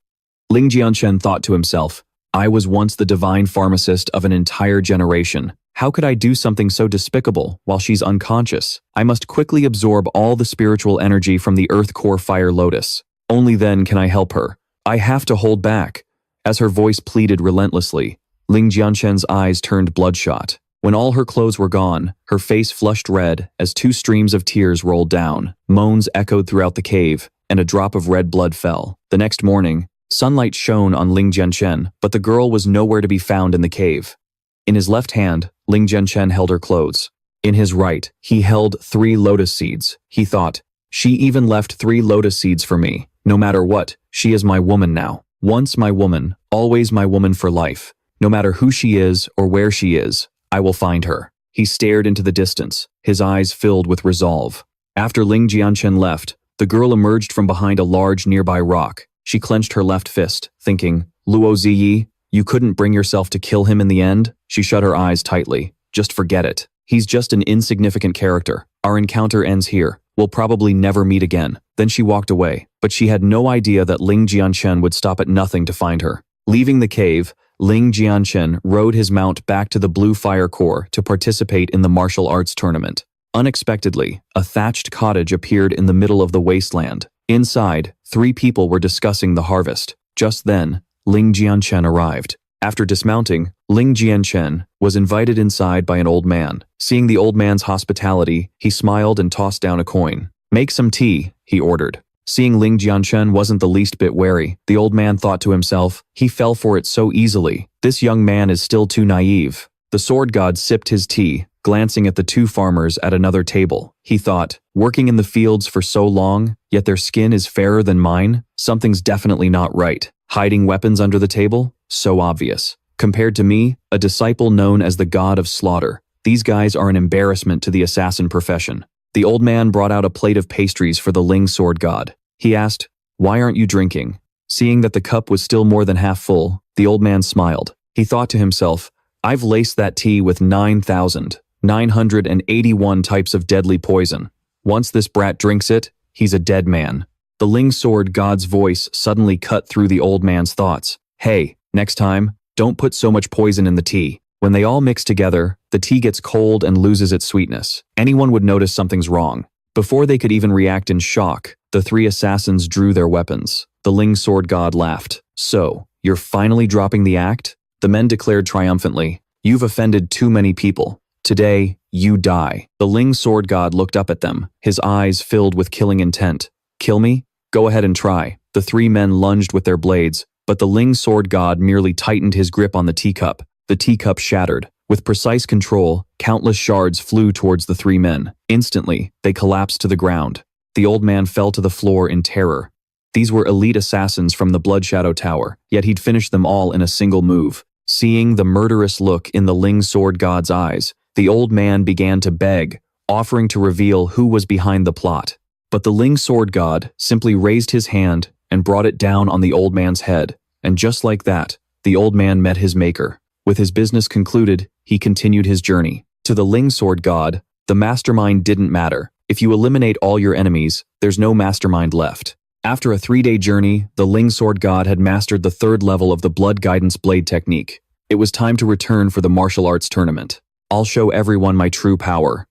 Ling Jianchen thought to himself, "I was once the divine pharmacist of an entire generation. How could I do something so despicable while she's unconscious? I must quickly absorb all the spiritual energy from the Earth Core Fire Lotus. Only then can I help her. I have to hold back." As her voice pleaded relentlessly, Ling Jianchen's eyes turned bloodshot. When all her clothes were gone, her face flushed red as 2 streams of tears rolled down. Moans echoed throughout the cave, and a drop of red blood fell. The next morning, sunlight shone on Ling Jianchen, but the girl was nowhere to be found in the cave. In his left hand, Ling Jianchen held her clothes. In his right, he held 3 lotus seeds. He thought, "She even left 3 lotus seeds for me. No matter what, she is my woman now. Once my woman, always my woman for life. No matter who she is or where she is, I will find her." He stared into the distance, his eyes filled with resolve. After Ling Jianchen left, the girl emerged from behind a large nearby rock. She clenched her left fist, thinking, "Luo Ziyi, you couldn't bring yourself to kill him in the end?" She shut her eyes tightly. "Just forget it. He's just an insignificant character. Our encounter ends here. We'll probably never meet again." Then she walked away, but she had no idea that Ling Jianchen would stop at nothing to find her. Leaving the cave, Ling Jianchen rode his mount back to the Blue Fire Corps to participate in the martial arts tournament. Unexpectedly, a thatched cottage appeared in the middle of the wasteland. Inside, 3 people were discussing the harvest. Just then, Ling Jianchen arrived. After dismounting, Ling Jianchen was invited inside by an old man. Seeing the old man's hospitality, he smiled and tossed down a coin. "Make some tea," he ordered. Seeing Ling Jianchen wasn't the least bit wary, the old man thought to himself, he fell for it so easily. This young man is still too naive. The sword god sipped his tea, glancing at the 2 farmers at another table. He thought, working in the fields for so long, yet their skin is fairer than mine? Something's definitely not right. Hiding weapons under the table? So obvious. Compared to me, a disciple known as the god of slaughter, these guys are an embarrassment to the assassin profession. The old man brought out a plate of pastries for the Ling sword god. He asked, "Why aren't you drinking?" Seeing that the cup was still more than half full, the old man smiled. He thought to himself, "I've laced that tea with 9,981 types of deadly poison. Once this brat drinks it, he's a dead man." The Ling sword god's voice suddenly cut through the old man's thoughts. "Hey, next time, don't put so much poison in the tea." When they all mix together, the tea gets cold and loses its sweetness. Anyone would notice something's wrong. Before they could even react in shock, the 3 assassins drew their weapons. The Ling sword god laughed. "So, you're finally dropping the act?" The men declared triumphantly, "You've offended too many people. Today, you die." The Ling sword god looked up at them, his eyes filled with killing intent. "Kill me? Go ahead and try." The 3 men lunged with their blades, but the Ling sword god merely tightened his grip on the teacup. The teacup shattered. With precise control, countless shards flew towards the 3 men. Instantly, they collapsed to the ground. The old man fell to the floor in terror. These were elite assassins from the Blood Shadow Tower, yet he'd finished them all in a single move. Seeing the murderous look in the Ling sword god's eyes, the old man began to beg, offering to reveal who was behind the plot. But the Ling sword god simply raised his hand and brought it down on the old man's head, and just like that, the old man met his maker. With his business concluded, he continued his journey. To the Ling sword god, the mastermind didn't matter. If you eliminate all your enemies, there's no mastermind left. After a 3-day journey, the Ling sword god had mastered the 3rd level of the Blood Guidance Blade technique. It was time to return for the martial arts tournament. "I'll show everyone my true power."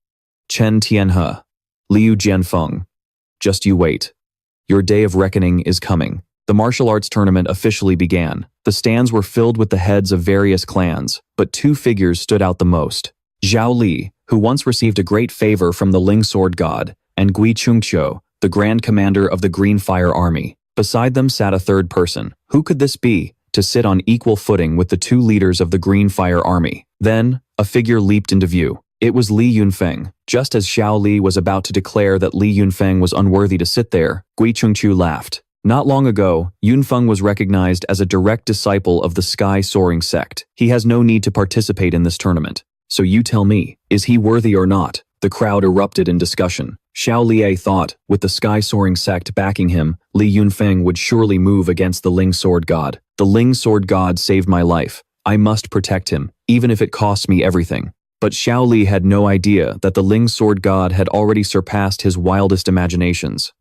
Chen Tianhe, Liu Jianfeng. Just you wait. Your day of reckoning is coming. The martial arts tournament officially began. The stands were filled with the heads of various clans, but 2 figures stood out the most. Zhao Li, who once received a great favor from the Ling sword god, and Gui Chungqiu, the grand commander of the Green Fire Army. Beside them sat a 3rd person. Who could this be, to sit on equal footing with the 2 leaders of the Green Fire Army? Then, a figure leaped into view. It was Li Yunfeng. Just as Xiao Li was about to declare that Li Yunfeng was unworthy to sit there, Gui Chungqiu laughed. Not long ago, Yunfeng was recognized as a direct disciple of the Sky Soaring sect. He has no need to participate in this tournament. So you tell me, is he worthy or not? The crowd erupted in discussion. Xiao Liye thought, with the Sky Soaring sect backing him, Li Yunfeng would surely move against the Ling sword god. The Ling sword god saved my life. I must protect him, even if it costs me everything. But Xiao Li had no idea that the Ling sword god had already surpassed his wildest imaginations.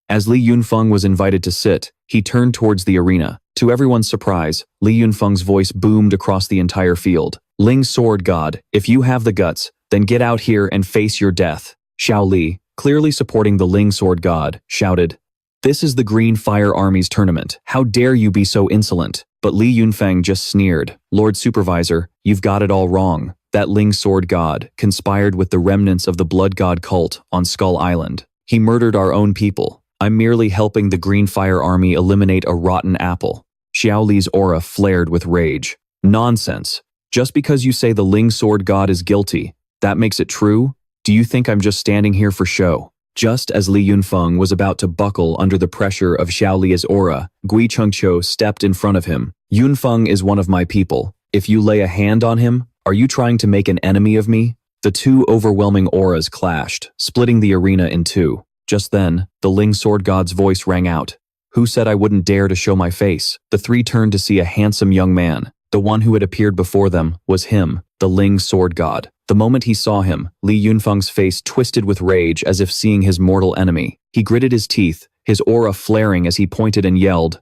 As Li Yunfeng was invited to sit, he turned towards the arena. To everyone's surprise, Li Yunfeng's voice boomed across the entire field. "Ling sword god, if you have the guts, then get out here and face your death." Xiao Li, clearly supporting the Ling sword god, shouted, "This is the Green Fire Army's tournament. How dare you be so insolent?" But Li Yunfeng just sneered. "Lord Supervisor, you've got it all wrong. That Ling sword god conspired with the remnants of the blood god cult on Skull Island. He murdered our own people. I'm merely helping the Green Fire Army eliminate a rotten apple." Xiao Li's aura flared with rage. "Nonsense. Just because you say the Ling sword god is guilty, that makes it true? Do you think I'm just standing here for show?" Just as Li Yunfeng was about to buckle under the pressure of Xiao Li's aura, Gui Chungqiu stepped in front of him. "Yunfeng is one of my people. If you lay a hand on him, are you trying to make an enemy of me?" The 2 overwhelming auras clashed, splitting the arena in 2. Just then, the Ling sword god's voice rang out. "Who said I wouldn't dare to show my face?" The 3 turned to see a handsome young man. The one who had appeared before them was him, the Ling sword god. The moment he saw him, Li Yunfeng's face twisted with rage as if seeing his mortal enemy. He gritted his teeth, his aura flaring as he pointed and yelled,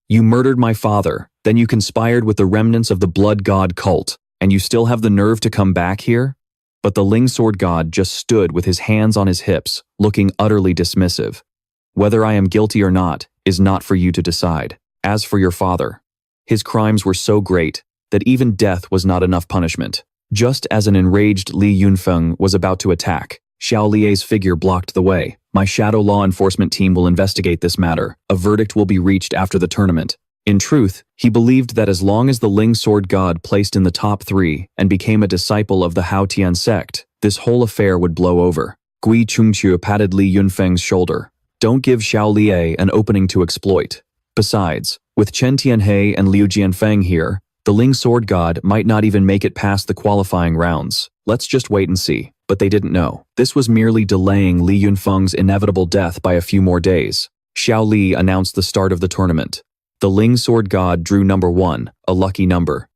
"You murdered my father, then you conspired with the remnants of the blood god cult, and you still have the nerve to come back here?" But the Ling sword god just stood with his hands on his hips, looking utterly dismissive. "Whether I am guilty or not is not for you to decide. As for your father, his crimes were so great that even death was not enough punishment." Just as an enraged Li Yunfeng was about to attack, Xiao Lie's figure blocked the way. "My shadow law enforcement team will investigate this matter. A verdict will be reached after the tournament." In truth, he believed that as long as the Ling sword god placed in the top 3 and became a disciple of the Hao Tian sect, this whole affair would blow over. Gui Chungqiu patted Li Yunfeng's shoulder. "Don't give Xiao Lie an opening to exploit. Besides, with Chen Tianhe and Liu Jianfeng here, the Ling sword god might not even make it past the qualifying rounds. Let's just wait and see." But they didn't know. This was merely delaying Li Yunfeng's inevitable death by a few more days. Xiao Li announced the start of the tournament. The Ling sword god drew number 1, a lucky number.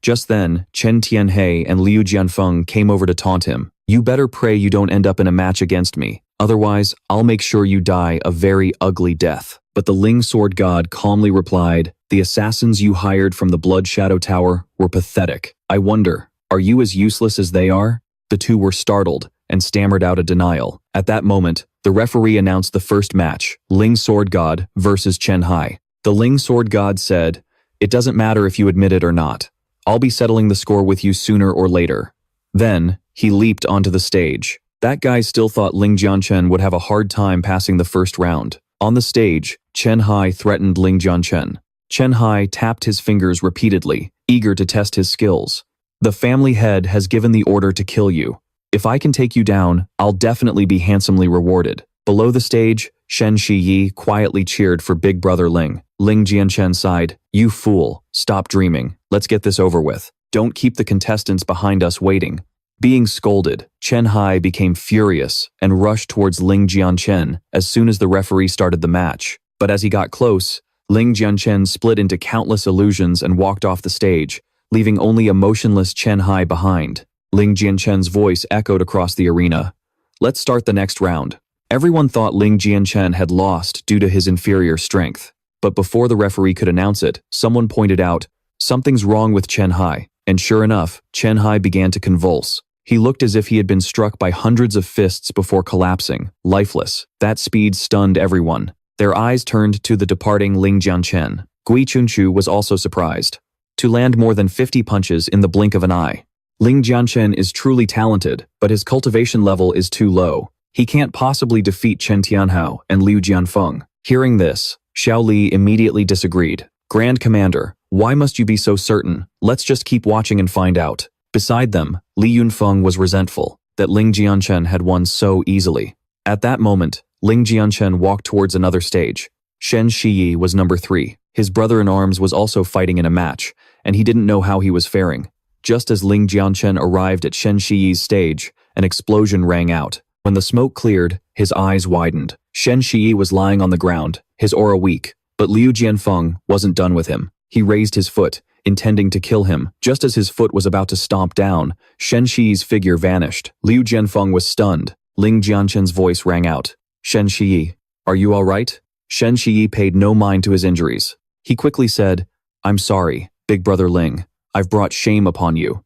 Just then, Chen Tianhe and Liu Jianfeng came over to taunt him. "You better pray you don't end up in a match against me. Otherwise, I'll make sure you die a very ugly death." But the Ling sword god calmly replied, "The assassins you hired from the Blood Shadow Tower were pathetic. I wonder, are you as useless as they are?" The two were startled and stammered out a denial. At that moment, the referee announced the first match, Ling sword god versus Chen Hai. The Ling sword god said, "It doesn't matter if you admit it or not. I'll be settling the score with you sooner or later." Then, he leaped onto the stage. That guy still thought Ling Jianchen would have a hard time passing the first round. On the stage, Chen Hai threatened Ling Jianchen. Chen Hai tapped his fingers repeatedly, eager to test his skills. "The family head has given the order to kill you. If I can take you down, I'll definitely be handsomely rewarded." Below the stage, Shen Shiyi quietly cheered for Big Brother Ling. Ling Jianchen sighed, "You fool, stop dreaming. Let's get this over with. Don't keep the contestants behind us waiting." Being scolded, Chen Hai became furious and rushed towards Ling Jianchen as soon as the referee started the match. But as he got close, Ling Jianchen split into countless illusions and walked off the stage, leaving only a motionless Chen Hai behind. Ling Jianchen's voice echoed across the arena. "Let's start the next round." Everyone thought Ling Jianchen had lost due to his inferior strength. But before the referee could announce it, someone pointed out, "Something's wrong with Chen Hai." And sure enough, Chen Hai began to convulse. He looked as if he had been struck by hundreds of fists before collapsing, lifeless. That speed stunned everyone. Their eyes turned to the departing Ling Jianchen. Gui Chunqiu was also surprised. To land more than 50 punches in the blink of an eye. Ling Jianchen is truly talented, but his cultivation level is too low. He can't possibly defeat Chen Tianhao and Liu Jianfeng. Hearing this, Xiao Li immediately disagreed. "Grand Commander, why must you be so certain? Let's just keep watching and find out." Beside them, Li Yunfeng was resentful that Ling Jianchen had won so easily. At that moment, Ling Jianchen walked towards another stage. Shen Shiyi was number 3. His brother-in-arms was also fighting in a match, and he didn't know how he was faring. Just as Ling Jianchen arrived at Shen Shiyi's stage, an explosion rang out. When the smoke cleared, his eyes widened. Shen Shiyi was lying on the ground, his aura weak, but Liu Jianfeng wasn't done with him. He raised his foot, intending to kill him. Just as his foot was about to stomp down, Shen Shiyi's figure vanished. Liu Jianfeng was stunned. Ling Jianchen's voice rang out. "Shen Shiyi, are you all right?" Shen Shiyi paid no mind to his injuries. He quickly said, "I'm sorry, Big Brother Ling. I've brought shame upon you."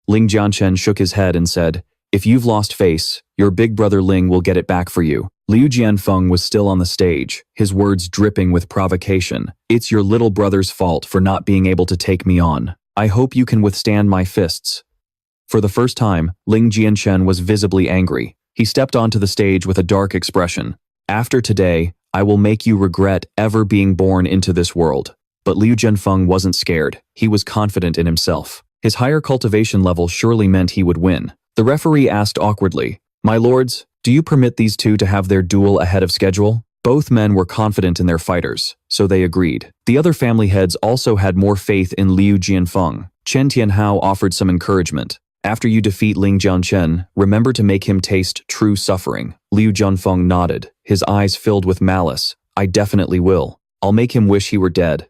Ling Jianchen shook his head and said, "If you've lost face, your Big Brother Ling will get it back for you." Liu Jianfeng was still on the stage, his words dripping with provocation. "It's your little brother's fault for not being able to take me on. I hope you can withstand my fists." For the first time, Ling Jianchen was visibly angry. He stepped onto the stage with a dark expression. "After today, I will make you regret ever being born into this world." But Liu Jianfeng wasn't scared. He was confident in himself. His higher cultivation level surely meant he would win. The referee asked awkwardly, "My lords, do you permit these two to have their duel ahead of schedule?" Both men were confident in their fighters, so they agreed. The other family heads also had more faith in Liu Jianfeng. Chen Tianhao offered some encouragement. "After you defeat Ling Jianchen, remember to make him taste true suffering." Liu Jianfeng nodded, his eyes filled with malice. "I definitely will. I'll make him wish he were dead."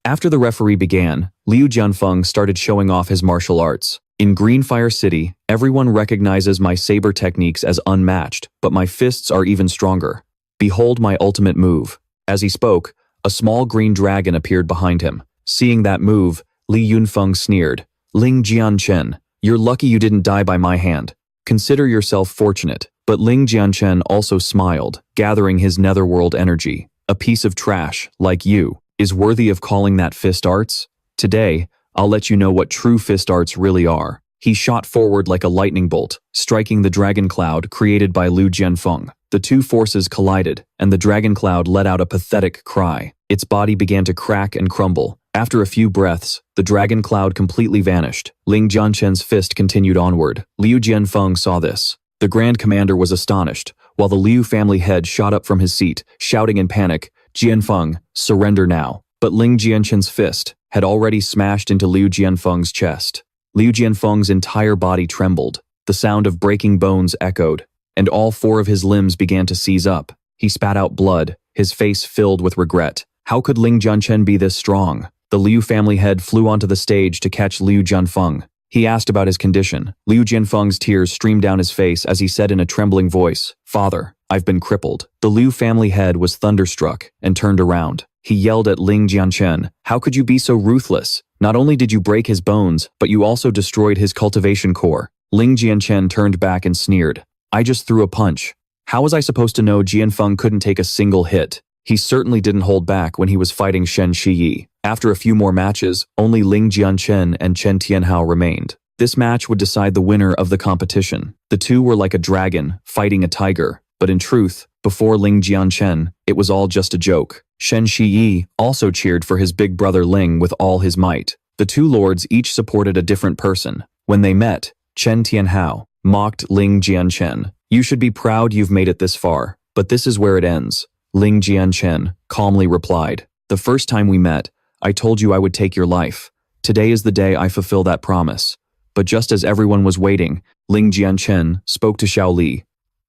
After the referee began, Liu Jianfeng started showing off his martial arts. In Greenfire City, everyone recognizes my saber techniques as unmatched, but my fists are even stronger. Behold my ultimate move. As he spoke, a small green dragon appeared behind him. Seeing that move, Li Yunfeng sneered. Ling Jianchen, you're lucky you didn't die by my hand. Consider yourself fortunate. But Ling Jianchen also smiled, gathering his netherworld energy. A piece of trash, like you, is worthy of calling that fist arts? Today, I'll let you know what true fist arts really are. He shot forward like a lightning bolt, striking the dragon cloud created by Liu Jianfeng. The two forces collided, and the dragon cloud let out a pathetic cry. Its body began to crack and crumble. After a few breaths, the dragon cloud completely vanished. Ling Jianchen's fist continued onward. Liu Jianfeng saw this. The Grand Commander was astonished, while the Liu family head shot up from his seat, shouting in panic, Jianfeng, surrender now. But Ling Jianchen's fist had already smashed into Liu Jianfeng's chest. Liu Jianfeng's entire body trembled. The sound of breaking bones echoed, and all four of his limbs began to seize up. He spat out blood, his face filled with regret. How could Ling Jianchen be this strong? The Liu family head flew onto the stage to catch Liu Jianfeng. He asked about his condition. Liu Jianfeng's tears streamed down his face as he said in a trembling voice, Father, I've been crippled. The Liu family head was thunderstruck and turned around. He yelled at Ling Jianchen, how could you be so ruthless? Not only did you break his bones, but you also destroyed his cultivation core. Ling Jianchen turned back and sneered. I just threw a punch. How was I supposed to know Jianfeng couldn't take a single hit? He certainly didn't hold back when he was fighting Shen Shiyi. After a few more matches, only Ling Jianchen and Chen Tianhao remained. This match would decide the winner of the competition. The two were like a dragon fighting a tiger, but in truth, before Ling Jianchen, it was all just a joke. Shen Shiyi also cheered for his big brother Ling with all his might. The two lords each supported a different person. When they met, Chen Tianhao mocked Ling Jianchen. You should be proud you've made it this far, but this is where it ends. Ling Jianchen calmly replied, the first time we met, I told you I would take your life. Today is the day I fulfill that promise. But just as everyone was waiting, Ling Jianchen spoke to Xiao Li.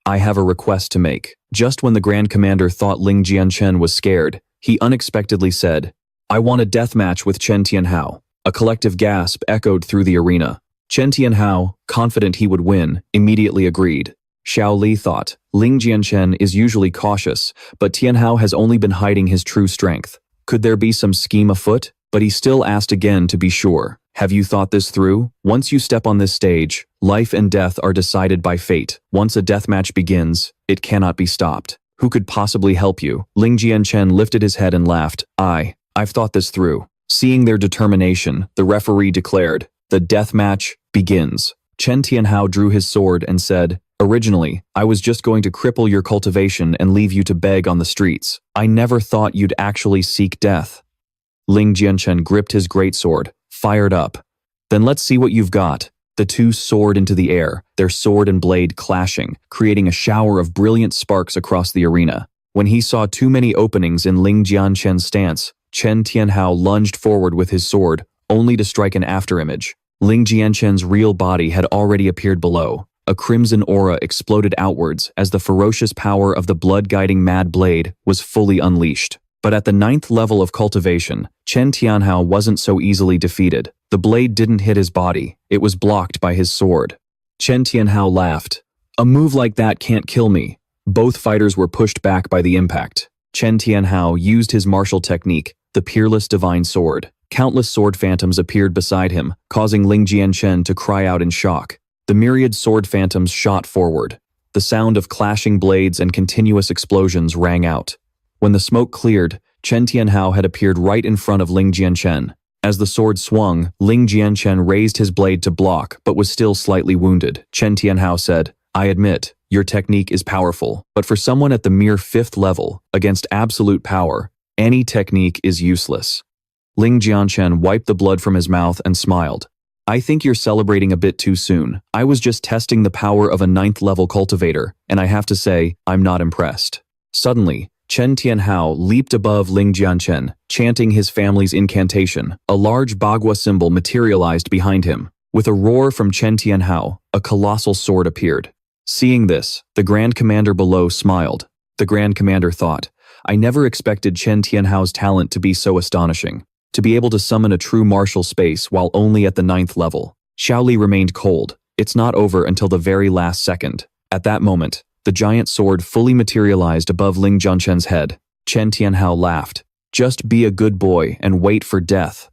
I have a request to make. Just when the Grand Commander thought Ling Jianchen was scared, he unexpectedly said, I want a death match with Chen Tianhao. A collective gasp echoed through the arena. Chen Tianhao, confident he would win, immediately agreed. Xiao Li thought, Ling Jianchen is usually cautious, but Tianhao has only been hiding his true strength. Could there be some scheme afoot? But he still asked again to be sure. Have you thought this through? Once you step on this stage, life and death are decided by fate. Once a deathmatch begins, it cannot be stopped. Who could possibly help you? Ling Jianchen lifted his head and laughed. I've thought this through. Seeing their determination, the referee declared, the deathmatch begins. Chen Tianhao drew his sword and said, originally, I was just going to cripple your cultivation and leave you to beg on the streets. I never thought you'd actually seek death. Ling Jianchen gripped his greatsword, fired up. Then let's see what you've got. The two soared into the air, their sword and blade clashing, creating a shower of brilliant sparks across the arena. When he saw too many openings in Ling Jianchen's stance, Chen Tianhao lunged forward with his sword, only to strike an afterimage. Ling Jianchen's real body had already appeared below. A crimson aura exploded outwards as the ferocious power of the blood-guiding mad blade was fully unleashed. But at the 9th level of cultivation, Chen Tianhao wasn't so easily defeated. The blade didn't hit his body, it was blocked by his sword. Chen Tianhao laughed. A move like that can't kill me. Both fighters were pushed back by the impact. Chen Tianhao used his martial technique, the peerless divine sword. Countless sword phantoms appeared beside him, causing Ling Jianchen to cry out in shock. The myriad sword phantoms shot forward. The sound of clashing blades and continuous explosions rang out. When the smoke cleared, Chen Tianhao had appeared right in front of Ling Jianchen. As the sword swung, Ling Jianchen raised his blade to block but was still slightly wounded. Chen Tianhao said, I admit, your technique is powerful, but for someone at the mere 5th level, against absolute power, any technique is useless. Ling Jianchen wiped the blood from his mouth and smiled. I think you're celebrating a bit too soon. I was just testing the power of a 9th level cultivator, and I have to say, I'm not impressed. Suddenly, Chen Tianhao leaped above Ling Jianchen, chanting his family's incantation. A large Bagua symbol materialized behind him. With a roar from Chen Tianhao, a colossal sword appeared. Seeing this, the Grand Commander below smiled. The Grand Commander thought, I never expected Chen Tianhao's talent to be so astonishing. to be able to summon a true martial space while only at the 9th level. Xiao Li remained cold. It's not over until the very last second. At that moment, the giant sword fully materialized above Ling Jianchen's head. Chen Tianhao laughed. Just be a good boy and wait for death.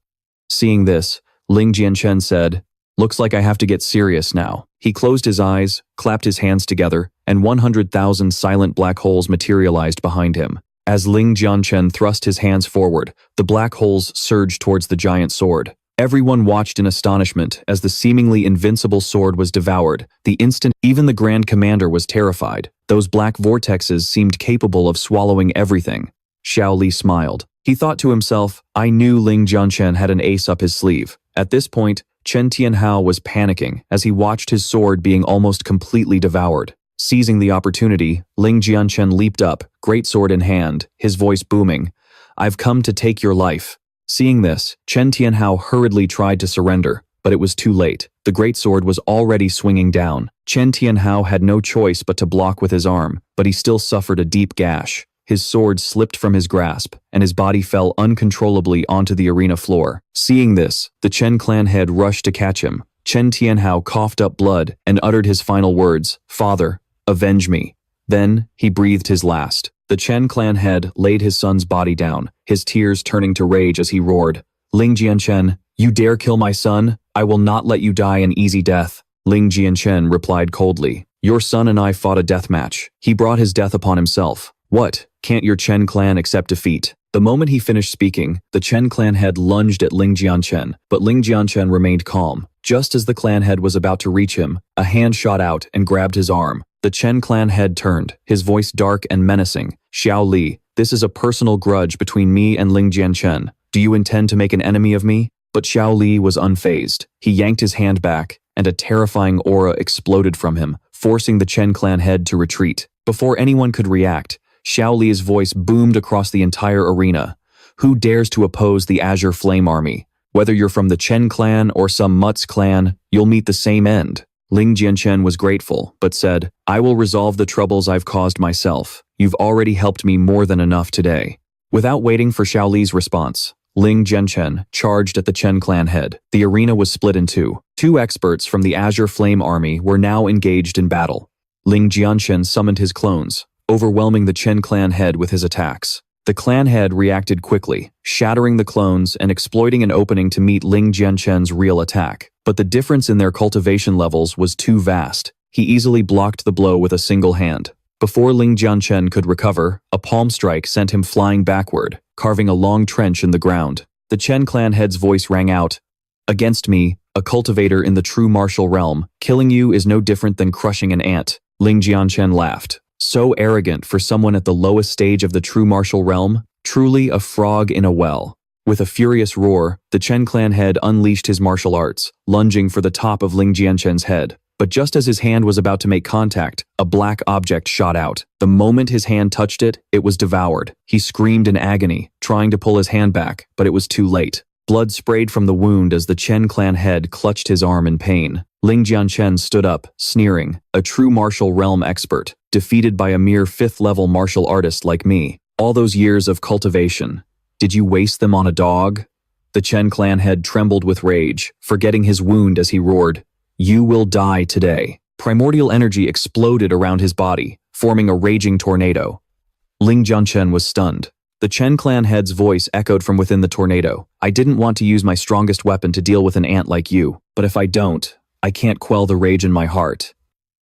Seeing this, Ling Jianchen said, looks like I have to get serious now. He closed his eyes, clapped his hands together, and 100,000 silent black holes materialized behind him. As Ling Jianchen thrust his hands forward, the black holes surged towards the giant sword. Everyone watched in astonishment as the seemingly invincible sword was devoured. The instant even the Grand Commander was terrified. Those black vortexes seemed capable of swallowing everything. Xiao Li smiled. He thought to himself, I knew Ling Jianchen had an ace up his sleeve. At this point, Chen Tianhao was panicking as he watched his sword being almost completely devoured. Seizing the opportunity, Ling Jianchen leaped up, greatsword in hand, his voice booming, I've come to take your life. Seeing this, Chen Tianhao hurriedly tried to surrender, but it was too late. The greatsword was already swinging down. Chen Tianhao had no choice but to block with his arm, but he still suffered a deep gash. His sword slipped from his grasp, and his body fell uncontrollably onto the arena floor. Seeing this, the Chen clan head rushed to catch him. Chen Tianhao coughed up blood and uttered his final words, Father, avenge me. Then, he breathed his last. The Chen clan head laid his son's body down, his tears turning to rage as he roared, Ling Jianchen, you dare kill my son? I will not let you die an easy death. Ling Jianchen replied coldly, your son and I fought a death match. He brought his death upon himself. What? Can't your Chen clan accept defeat? The moment he finished speaking, the Chen clan head lunged at Ling Jianchen, but Ling Jianchen remained calm. Just as the clan head was about to reach him, a hand shot out and grabbed his arm. The Chen clan head turned, his voice dark and menacing. Xiao Li, this is a personal grudge between me and Ling Jianchen. Do you intend to make an enemy of me? But Xiao Li was unfazed. He yanked his hand back, and a terrifying aura exploded from him, forcing the Chen clan head to retreat. Before anyone could react, Xiao Li's voice boomed across the entire arena. Who dares to oppose the Azure Flame Army? Whether you're from the Chen clan or some Mutz clan, you'll meet the same end. Ling Jianchen was grateful, but said, I will resolve the troubles I've caused myself. You've already helped me more than enough today. Without waiting for Xiao Li's response, Ling Jianchen charged at the Chen clan head. The arena was split in two. Two experts from the Azure Flame Army were now engaged in battle. Ling Jianchen summoned his clones, overwhelming the Chen clan head with his attacks. The clan head reacted quickly, shattering the clones and exploiting an opening to meet Ling Jianchen's real attack. But the difference in their cultivation levels was too vast. He easily blocked the blow with a single hand. Before Ling Jianchen could recover, a palm strike sent him flying backward, carving a long trench in the ground. The Chen clan head's voice rang out, Against me, a cultivator in the true martial realm, killing you is no different than crushing an ant. Ling Jianchen laughed. So arrogant for someone at the lowest stage of the true martial realm, truly a frog in a well. With a furious roar, the Chen clan head unleashed his martial arts, lunging for the top of Ling Jianchen's head. But just as his hand was about to make contact, a black object shot out. The moment his hand touched it, it was devoured. He screamed in agony, trying to pull his hand back, but it was too late. Blood sprayed from the wound as the Chen clan head clutched his arm in pain. Ling Jianchen stood up, sneering, a true martial realm expert, defeated by a mere 5th-level martial artist like me. All those years of cultivation, did you waste them on a dog? The Chen clan head trembled with rage, forgetting his wound as he roared, You will die today. Primordial energy exploded around his body, forming a raging tornado. Ling Jianchen was stunned. The Chen clan head's voice echoed from within the tornado. I didn't want to use my strongest weapon to deal with an ant like you, but if I don't, I can't quell the rage in my heart.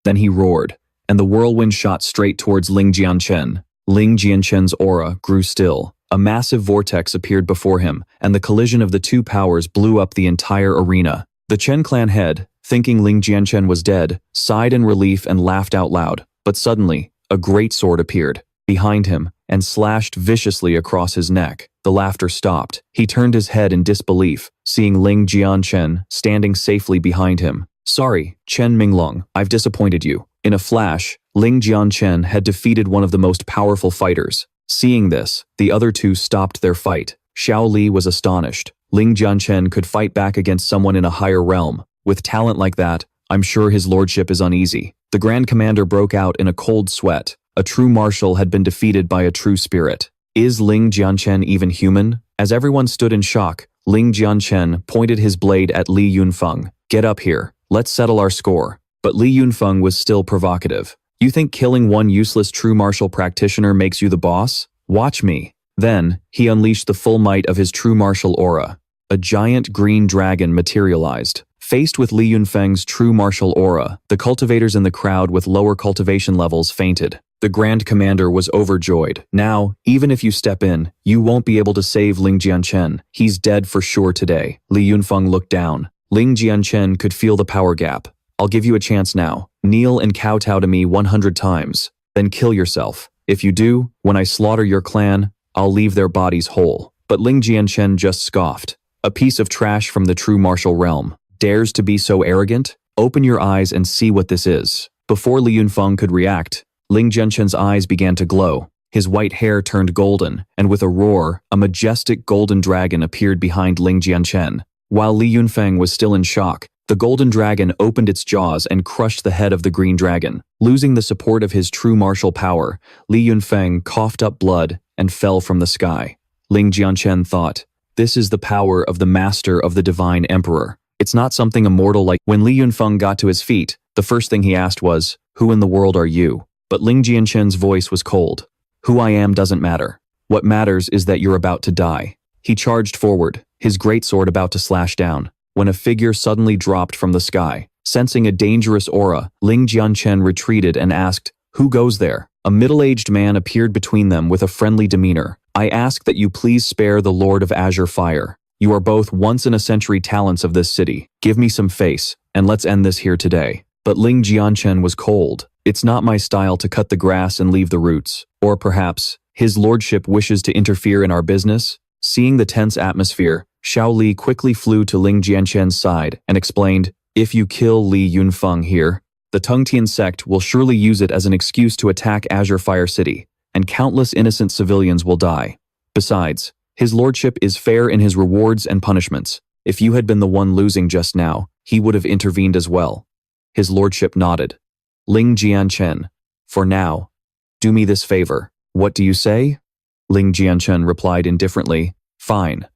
Then he roared, and the whirlwind shot straight towards Ling Jianchen. Ling Jianchen's aura grew still. A massive vortex appeared before him, and the collision of the two powers blew up the entire arena. The Chen clan head, thinking Ling Jianchen was dead, sighed in relief and laughed out loud. But suddenly, a great sword appeared behind him and slashed viciously across his neck. The laughter stopped. He turned his head in disbelief, seeing Ling Jianchen standing safely behind him. Sorry, Chen Minglong, I've disappointed you. In a flash, Ling Jianchen had defeated one of the most powerful fighters. Seeing this, the other two stopped their fight. Xiao Li was astonished. Ling Jianchen could fight back against someone in a higher realm. With talent like that, I'm sure his lordship is uneasy. The Grand Commander broke out in a cold sweat. A true martial had been defeated by a true spirit. Is Ling Jianchen even human? As everyone stood in shock, Ling Jianchen pointed his blade at Li Yunfeng. Get up here. Let's settle our score. But Li Yunfeng was still provocative. You think killing one useless true martial practitioner makes you the boss? Watch me. Then, he unleashed the full might of his true martial aura. A giant green dragon materialized. Faced with Li Yunfeng's true martial aura, the cultivators in the crowd with lower cultivation levels fainted. The Grand Commander was overjoyed. Now, even if you step in, you won't be able to save Ling Jianchen. He's dead for sure today. Li Yunfeng looked down. Ling Jianchen could feel the power gap. I'll give you a chance now. Kneel and kowtow to me 100 times. Then kill yourself. If you do, when I slaughter your clan, I'll leave their bodies whole. But Ling Jianchen just scoffed. A piece of trash from the true martial realm. Dares to be so arrogant? Open your eyes and see what this is. Before Li Yunfeng could react, Ling Jianchen's eyes began to glow. His white hair turned golden, and with a roar, a majestic golden dragon appeared behind Ling Jianchen. While Li Yunfeng was still in shock, the golden dragon opened its jaws and crushed the head of the green dragon. Losing the support of his true martial power, Li Yunfeng coughed up blood and fell from the sky. Ling Jianchen thought, this is the power of the master of the divine emperor. It's not something immortal like. When Li Yunfeng got to his feet, the first thing he asked was, who in the world are you? But Ling Jianchen's voice was cold. Who I am doesn't matter. What matters is that you're about to die. He charged forward, his greatsword about to slash down, when a figure suddenly dropped from the sky. Sensing a dangerous aura, Ling Jianchen retreated and asked, who goes there? A middle-aged man appeared between them with a friendly demeanor. I ask that you please spare the Lord of Azure Fire. You are both once-in-a-century talents of this city. Give me some face, and let's end this here today. But Ling Jianchen was cold. It's not my style to cut the grass and leave the roots. Or perhaps, his lordship wishes to interfere in our business? Seeing the tense atmosphere, Xiao Li quickly flew to Ling Jianchen's side and explained, if you kill Li Yunfeng here, the Tungtian sect will surely use it as an excuse to attack Azure Fire City, and countless innocent civilians will die. Besides, his lordship is fair in his rewards and punishments. If you had been the one losing just now, he would have intervened as well. His lordship nodded. Ling Jianchen, for now, do me this favor. What do you say? Ling Jianchen replied indifferently, fine.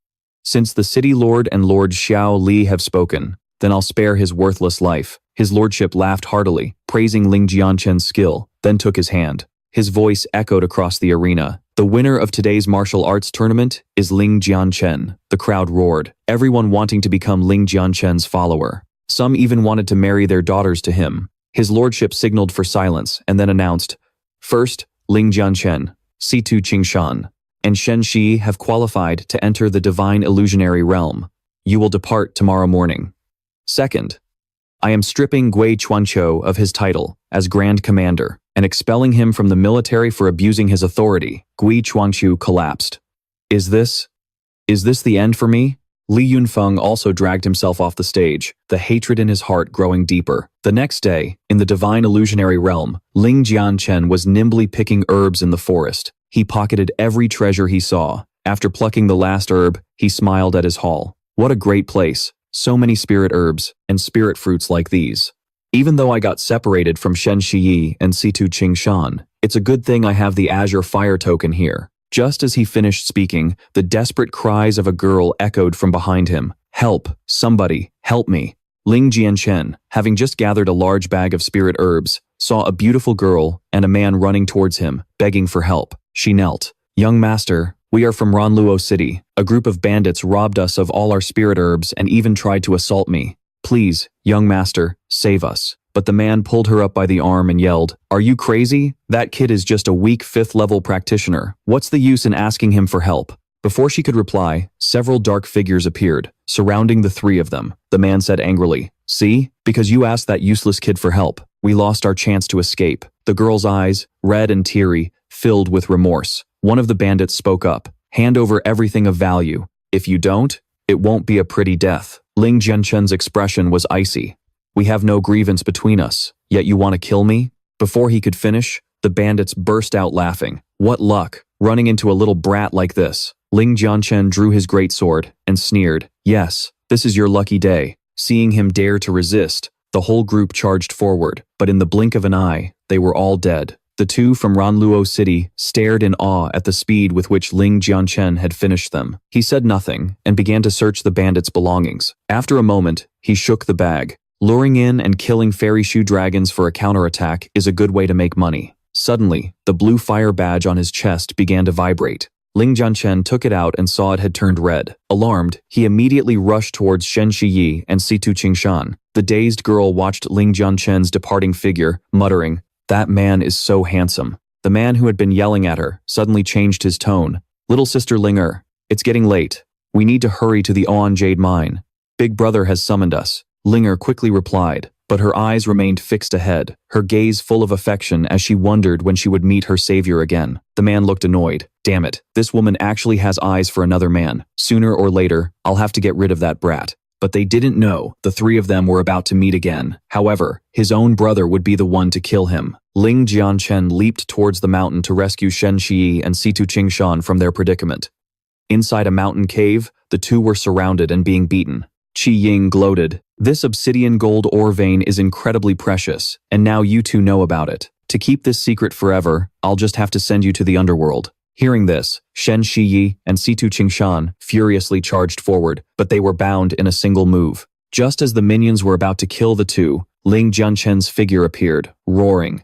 Since the city lord and Lord Xiao Li have spoken, then I'll spare his worthless life. His lordship laughed heartily, praising Ling Jianchen's skill, then took his hand. His voice echoed across the arena. The winner of today's martial arts tournament is Ling Jianchen. The crowd roared, everyone wanting to become Ling Jianchen's follower. Some even wanted to marry their daughters to him. His lordship signaled for silence and then announced, first, Ling Jianchen, Situ Qingshan, and Shen Shi have qualified to enter the divine illusionary realm. You will depart tomorrow morning. Second, I am stripping Gui Chuanqiu of his title as Grand Commander and expelling him from the military for abusing his authority. Gui Chuanqiu collapsed. Is this the end for me? Li Yunfeng also dragged himself off the stage, the hatred in his heart growing deeper. The next day, in the divine illusionary realm, Ling Jianchen was nimbly picking herbs in the forest. He pocketed every treasure he saw. After plucking the last herb, he smiled at his haul. What a great place. So many spirit herbs and spirit fruits like these. Even though I got separated from Shen Shiyi and Situ Qingshan, it's a good thing I have the Azure Fire token here. Just as he finished speaking, the desperate cries of a girl echoed from behind him. Help! Somebody! Help me! Ling Jianchen, having just gathered a large bag of spirit herbs, saw a beautiful girl and a man running towards him, begging for help. She knelt. Young master, we are from Ranluo City. A group of bandits robbed us of all our spirit herbs and even tried to assault me. Please, young master, save us. But the man pulled her up by the arm and yelled, are you crazy? That kid is just a weak 5th-level practitioner. What's the use in asking him for help? Before she could reply, several dark figures appeared, surrounding the three of them. The man said angrily, see? Because you asked that useless kid for help, we lost our chance to escape. The girl's eyes, red and teary, filled with remorse. One of the bandits spoke up, hand over everything of value. If you don't, it won't be a pretty death. Ling Jianchen's expression was icy. We have no grievance between us, yet you want to kill me? Before he could finish, the bandits burst out laughing. What luck, running into a little brat like this. Ling Jianchen drew his greatsword and sneered, yes, this is your lucky day. Seeing him dare to resist, the whole group charged forward, but in the blink of an eye, they were all dead. The two from Ranluo City stared in awe at the speed with which Ling Jianchen had finished them. He said nothing and began to search the bandits' belongings. After a moment, he shook the bag. Luring in and killing fairy shoe dragons for a counterattack is a good way to make money. Suddenly, the blue fire badge on his chest began to vibrate. Ling Jianchen took it out and saw it had turned red. Alarmed, he immediately rushed towards Shen Shiyi and Situ Qingshan. The dazed girl watched Ling Jianchen's departing figure, muttering, "That man is so handsome." The man who had been yelling at her suddenly changed his tone. "Little sister Linger, it's getting late. We need to hurry to the Oan Jade Mine. Big brother has summoned us." Linger quickly replied, but her eyes remained fixed ahead, her gaze full of affection as she wondered when she would meet her savior again. The man looked annoyed. "Damn it, this woman actually has eyes for another man. Sooner or later, I'll have to get rid of that brat." But they didn't know the three of them were about to meet again. However, his own brother would be the one to kill him. Ling Jianchen leaped towards the mountain to rescue Shen Shiyi and Situ Qingshan from their predicament. Inside a mountain cave, the two were surrounded and being beaten. Qi Ying gloated. "This obsidian gold ore vein is incredibly precious, and now you two know about it. To keep this secret forever, I'll just have to send you to the underworld." Hearing this, Shen Shiyi and Situ Qingshan furiously charged forward, but they were bound in a single move. Just as the minions were about to kill the two, Ling Jianchen's figure appeared, roaring,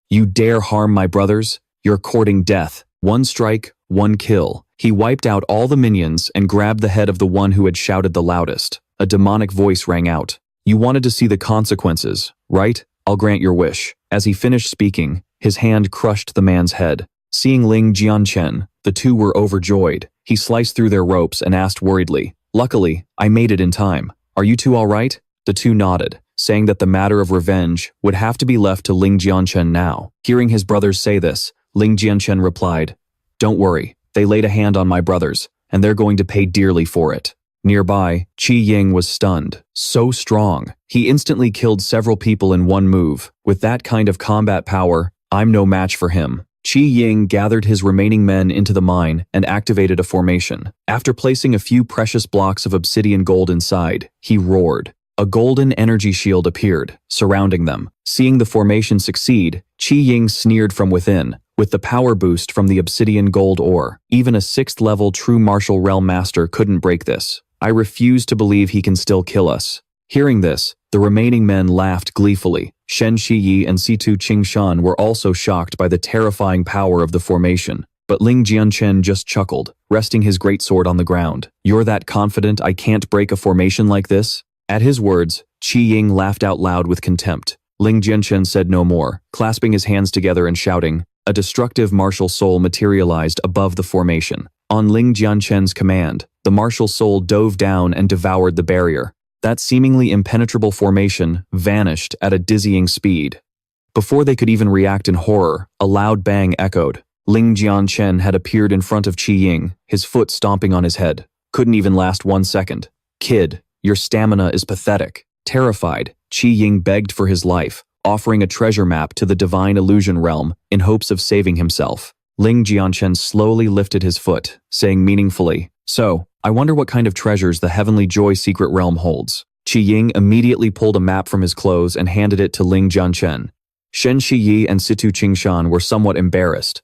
"You dare harm my brothers? You're courting death. One strike, one kill." He wiped out all the minions and grabbed the head of the one who had shouted the loudest. A demonic voice rang out. "You wanted to see the consequences, right? I'll grant your wish." As he finished speaking, his hand crushed the man's head. Seeing Ling Jianchen, the two were overjoyed. He sliced through their ropes and asked worriedly, "Luckily, I made it in time. Are you two all right?" The two nodded, saying that the matter of revenge would have to be left to Ling Jianchen now. Hearing his brothers say this, Ling Jianchen replied, "Don't worry, they laid a hand on my brothers, and they're going to pay dearly for it." Nearby, Qi Ying was stunned. So strong. He instantly killed several people in one move. With that kind of combat power, I'm no match for him. Qi Ying gathered his remaining men into the mine and activated a formation. After placing a few precious blocks of obsidian gold inside, he roared. A golden energy shield appeared, surrounding them. Seeing the formation succeed, Qi Ying sneered from within, with the power boost from the obsidian gold ore. Even a 6th level true martial realm master couldn't break this. I refuse to believe he can still kill us. Hearing this, the remaining men laughed gleefully. Shen Shiyi and Situ Qingshan were also shocked by the terrifying power of the formation. But Ling Jianchen just chuckled, resting his greatsword on the ground. "You're that confident I can't break a formation like this?" At his words, Qi Ying laughed out loud with contempt. Ling Jianchen said no more, clasping his hands together and shouting. A destructive martial soul materialized above the formation. On Ling Jianchen's command, the martial soul dove down and devoured the barrier. That seemingly impenetrable formation vanished at a dizzying speed. Before they could even react in horror, a loud bang echoed. Ling Jianchen had appeared in front of Qi Ying, his foot stomping on his head. Couldn't even last 1 second. "Kid, your stamina is pathetic." Terrified, Qi Ying begged for his life, offering a treasure map to the divine illusion realm in hopes of saving himself. Ling Jianchen slowly lifted his foot, saying meaningfully, "So, I wonder what kind of treasures the Heavenly Joy secret realm holds." Qi Ying immediately pulled a map from his clothes and handed it to Ling Jianchen. Shen Shiyi and Situ Qingshan were somewhat embarrassed.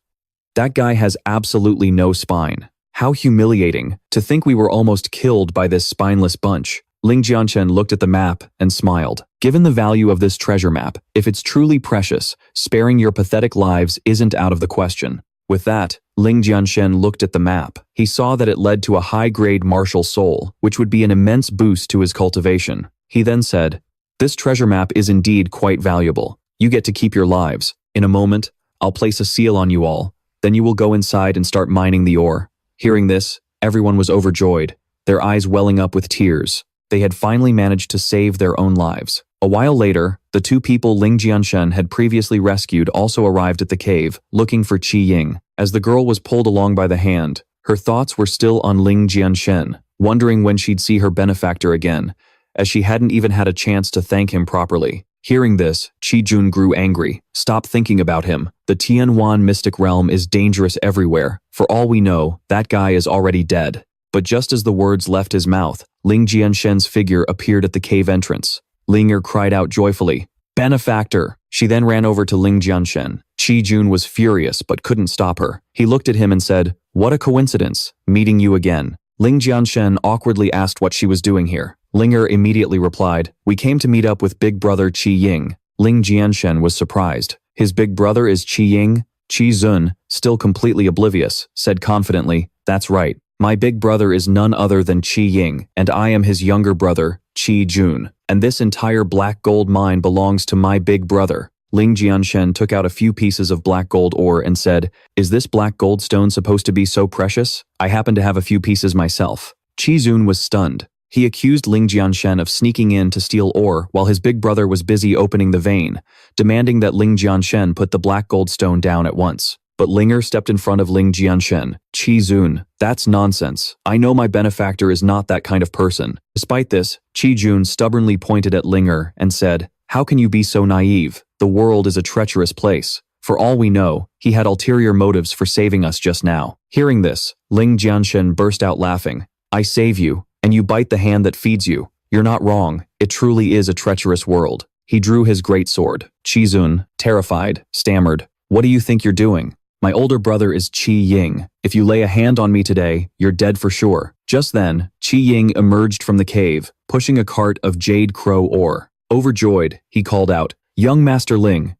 "That guy has absolutely no spine. How humiliating, to think we were almost killed by this spineless bunch." Ling Jianchen looked at the map and smiled. "Given the value of this treasure map, if it's truly precious, sparing your pathetic lives isn't out of the question." With that, Ling Jianchen looked at the map. He saw that it led to a high-grade martial soul, which would be an immense boost to his cultivation. He then said, "This treasure map is indeed quite valuable. You get to keep your lives. In a moment, I'll place a seal on you all. Then you will go inside and start mining the ore." Hearing this, everyone was overjoyed, their eyes welling up with tears. They had finally managed to save their own lives. A while later, the two people Ling Jianchen had previously rescued also arrived at the cave, looking for Qi Ying. As the girl was pulled along by the hand, her thoughts were still on Ling Jianchen, wondering when she'd see her benefactor again, as she hadn't even had a chance to thank him properly. Hearing this, Qi Jun grew angry. "Stop thinking about him. The Tianwan mystic realm is dangerous everywhere. For all we know, that guy is already dead." But just as the words left his mouth, Ling Jianchen's figure appeared at the cave entrance. Linger cried out joyfully, "Benefactor!" She then ran over to Ling Jianchen. Qi Jun was furious but couldn't stop her. He looked at him and said, "What a coincidence, meeting you again." Ling Jianchen awkwardly asked what she was doing here. Linger immediately replied, "We came to meet up with big brother Qi Ying." Ling Jianchen was surprised. His big brother is Qi Ying? Qi Zun, still completely oblivious, said confidently, "That's right. My big brother is none other than Qi Ying, and I am his younger brother, Qi Jun. And this entire black gold mine belongs to my big brother." Ling Jianchen took out a few pieces of black gold ore and said, "Is this black gold stone supposed to be so precious? I happen to have a few pieces myself." Qi Zun was stunned. He accused Ling Jianchen of sneaking in to steal ore while his big brother was busy opening the vein, demanding that Ling Jianchen put the black gold stone down at once. But Linger stepped in front of Ling Jianchen. "Qi Zun, that's nonsense. I know my benefactor is not that kind of person." Despite this, Qi Jun stubbornly pointed at Linger and said, "How can you be so naive? The world is a treacherous place. For all we know, he had ulterior motives for saving us just now." Hearing this, Ling Jianchen burst out laughing. "I save you, and you bite the hand that feeds you. You're not wrong. It truly is a treacherous world." He drew his great sword. Qi Zun, terrified, stammered, "What do you think you're doing? My older brother is Qi Ying. If you lay a hand on me today, you're dead for sure." Just then, Qi Ying emerged from the cave, pushing a cart of jade crow ore. Overjoyed, he called out, young Master Ling,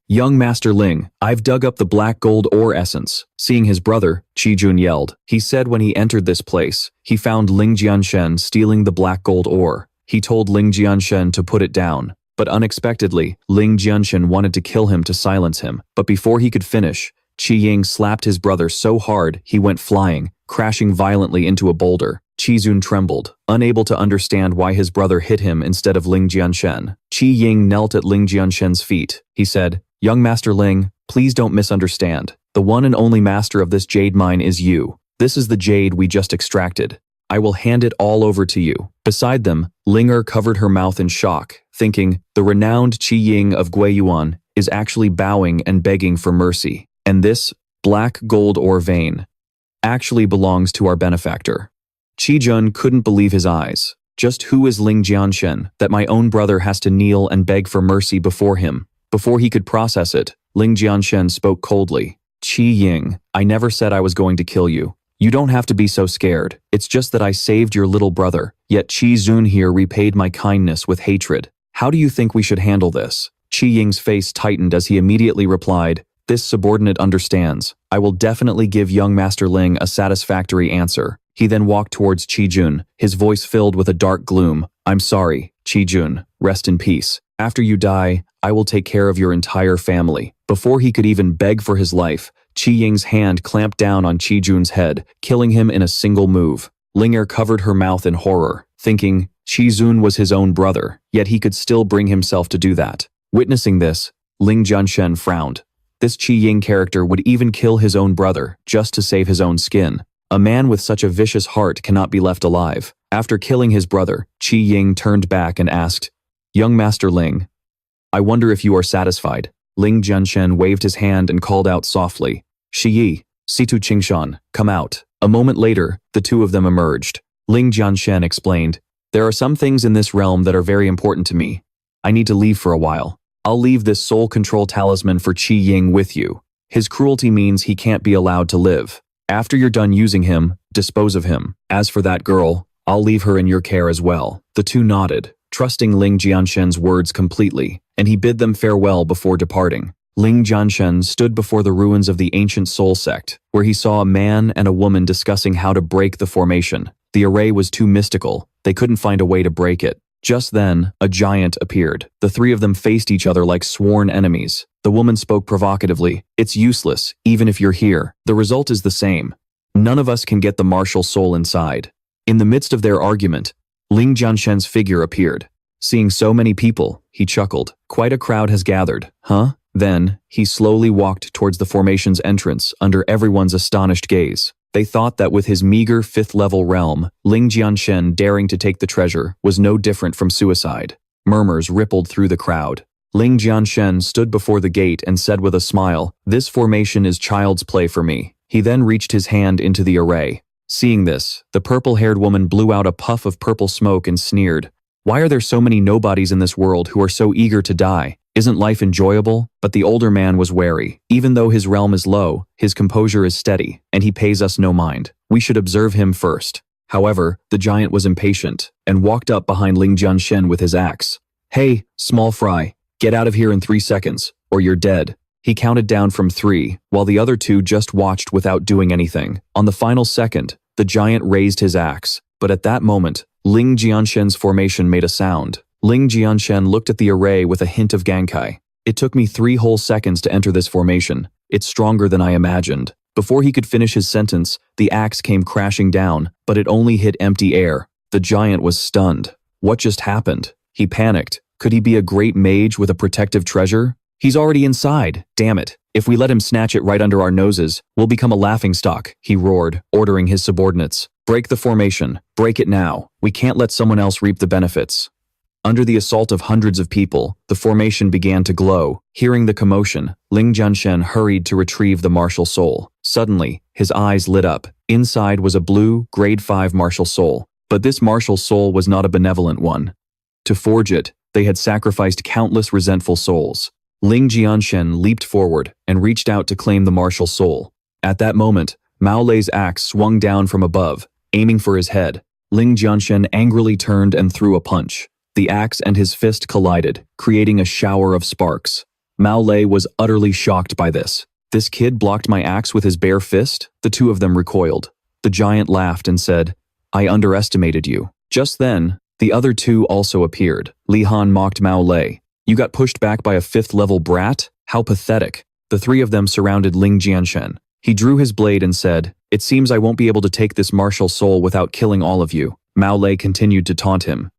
I've dug up the black gold ore essence." Seeing his brother, Qi Jun yelled. He said when he entered this place, he found Ling Jianchen stealing the black gold ore. He told Ling Jianchen to put it down. But unexpectedly, Ling Jianchen wanted to kill him to silence him. But before he could finish, Qi Ying slapped his brother so hard he went flying, crashing violently into a boulder. Qi Zun trembled, unable to understand why his brother hit him instead of Ling Jianchen. Qi Ying knelt at Ling Jianchen's feet. He said, "Young Master Ling, please don't misunderstand. The one and only master of this jade mine is you. This is the jade we just extracted. I will hand it all over to you." Beside them, Linger covered her mouth in shock, thinking, the renowned Qi Ying of Guiyuan is actually bowing and begging for mercy. And this black gold ore vein actually belongs to our benefactor. Qi Jun couldn't believe his eyes. Just who is Ling Jianchen that my own brother has to kneel and beg for mercy before him? Before he could process it, Ling Jianchen spoke coldly. "Qi Ying, I never said I was going to kill you. You don't have to be so scared. It's just that I saved your little brother. Yet Qi Zun here repaid my kindness with hatred. How do you think we should handle this?" Qi Ying's face tightened as he immediately replied, "This subordinate understands. I will definitely give young Master Ling a satisfactory answer." He then walked towards Qi Jun, his voice filled with a dark gloom. "I'm sorry, Qi Jun. Rest in peace. After you die, I will take care of your entire family." Before he could even beg for his life, Qi Ying's hand clamped down on Qi Jun's head, killing him in a single move. Linger covered her mouth in horror, thinking Qi Zun was his own brother, yet he could still bring himself to do that. Witnessing this, Ling Jianchen frowned. This Qi Ying character would even kill his own brother just to save his own skin. A man with such a vicious heart cannot be left alive. After killing his brother, Qi Ying turned back and asked, "Young Master Ling, I wonder if you are satisfied." Ling Jianchen waved his hand and called out softly, "Shiyi, Situ Qingshan, come out." A moment later, the two of them emerged. Ling Jianchen explained, "There are some things in this realm that are very important to me. I need to leave for a while. I'll leave this soul control talisman for Qi Ying with you. His cruelty means he can't be allowed to live. After you're done using him, dispose of him. As for that girl, I'll leave her in your care as well." The two nodded, trusting Ling Jianchen's words completely, and he bid them farewell before departing. Ling Jianchen stood before the ruins of the ancient soul sect, where he saw a man and a woman discussing how to break the formation. The array was too mystical. They couldn't find a way to break it. Just then, a giant appeared. The three of them faced each other like sworn enemies. The woman spoke provocatively, "It's useless, even if you're here. The result is the same. None of us can get the martial soul inside." In the midst of their argument, Ling Jianchen's figure appeared. Seeing so many people, he chuckled. "Quite a crowd has gathered, huh?" Then, he slowly walked towards the formation's entrance under everyone's astonished gaze. They thought that with his meager 5th-level realm, Ling Jianchen daring to take the treasure was no different from suicide. Murmurs rippled through the crowd. Ling Jianchen stood before the gate and said with a smile, "This formation is child's play for me." He then reached his hand into the array. Seeing this, the purple-haired woman blew out a puff of purple smoke and sneered, "Why are there so many nobodies in this world who are so eager to die? Isn't life enjoyable? But the older man was wary. Even though his realm is low, his composure is steady, and he pays us no mind. We should observe him first. However, the giant was impatient, and walked up behind Ling Jianchen with his axe. Hey, small fry, get out of here in 3 seconds, or you're dead. He counted down from 3, while the other two just watched without doing anything. On the final second, the giant raised his axe, but at that moment, Ling Jianchen's formation made a sound. Ling Jianchen looked at the array with a hint of Gankai. It took me 3 whole seconds to enter this formation. It's stronger than I imagined. Before he could finish his sentence, the axe came crashing down, but it only hit empty air. The giant was stunned. What just happened? He panicked. Could he be a great mage with a protective treasure? He's already inside. Damn it. If we let him snatch it right under our noses, we'll become a laughingstock, he roared, ordering his subordinates. Break the formation. Break it now. We can't let someone else reap the benefits. Under the assault of hundreds of people, the formation began to glow. Hearing the commotion, Ling Jianchen hurried to retrieve the martial soul. Suddenly, his eyes lit up. Inside was a blue, grade 5 martial soul. But this martial soul was not a benevolent one. To forge it, they had sacrificed countless resentful souls. Ling Jianchen leaped forward and reached out to claim the martial soul. At that moment, Mao Lei's axe swung down from above, aiming for his head. Ling Jianchen angrily turned and threw a punch. The axe and his fist collided, creating a shower of sparks. Mao Lei was utterly shocked by this. This kid blocked my axe with his bare fist? The two of them recoiled. The giant laughed and said, I underestimated you. Just then, the other two also appeared. Li Han mocked Mao Lei. You got pushed back by a 5th-level brat? How pathetic. The 3 of them surrounded Ling Jianchen. He drew his blade and said, It seems I won't be able to take this martial soul without killing all of you. Mao Lei continued to taunt him.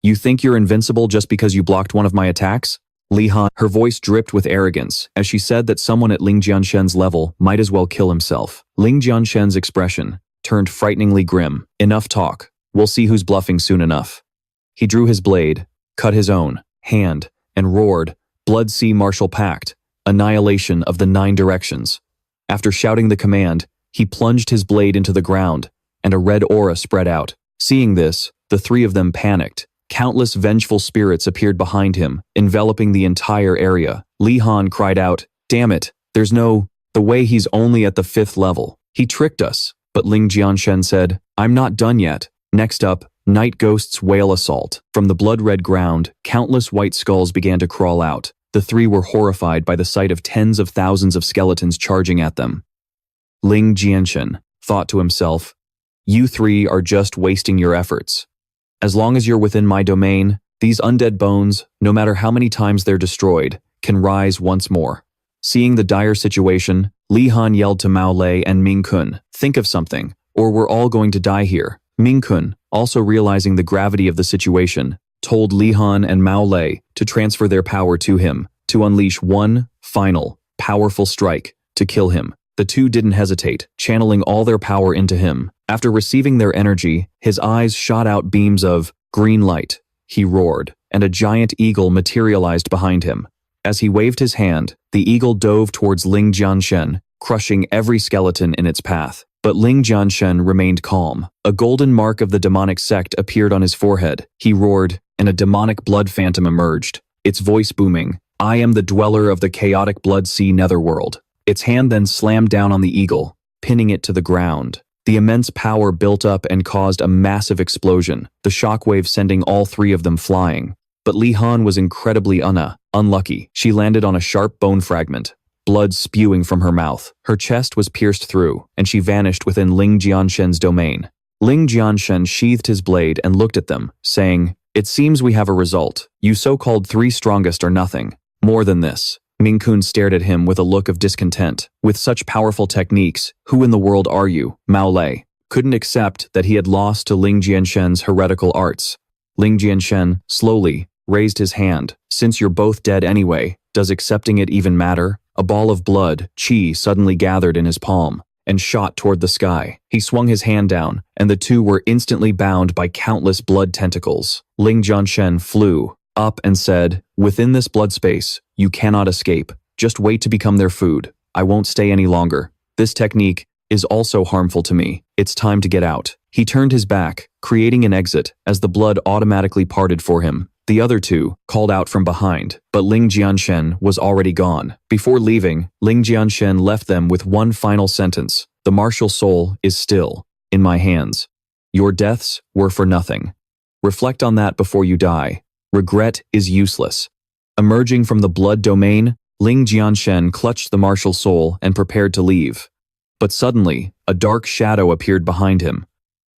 You think you're invincible just because you blocked one of my attacks? Li Han, her voice dripped with arrogance, as she said that someone at Ling Jianchen's level might as well kill himself. Ling Jianchen's expression turned frighteningly grim. Enough talk. We'll see who's bluffing soon enough. He drew his blade, cut his own hand, and roared, Blood Sea Martial Pact, annihilation of the 9 directions. After shouting the command, he plunged his blade into the ground, and a red aura spread out. Seeing this, the 3 of them panicked. Countless vengeful spirits appeared behind him, enveloping the entire area. Li Han cried out, Damn it, there's no way he's only at the 5th level. He tricked us. But Ling Jianchen said, I'm not done yet. Next up, Night Ghost's Whale Assault. From the blood-red ground, countless white skulls began to crawl out. The 3 were horrified by the sight of tens of thousands of skeletons charging at them. Ling Jianchen thought to himself, You 3 are just wasting your efforts. As long as you're within my domain, these undead bones, no matter how many times they're destroyed, can rise once more. Seeing the dire situation, Li Han yelled to Mao Lei and Ming Kun, Think of something, or we're all going to die here. Ming Kun, also realizing the gravity of the situation, told Li Han and Mao Lei to transfer their power to him, to unleash one final, powerful strike, to kill him. The two didn't hesitate, channeling all their power into him. After receiving their energy, his eyes shot out beams of green light. He roared, and a giant eagle materialized behind him. As he waved his hand, the eagle dove towards Ling Jianchen, crushing every skeleton in its path. But Ling Jianchen remained calm. A golden mark of the demonic sect appeared on his forehead. He roared, and a demonic blood phantom emerged, its voice booming, I am the dweller of the chaotic Blood Sea netherworld. Its hand then slammed down on the eagle, pinning it to the ground. The immense power built up and caused a massive explosion, the shockwave sending all 3 of them flying. But Li Han was incredibly unlucky. She landed on a sharp bone fragment, blood spewing from her mouth. Her chest was pierced through, and she vanished within Ling Jianchen's domain. Ling Jianchen sheathed his blade and looked at them, saying, It seems we have a result. You so-called 3 strongest are nothing. More than this. Ming Kun stared at him with a look of discontent. With such powerful techniques, who in the world are you? Mao Lei couldn't accept that he had lost to Ling Jianchen's heretical arts. Ling Jianchen slowly raised his hand. Since you're both dead anyway, does accepting it even matter? A ball of blood, chi, suddenly gathered in his palm and shot toward the sky. He swung his hand down, and the 2 were instantly bound by countless blood tentacles. Ling Jianchen flew up and said, Within this blood space, you cannot escape. Just wait to become their food. I won't stay any longer. This technique is also harmful to me. It's time to get out. He turned his back, creating an exit as the blood automatically parted for him. The other two called out from behind, but Ling Jianchen was already gone. Before leaving, Ling Jianchen left them with one final sentence. The martial soul is still in my hands. Your deaths were for nothing. Reflect on that before you die. Regret is useless. Emerging from the blood domain, Ling Jianchen clutched the martial soul and prepared to leave. But suddenly, a dark shadow appeared behind him.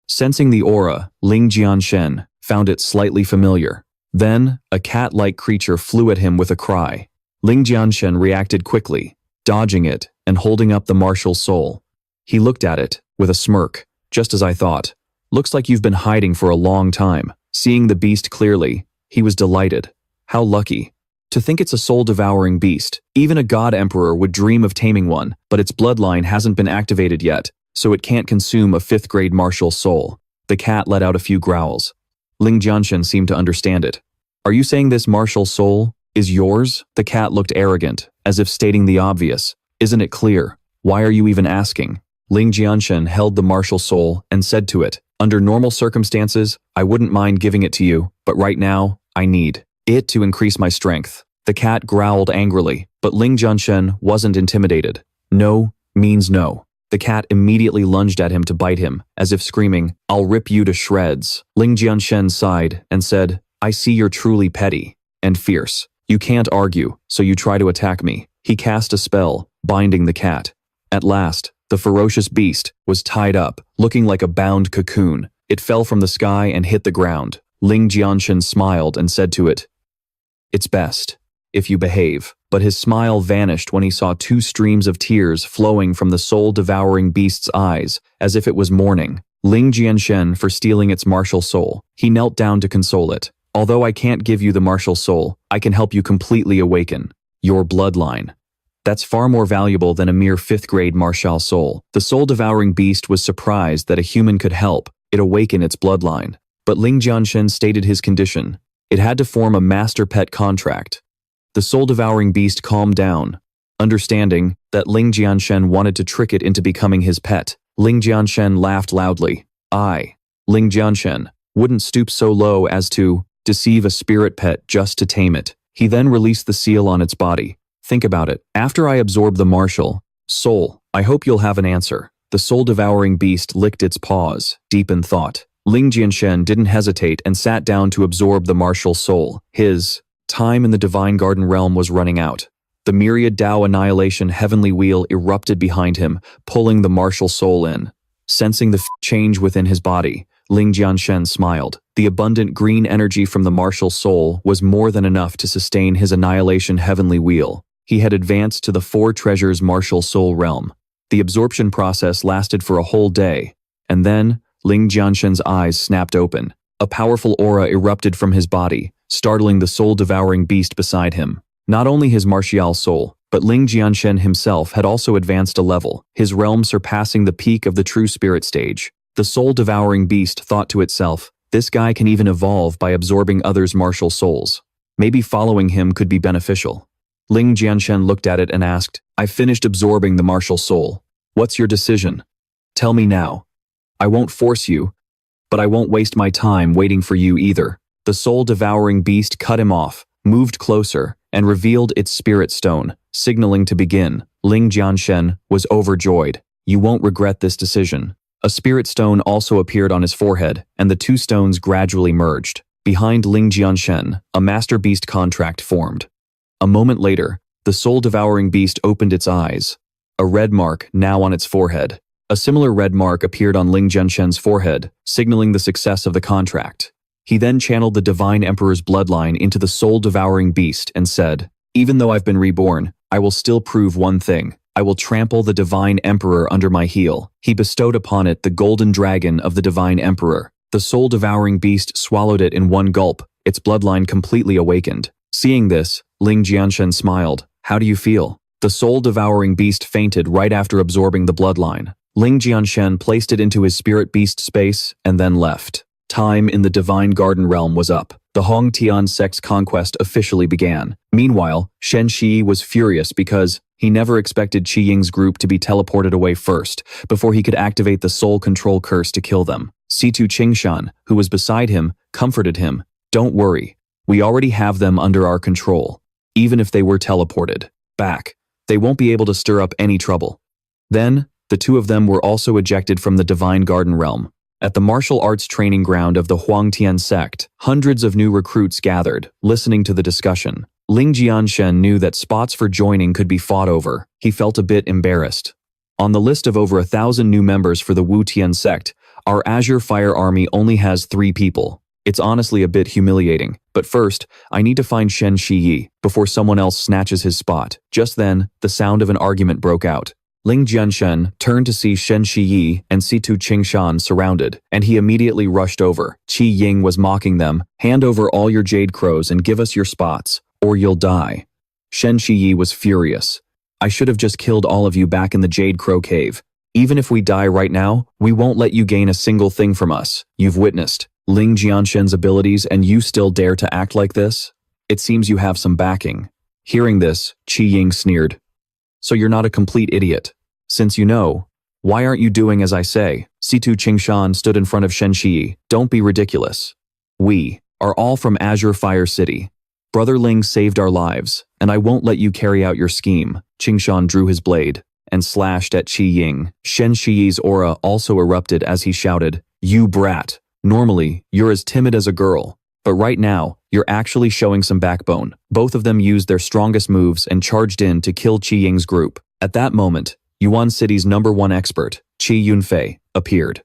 Sensing the aura, Ling Jianchen found it slightly familiar. Then, a cat-like creature flew at him with a cry. Ling Jianchen reacted quickly, dodging it and holding up the martial soul. He looked at it with a smirk, just as I thought. Looks like you've been hiding for a long time. Seeing the beast clearly, he was delighted. How lucky. To think it's a soul-devouring beast. Even a god emperor would dream of taming one, but its bloodline hasn't been activated yet, so it can't consume a 5th-grade martial soul. The cat let out a few growls. Ling Jianchen seemed to understand it. Are you saying this martial soul is yours? The cat looked arrogant, as if stating the obvious. Isn't it clear? Why are you even asking? Ling Jianchen held the martial soul and said to it, under normal circumstances, I wouldn't mind giving it to you, but right now, I need it to increase my strength. The cat growled angrily, but Ling Jianchen wasn't intimidated. No means no. The cat immediately lunged at him to bite him, as if screaming, I'll rip you to shreds. Ling Jianchen sighed and said, I see you're truly petty and fierce. You can't argue, so you try to attack me. He cast a spell, binding the cat. At last, the ferocious beast was tied up, looking like a bound cocoon. It fell from the sky and hit the ground. Ling Jianchen smiled and said to it, It's best if you behave. But his smile vanished when he saw 2 streams of tears flowing from the soul-devouring beast's eyes, as if it was mourning Ling Jianchen for stealing its martial soul. He knelt down to console it. Although I can't give you the martial soul, I can help you completely awaken your bloodline. That's far more valuable than a mere 5th-grade martial soul. The soul-devouring beast was surprised that a human could help it awaken its bloodline. But Ling Jianchen stated his condition. It had to form a master pet contract. The soul-devouring beast calmed down, understanding that Ling Jianchen wanted to trick it into becoming his pet. Ling Jianchen laughed loudly. Ling Jianchen wouldn't stoop so low as to deceive a spirit pet just to tame it. He then released the seal on its body. Think about it. After I absorb the martial soul, I hope you'll have an answer. The soul-devouring beast licked its paws, deep in thought. Ling Jianchen didn't hesitate and sat down to absorb the martial soul. His time in the Divine Garden realm was running out. The myriad Tao annihilation heavenly wheel erupted behind him, pulling the martial soul in. Sensing the change within his body, Ling Jianchen smiled. The abundant green energy from the martial soul was more than enough to sustain his annihilation heavenly wheel. He had advanced to the 4 treasures martial soul realm. The absorption process lasted for a whole day, and then Ling Jianchen's eyes snapped open. A powerful aura erupted from his body, startling the soul-devouring beast beside him. Not only his martial soul, but Ling Jianchen himself had also advanced a level, his realm surpassing the peak of the true spirit stage. The soul-devouring beast thought to itself, this guy can even evolve by absorbing others' martial souls. Maybe following him could be beneficial. Ling Jianchen looked at it and asked, I've finished absorbing the martial soul. What's your decision? Tell me now. I won't force you, but I won't waste my time waiting for you either. The soul-devouring beast cut him off, moved closer, and revealed its spirit stone, signaling to begin. Ling Jianchen was overjoyed. You won't regret this decision. A spirit stone also appeared on his forehead, and the 2 stones gradually merged. Behind Ling Jianchen, a master beast contract formed. A moment later, the soul-devouring beast opened its eyes. A red mark now on its forehead. A similar red mark appeared on Ling Jianchen's forehead, signaling the success of the contract. He then channeled the Divine Emperor's bloodline into the soul-devouring beast and said, Even though I've been reborn, I will still prove one thing. I will trample the Divine Emperor under my heel. He bestowed upon it the golden dragon of the Divine Emperor. The soul-devouring beast swallowed it in one gulp, its bloodline completely awakened. Seeing this, Ling Jianchen smiled. How do you feel? The soul-devouring beast fainted right after absorbing the bloodline. Ling Jianchen placed it into his spirit beast space and then left. Time in the Divine Garden realm was up. The Hongtian sex conquest officially began. Meanwhile, Shen Shi was furious because he never expected Qi Ying's group to be teleported away first, before he could activate the soul control curse to kill them. Situ Qingshan, who was beside him, comforted him. Don't worry. We already have them under our control. Even if they were teleported back, they won't be able to stir up any trouble. Then, the two of them were also ejected from the Divine Garden realm. At the martial arts training ground of the Huangtian sect, hundreds of new recruits gathered, listening to the discussion. Ling Jianchen knew that spots for joining could be fought over. He felt a bit embarrassed. On the list of over 1,000 new members for the Wutian sect, our Azure Fire Army only has 3 people. It's honestly a bit humiliating, but first, I need to find Shen Shiyi before someone else snatches his spot. Just then, the sound of an argument broke out. Ling Jianchen turned to see Shen Shiyi and Situ Qingshan surrounded, and he immediately rushed over. Qi Ying was mocking them. Hand over all your jade crows and give us your spots, or you'll die. Shen Shiyi was furious. I should have just killed all of you back in the Jade Crow Cave. Even if we die right now, we won't let you gain a single thing from us. You've witnessed Ling Jianchen's abilities and you still dare to act like this? It seems you have some backing. Hearing this, Qi Ying sneered. So you're not a complete idiot. Since you know, why aren't you doing as I say? Situ Qingshan stood in front of Shen Shiyi. Don't be ridiculous. We are all from Azure Fire City. Brother Ling saved our lives, and I won't let you carry out your scheme. Qingshan drew his blade and slashed at Qi Ying. Shen Shiyi's aura also erupted as he shouted, You brat. Normally, you're as timid as a girl, but right now, you're actually showing some backbone. Both of them used their strongest moves and charged in to kill Qi Ying's group. At that moment, Yuan City's #1 expert, Qi Yunfei, appeared.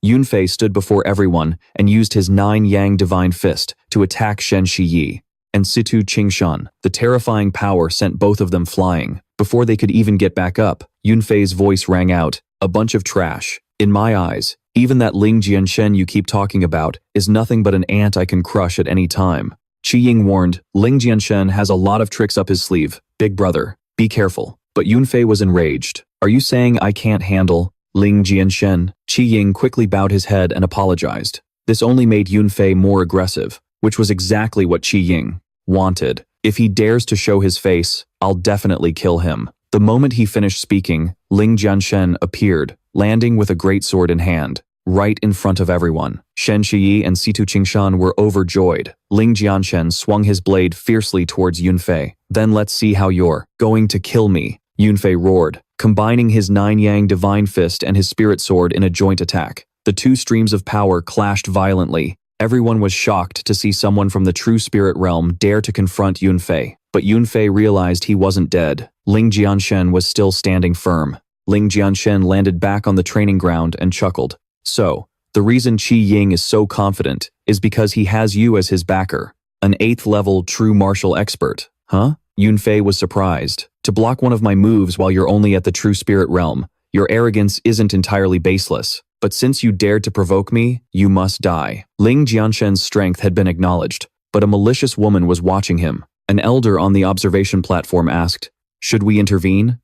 Yunfei stood before everyone and used his 9-yang divine fist to attack Shen Shiyi and Situ Qingshan. The terrifying power sent both of them flying. Before they could even get back up, Yunfei's voice rang out, a bunch of trash. In my eyes, even that Ling Jianchen you keep talking about is nothing but an ant I can crush at any time. Qi Ying warned, Ling Jianchen has a lot of tricks up his sleeve. Big brother, be careful. But Yunfei was enraged. Are you saying I can't handle Ling Jianchen? Qi Ying quickly bowed his head and apologized. This only made Yunfei more aggressive, which was exactly what Qi Ying wanted. If he dares to show his face, I'll definitely kill him. The moment he finished speaking, Ling Jianchen appeared, landing with a great sword in hand, right in front of everyone. Shen Shiyi and Situ Qingshan were overjoyed. Ling Jianchen swung his blade fiercely towards Yunfei. Then let's see how you're going to kill me, Yunfei roared, combining his 9-yang divine fist and his spirit sword in a joint attack. The two streams of power clashed violently. Everyone was shocked to see someone from the true spirit realm dare to confront Yunfei. But Yunfei realized he wasn't dead. Ling Jianchen was still standing firm. Ling Jianchen landed back on the training ground and chuckled. So, the reason Qi Ying is so confident is because he has you as his backer. An 8th level true martial expert, huh? Yunfei was surprised. To block one of my moves while you're only at the true spirit realm, your arrogance isn't entirely baseless. But since you dared to provoke me, you must die. Ling Jianchen's strength had been acknowledged, but a malicious woman was watching him. An elder on the observation platform asked, Should we intervene?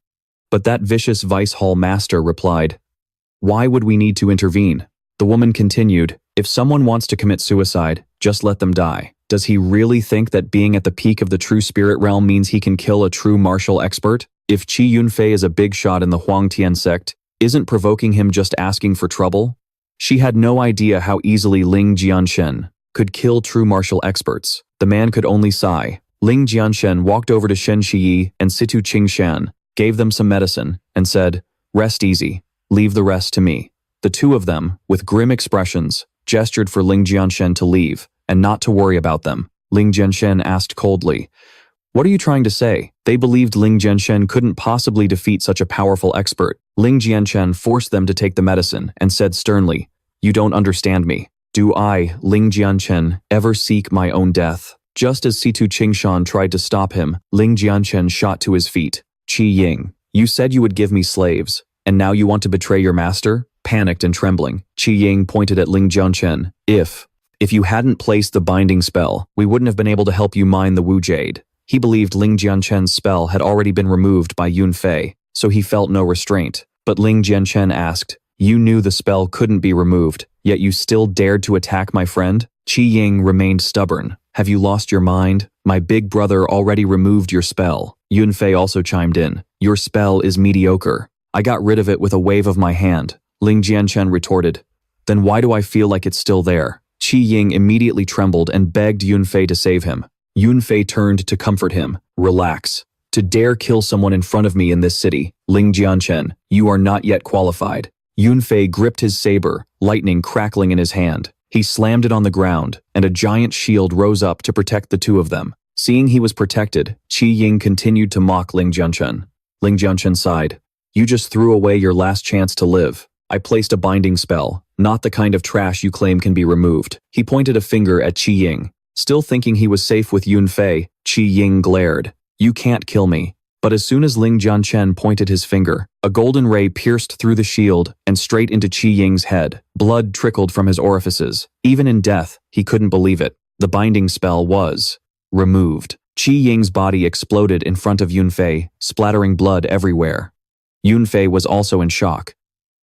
But that vicious vice hall master replied, Why would we need to intervene? The woman continued, If someone wants to commit suicide, just let them die. Does he really think that being at the peak of the true spirit realm means he can kill a true martial expert? If Qi Yunfei is a big shot in the Huangtian sect, isn't provoking him just asking for trouble? She had no idea how easily Ling Jianchen could kill true martial experts. The man could only sigh. Ling Jianchen walked over to Shen Shiyi and Situ Qingshan, gave them some medicine, and said, Rest easy, leave the rest to me. The two of them, with grim expressions, gestured for Ling Jianchen to leave, and not to worry about them. Ling Jianchen asked coldly, What are you trying to say? They believed Ling Jianchen couldn't possibly defeat such a powerful expert. Ling Jianchen forced them to take the medicine and said sternly, You don't understand me. Do I, Ling Jianchen, ever seek my own death? Just as Situ Qingshan tried to stop him, Ling Jianchen shot to his feet. Qi Ying, you said you would give me slaves, and now you want to betray your master? Panicked and trembling, Qi Ying pointed at Ling Jianchen. If you hadn't placed the binding spell, we wouldn't have been able to help you mine the Wu Jade. He believed Ling Jianchen's spell had already been removed by Yunfei, so he felt no restraint. But Ling Jianchen asked, You knew the spell couldn't be removed, yet you still dared to attack my friend? Qi Ying remained stubborn. Have you lost your mind? My big brother already removed your spell. Yunfei also chimed in. Your spell is mediocre. I got rid of it with a wave of my hand. Ling Jianchen retorted. Then why do I feel like it's still there? Qi Ying immediately trembled and begged Yunfei to save him. Yunfei turned to comfort him. Relax. To dare kill someone in front of me in this city, Ling Jianchen, you are not yet qualified. Yunfei gripped his saber, lightning crackling in his hand. He slammed it on the ground, and a giant shield rose up to protect the two of them. Seeing he was protected, Qi Ying continued to mock Ling Jianchen. Ling Jianchen sighed. You just threw away your last chance to live. I placed a binding spell, not the kind of trash you claim can be removed. He pointed a finger at Qi Ying. Still thinking he was safe with Yunfei, Qi Ying glared. You can't kill me. But as soon as Ling Jianchen pointed his finger, a golden ray pierced through the shield and straight into Qi Ying's head. Blood trickled from his orifices. Even in death, he couldn't believe it. The binding spell was removed. Qi Ying's body exploded in front of Yunfei, splattering blood everywhere. Yunfei was also in shock.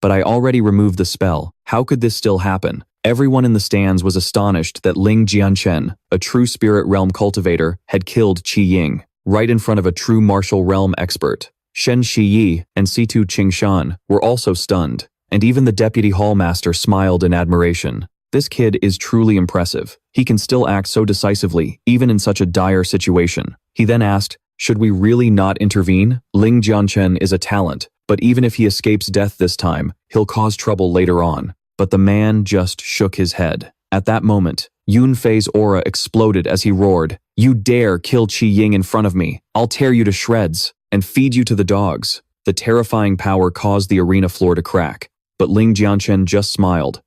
But I already removed the spell. How could this still happen? Everyone in the stands was astonished that Ling Jianchen, a true spirit realm cultivator, had killed Qi Ying, right in front of a true martial realm expert. Shen Shiyi and Situ Qingshan were also stunned, and even the deputy hallmaster smiled in admiration. This kid is truly impressive. He can still act so decisively, even in such a dire situation. He then asked, should we really not intervene? Ling Jianchen is a talent, but even if he escapes death this time, he'll cause trouble later on. But the man just shook his head. At that moment, Yunfei's aura exploded as he roared, you dare kill Qi Ying in front of me. I'll tear you to shreds and feed you to the dogs. The terrifying power caused the arena floor to crack, but Ling Jianchen just smiled.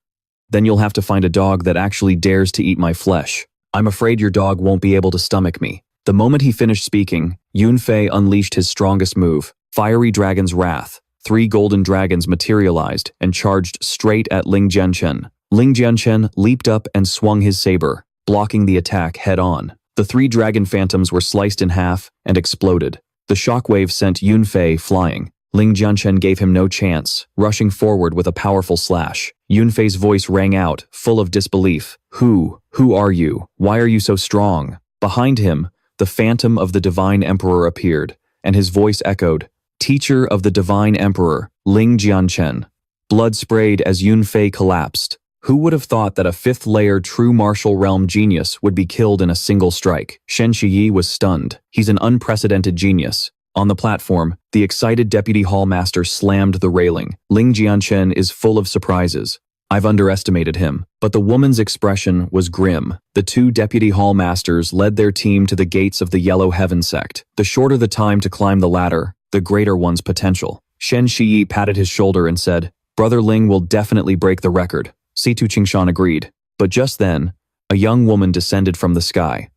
Then you'll have to find a dog that actually dares to eat my flesh. I'm afraid your dog won't be able to stomach me. The moment he finished speaking, Yunfei unleashed his strongest move, Fiery Dragon's Wrath. 3 golden dragons materialized and charged straight at Ling Jianchen. Ling Jianchen leaped up and swung his saber, blocking the attack head-on. The 3 dragon phantoms were sliced in half and exploded. The shockwave sent Yunfei flying. Ling Jianchen gave him no chance, rushing forward with a powerful slash. Yunfei's voice rang out, full of disbelief. Who are you? Why are you so strong? Behind him, the phantom of the Divine Emperor appeared, and his voice echoed, Teacher of the Divine Emperor, Ling Jianchen. Blood sprayed as Yunfei collapsed. Who would have thought that a 5th-layer true martial realm genius would be killed in a single strike? Shen Shiyi was stunned. He's an unprecedented genius. On the platform, the excited deputy hallmaster slammed the railing. Ling Jianchen is full of surprises. I've underestimated him. But the woman's expression was grim. The 2 deputy hallmasters led their team to the gates of the Yellow Heaven sect. The shorter the time to climb the ladder, the greater one's potential. Shen Shiyi patted his shoulder and said, Brother Ling will definitely break the record. Situ Qingshan agreed. But just then, a young woman descended from the sky.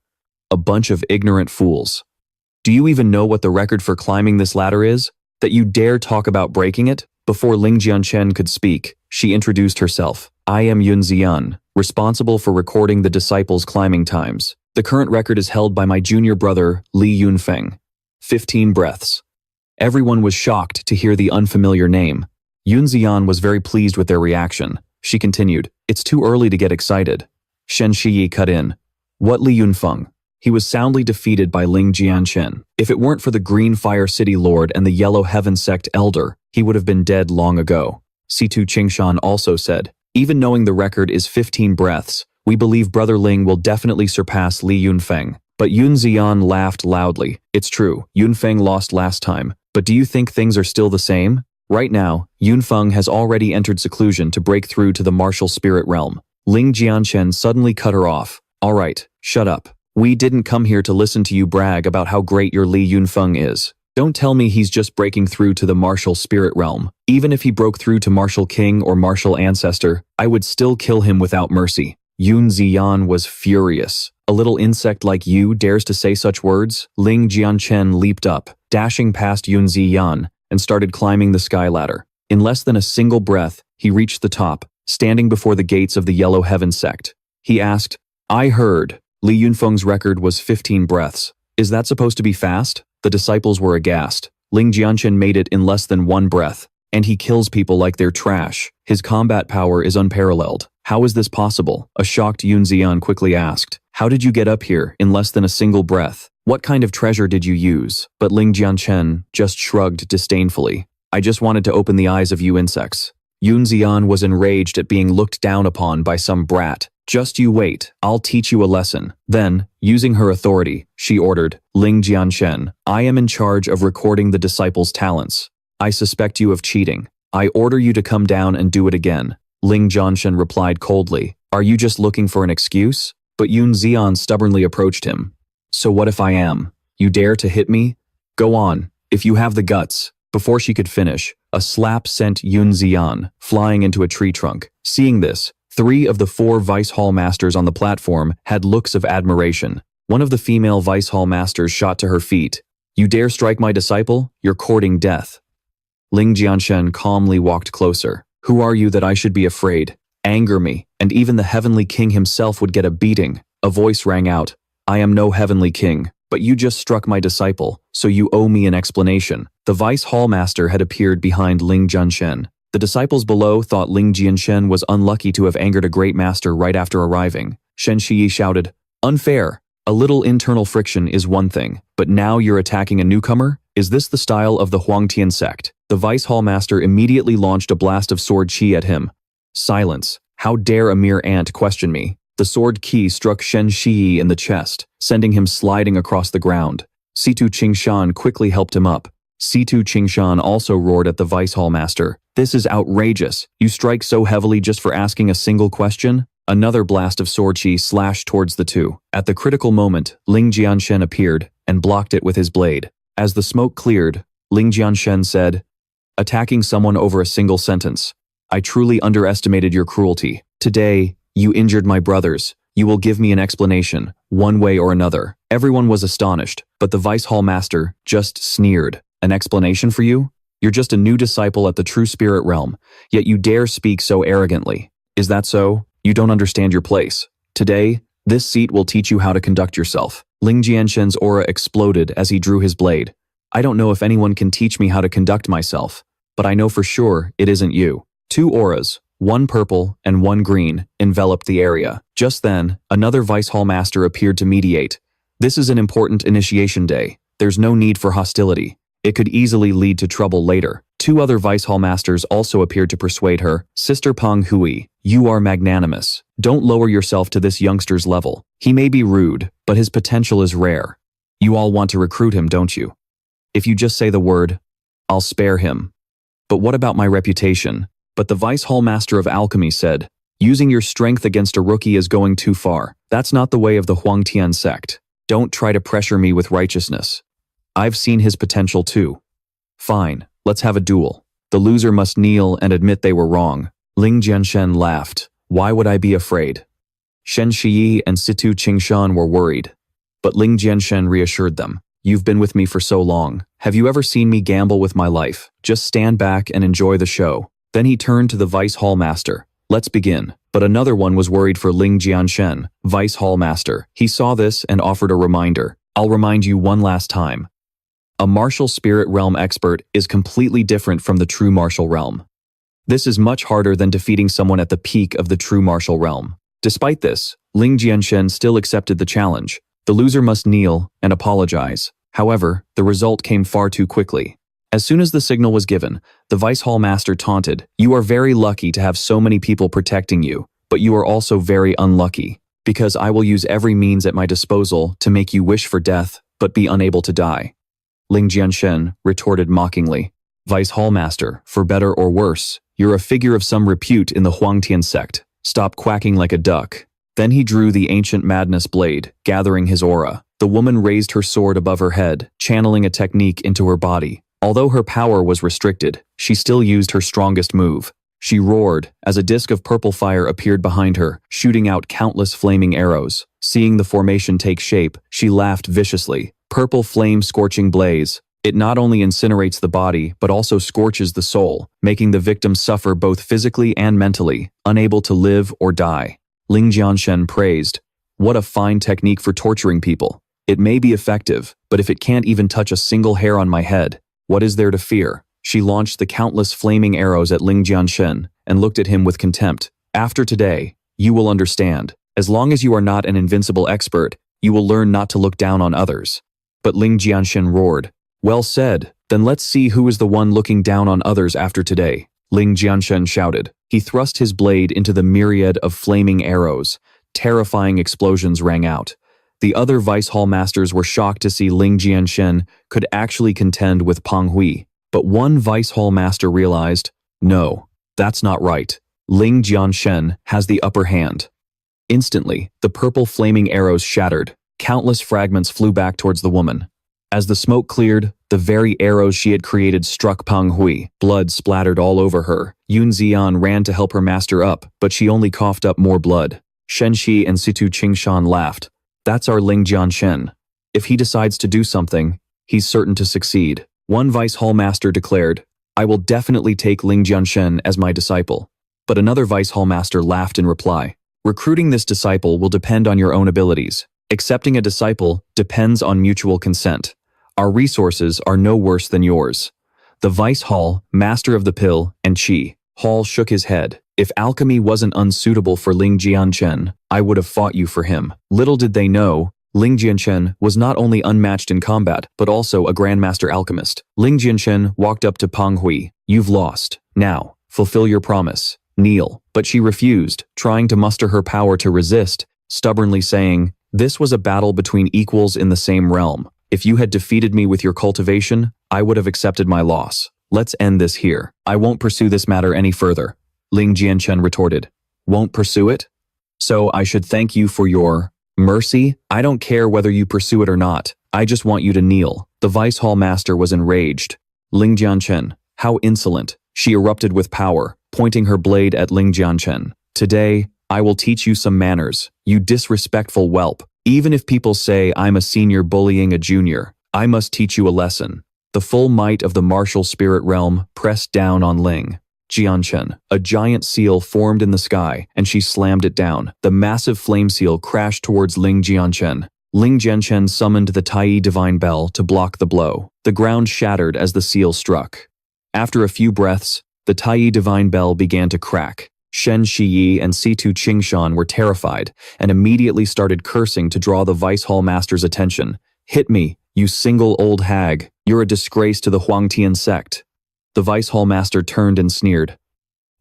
A bunch of ignorant fools. Do you even know what the record for climbing this ladder is? That you dare talk about breaking it? Before Ling Jianchen could speak, she introduced herself. I am Yun Ziyan, responsible for recording the disciples' climbing times. The current record is held by my junior brother, Li Yunfeng. 15 breaths. Everyone was shocked to hear the unfamiliar name. Yun Ziyan was very pleased with their reaction. She continued, It's too early to get excited. Shen Shiyi cut in. What Li Yunfeng? He was soundly defeated by Ling Jianchen. If it weren't for the Green Fire City Lord and the Yellow Heaven Sect Elder, he would have been dead long ago. Situ Qingshan also said, Even knowing the record is 15 breaths, we believe Brother Ling will definitely surpass Li Yunfeng. But Yun Ziyan laughed loudly. It's true, Yunfeng lost last time, but do you think things are still the same? Right now, Yunfeng has already entered seclusion to break through to the martial spirit realm. Ling Jianchen suddenly cut her off. All right, shut up. We didn't come here to listen to you brag about how great your Li Yunfeng is. Don't tell me he's just breaking through to the martial spirit realm. Even if he broke through to martial king or martial ancestor, I would still kill him without mercy. Yun Ziyan was furious. A little insect like you dares to say such words? Ling Jianchen leaped up, dashing past Yun Ziyan, and started climbing the sky ladder. In less than a single breath, he reached the top, standing before the gates of the Yellow Heaven sect. He asked, I heard Li Yunfeng's record was 15 breaths. Is that supposed to be fast? The disciples were aghast. Ling Jianchen made it in less than 1 breath, and he kills people like they're trash. His combat power is unparalleled. How is this possible? A shocked Yun Ziyan quickly asked. How did you get up here in less than a single breath? What kind of treasure did you use? But Ling Jianchen just shrugged disdainfully. I just wanted to open the eyes of you insects. Yun Ziyan was enraged at being looked down upon by some brat. Just you wait, I'll teach you a lesson. Then, using her authority, she ordered, Ling Jianchen, I am in charge of recording the disciples' talents. I suspect you of cheating. I order you to come down and do it again. Ling Jianchen replied coldly, Are you just looking for an excuse? But Yun Xian stubbornly approached him. So what if I am? You dare to hit me? Go on, if you have the guts. Before she could finish, a slap sent Yun Xian flying into a tree trunk. Seeing this, 3 of the 4 Vice Hall Masters on the platform had looks of admiration. One of the female Vice Hall Masters shot to her feet. You dare strike my disciple? You're courting death. Ling Jianchen calmly walked closer. Who are you that I should be afraid? Anger me, and even the Heavenly King himself would get a beating. A voice rang out. I am no Heavenly King, but you just struck my disciple, so you owe me an explanation. The Vice Hall Master had appeared behind Ling Jianchen. The disciples below thought Ling Jianchen was unlucky to have angered a great master right after arriving. Shen Shiyi shouted, Unfair. A little internal friction is one thing, but now you're attacking a newcomer? Is this the style of the Huangtian sect? The Vice Hall Master immediately launched a blast of sword qi at him. Silence. How dare a mere ant question me? The sword qi struck Shen Shiyi in the chest, sending him sliding across the ground. Situ Qingshan quickly helped him up. Situ Qingshan also roared at the Vice Hall Master. This is outrageous. You strike so heavily just for asking a single question? Another blast of sword qi slashed towards the two. At the critical moment, Ling Jianchen appeared and blocked it with his blade. As the smoke cleared, Ling Jianchen said, Attacking someone over a single sentence. I truly underestimated your cruelty. Today, you injured my brothers. You will give me an explanation, one way or another. Everyone was astonished, but the Vice Hall Master just sneered. An explanation for you? You're just a new disciple at the True Spirit Realm, yet you dare speak so arrogantly. Is that so? You don't understand your place. Today, this seat will teach you how to conduct yourself. Ling Jianchen's aura exploded as he drew his blade. I don't know if anyone can teach me how to conduct myself, but I know for sure it isn't you. 2 auras, one purple and one green, enveloped the area. Just then, another Vice Hall Master appeared to mediate. This is an important initiation day. There's no need for hostility. It could easily lead to trouble later. 2 other Vice Hall Masters also appeared to persuade her. Sister Peng Hui, you are magnanimous. Don't lower yourself to this youngster's level. He may be rude, but his potential is rare. You all want to recruit him, don't you? If you just say the word, I'll spare him. But what about my reputation? But the Vice Hall Master of Alchemy said, using your strength against a rookie is going too far. That's not the way of the Huangtian sect. Don't try to pressure me with righteousness. I've seen his potential too. Fine, let's have a duel. The loser must kneel and admit they were wrong. Ling Jianchen laughed. Why would I be afraid? Shen Shiyi and Situ Qingshan were worried. But Ling Jianchen reassured them. You've been with me for so long. Have you ever seen me gamble with my life? Just stand back and enjoy the show. Then he turned to the Vice Hall Master. Let's begin. But another one was worried for Ling Jianchen, Vice Hall Master. He saw this and offered a reminder. I'll remind you one last time. A martial spirit realm expert is completely different from the true martial realm. This is much harder than defeating someone at the peak of the true martial realm. Despite this, Ling Jianchen still accepted the challenge. The loser must kneel and apologize. However, the result came far too quickly. As soon as the signal was given, the Vice Hall Master taunted, You are very lucky to have so many people protecting you, but you are also very unlucky, because I will use every means at my disposal to make you wish for death, but be unable to die. Ling Jianchen retorted mockingly, Vice Hall Master, for better or worse, you're a figure of some repute in the Huangtian sect. Stop quacking like a duck. Then he drew the ancient madness blade, gathering his aura. The woman raised her sword above her head, channeling a technique into her body. Although her power was restricted, she still used her strongest move. She roared as a disc of purple fire appeared behind her, shooting out countless flaming arrows. Seeing the formation take shape, she laughed viciously. Purple flame scorching blaze. It not only incinerates the body, but also scorches the soul, making the victim suffer both physically and mentally, unable to live or die. Ling Jianchen praised, What a fine technique for torturing people. It may be effective, but if it can't even touch a single hair on my head, what is there to fear? She launched the countless flaming arrows at Ling Jianchen and looked at him with contempt. After today, you will understand. As long as you are not an invincible expert, you will learn not to look down on others. But Ling Jianchen roared, Well said, then let's see who is the one looking down on others after today. Ling Jianchen shouted. He thrust his blade into the myriad of flaming arrows, Terrifying explosions rang out. The other Vice Hall Masters were shocked to see Ling Jianchen could actually contend with Peng Hui. But one Vice Hall Master realized, no, that's not right. Ling Jianchen has the upper hand. Instantly, the purple flaming arrows shattered. Countless fragments flew back towards the woman. As the smoke cleared, the very arrows she had created struck Peng Hui. Blood splattered all over her. Yun Xian ran to help her master up, but she only coughed up more blood. Shen Shi and Situ Qingshan laughed. That's our Ling Jianchen. If he decides to do something, he's certain to succeed. One Vice Hall Master declared, I will definitely take Ling Jianchen as my disciple. But another Vice Hall Master laughed in reply. Recruiting this disciple will depend on your own abilities. Accepting a disciple depends on mutual consent. Our resources are no worse than yours. The Vice Hall, Master of the Pill, and Qi Hall shook his head. If alchemy wasn't unsuitable for Ling Jianchen, I would have fought you for him. Little did they know, Ling Jianchen was not only unmatched in combat, but also a Grandmaster alchemist. Ling Jianchen walked up to Peng Hui. You've lost. Now, fulfill your promise. Kneel. But she refused, trying to muster her power to resist, stubbornly saying, this was a battle between equals in the same realm. If you had defeated me with your cultivation, I would have accepted my loss. Let's end this here. I won't pursue this matter any further. Ling Jianchen retorted. Won't pursue it? So I should thank you for your mercy? I don't care whether you pursue it or not. I just want you to kneel. The Vice Hall Master was enraged. Ling Jianchen, how insolent. She erupted with power, pointing her blade at Ling Jianchen. Today, I will teach you some manners, you disrespectful whelp. Even if people say I'm a senior bullying a junior, I must teach you a lesson. The full might of the martial spirit realm pressed down on Ling Jianchen. A giant seal formed in the sky, and she slammed it down. The massive flame seal crashed towards Ling Jianchen. Ling Jianchen summoned the Tai Divine Bell to block the blow. The ground shattered as the seal struck. After a few breaths, the Tai Divine Bell began to crack. Shen Shiyi and Situ Qingshan were terrified and immediately started cursing to draw the Vice Hall Master's attention. Hit me, you single old hag. You're a disgrace to the Huangtian sect. The Vice Hall Master turned and sneered.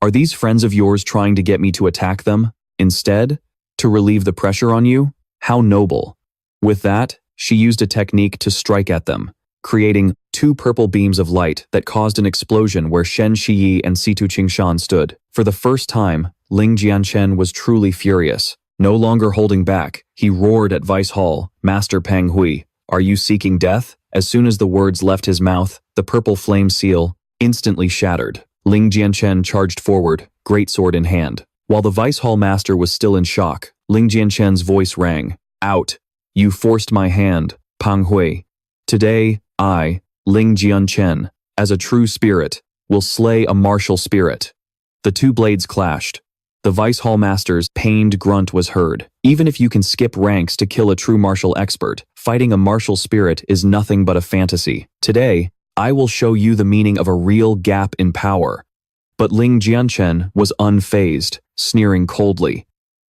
Are these friends of yours trying to get me to attack them? Instead, to relieve the pressure on you? How noble. With that, she used a technique to strike at them, creating two purple beams of light that caused an explosion where Shen Shiyi and Situ Qingshan stood. For the first time, Ling Jianchen was truly furious. No longer holding back, he roared at Vice Hall, Master Peng Hui. Are you seeking death? As soon as the words left his mouth, the purple flame seal instantly shattered. Ling Jianchen charged forward, greatsword in hand. While the Vice Hall Master was still in shock, Ling Jianchen's voice rang. Out! You forced my hand, Peng Hui. Today, I, Ling Jianchen, as a true spirit, will slay a martial spirit. The two blades clashed. The Vice Hall Master's pained grunt was heard. Even if you can skip ranks to kill a true martial expert, fighting a martial spirit is nothing but a fantasy. Today, I will show you the meaning of a real gap in power. But Ling Jianchen was unfazed, sneering coldly.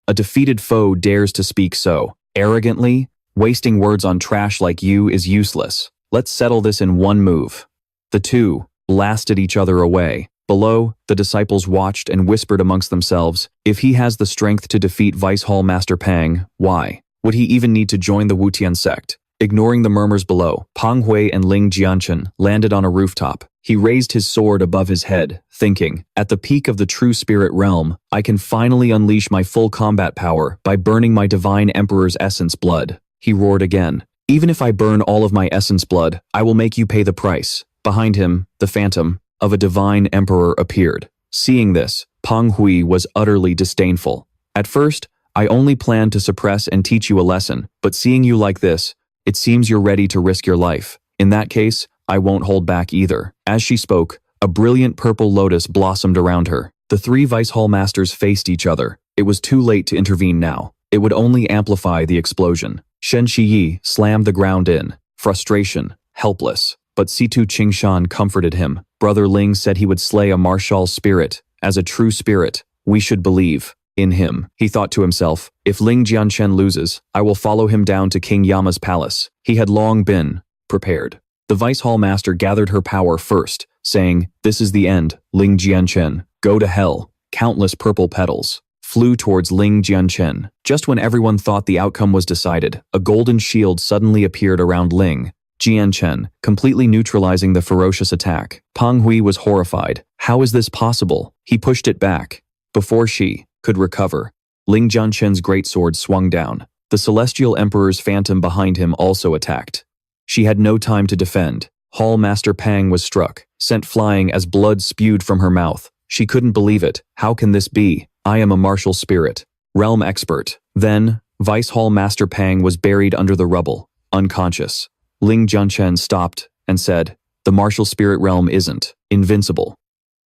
A defeated foe dares to speak so arrogantly? Wasting words on trash like you is useless. Let's settle this in one move. The two blasted each other away. Below, the disciples watched and whispered amongst themselves, if he has the strength to defeat Vice Hall Master Peng, why would he even need to join the Wutian sect? Ignoring the murmurs below, Peng Hui and Ling Jianchen landed on a rooftop. He raised his sword above his head, thinking, at the peak of the true spirit realm, I can finally unleash my full combat power by burning my divine emperor's essence blood. He roared again. Even if I burn all of my essence blood, I will make you pay the price. Behind him, the phantom of a divine emperor appeared. Seeing this, Peng Hui was utterly disdainful. At first, I only planned to suppress and teach you a lesson, but seeing you like this, it seems you're ready to risk your life. In that case, I won't hold back either. As she spoke, a brilliant purple lotus blossomed around her. The three Vice Hall Masters faced each other. It was too late to intervene now. It would only amplify the explosion. Shen Shiyi slammed the ground in, frustration, helpless. But Situ Qingshan comforted him. Brother Ling said he would slay a martial spirit. As a true spirit, we should believe in him. He thought to himself, if Ling Jianchen loses, I will follow him down to King Yama's palace. He had long been prepared. The Vice Hall Master gathered her power first, saying, this is the end, Ling Jianchen. Go to hell. Countless purple petals flew towards Ling Jianchen. Just when everyone thought the outcome was decided, a golden shield suddenly appeared around Ling Jianchen, completely neutralizing the ferocious attack. Peng Hui was horrified. How is this possible? He pushed it back. Before she could recover, Ling Jianchen's greatsword swung down. The Celestial Emperor's phantom behind him also attacked. She had no time to defend. Hall Master Pang was struck, sent flying as blood spewed from her mouth. She couldn't believe it. How can this be? I am a martial spirit. Realm expert. Then, Vice Hall Master Pang was buried under the rubble, unconscious. Ling Jianchen stopped and said, "The martial spirit realm isn't invincible.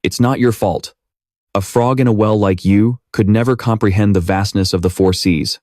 It's not your fault. A frog in a well like you could never comprehend the vastness of the four seas."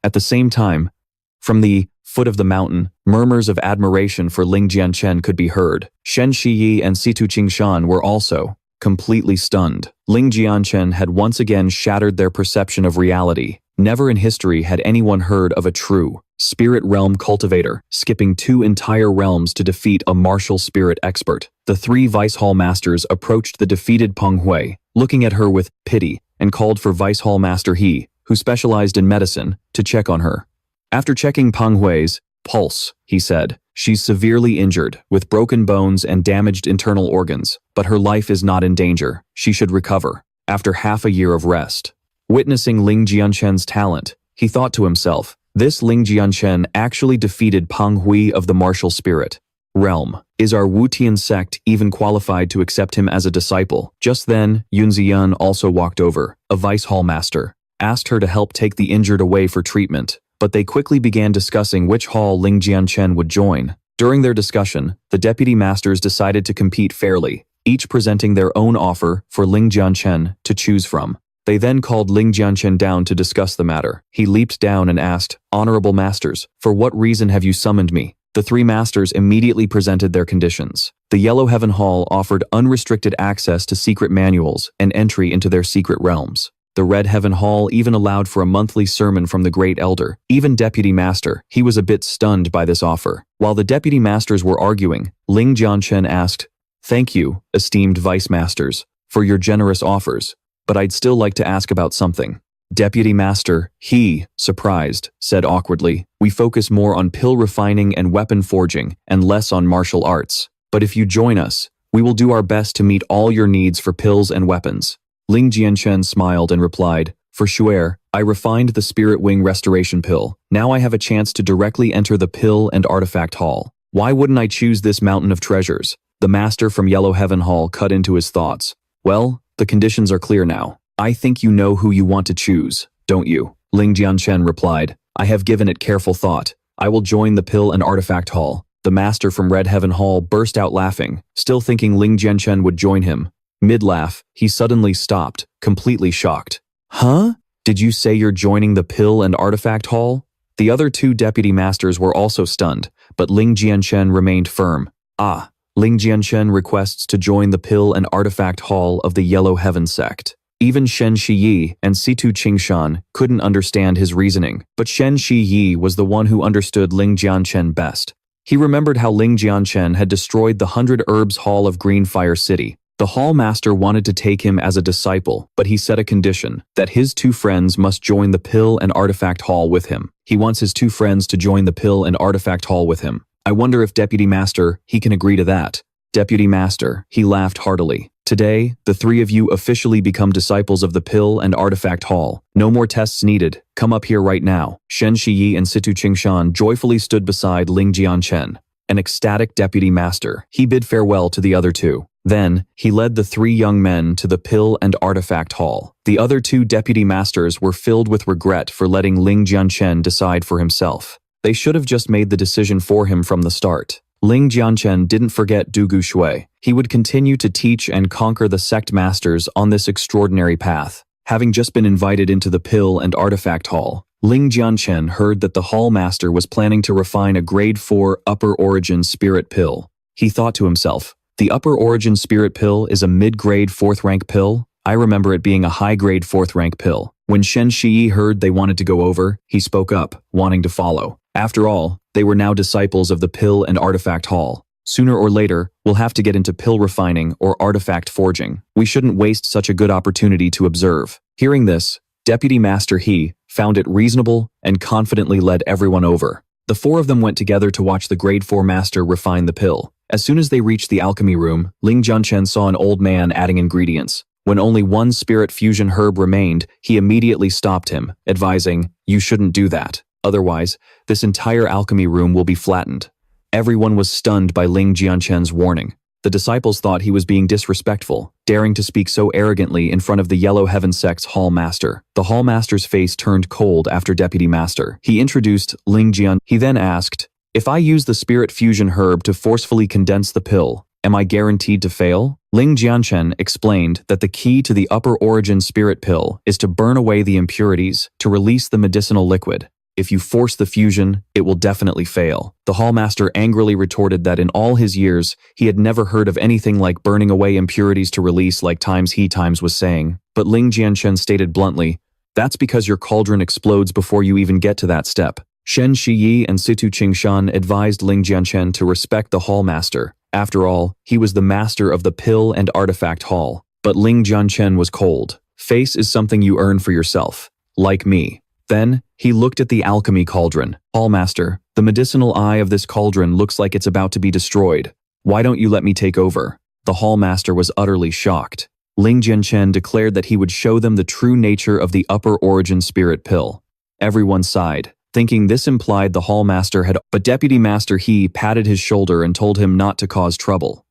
At the same time, from the foot of the mountain, murmurs of admiration for Ling Jianchen could be heard. Shen Shiyi and Situ Qingshan were also completely stunned. Ling Jianchen had once again shattered their perception of reality. Never in history had anyone heard of a true spirit realm cultivator skipping 2 entire realms to defeat a martial spirit expert. The 3 Vice Hall Masters approached the defeated Peng Hui, looking at her with pity, and called for Vice Hall Master He, who specialized in medicine, to check on her. After checking Peng Hui's pulse, he said, "She's severely injured, with broken bones and damaged internal organs, but her life is not in danger. She should recover." After half a year of rest, witnessing Ling Jianchen's talent, he thought to himself, this Ling Jianchen actually defeated Peng Hui of the martial spirit realm. Is our Wutian sect even qualified to accept him as a disciple? Just then, Yun Ziyan also walked over. A Vice Hall Master asked her to help take the injured away for treatment, but they quickly began discussing which hall Ling Jianchen would join. During their discussion, the deputy masters decided to compete fairly, each presenting their own offer for Ling Jianchen to choose from. They then called Ling Jianchen down to discuss the matter. He leaped down and asked, "Honorable masters, for what reason have you summoned me?" The 3 masters immediately presented their conditions. The Yellow Heaven Hall offered unrestricted access to secret manuals and entry into their secret realms. The Red Heaven Hall even allowed for a monthly sermon from the Great Elder. Even Deputy Master, he was a bit stunned by this offer. While the Deputy Masters were arguing, Ling Jianchen asked, "Thank you, esteemed Vice Masters, for your generous offers, but I'd still like to ask about something." Deputy Master, he, surprised, said awkwardly, "We focus more on pill refining and weapon forging, and less on martial arts. But if you join us, we will do our best to meet all your needs for pills and weapons." Ling Jianchen smiled and replied, "For sure, I refined the Spirit Wing Restoration Pill. Now I have a chance to directly enter the Pill and Artifact Hall. Why wouldn't I choose this mountain of treasures?" The master from Yellow Heaven Hall cut into his thoughts. "Well, the conditions are clear now. I think you know who you want to choose, don't you?" Ling Jianchen replied, "I have given it careful thought. I will join the Pill and Artifact Hall." The master from Red Heaven Hall burst out laughing, still thinking Ling Jianchen would join him. Mid-laugh, he suddenly stopped, completely shocked. "Huh? Did you say you're joining the Pill and Artifact Hall?" The other 2 deputy masters were also stunned, but Ling Jianchen remained firm. "Ah, Ling Jianchen requests to join the Pill and Artifact Hall of the Yellow Heaven sect." Even Shen Shiyi and Situ Qingshan couldn't understand his reasoning, but Shen Shiyi was the one who understood Ling Jianchen best. He remembered how Ling Jianchen had destroyed the 100 Herbs Hall of Greenfire City. The Hall Master wanted to take him as a disciple, but he set a condition, that his 2 friends must join the Pill and Artifact Hall with him. He wants his 2 friends to join the Pill and Artifact Hall with him. I wonder if Deputy Master, he can agree to that. Deputy Master, he laughed heartily. Today, the 3 of you officially become disciples of the Pill and Artifact Hall. No more tests needed. Come up here right now. Shen Shiyi and Situ Qingshan joyfully stood beside Ling Jianchen. An ecstatic Deputy Master, he bid farewell to the other 2. Then, he led the 3 young men to the Pill and Artifact Hall. The other 2 deputy masters were filled with regret for letting Ling Jianchen decide for himself. They should have just made the decision for him from the start. Ling Jianchen didn't forget Du Guxue. He would continue to teach and conquer the sect masters on this extraordinary path. Having just been invited into the Pill and Artifact Hall, Ling Jianchen heard that the Hall Master was planning to refine a Grade 4 Upper Origin Spirit Pill. He thought to himself, the Upper Origin Spirit Pill is a mid-grade 4th rank pill? I remember it being a high-grade 4th rank pill. When Shen Shiyi heard they wanted to go over, he spoke up, wanting to follow. After all, they were now disciples of the Pill and Artifact Hall. Sooner or later, we'll have to get into pill refining or artifact forging. We shouldn't waste such a good opportunity to observe. Hearing this, Deputy Master He found it reasonable and confidently led everyone over. The four of them went together to watch the Grade 4 Master refine the pill. As soon as they reached the alchemy room, Ling Jianchen saw an old man adding ingredients. When only one spirit fusion herb remained, he immediately stopped him, advising, "You shouldn't do that. Otherwise, this entire alchemy room will be flattened." Everyone was stunned by Ling Jianchen's warning. The disciples thought he was being disrespectful, daring to speak so arrogantly in front of the Yellow Heaven Sect's Hall Master. The Hall Master's face turned cold after Deputy Master. He introduced Ling Jian. He then asked, "If I use the spirit fusion herb to forcefully condense the pill, am I guaranteed to fail?" Ling Jianchen explained that the key to the upper origin spirit pill is to burn away the impurities to release the medicinal liquid. If you force the fusion, it will definitely fail. The Hall Master angrily retorted that in all his years, he had never heard of anything like burning away impurities to release like he was saying. But Ling Jianchen stated bluntly, "That's because your cauldron explodes before you even get to that step." Shen Shiyi and Situ Qingshan advised Ling Jianchen to respect the Hall Master. After all, he was the master of the Pill and Artifact Hall. But Ling Jianchen was cold. "Face is something you earn for yourself, like me." Then, he looked at the alchemy cauldron. "Hall Master, the medicinal eye of this cauldron looks like it's about to be destroyed. Why don't you let me take over?" The Hall Master was utterly shocked. Ling Jianchen declared that he would show them the true nature of the upper origin spirit pill. Everyone sighed, thinking this implied the Hall Master had, but Deputy Master He patted his shoulder and told him not to cause trouble.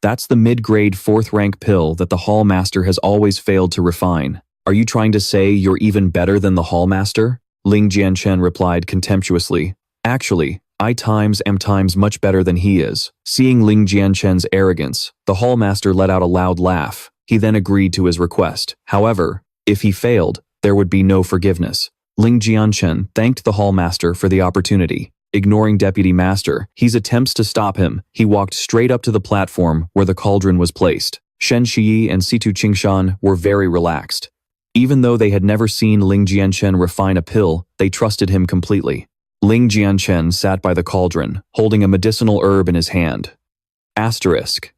"That's the mid-grade 4th rank pill that the Hall Master has always failed to refine. Are you trying to say you're even better than the Hall Master?" Ling Jianchen replied contemptuously. "Actually, I am times much better than he is." Seeing Ling Jianchen's arrogance, the Hall Master let out a loud laugh. He then agreed to his request. However, if he failed, there would be no forgiveness. Ling Jianchen thanked the Hall Master for the opportunity. Ignoring Deputy Master He's attempts to stop him, he walked straight up to the platform where the cauldron was placed. Shen Shiyi and Situ Qingshan were very relaxed. Even though they had never seen Ling Jianchen refine a pill, they trusted him completely. Ling Jianchen sat by the cauldron, holding a medicinal herb in his hand. Asterisk.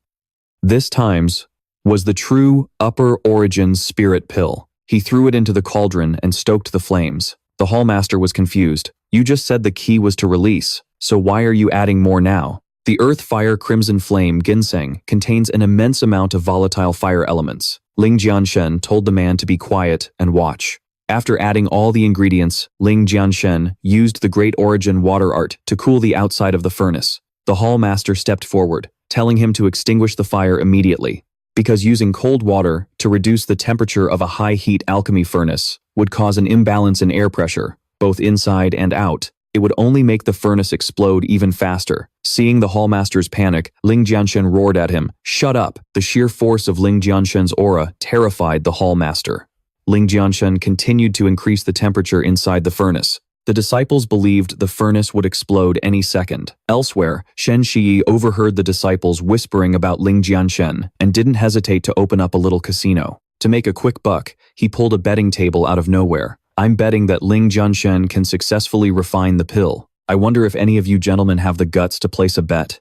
This times was the true upper origin spirit pill. He threw it into the cauldron and stoked the flames. The Hall Master was confused. "You just said the key was to release, so why are you adding more now?" The Earth Fire Crimson Flame ginseng contains an immense amount of volatile fire elements. Ling Jianchen told the man to be quiet and watch. After adding all the ingredients, Ling Jianchen used the Great Origin Water Art to cool the outside of the furnace. The Hall Master stepped forward, telling him to extinguish the fire immediately, because using cold water to reduce the temperature of a high-heat alchemy furnace would cause an imbalance in air pressure, both inside and out. It would only make the furnace explode even faster. Seeing the Hall Master's panic, Ling Jianchen roared at him, "Shut up!" The sheer force of Ling Jianchen's aura terrified the Hall Master. Ling Jianchen continued to increase the temperature inside the furnace. The disciples believed the furnace would explode any second. Elsewhere, Shen Shiyi overheard the disciples whispering about Ling Jianchen and didn't hesitate to open up a little casino. To make a quick buck, he pulled a betting table out of nowhere. "I'm betting that Ling Jianchen can successfully refine the pill. I wonder if any of you gentlemen have the guts to place a bet."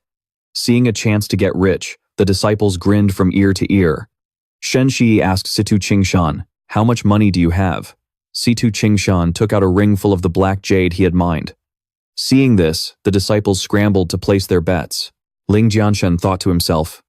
Seeing a chance to get rich, the disciples grinned from ear to ear. Shen Shi asked Situ Qingshan, "How much money do you have?" Situ Qingshan took out a ring full of the black jade he had mined. Seeing this, the disciples scrambled to place their bets. Ling Jianchen thought to himself,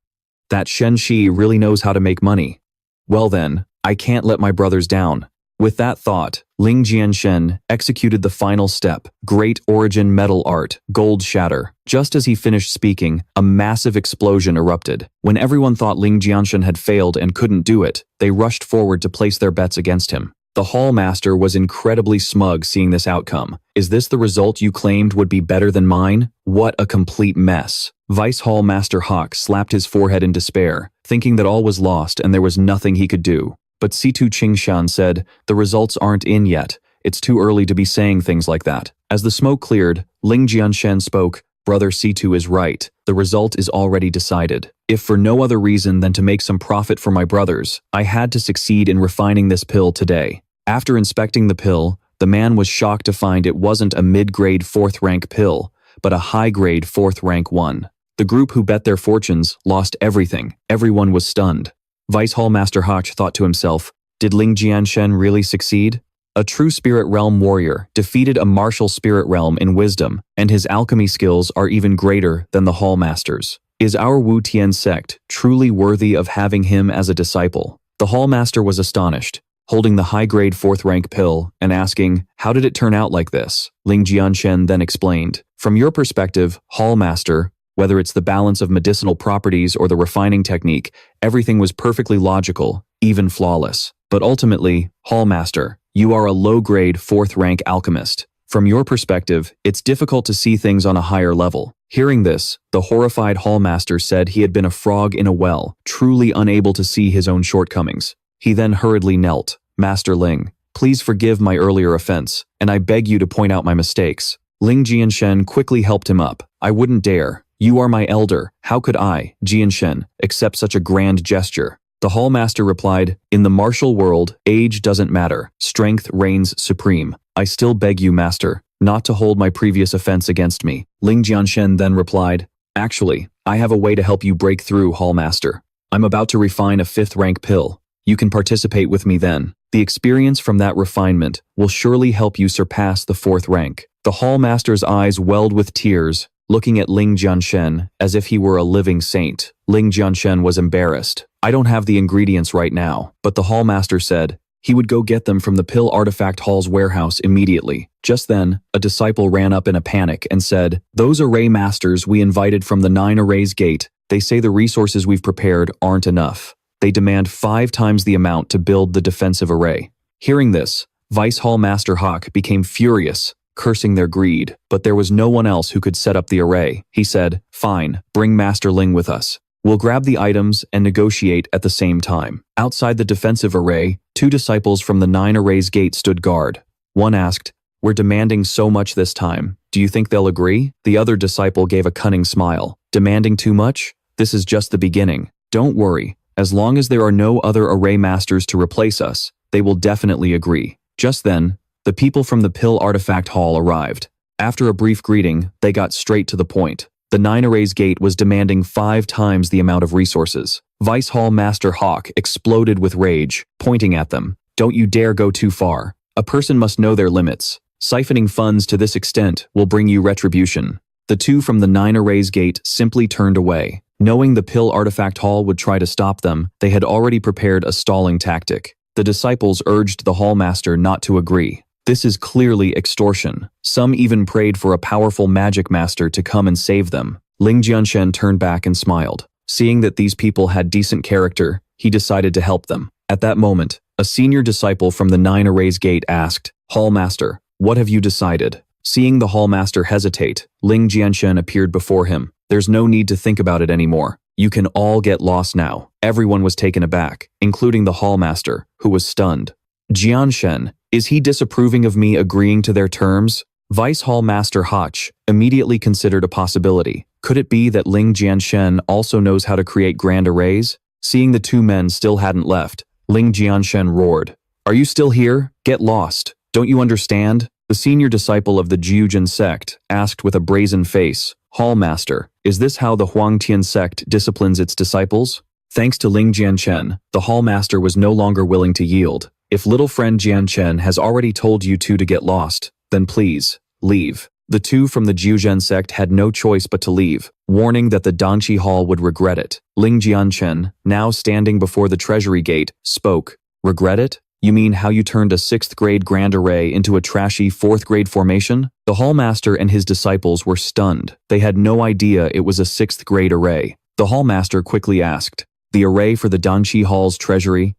"That Shen Shi really knows how to make money. Well then, I can't let my brothers down." With that thought, Ling Jianchen executed the final step, Great Origin Metal Art, Gold Shatter. Just as he finished speaking, a massive explosion erupted. When everyone thought Ling Jianchen had failed and couldn't do it, they rushed forward to place their bets against him. The Hall Master was incredibly smug seeing this outcome. "Is this the result you claimed would be better than mine? What a complete mess." Vice Hall Master Hawk slapped his forehead in despair, thinking that all was lost and there was nothing he could do. But Situ Qingshan said, "The results aren't in yet. It's too early to be saying things like that." As the smoke cleared, Ling Jianchen spoke, "Brother Situ is right. The result is already decided. If for no other reason than to make some profit for my brothers, I had to succeed in refining this pill today." After inspecting the pill, the man was shocked to find it wasn't a mid-grade 4th rank pill, but a high-grade 4th rank one. The group who bet their fortunes lost everything. Everyone was stunned. Vice Hall Master Hawk thought to himself, did Ling Jianchen really succeed? A true spirit realm warrior defeated a martial spirit realm in wisdom, and his alchemy skills are even greater than the Hall Master's. Is our Wu Tian sect truly worthy of having him as a disciple? The Hall Master was astonished, holding the high-grade 4th rank pill and asking, how did it turn out like this? Ling Jianchen then explained, from your perspective, Hall Master, whether it's the balance of medicinal properties or the refining technique, everything was perfectly logical, even flawless. But ultimately, Hall Master, you are a low-grade 4th rank alchemist. From your perspective, it's difficult to see things on a higher level. Hearing this, the horrified Hall Master said he had been a frog in a well, truly unable to see his own shortcomings. He then hurriedly knelt. Master Ling, please forgive my earlier offense, and I beg you to point out my mistakes. Ling Jianchen quickly helped him up. I wouldn't dare. You are my elder. How could I, Jianchen, accept such a grand gesture? The Hall Master replied, in the martial world, age doesn't matter. Strength reigns supreme. I still beg you, Master, not to hold my previous offense against me. Ling Jianchen then replied, actually, I have a way to help you break through, Hall Master. I'm about to refine a 5th rank pill. You can participate with me then. The experience from that refinement will surely help you surpass the 4th rank. The Hall Master's eyes welled with tears, looking at Ling Jianchen as if he were a living saint. Ling Jianchen was embarrassed. I don't have the ingredients right now, but the Hall Master said he would go get them from the Pill Artifact Hall's warehouse immediately. Just then, a disciple ran up in a panic and said, those array masters we invited from the 9 Arrays Gate, they say the resources we've prepared aren't enough. They demand 5 times the amount to build the defensive array. Hearing this, Vice Hall Master Hawk became furious, cursing their greed, but there was no one else who could set up the array. He said, fine, bring Master Ling with us. We'll grab the items and negotiate at the same time. Outside the defensive array, 2 disciples from the 9 Arrays Gate stood guard. One asked, we're demanding so much this time. Do you think they'll agree? The other disciple gave a cunning smile. Demanding too much? This is just the beginning. Don't worry. As long as there are no other array masters to replace us, they will definitely agree. Just then, the people from the Pill Artifact Hall arrived. After a brief greeting, they got straight to the point. The 9 Arrays Gate was demanding 5 times the amount of resources. Vice Hall Master Hawk exploded with rage, pointing at them. Don't you dare go too far. A person must know their limits. Siphoning funds to this extent will bring you retribution. The 2 from the 9 Arrays Gate simply turned away. Knowing the Pill Artifact Hall would try to stop them, they had already prepared a stalling tactic. The disciples urged the Hall Master not to agree. This is clearly extortion. Some even prayed for a powerful magic master to come and save them. Ling Jianchen turned back and smiled. Seeing that these people had decent character, he decided to help them. At that moment, a senior disciple from the 9 Arrays Gate asked, Hall Master, what have you decided? Seeing the Hall Master hesitate, Ling Jianchen appeared before him. There's no need to think about it anymore. You can all get lost now. Everyone was taken aback, including the Hall Master, who was stunned. Jianchen, is he disapproving of me agreeing to their terms? Vice Hall Master Hotch immediately considered a possibility. Could it be that Ling Jianchen also knows how to create grand arrays? Seeing the 2 men still hadn't left, Ling Jianchen roared. Are you still here? Get lost. Don't you understand? The senior disciple of the Jiuzhen sect asked with a brazen face, Hall Master, is this how the Huangtian sect disciplines its disciples? Thanks to Ling Jianchen, the Hall Master was no longer willing to yield. If little friend Jianchen has already told you 2 to get lost, then please, leave. The 2 from the Jiuzhen sect had no choice but to leave, warning that the Danqi Hall would regret it. Ling Jianchen, now standing before the treasury gate, spoke. Regret it? You mean how you turned a 6th grade grand array into a trashy 4th grade formation? The Hall Master and his disciples were stunned. They had no idea it was a 6th grade array. The Hall Master quickly asked, the array for the Danqi Hall's treasury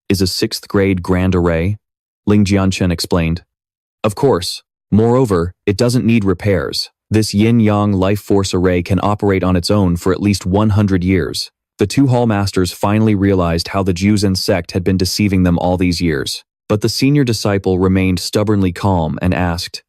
is a 6th grade grand array? Ling Jianchen explained. Of course. Moreover, it doesn't need repairs. This yin-yang life force array can operate on its own for at least 100 years. The 2 Hall Masters finally realized how the Jiuzhen sect had been deceiving them all these years. But the senior disciple remained stubbornly calm and asked,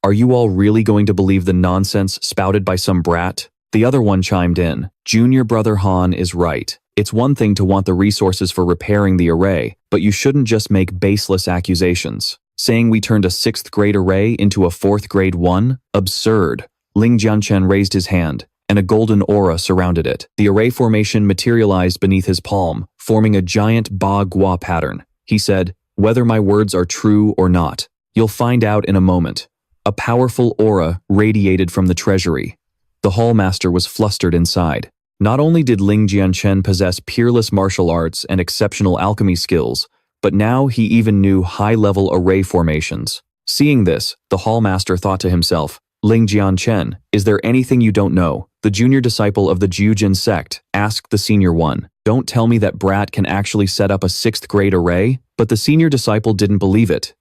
are you all really going to believe the nonsense spouted by some brat? The other one chimed in, Junior Brother Han is right. It's one thing to want the resources for repairing the array, but you shouldn't just make baseless accusations. Saying we turned a 6th grade array into a 4th grade one? Absurd. Ling Jianchen raised his hand, and a golden aura surrounded it. The array formation materialized beneath his palm, forming a giant Ba Gua pattern. He said, Whether my words are true or not, you'll find out in a moment. A powerful aura radiated from the treasury. The hallmaster was flustered inside. Not only did Ling Jianchen possess peerless martial arts and exceptional alchemy skills, but now he even knew high-level array formations. Seeing this, the hallmaster thought to himself, Ling Jianchen, is there anything you don't know? The junior disciple of the Jujin sect asked the senior one. Don't tell me that brat can actually set up a 6th grade array? But the senior disciple didn't believe it.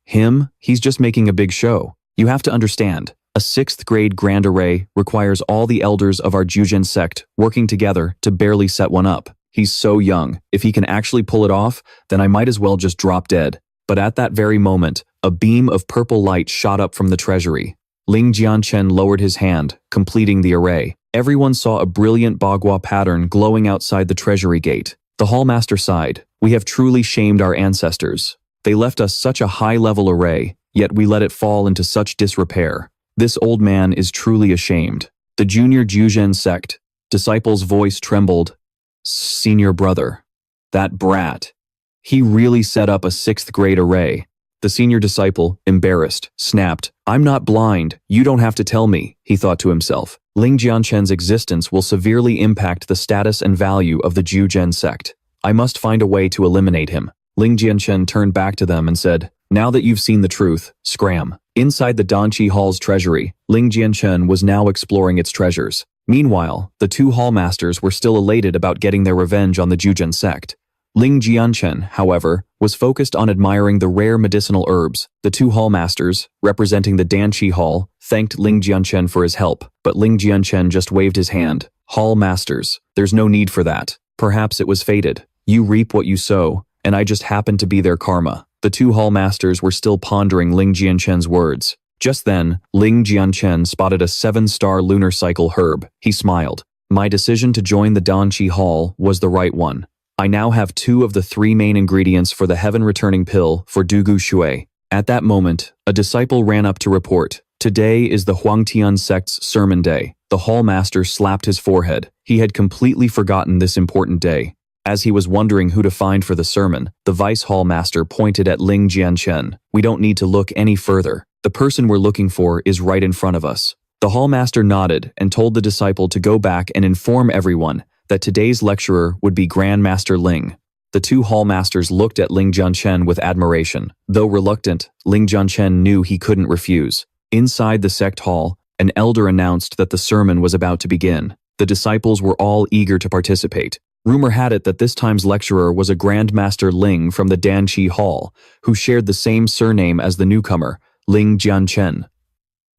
He's just making a big show. You have to understand, a 6th grade grand array requires all the elders of our Jujin sect working together to barely set one up. He's so young. If he can actually pull it off, then I might as well just drop dead. But at that very moment, a beam of purple light shot up from the treasury. Ling Jianchen lowered his hand, completing the array. Everyone saw a brilliant bagua pattern glowing outside the treasury gate. The hallmaster sighed. We have truly shamed our ancestors. They left us such a high-level array, yet we let it fall into such disrepair. This old man is truly ashamed. The junior Jujin sect disciple's voice trembled. Senior brother. That brat. He really set up a 6th grade array. The senior disciple, embarrassed, snapped, I'm not blind, you don't have to tell me, he thought to himself. Ling Jianchen's existence will severely impact the status and value of the Jujin sect. I must find a way to eliminate him. Ling Jianchen turned back to them and said, now that you've seen the truth, scram. Inside the Danqi Hall's treasury, Ling Jianchen was now exploring its treasures. Meanwhile, the two hallmasters were still elated about getting their revenge on the Jujin sect. Ling Jianchen, however, was focused on admiring the rare medicinal herbs. The two hallmasters, representing the Danqi Hall, thanked Ling Jianchen for his help, but Ling Jianchen just waved his hand. Hallmasters, there's no need for that. Perhaps it was fated. You reap what you sow, and I just happened to be their karma. The two hallmasters were still pondering Ling Jianchen's words. Just then, Ling Jianchen spotted a 7-star lunar cycle herb. He smiled. My decision to join the Danqi Hall was the right one. I now have 2 of the 3 main ingredients for the heaven-returning pill for Dugu Shui. At that moment, a disciple ran up to report. Today is the Huangtian sect's sermon day. The hallmaster slapped his forehead. He had completely forgotten this important day. As he was wondering who to find for the sermon, the vice hallmaster pointed at Ling Jianchen. We don't need to look any further. The person we're looking for is right in front of us. The hallmaster nodded and told the disciple to go back and inform everyone that today's lecturer would be Grandmaster Ling. The two hallmasters looked at Ling Jianchen with admiration. Though reluctant, Ling Jianchen knew he couldn't refuse. Inside the sect hall, an elder announced that the sermon was about to begin. The disciples were all eager to participate. Rumor had it that this time's lecturer was a Grandmaster Ling from the Danqi Hall, who shared the same surname as the newcomer, Ling Jianchen.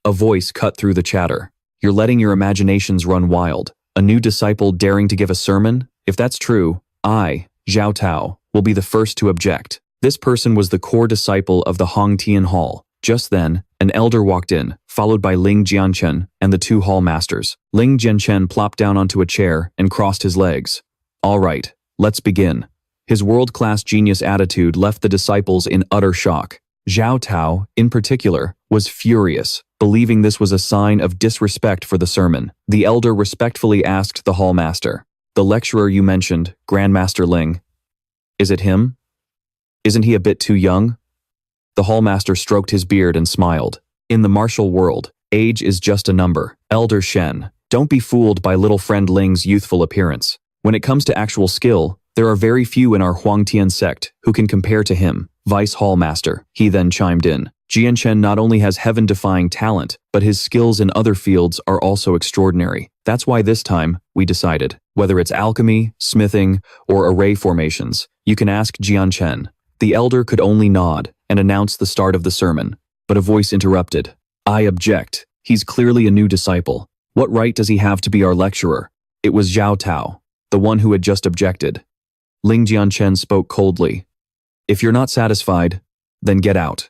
A voice cut through the chatter. You're letting your imaginations run wild. A new disciple daring to give a sermon? If that's true, I, Zhao Tao, will be the first to object. This person was the core disciple of the Hongtian Hall. Just then, an elder walked in, followed by Ling Jianchen and the two hallmasters. Ling Jianchen plopped down onto a chair and crossed his legs. All right, let's begin. His world-class genius attitude left the disciples in utter shock. Zhao Tao, in particular, was furious, believing this was a sign of disrespect for the sermon. The elder respectfully asked the hallmaster, the lecturer you mentioned, Grandmaster Ling, is it him? Isn't he a bit too young? The hallmaster stroked his beard and smiled. In the martial world, age is just a number. Elder Shen, don't be fooled by little friend Ling's youthful appearance. When it comes to actual skill, there are very few in our Huangtian sect who can compare to him. Vice Hallmaster, he then chimed in. Jianchen not only has heaven-defying talent, but his skills in other fields are also extraordinary. That's why this time, we decided, whether it's alchemy, smithing, or array formations, you can ask Jianchen. The elder could only nod and announce the start of the sermon, but a voice interrupted. I object. He's clearly a new disciple. What right does he have to be our lecturer? It was Zhao Tao, the one who had just objected. Ling Jianchen spoke coldly. If you're not satisfied, then get out.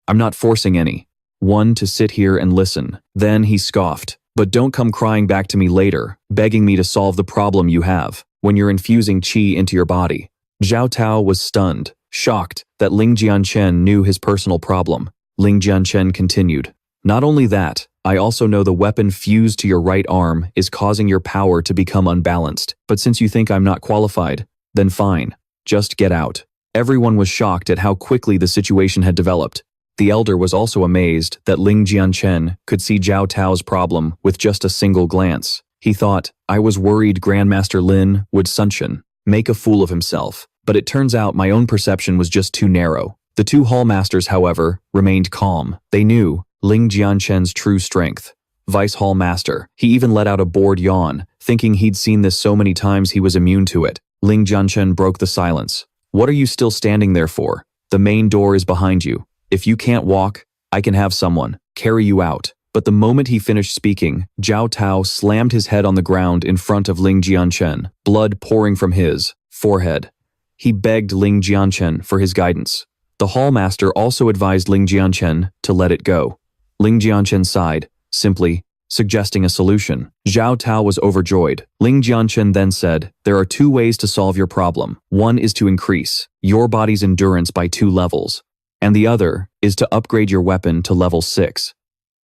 I'm not forcing anyone to sit here and listen. Then he scoffed. But don't come crying back to me later, begging me to solve the problem you have, when you're infusing qi into your body. Zhao Tao was stunned, shocked that Ling Jianchen knew his personal problem. Ling Jianchen continued. Not only that, I also know the weapon fused to your right arm is causing your power to become unbalanced. But since you think I'm not qualified, then fine. Just get out. Everyone was shocked at how quickly the situation had developed. The elder was also amazed that Ling Jianchen could see Zhao Tao's problem with just a single glance. He thought, I was worried Grandmaster Lin would Sunchen make a fool of himself, but it turns out my own perception was just too narrow. The two hallmasters, however, remained calm. They knew Ling Jianchen's true strength. Vice Hall Master. He even let out a bored yawn, thinking he'd seen this so many times he was immune to it. Ling Jianchen broke the silence. What are you still standing there for? The main door is behind you. If you can't walk, I can have someone carry you out. But the moment he finished speaking, Zhao Tao slammed his head on the ground in front of Ling Jianchen, blood pouring from his forehead. He begged Ling Jianchen for his guidance. The hallmaster also advised Ling Jianchen to let it go. Ling Jianchen sighed, simply suggesting a solution. Zhao Tao was overjoyed. Ling Jianchen then said, there are two ways to solve your problem. One is to increase your body's endurance by 2 levels, and the other is to upgrade your weapon to level 6.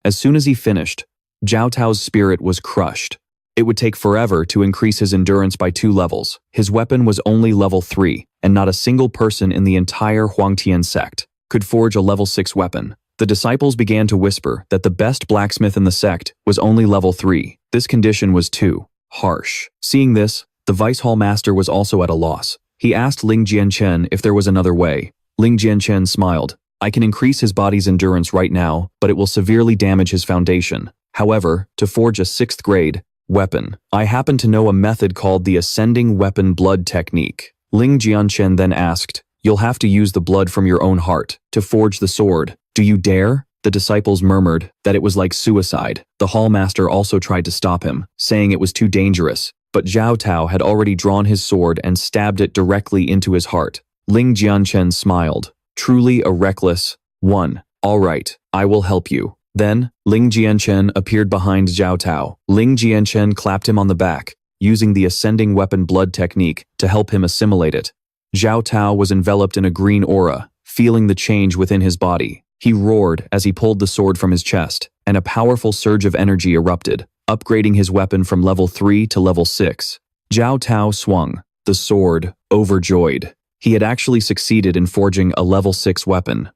As soon as he finished, Zhao Tao's spirit was crushed. It would take forever to increase his endurance by 2 levels. His weapon was only level 3, and not a single person in the entire Huangtian sect could forge a level 6 weapon. The disciples began to whisper that the best blacksmith in the sect was only level 3. This condition was too harsh. Seeing this, the Vice Hall Master was also at a loss. He asked Ling Jianchen if there was another way. Ling Jianchen smiled. I can increase his body's endurance right now, but it will severely damage his foundation. However, to forge a 6th grade weapon, I happen to know a method called the Ascending Weapon Blood Technique. Ling Jianchen then asked, you'll have to use the blood from your own heart to forge the sword. Do you dare? The disciples murmured that it was like suicide. The hallmaster also tried to stop him, saying it was too dangerous, but Zhao Tao had already drawn his sword and stabbed it directly into his heart. Ling Jianchen smiled. Truly a reckless one. All right, I will help you. Then, Ling Jianchen appeared behind Zhao Tao. Ling Jianchen clapped him on the back, using the Ascending Weapon Blood Technique to help him assimilate it. Zhao Tao was enveloped in a green aura, feeling the change within his body. He roared as he pulled the sword from his chest, and a powerful surge of energy erupted, upgrading his weapon from level 3 to level 6. Zhao Tao swung the sword, overjoyed. He had actually succeeded in forging a level 6 weapon.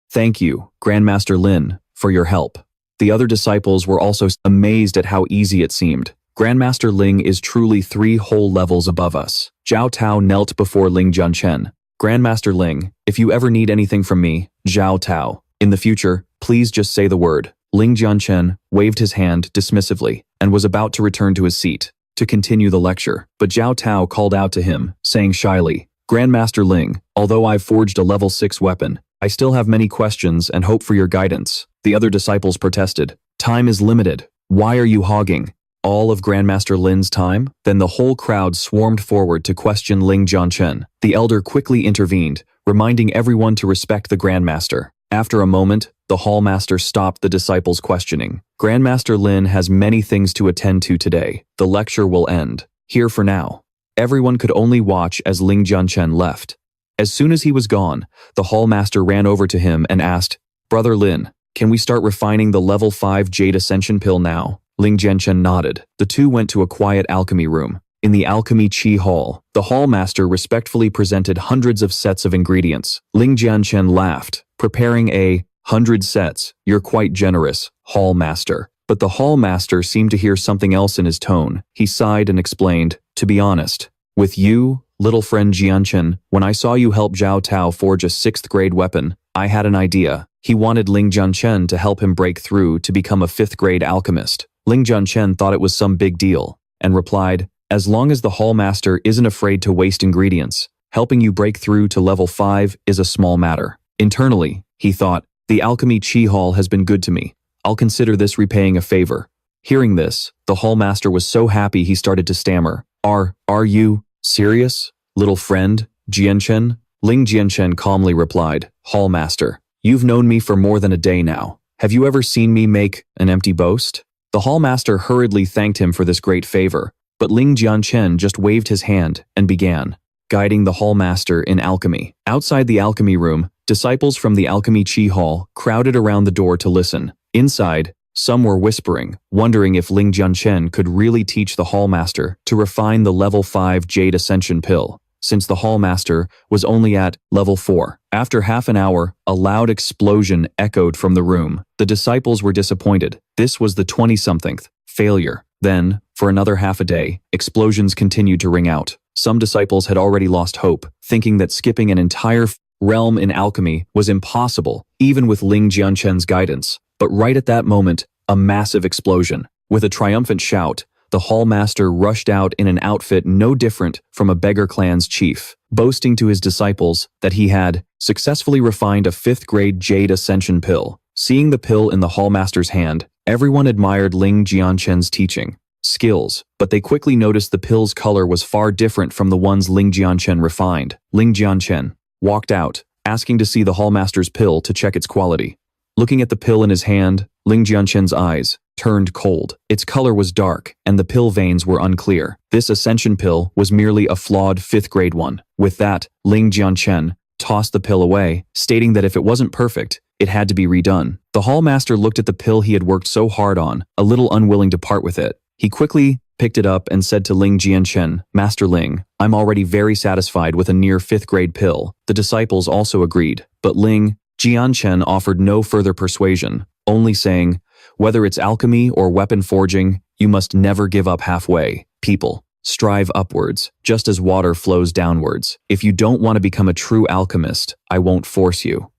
Thank you, Grandmaster Lin, for your help. The other disciples were also amazed at how easy it seemed. Grandmaster Ling is truly 3 whole levels above us. Zhao Tao knelt before Ling Jianchen. Grandmaster Ling, if you ever need anything from me, Zhao Tao. In the future, please just say the word. Ling Jianchen waved his hand dismissively and was about to return to his seat to continue the lecture, but Zhao Tao called out to him, saying shyly, Grandmaster Ling, although I've forged a level 6 weapon, I still have many questions and hope for your guidance. The other disciples protested. Time is limited. Why are you hogging all of Grandmaster Lin's time? Then the whole crowd swarmed forward to question Ling Jianchen. The elder quickly intervened, reminding everyone to respect the Grandmaster. After a moment, the hallmaster stopped the disciples' questioning. Grandmaster Lin has many things to attend to today. The lecture will end here for now. Everyone could only watch as Ling Jianchen left. As soon as he was gone, the hallmaster ran over to him and asked, Brother Lin, can we start refining the level 5 Jade Ascension pill now? Ling Jianchen nodded. The two went to a quiet alchemy room. In the alchemy chi hall, the hallmaster respectfully presented hundreds of sets of ingredients. Ling Jianchen laughed, preparing 100 sets. You're quite generous, hallmaster. But the hallmaster seemed to hear something else in his tone. He sighed and explained, to be honest, with you, little friend Jianchen, when I saw you help Zhao Tao forge a 6th grade weapon, I had an idea. He wanted Ling Jianchen to help him break through to become a 5th grade alchemist. Ling Jianchen thought it was some big deal, and replied, as long as the hallmaster isn't afraid to waste ingredients, helping you break through to level 5 is a small matter. Internally, he thought, the alchemy chi hall has been good to me. I'll consider this repaying a favor. Hearing this, the hallmaster was so happy he started to stammer. Are you serious, little friend, Jianchen? Ling Jianchen calmly replied, Hallmaster, you've known me for more than a day now. Have you ever seen me make an empty boast? The hallmaster hurriedly thanked him for this great favor, but Ling Jianchen just waved his hand and began guiding the hallmaster in alchemy. Outside the alchemy room, disciples from the alchemy chi hall crowded around the door to listen. Inside, some were whispering, wondering if Ling Jianchen could really teach the hallmaster to refine the level 5 Jade Ascension pill. since the Hall Master was only at level 4. After half an hour, a loud explosion echoed from the room. The disciples were disappointed. This was the 20-somethingth failure. Then, for another half a day, explosions continued to ring out. Some disciples had already lost hope, thinking that skipping an entire realm in alchemy was impossible, even with Ling Jianchen's guidance. But right at that moment, a massive explosion. With a triumphant shout, the Hall Master rushed out in an outfit no different from a beggar clan's chief, boasting to his disciples that he had successfully refined a 5th-grade jade ascension pill. Seeing the pill in the Hall Master's hand, everyone admired Ling Jianchen's teaching skills, but they quickly noticed the pill's color was far different from the ones Ling Jianchen refined. Ling Jianchen walked out, asking to see the Hall Master's pill to check its quality. Looking at the pill in his hand, Ling Jianchen's eyes turned cold. Its color was dark, and the pill veins were unclear. This ascension pill was merely a flawed 5th-grade one. With that, Ling Jianchen tossed the pill away, stating that if it wasn't perfect, it had to be redone. The Hall Master looked at the pill he had worked so hard on, a little unwilling to part with it. He quickly picked it up and said to Ling Jianchen, "Master Ling, I'm already very satisfied with a near 5th-grade pill." The disciples also agreed, but Ling Jianchen offered no further persuasion, only saying, "Whether it's alchemy or weapon forging, you must never give up halfway. People, strive upwards, just as water flows downwards. If you don't want to become a true alchemist, I won't force you."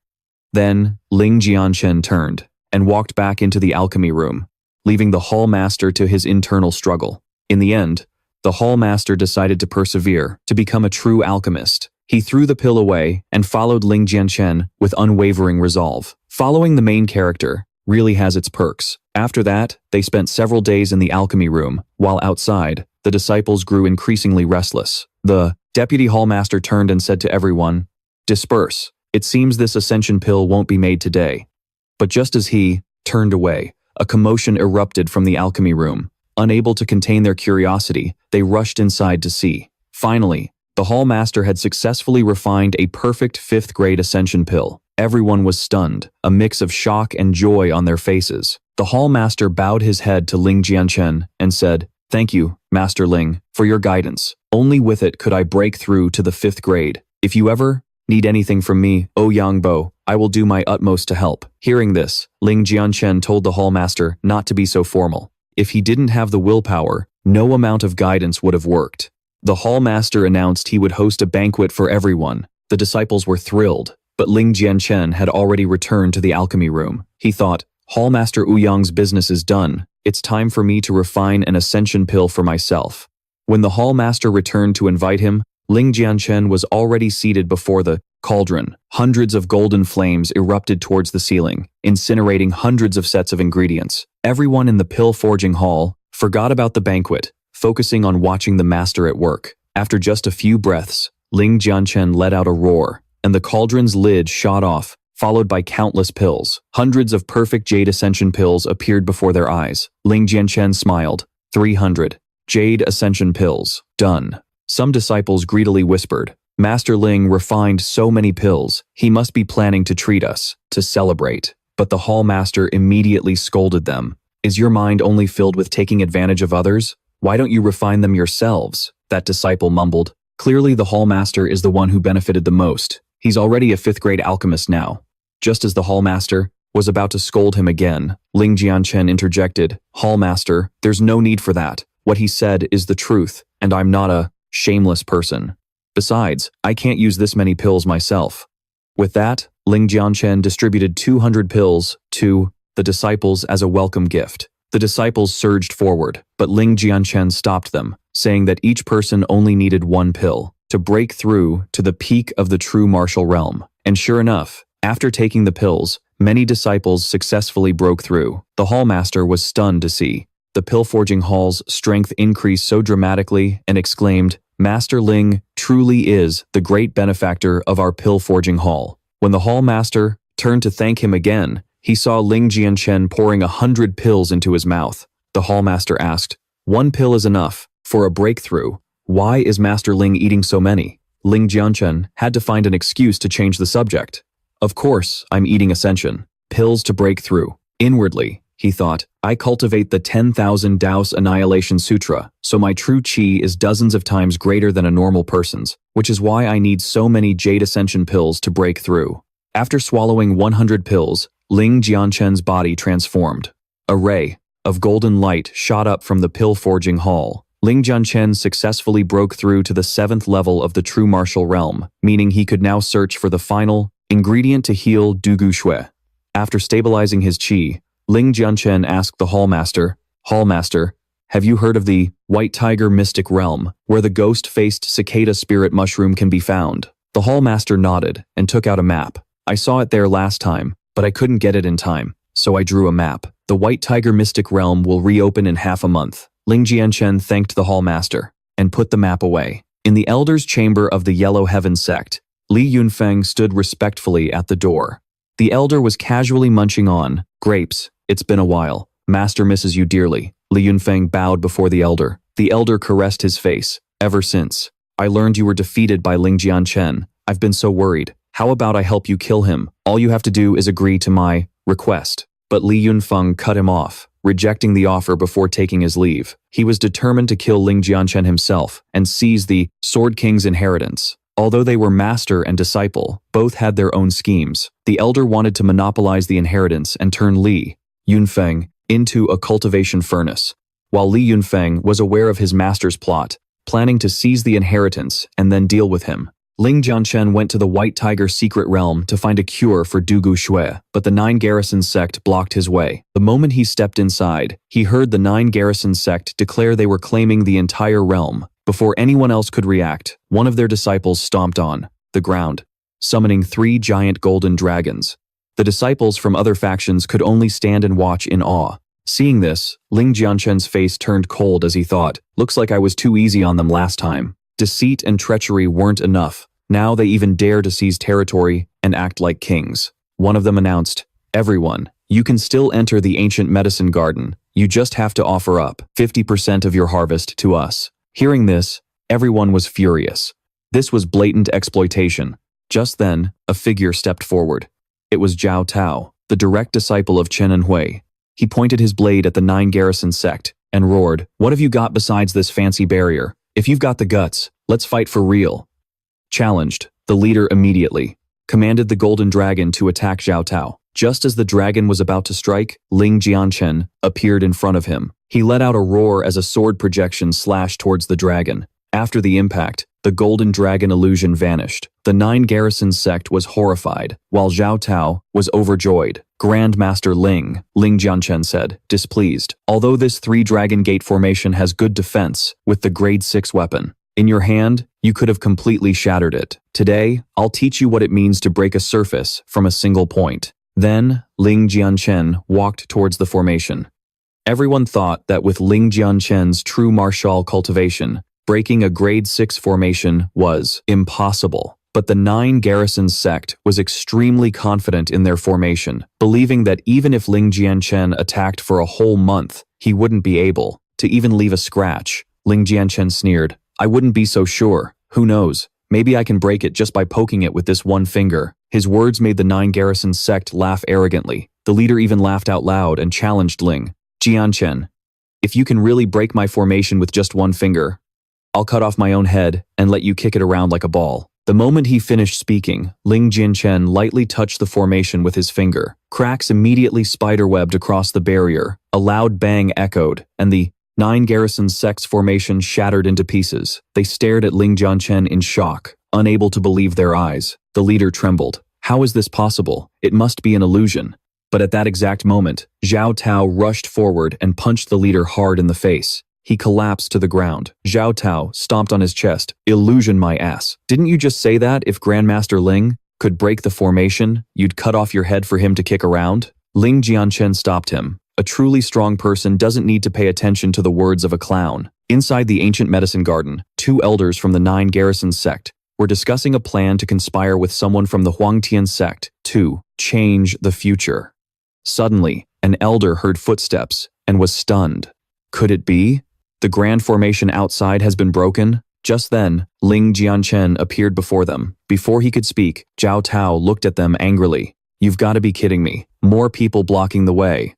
Then, Ling Jianchen turned and walked back into the alchemy room, leaving the Hall Master to his internal struggle. In the end, the Hall Master decided to persevere, to become a true alchemist. He threw the pill away and followed Ling Jianchen with unwavering resolve. Following the main character really has its perks. After that, they spent several days in the alchemy room, while outside, the disciples grew increasingly restless. The Deputy Hall Master turned and said to everyone, "Disperse. It seems this ascension pill won't be made today." But just as he turned away, a commotion erupted from the alchemy room. Unable to contain their curiosity, they rushed inside to see. Finally, the Hall Master had successfully refined a perfect 5th-grade ascension pill. Everyone was stunned, a mix of shock and joy on their faces. The Hall Master bowed his head to Ling Jianchen and said, "Thank you, Master Ling, for your guidance. Only with it could I break through to the 5th grade. If you ever need anything from me, O Yangbo, I will do my utmost to help." Hearing this, Ling Jianchen told the Hall Master not to be so formal. If he didn't have the willpower, no amount of guidance would have worked. The Hall Master announced he would host a banquet for everyone. The disciples were thrilled, but Ling Jianchen had already returned to the alchemy room. He thought, "Hall Master Ouyang's business is done. It's time for me to refine an ascension pill for myself." When the Hall Master returned to invite him, Ling Jianchen was already seated before the cauldron. Hundreds of golden flames erupted towards the ceiling, incinerating hundreds of sets of ingredients. Everyone in the pill forging hall forgot about the banquet, focusing on watching the master at work. After just a few breaths, Ling Jianchen let out a roar, and the cauldron's lid shot off, followed by countless pills. Hundreds of perfect jade ascension pills appeared before their eyes. Ling Jianchen smiled. 300 jade ascension pills. Done. Some disciples greedily whispered, "Master Ling refined so many pills, he must be planning to treat us, to celebrate." But the Hall Master immediately scolded them. "Is your mind only filled with taking advantage of others? Why don't you refine them yourselves?" That disciple mumbled. Clearly the Hall Master is the one who benefited the most. He's already a 5th-grade alchemist now. Just as the Hall Master was about to scold him again, Ling Jianchen interjected, "Hall Master, there's no need for that. What he said is the truth, and I'm not a shameless person. Besides, I can't use this many pills myself." With that, Ling Jianchen distributed 200 pills to the disciples as a welcome gift. The disciples surged forward, but Ling Jianchen stopped them, saying that each person only needed one pill to break through to the peak of the true martial realm. And sure enough, after taking the pills, many disciples successfully broke through. The Hall Master was stunned to see the pill forging hall's strength increase so dramatically and exclaimed, "Master Ling truly is the great benefactor of our pill forging hall." When the Hall Master turned to thank him again, he saw Ling Jianchen pouring 100 pills into his mouth. The Hall Master asked, "One pill is enough for a breakthrough. Why is Master Ling eating so many?" Ling Jianchen had to find an excuse to change the subject. "Of course, I'm eating ascension. Pills to break through." Inwardly, he thought. I cultivate the 10,000 Daos Annihilation Sutra, so my true chi is dozens of times greater than a normal person's, which is why I need so many Jade Ascension pills to break through. After swallowing 100 pills, Ling Jianchen's body transformed. A ray of golden light shot up from the pill-forging hall. Ling Jianchen successfully broke through to the 7th level of the true martial realm, meaning he could now search for the final ingredient to heal Dugu. After stabilizing his chi, Ling Jianchen asked the Hallmaster, have you heard of the White Tiger Mystic Realm, where the ghost-faced cicada spirit mushroom can be found? The Hallmaster nodded and took out a map. I saw it there last time, but I couldn't get it in time, so I drew a map. The White Tiger Mystic Realm will reopen in half a month. Ling Jianchen thanked the Hallmaster and put the map away. In the Elder's Chamber of the Yellow Heaven sect, Li Yunfeng stood respectfully at the door. The Elder was casually munching on grapes. It's been a while. Master misses you dearly. Li Yunfeng bowed before the Elder. The Elder caressed his face. Ever since I learned you were defeated by Ling Jianchen, I've been so worried. How about I help you kill him? All you have to do is agree to my request. But Li Yunfeng cut him off, rejecting the offer before taking his leave. He was determined to kill Ling Jianchen himself and seize the Sword King's inheritance. Although they were master and disciple, both had their own schemes. The Elder wanted to monopolize the inheritance and turn Li Yunfeng into a cultivation furnace, while Li Yunfeng was aware of his master's plot, planning to seize the inheritance and then deal with him. Ling Jianchen went to the White Tiger secret realm to find a cure for Dugu, but the 9 Garrison sect blocked his way. The moment he stepped inside, he heard the 9 Garrison sect declare they were claiming the entire realm. Before anyone else could react, one of their disciples stomped on the ground, summoning 3 giant golden dragons. The disciples from other factions could only stand and watch in awe. Seeing this, Ling Jianchen's face turned cold as he thought, looks like I was too easy on them last time. Deceit and treachery weren't enough. Now they even dare to seize territory and act like kings. One of them announced, everyone, you can still enter the ancient medicine garden. You just have to offer up 50% of your harvest to us. Hearing this, everyone was furious. This was blatant exploitation. Just then, a figure stepped forward. It was Zhao Tao, the direct disciple of Chen Hui. He pointed his blade at the 9 Garrison sect and roared, what have you got besides this fancy barrier? If you've got the guts, let's fight for real. Challenged, the leader immediately commanded the golden dragon to attack Zhao Tao. Just as the dragon was about to strike, Ling Jianchen appeared in front of him. He let out a roar as a sword projection slashed towards the dragon. After the impact, the golden dragon illusion vanished. The 9 Garrison sect was horrified, while Zhao Tao was overjoyed. Grandmaster Ling Jianchen said, displeased. Although this 3-dragon gate formation has good defense with the grade 6 weapon, in your hand, you could have completely shattered it. Today, I'll teach you what it means to break a surface from a single point. Then, Ling Jianchen walked towards the formation. Everyone thought that with Ling Jianchen's true martial cultivation, breaking a grade 6 formation was impossible. But the 9 Garrison sect was extremely confident in their formation, believing that even if Ling Jianchen attacked for a whole month, he wouldn't be able to even leave a scratch. Ling Jianchen sneered, I wouldn't be so sure. Who knows? Maybe I can break it just by poking it with this one finger. His words made the 9 Garrison sect laugh arrogantly. The leader even laughed out loud and challenged Ling Jianchen. If you can really break my formation with just one finger, I'll cut off my own head and let you kick it around like a ball. The moment he finished speaking, Ling Jianchen lightly touched the formation with his finger. Cracks immediately spiderwebbed across the barrier. A loud bang echoed, and the 9 Garrison sect's formation shattered into pieces. They stared at Ling Jianchen in shock, unable to believe their eyes. The leader trembled. How is this possible? It must be an illusion. But at that exact moment, Zhao Tao rushed forward and punched the leader hard in the face. He collapsed to the ground. Zhao Tao stomped on his chest. Illusion, my ass. Didn't you just say that if Grandmaster Ling could break the formation, you'd cut off your head for him to kick around? Ling Jianchen stopped him. A truly strong person doesn't need to pay attention to the words of a clown. Inside the ancient medicine garden, 2 elders from the 9 Garrison sect were discussing a plan to conspire with someone from the Huangtian sect to change the future. Suddenly, an elder heard footsteps and was stunned. Could it be? The grand formation outside has been broken? Just then, Ling Jianchen appeared before them. Before he could speak, Zhao Tao looked at them angrily. You've got to be kidding me. More people blocking the way.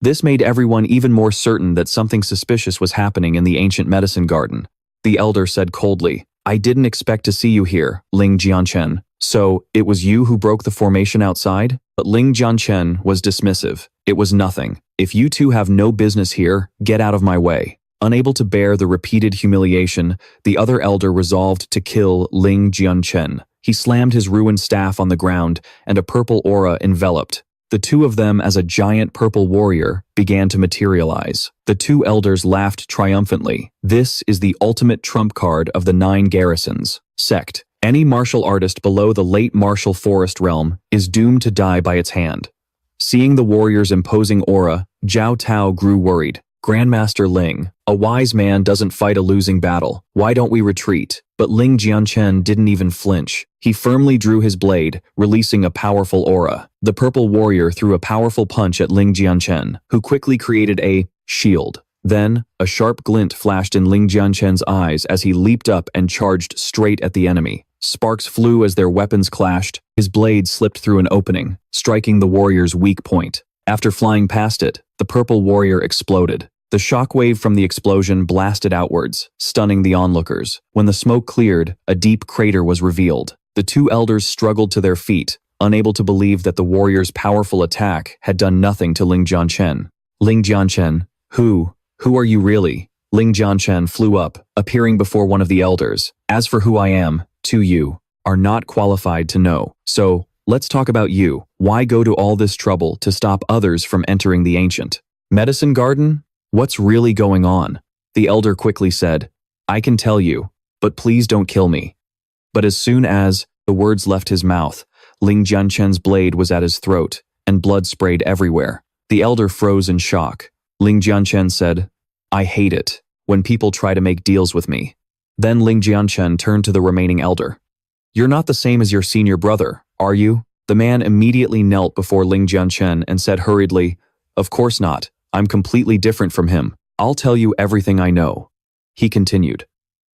This made everyone even more certain that something suspicious was happening in the ancient medicine garden. The elder said coldly, "I didn't expect to see you here, Ling Jianchen. So, it was you who broke the formation outside?" But Ling Jianchen was dismissive. "It was nothing. If you two have no business here, get out of my way." Unable to bear the repeated humiliation, the other elder resolved to kill Ling Jianchen. He slammed his ruined staff on the ground, and a purple aura enveloped the two of them as a giant purple warrior began to materialize. The two elders laughed triumphantly. "This is the ultimate trump card of the 9 garrisons. Sect. Any martial artist below the late martial forest realm is doomed to die by its hand." Seeing the warrior's imposing aura, Zhao Tao grew worried. "Grandmaster Ling, a wise man doesn't fight a losing battle. Why don't we retreat?" But Ling Jianchen didn't even flinch. He firmly drew his blade, releasing a powerful aura. The purple warrior threw a powerful punch at Ling Jianchen, who quickly created a shield. Then, a sharp glint flashed in Ling Jianchen's eyes as he leaped up and charged straight at the enemy. Sparks flew as their weapons clashed. His blade slipped through an opening, striking the warrior's weak point. After flying past it, the purple warrior exploded. The shockwave from the explosion blasted outwards, stunning the onlookers. When the smoke cleared, a deep crater was revealed. The two elders struggled to their feet, unable to believe that the warrior's powerful attack had done nothing to Ling Jianchen. "Ling Jianchen, who are you really?" Ling Jianchen flew up, appearing before one of the elders. "As for who I am, you are not qualified to know. So, let's talk about you. Why go to all this trouble to stop others from entering the ancient medicine garden? What's really going on?" The elder quickly said, "I can tell you, but please don't kill me." But as soon as the words left his mouth, Ling Jianchen's blade was at his throat, and blood sprayed everywhere. The elder froze in shock. Ling Jianchen said, "I hate it when people try to make deals with me." Then Ling Jianchen turned to the remaining elder. "You're not the same as your senior brother, are you?" The man immediately knelt before Ling Jianchen and said hurriedly, "Of course not. I'm completely different from him. I'll tell you everything I know." He continued,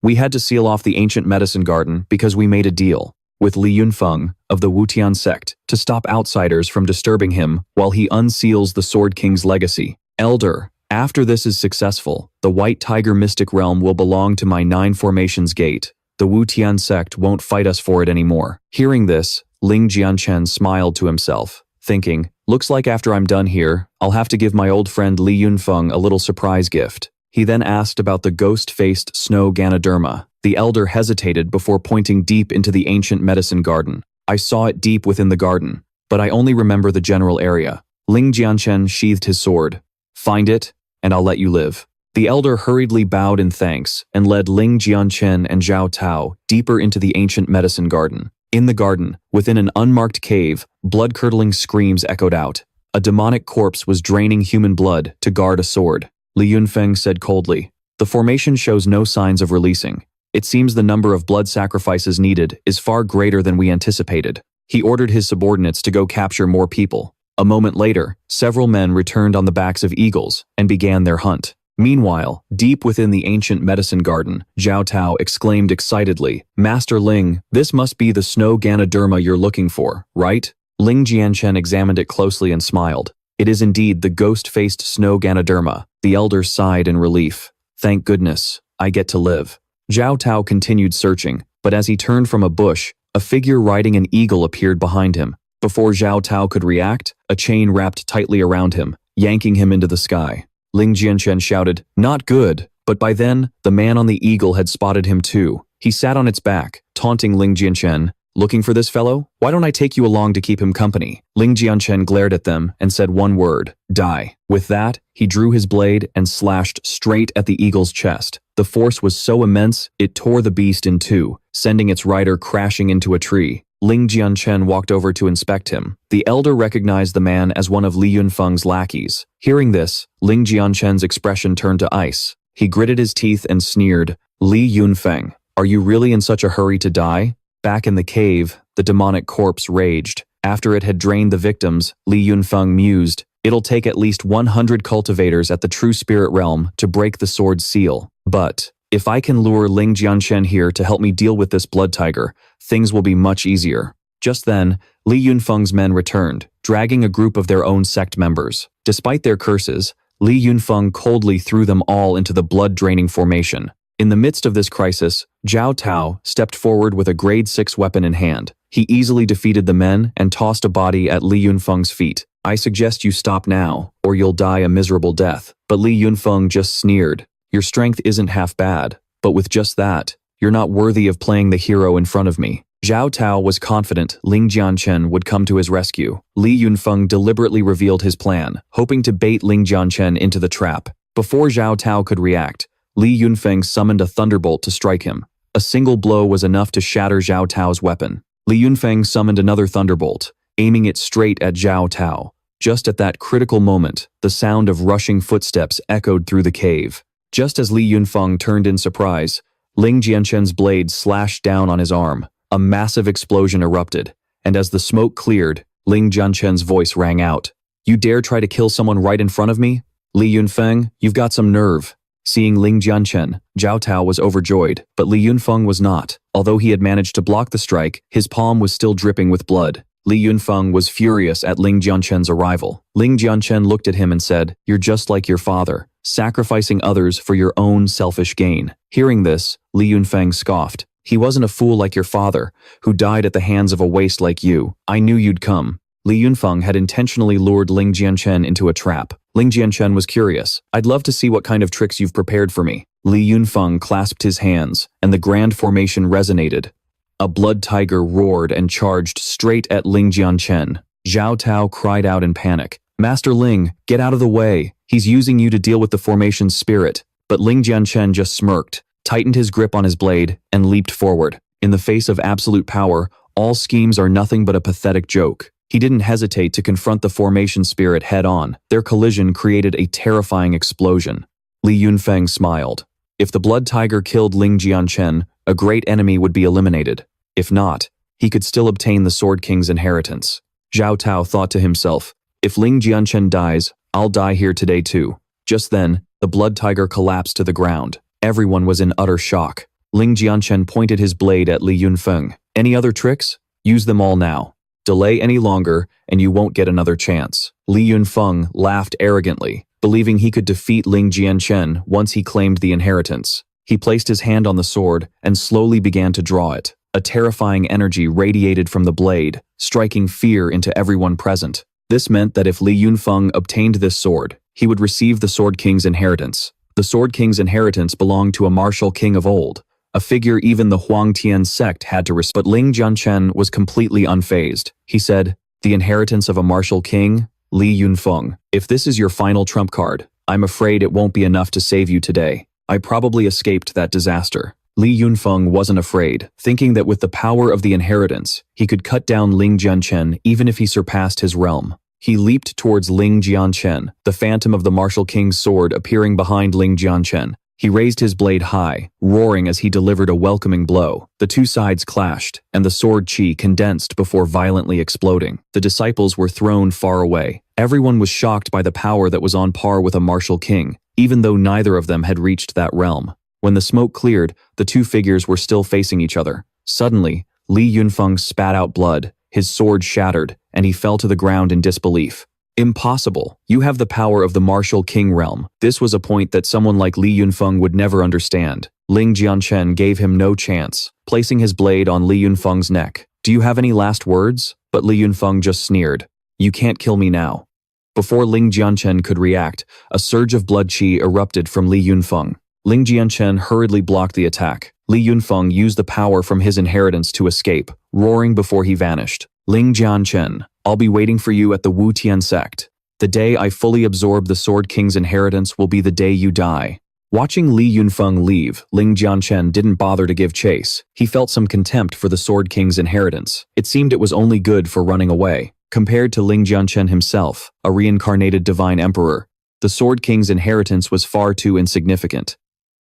"We had to seal off the ancient medicine garden because we made a deal with Li Yunfeng of the Wutian sect to stop outsiders from disturbing him while he unseals the Sword King's legacy. Elder, after this is successful, the White Tiger Mystic Realm will belong to my 9 Formations Gate. The Wutian sect won't fight us for it anymore." Hearing this, Ling Jianchen smiled to himself, thinking, "Looks like after I'm done here, I'll have to give my old friend Li Yunfeng a little surprise gift." He then asked about the ghost-faced snow Ganoderma. The elder hesitated before pointing deep into the ancient medicine garden. "I saw it deep within the garden, but I only remember the general area." Ling Jianchen sheathed his sword. "Find it, and I'll let you live." The elder hurriedly bowed in thanks and led Ling Jianchen and Zhao Tao deeper into the ancient medicine garden. In the garden, within an unmarked cave, blood-curdling screams echoed out. A demonic corpse was draining human blood to guard a sword. Li Yunfeng said coldly, "The formation shows no signs of releasing. It seems the number of blood sacrifices needed is far greater than we anticipated." He ordered his subordinates to go capture more people. A moment later, several men returned on the backs of eagles and began their hunt. Meanwhile, deep within the ancient medicine garden, Zhao Tao exclaimed excitedly, "Master Ling, this must be the snow Ganoderma you're looking for, right?" Ling Jianchen examined it closely and smiled. "It is indeed the ghost-faced snow Ganoderma." The elder sighed in relief. "Thank goodness, I get to live." Zhao Tao continued searching, but as he turned from a bush, a figure riding an eagle appeared behind him. Before Zhao Tao could react, a chain wrapped tightly around him, yanking him into the sky. Ling Jianchen shouted, "Not good," but by then, the man on the eagle had spotted him too. He sat on its back, taunting Ling Jianchen, "Looking for this fellow? Why don't I take you along to keep him company?" Ling Jianchen glared at them and said one word, "Die." With that, he drew his blade and slashed straight at the eagle's chest. The force was so immense, it tore the beast in two, sending its rider crashing into a tree. Ling Jianchen walked over to inspect him. The elder recognized the man as one of Li Yunfeng's lackeys. Hearing this, Ling Jianchen's expression turned to ice. He gritted his teeth and sneered, "Li Yunfeng, are you really in such a hurry to die?" Back in the cave, the demonic corpse raged. After it had drained the victims, Li Yunfeng mused, "It'll take at least 100 cultivators at the true spirit realm to break the sword's seal. But if I can lure Ling Jianchen here to help me deal with this blood tiger, things will be much easier." Just then, Li Yunfeng's men returned, dragging a group of their own sect members. Despite their curses, Li Yunfeng coldly threw them all into the blood-draining formation. In the midst of this crisis, Zhao Tao stepped forward with a grade 6 weapon in hand. He easily defeated the men and tossed a body at Li Yunfeng's feet. "I suggest you stop now, or you'll die a miserable death." But Li Yunfeng just sneered. "Your strength isn't half bad, but with just that, you're not worthy of playing the hero in front of me." Zhao Tao was confident Ling Jianchen would come to his rescue. Li Yunfeng deliberately revealed his plan, hoping to bait Ling Jianchen into the trap. Before Zhao Tao could react, Li Yunfeng summoned a thunderbolt to strike him. A single blow was enough to shatter Zhao Tao's weapon. Li Yunfeng summoned another thunderbolt, aiming it straight at Zhao Tao. Just at that critical moment, the sound of rushing footsteps echoed through the cave. Just as Li Yunfeng turned in surprise, Ling Jianchen's blade slashed down on his arm. A massive explosion erupted, and as the smoke cleared, Ling Jianchen's voice rang out. "You dare try to kill someone right in front of me? Li Yunfeng, you've got some nerve." Seeing Ling Jianchen, Zhao Tao was overjoyed, but Li Yunfeng was not. Although he had managed to block the strike, his palm was still dripping with blood. Li Yunfeng was furious at Ling Jianchen's arrival. Ling Jianchen looked at him and said, "You're just like your father, sacrificing others for your own selfish gain." Hearing this, Li Yunfeng scoffed. "He wasn't a fool like your father, who died at the hands of a waste like you. I knew you'd come." Li Yunfeng had intentionally lured Ling Jianchen into a trap. Ling Jianchen was curious. "I'd love to see what kind of tricks you've prepared for me." Li Yunfeng clasped his hands, and the grand formation resonated. A blood tiger roared and charged straight at Ling Jianchen. Zhao Tao cried out in panic. "Master Ling, get out of the way. He's using you to deal with the formation's spirit." But Ling Jianchen just smirked, tightened his grip on his blade, and leaped forward. In the face of absolute power, all schemes are nothing but a pathetic joke. He didn't hesitate to confront the formation spirit head-on. Their collision created a terrifying explosion. Li Yunfeng smiled. If the blood tiger killed Ling Jianchen, a great enemy would be eliminated. If not, he could still obtain the Sword King's inheritance. Zhao Tao thought to himself, "If Ling Jianchen dies, I'll die here today too." Just then, the blood tiger collapsed to the ground. Everyone was in utter shock. Ling Jianchen pointed his blade at Li Yunfeng. "Any other tricks? Use them all now. Delay any longer, and you won't get another chance." Li Yunfeng laughed arrogantly, believing he could defeat Ling Jianchen once he claimed the inheritance. He placed his hand on the sword and slowly began to draw it. A terrifying energy radiated from the blade, striking fear into everyone present. This meant that if Li Yunfeng obtained this sword, he would receive the Sword King's inheritance. The Sword King's inheritance belonged to a martial king of old, a figure even the Huangtian sect had to respect. But Ling Jianchen was completely unfazed. He said, "The inheritance of a martial king? Li Yunfeng, if this is your final trump card, I'm afraid it won't be enough to save you today. I probably escaped that disaster." Li Yunfeng wasn't afraid, thinking that with the power of the inheritance, he could cut down Ling Jianchen even if he surpassed his realm. He leaped towards Ling Jianchen, the phantom of the martial king's sword appearing behind Ling Jianchen. He raised his blade high, roaring as he delivered a welcoming blow. The two sides clashed, and the sword chi condensed before violently exploding. The disciples were thrown far away. Everyone was shocked by the power that was on par with a martial king, even though neither of them had reached that realm. When the smoke cleared, the two figures were still facing each other. Suddenly, Li Yunfeng spat out blood, his sword shattered, and he fell to the ground in disbelief. "Impossible. You have the power of the martial king realm." This was a point that someone like Li Yunfeng would never understand. Ling Jianchen gave him no chance, placing his blade on Li Yunfeng's neck. "Do you have any last words?" But Li Yunfeng just sneered. "You can't kill me now." Before Ling Jianchen could react, a surge of blood chi erupted from Li Yunfeng. Ling Jianchen hurriedly blocked the attack. Li Yunfeng used the power from his inheritance to escape, roaring before he vanished. "Ling Jianchen, I'll be waiting for you at the Wu Tian sect. The day I fully absorb the Sword King's inheritance will be the day you die." Watching Li Yunfeng leave, Ling Jianchen didn't bother to give chase. He felt some contempt for the Sword King's inheritance. It seemed it was only good for running away. Compared to Ling Jianchen himself, a reincarnated divine emperor, the Sword King's inheritance was far too insignificant.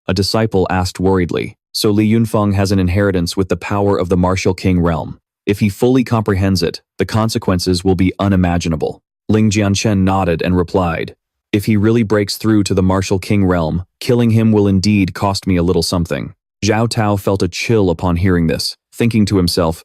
A disciple asked worriedly, "So Li Yunfeng has an inheritance with the power of the martial king realm. If he fully comprehends it, the consequences will be unimaginable." Ling Jianchen nodded and replied, "If he really breaks through to the martial king realm, killing him will indeed cost me a little something." Zhao Tao felt a chill upon hearing this, thinking to himself,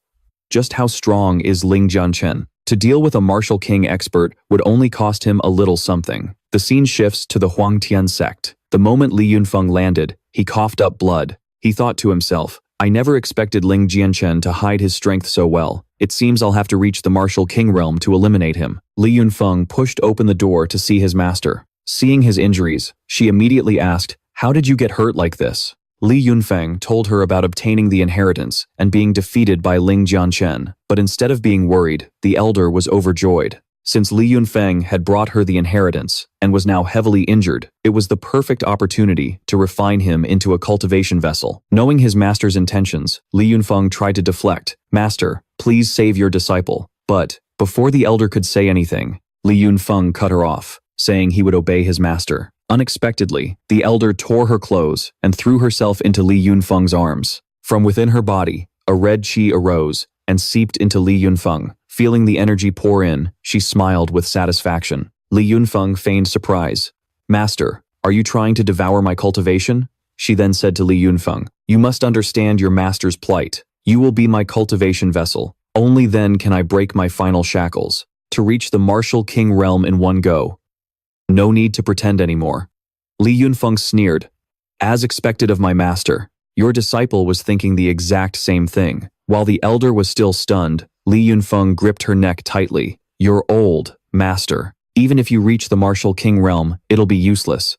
Just how strong is Ling Jianchen? To deal with a martial king expert would only cost him a little something. The scene shifts to the Huangtian sect. The moment Li Yunfeng landed, he coughed up blood. He thought to himself, I never expected Ling Jianchen to hide his strength so well. It seems I'll have to reach the martial king realm to eliminate him. Li Yunfeng pushed open the door to see his master. Seeing his injuries, she immediately asked, How did you get hurt like this? Li Yunfeng told her about obtaining the inheritance and being defeated by Ling Jianchen, but instead of being worried, the elder was overjoyed. Since Li Yunfeng had brought her the inheritance and was now heavily injured, it was the perfect opportunity to refine him into a cultivation vessel. Knowing his master's intentions, Li Yunfeng tried to deflect. Master, please save your disciple. But, before the elder could say anything, Li Yunfeng cut her off, saying he would obey his master. Unexpectedly, the elder tore her clothes and threw herself into Li Yunfeng's arms. From within her body, a red qi arose and seeped into Li Yunfeng. Feeling the energy pour in, she smiled with satisfaction. Li Yunfeng feigned surprise. Master, are you trying to devour my cultivation? She then said to Li Yunfeng, You must understand your master's plight. You will be my cultivation vessel. Only then can I break my final shackles, to reach the martial king realm in one go. No need to pretend anymore. Li Yunfeng sneered. As expected of my master, your disciple was thinking the exact same thing. While the elder was still stunned, Li Yunfeng gripped her neck tightly. You're old, master. Even if you reach the martial king realm, it'll be useless.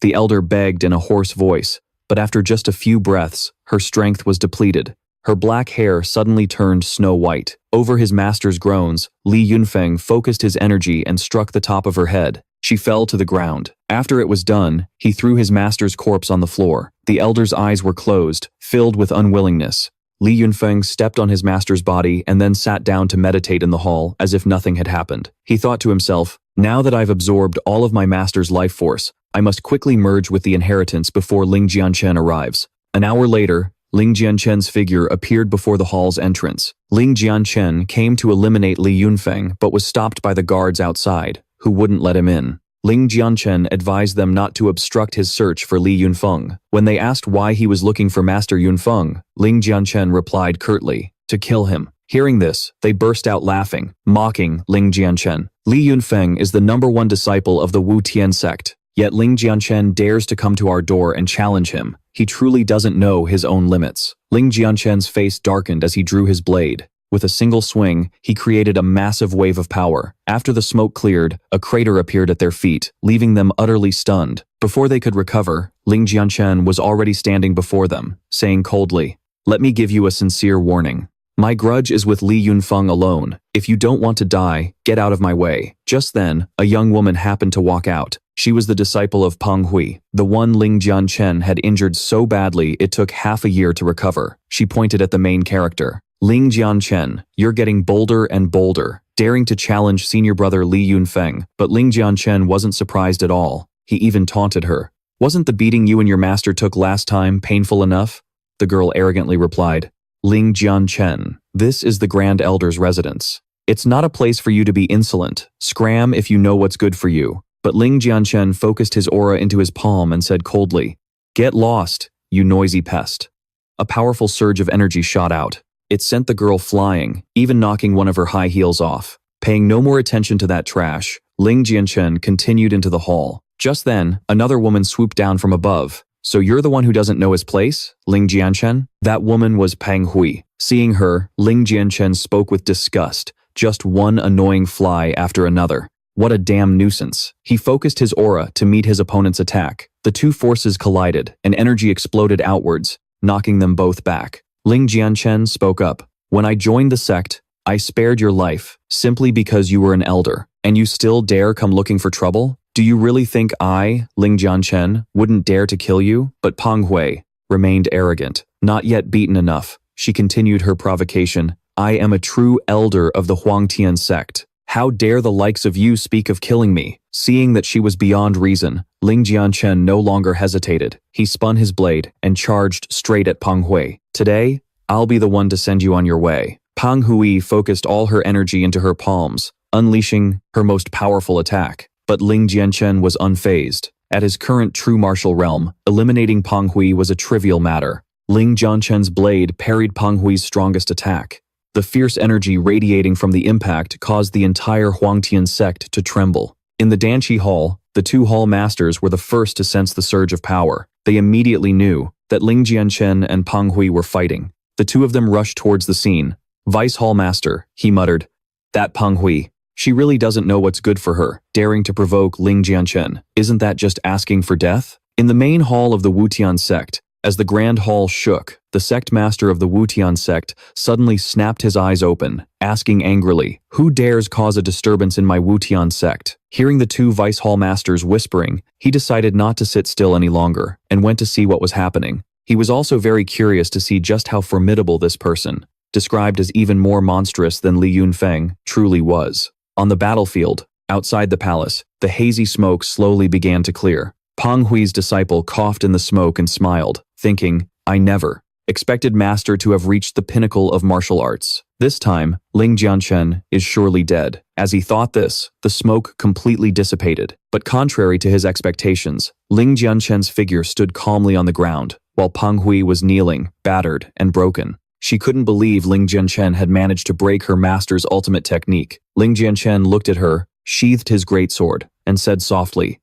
The elder begged in a hoarse voice, but after just a few breaths, her strength was depleted. Her black hair suddenly turned snow white. Over his master's groans, Li Yunfeng focused his energy and struck the top of her head. She fell to the ground. After it was done, he threw his master's corpse on the floor. The elder's eyes were closed, filled with unwillingness. Li Yunfeng stepped on his master's body and then sat down to meditate in the hall as if nothing had happened. He thought to himself, Now that I've absorbed all of my master's life force, I must quickly merge with the inheritance before Ling Jianchen arrives. An hour later, Ling Jianchen's figure appeared before the hall's entrance. Ling Jianchen came to eliminate Li Yunfeng but was stopped by the guards outside, who wouldn't let him in. Ling Jianchen advised them not to obstruct his search for Li Yunfeng. When they asked why he was looking for Master Yunfeng, Ling Jianchen replied curtly, to kill him. Hearing this, they burst out laughing, mocking Ling Jianchen. Li Yunfeng is the #1 disciple of the Wu Tian sect, yet Ling Jianchen dares to come to our door and challenge him. He truly doesn't know his own limits. Ling Jianchen's face darkened as he drew his blade. With a single swing, he created a massive wave of power. After the smoke cleared, a crater appeared at their feet, leaving them utterly stunned. Before they could recover, Ling Jianchen was already standing before them, saying coldly, Let me give you a sincere warning. My grudge is with Li Yunfeng alone. If you don't want to die, get out of my way. Just then, a young woman happened to walk out. She was the disciple of Peng Hui, the one Ling Jianchen had injured so badly it took half a year to recover. She pointed at the main character. Ling Jianchen, you're getting bolder and bolder, daring to challenge senior brother Li Yunfeng, but Ling Jianchen wasn't surprised at all. He even taunted her. Wasn't the beating you and your master took last time painful enough? The girl arrogantly replied. Ling Jianchen, this is the Grand Elder's residence. It's not a place for you to be insolent. Scram if you know what's good for you. But Ling Jianchen focused his aura into his palm and said coldly, Get lost, you noisy pest. A powerful surge of energy shot out. It sent the girl flying, even knocking one of her high heels off. Paying no more attention to that trash, Ling Jianchen continued into the hall. Just then, another woman swooped down from above. So you're the one who doesn't know his place, Ling Jianchen? That woman was Peng Hui. Seeing her, Ling Jianchen spoke with disgust. Just one annoying fly after another. What a damn nuisance. He focused his aura to meet his opponent's attack. The two forces collided, and energy exploded outwards, knocking them both back. Ling Jianchen spoke up. When I joined the sect, I spared your life, simply because you were an elder, and you still dare come looking for trouble? Do you really think I, Ling Jianchen, wouldn't dare to kill you? But Peng Hui remained arrogant. Not yet beaten enough, she continued her provocation. I am a true elder of the Huangtian sect. How dare the likes of you speak of killing me? Seeing that she was beyond reason, Ling Jianchen no longer hesitated. He spun his blade and charged straight at Peng Hui. Today, I'll be the one to send you on your way. Peng Hui focused all her energy into her palms, unleashing her most powerful attack. But Ling Jianchen was unfazed. At his current true martial realm, eliminating Peng Hui was a trivial matter. Ling Jianchen's blade parried Peng Hui's strongest attack. The fierce energy radiating from the impact caused the entire Huangtian sect to tremble. In the Danqi Hall, the two hall masters were the first to sense the surge of power. They immediately knew that Ling Jianchen and Peng Hui were fighting. The two of them rushed towards the scene. "Vice Hall Master," he muttered. "That Peng Hui. She really doesn't know what's good for her, daring to provoke Ling Jianchen. Isn't that just asking for death?" In the main hall of the Wutian sect, as the grand hall shook, the sect master of the Wutian sect suddenly snapped his eyes open, asking angrily, "Who dares cause a disturbance in my Wutian sect?" Hearing the two vice hall masters whispering, he decided not to sit still any longer and went to see what was happening. He was also very curious to see just how formidable this person, described as even more monstrous than Li Yunfeng, truly was. On the battlefield, outside the palace, the hazy smoke slowly began to clear. Peng Hui's disciple coughed in the smoke and smiled, thinking, "I never expected Master to have reached the pinnacle of martial arts. This time, Ling Jianchen is surely dead." As he thought this, the smoke completely dissipated. But contrary to his expectations, Ling Jianchen's figure stood calmly on the ground, while Peng Hui was kneeling, battered, and broken. She couldn't believe Ling Jianchen had managed to break her master's ultimate technique. Ling Jianchen looked at her, sheathed his greatsword, and said softly,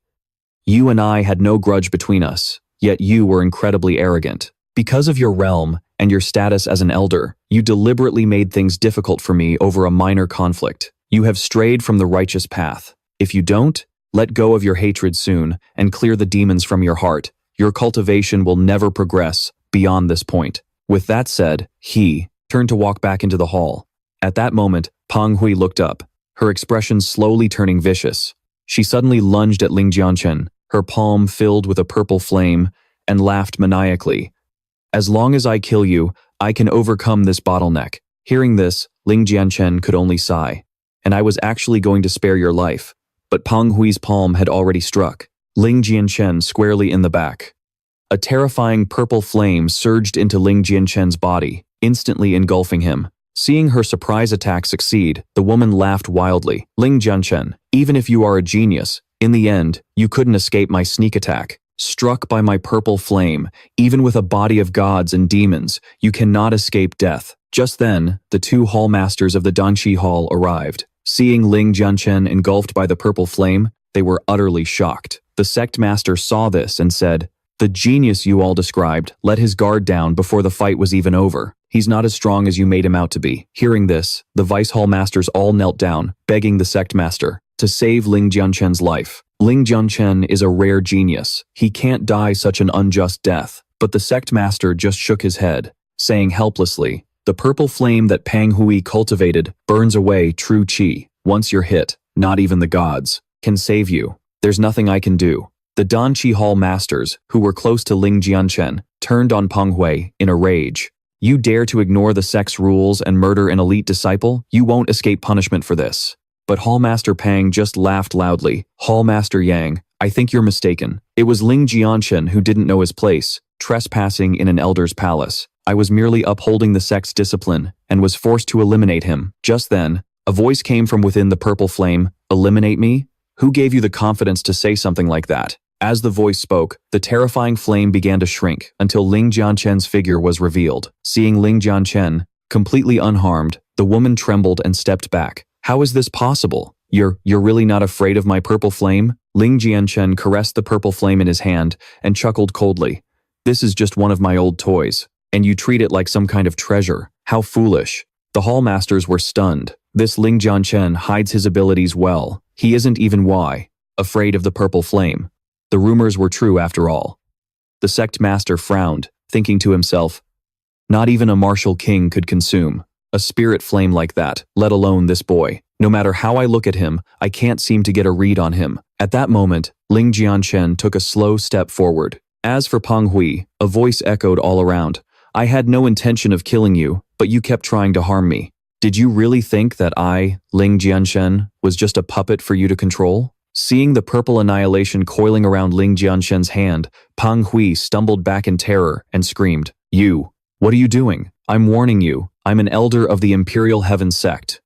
"You and I had no grudge between us, yet you were incredibly arrogant. Because of your realm and your status as an elder, you deliberately made things difficult for me over a minor conflict. You have strayed from the righteous path. If you don't, let go of your hatred soon and clear the demons from your heart. Your cultivation will never progress beyond this point." With that said, he turned to walk back into the hall. At that moment, Peng Hui looked up, her expression slowly turning vicious. She suddenly lunged at Ling Jianchen, her palm filled with a purple flame, and laughed maniacally. "As long as I kill you, I can overcome this bottleneck." Hearing this, Ling Jianchen could only sigh. "And I was actually going to spare your life." But Peng Hui's palm had already struck Ling Jianchen squarely in the back. A terrifying purple flame surged into Ling Jianchen's body, instantly engulfing him. Seeing her surprise attack succeed, the woman laughed wildly. "Ling Jianchen, even if you are a genius, in the end, you couldn't escape my sneak attack. Struck by my purple flame, even with a body of gods and demons, you cannot escape death." Just then, the two hall masters of the Danqi Hall arrived. Seeing Ling Jianchen engulfed by the purple flame, they were utterly shocked. The sect master saw this and said, "The genius you all described let his guard down before the fight was even over. He's not as strong as you made him out to be." Hearing this, the vice hall masters all knelt down, begging the sect master to save Ling Jianchen's life. Ling Jianchen is a rare genius. He can't die such an unjust death. But the sect master just shook his head, saying helplessly, "The purple flame that Peng Hui cultivated burns away true qi. Once you're hit, not even the gods can save you. There's nothing I can do." The Danqi Hall masters, who were close to Ling Jianchen, turned on Peng Hui in a rage. "You dare to ignore the sect's rules and murder an elite disciple? You won't escape punishment for this." But Hallmaster Pang just laughed loudly. "Hallmaster Yang, I think you're mistaken. It was Ling Jianchen who didn't know his place, trespassing in an elder's palace. I was merely upholding the sect's discipline and was forced to eliminate him." Just then, a voice came from within the purple flame. "Eliminate me? Who gave you the confidence to say something like that?" As the voice spoke, the terrifying flame began to shrink until Ling Jianchen's figure was revealed. Seeing Ling Jianchen, completely unharmed, the woman trembled and stepped back. "How is this possible? You're really not afraid of my purple flame?" Ling Jianchen caressed the purple flame in his hand and chuckled coldly. "This is just one of my old toys, and you treat it like some kind of treasure. How foolish." The hall masters were stunned. This Ling Jianchen hides his abilities well. He isn't even afraid of the purple flame. The rumors were true after all. The sect master frowned, thinking to himself, not even a martial king could consume a spirit flame like that, let alone this boy. No matter how I look at him, I can't seem to get a read on him. At that moment, Ling Jianchen took a slow step forward. As for Peng Hui, a voice echoed all around. "I had no intention of killing you, but you kept trying to harm me. Did you really think that I, Ling Jianchen, was just a puppet for you to control?" Seeing the purple annihilation coiling around Ling Jianchen's hand, Peng Hui stumbled back in terror and screamed, What are you doing? I'm warning you, I'm an elder of the Imperial Heaven sect."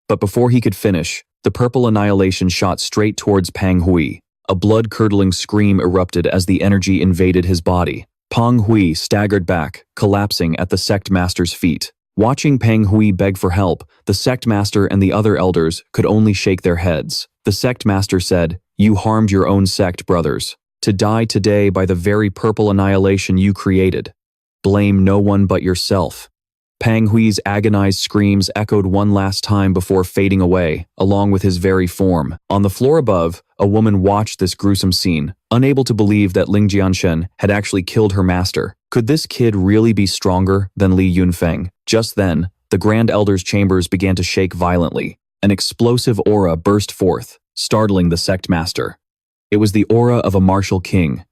But before he could finish, the purple annihilation shot straight towards Peng Hui. A blood-curdling scream erupted as the energy invaded his body. Peng Hui staggered back, collapsing at the sect master's feet. Watching Peng Hui beg for help, the sect master and the other elders could only shake their heads. The sect master said, "You harmed your own sect, brothers. To die today by the very purple annihilation you created. Blame no one but yourself." Peng Hui's agonized screams echoed one last time before fading away, along with his very form. On the floor above, a woman watched this gruesome scene, unable to believe that Ling Jianchen had actually killed her master. Could this kid really be stronger than Li Yunfeng? Just then, the Grand Elder's chambers began to shake violently. An explosive aura burst forth, startling the sect master. It was the aura of a martial king.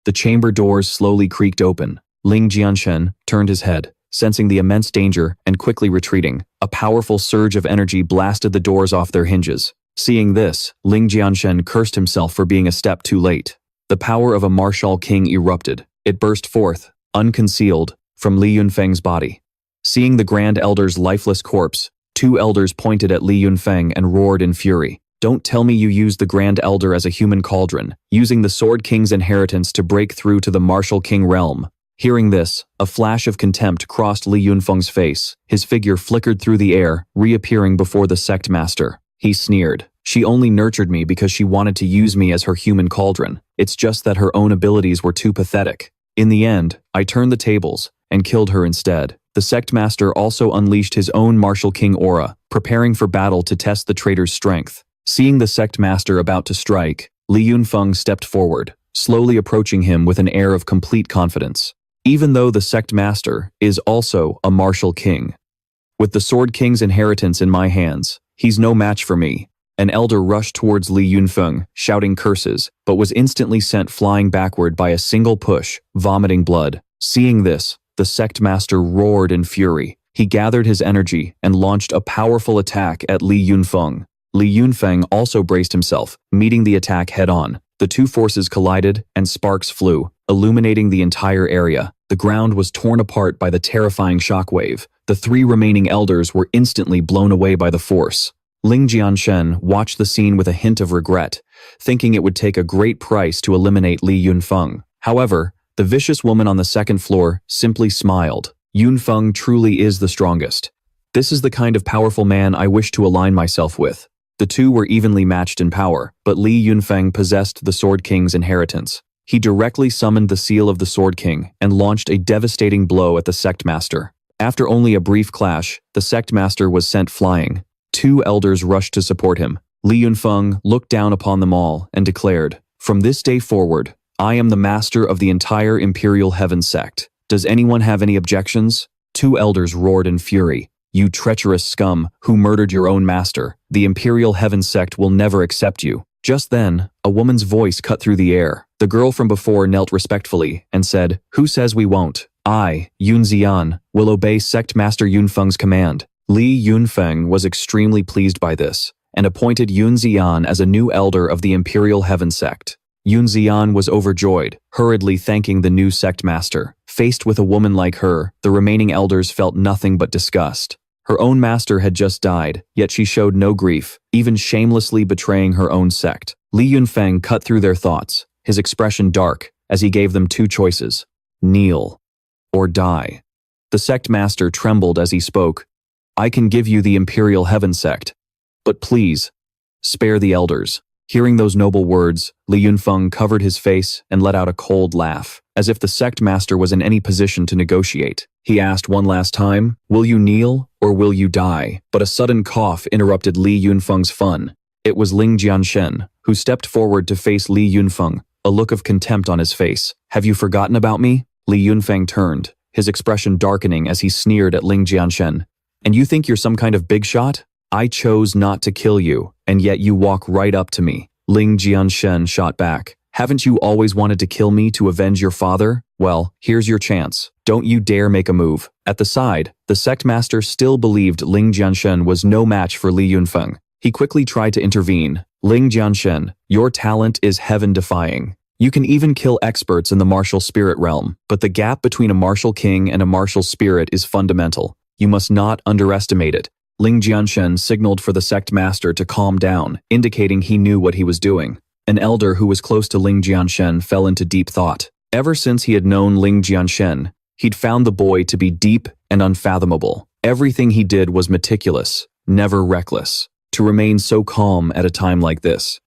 The chamber doors slowly creaked open. Ling Jianchen turned his head, sensing the immense danger and quickly retreating. A powerful surge of energy blasted the doors off their hinges. Seeing this, Ling Jianchen cursed himself for being a step too late. The power of a martial king erupted. It burst forth, unconcealed, from Li Yunfeng's body. Seeing the Grand Elder's lifeless corpse, two elders pointed at Li Yunfeng and roared in fury. "Don't tell me you used the Grand Elder as a human cauldron, using the Sword King's inheritance to break through to the martial king realm." Hearing this, a flash of contempt crossed Li Yunfeng's face. His figure flickered through the air, reappearing before the sect master. He sneered. "She only nurtured me because she wanted to use me as her human cauldron. It's just that her own abilities were too pathetic. In the end, I turned the tables and killed her instead." The sect master also unleashed his own martial king aura, preparing for battle to test the traitor's strength. Seeing the sect master about to strike, Li Yunfeng stepped forward, slowly approaching him with an air of complete confidence. Even though the sect master is also a martial king. "With the Sword King's inheritance in my hands, he's no match for me." An elder rushed towards Li Yunfeng, shouting curses, but was instantly sent flying backward by a single push, vomiting blood. Seeing this, the sect master roared in fury. He gathered his energy and launched a powerful attack at Li Yunfeng. Li Yunfeng also braced himself, meeting the attack head-on. The two forces collided, and sparks flew, illuminating the entire area. The ground was torn apart by the terrifying shockwave. The three remaining elders were instantly blown away by the force. Ling Jianchen watched the scene with a hint of regret, thinking it would take a great price to eliminate Li Yunfeng. However, the vicious woman on the second floor simply smiled. "Yunfeng truly is the strongest. This is the kind of powerful man I wish to align myself with." The two were evenly matched in power, but Li Yunfeng possessed the Sword King's inheritance. He directly summoned the seal of the Sword King and launched a devastating blow at the sect master. After only a brief clash, the sect master was sent flying. Two elders rushed to support him. Li Yunfeng looked down upon them all and declared, "From this day forward, I am the master of the entire Imperial Heaven sect. Does anyone have any objections?" Two elders roared in fury. "You treacherous scum who murdered your own master. The Imperial Heaven sect will never accept you." Just then, a woman's voice cut through the air. The girl from before knelt respectfully and said, "Who says we won't? I, Yun Xian, will obey Sect Master Yunfeng's command." Li Yunfeng was extremely pleased by this and appointed Yun Xian as a new elder of the Imperial Heaven sect. Yun Xian was overjoyed, hurriedly thanking the new sect master. Faced with a woman like her, the remaining elders felt nothing but disgust. Her own master had just died, yet she showed no grief, even shamelessly betraying her own sect. Li Yunfeng cut through their thoughts, his expression dark, as he gave them two choices: kneel or die. The sect master trembled as he spoke. "I can give you the Imperial Heaven sect, but please, spare the elders." Hearing those noble words, Li Yunfeng covered his face and let out a cold laugh, as if the sect master was in any position to negotiate. He asked one last time, "Will you kneel or will you die?" But a sudden cough interrupted Li Yunfeng's fun. It was Ling Jianchen, who stepped forward to face Li Yunfeng, a look of contempt on his face. "Have you forgotten about me?" Li Yunfeng turned, his expression darkening as he sneered at Ling Jianchen. "And you think you're some kind of big shot? I chose not to kill you, and yet you walk right up to me." Ling Jianchen shot back. "Haven't you always wanted to kill me to avenge your father? Well, here's your chance. Don't you dare make a move." At the side, the sect master still believed Ling Jianchen was no match for Li Yunfeng. He quickly tried to intervene. "Ling Jianchen, your talent is heaven-defying. You can even kill experts in the martial spirit realm, but the gap between a martial king and a martial spirit is fundamental. You must not underestimate it." Ling Jianchen signaled for the sect master to calm down, indicating he knew what he was doing. An elder who was close to Ling Jianchen fell into deep thought. Ever since he had known Ling Jianchen, he'd found the boy to be deep and unfathomable. Everything he did was meticulous, never reckless. To remain so calm at a time like this.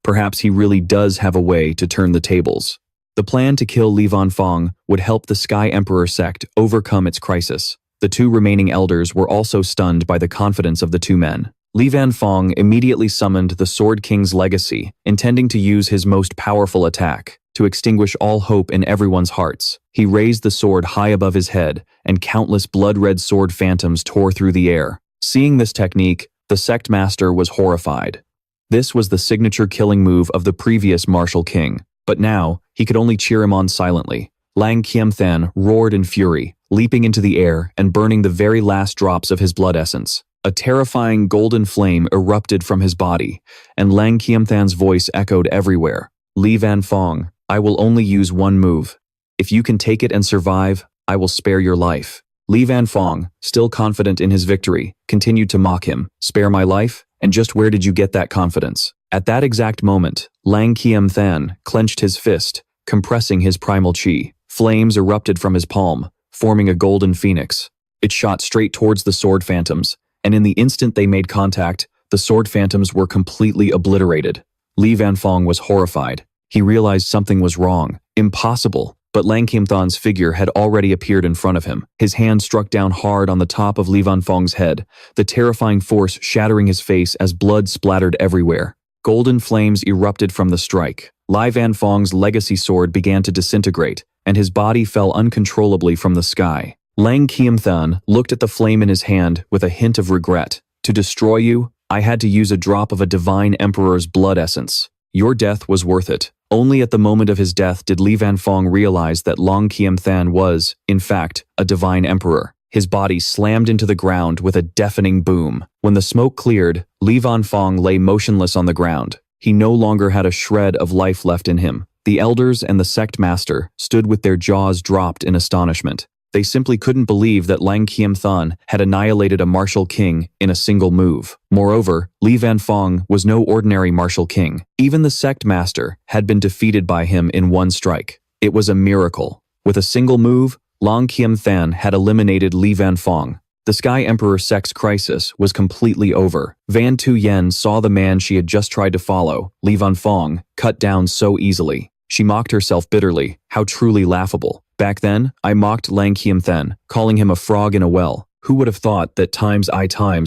Perhaps he really does have a way to turn the tables. The plan to kill Li Vanfeng would help the Sky Emperor sect overcome its crisis. The two remaining elders were also stunned by the confidence of the two men. Li Vanfeng immediately summoned the Sword King's legacy, intending to use his most powerful attack to extinguish all hope in everyone's hearts. He raised the sword high above his head, and countless blood-red sword phantoms tore through the air. Seeing this technique, the sect master was horrified. This was the signature killing move of the previous martial king, but now he could only cheer him on silently. Lang Qianthan roared in fury, leaping into the air and burning the very last drops of his blood essence. A terrifying golden flame erupted from his body, and Lang Qianthan's voice echoed everywhere. Li Vanfeng, I will only use one move. If you can take it and survive, I will spare your life. Li Vanfeng, still confident in his victory, continued to mock him. Spare my life? And just where did you get that confidence? At that exact moment, Lang Qianthan clenched his fist, compressing his primal chi. Flames erupted from his palm, forming a golden phoenix. It shot straight towards the sword phantoms, and in the instant they made contact, the sword phantoms were completely obliterated. Li Vanfeng was horrified. He realized something was wrong. Impossible. But Lang Qianthan's figure had already appeared in front of him. His hand struck down hard on the top of Li Vanfeng's head, the terrifying force shattering his face as blood splattered everywhere. Golden flames erupted from the strike. Li Vanfeng's legacy sword began to disintegrate, and his body fell uncontrollably from the sky. Lang Qianthan looked at the flame in his hand with a hint of regret. To destroy you, I had to use a drop of a divine emperor's blood essence. Your death was worth it. Only at the moment of his death did Li Vanfeng realize that Lang Qianthan was, in fact, a divine emperor. His body slammed into the ground with a deafening boom. When the smoke cleared, Li Vanfeng lay motionless on the ground. He no longer had a shred of life left in him. The elders and the sect master stood with their jaws dropped in astonishment. They simply couldn't believe that Lang Qianthan had annihilated a martial king in a single move. Moreover, Li Vanfeng was no ordinary martial king. Even the sect master had been defeated by him in one strike. It was a miracle. With a single move, Lang Qianthan had eliminated Li Vanfeng. The Sky Emperor sect's crisis was completely over. Van Tuyen saw the man she had just tried to follow, Li Vanfeng, cut down so easily. She mocked herself bitterly. How truly laughable. Back then, I mocked Lang Qianthan, calling him a frog in a well. Who would have thought that times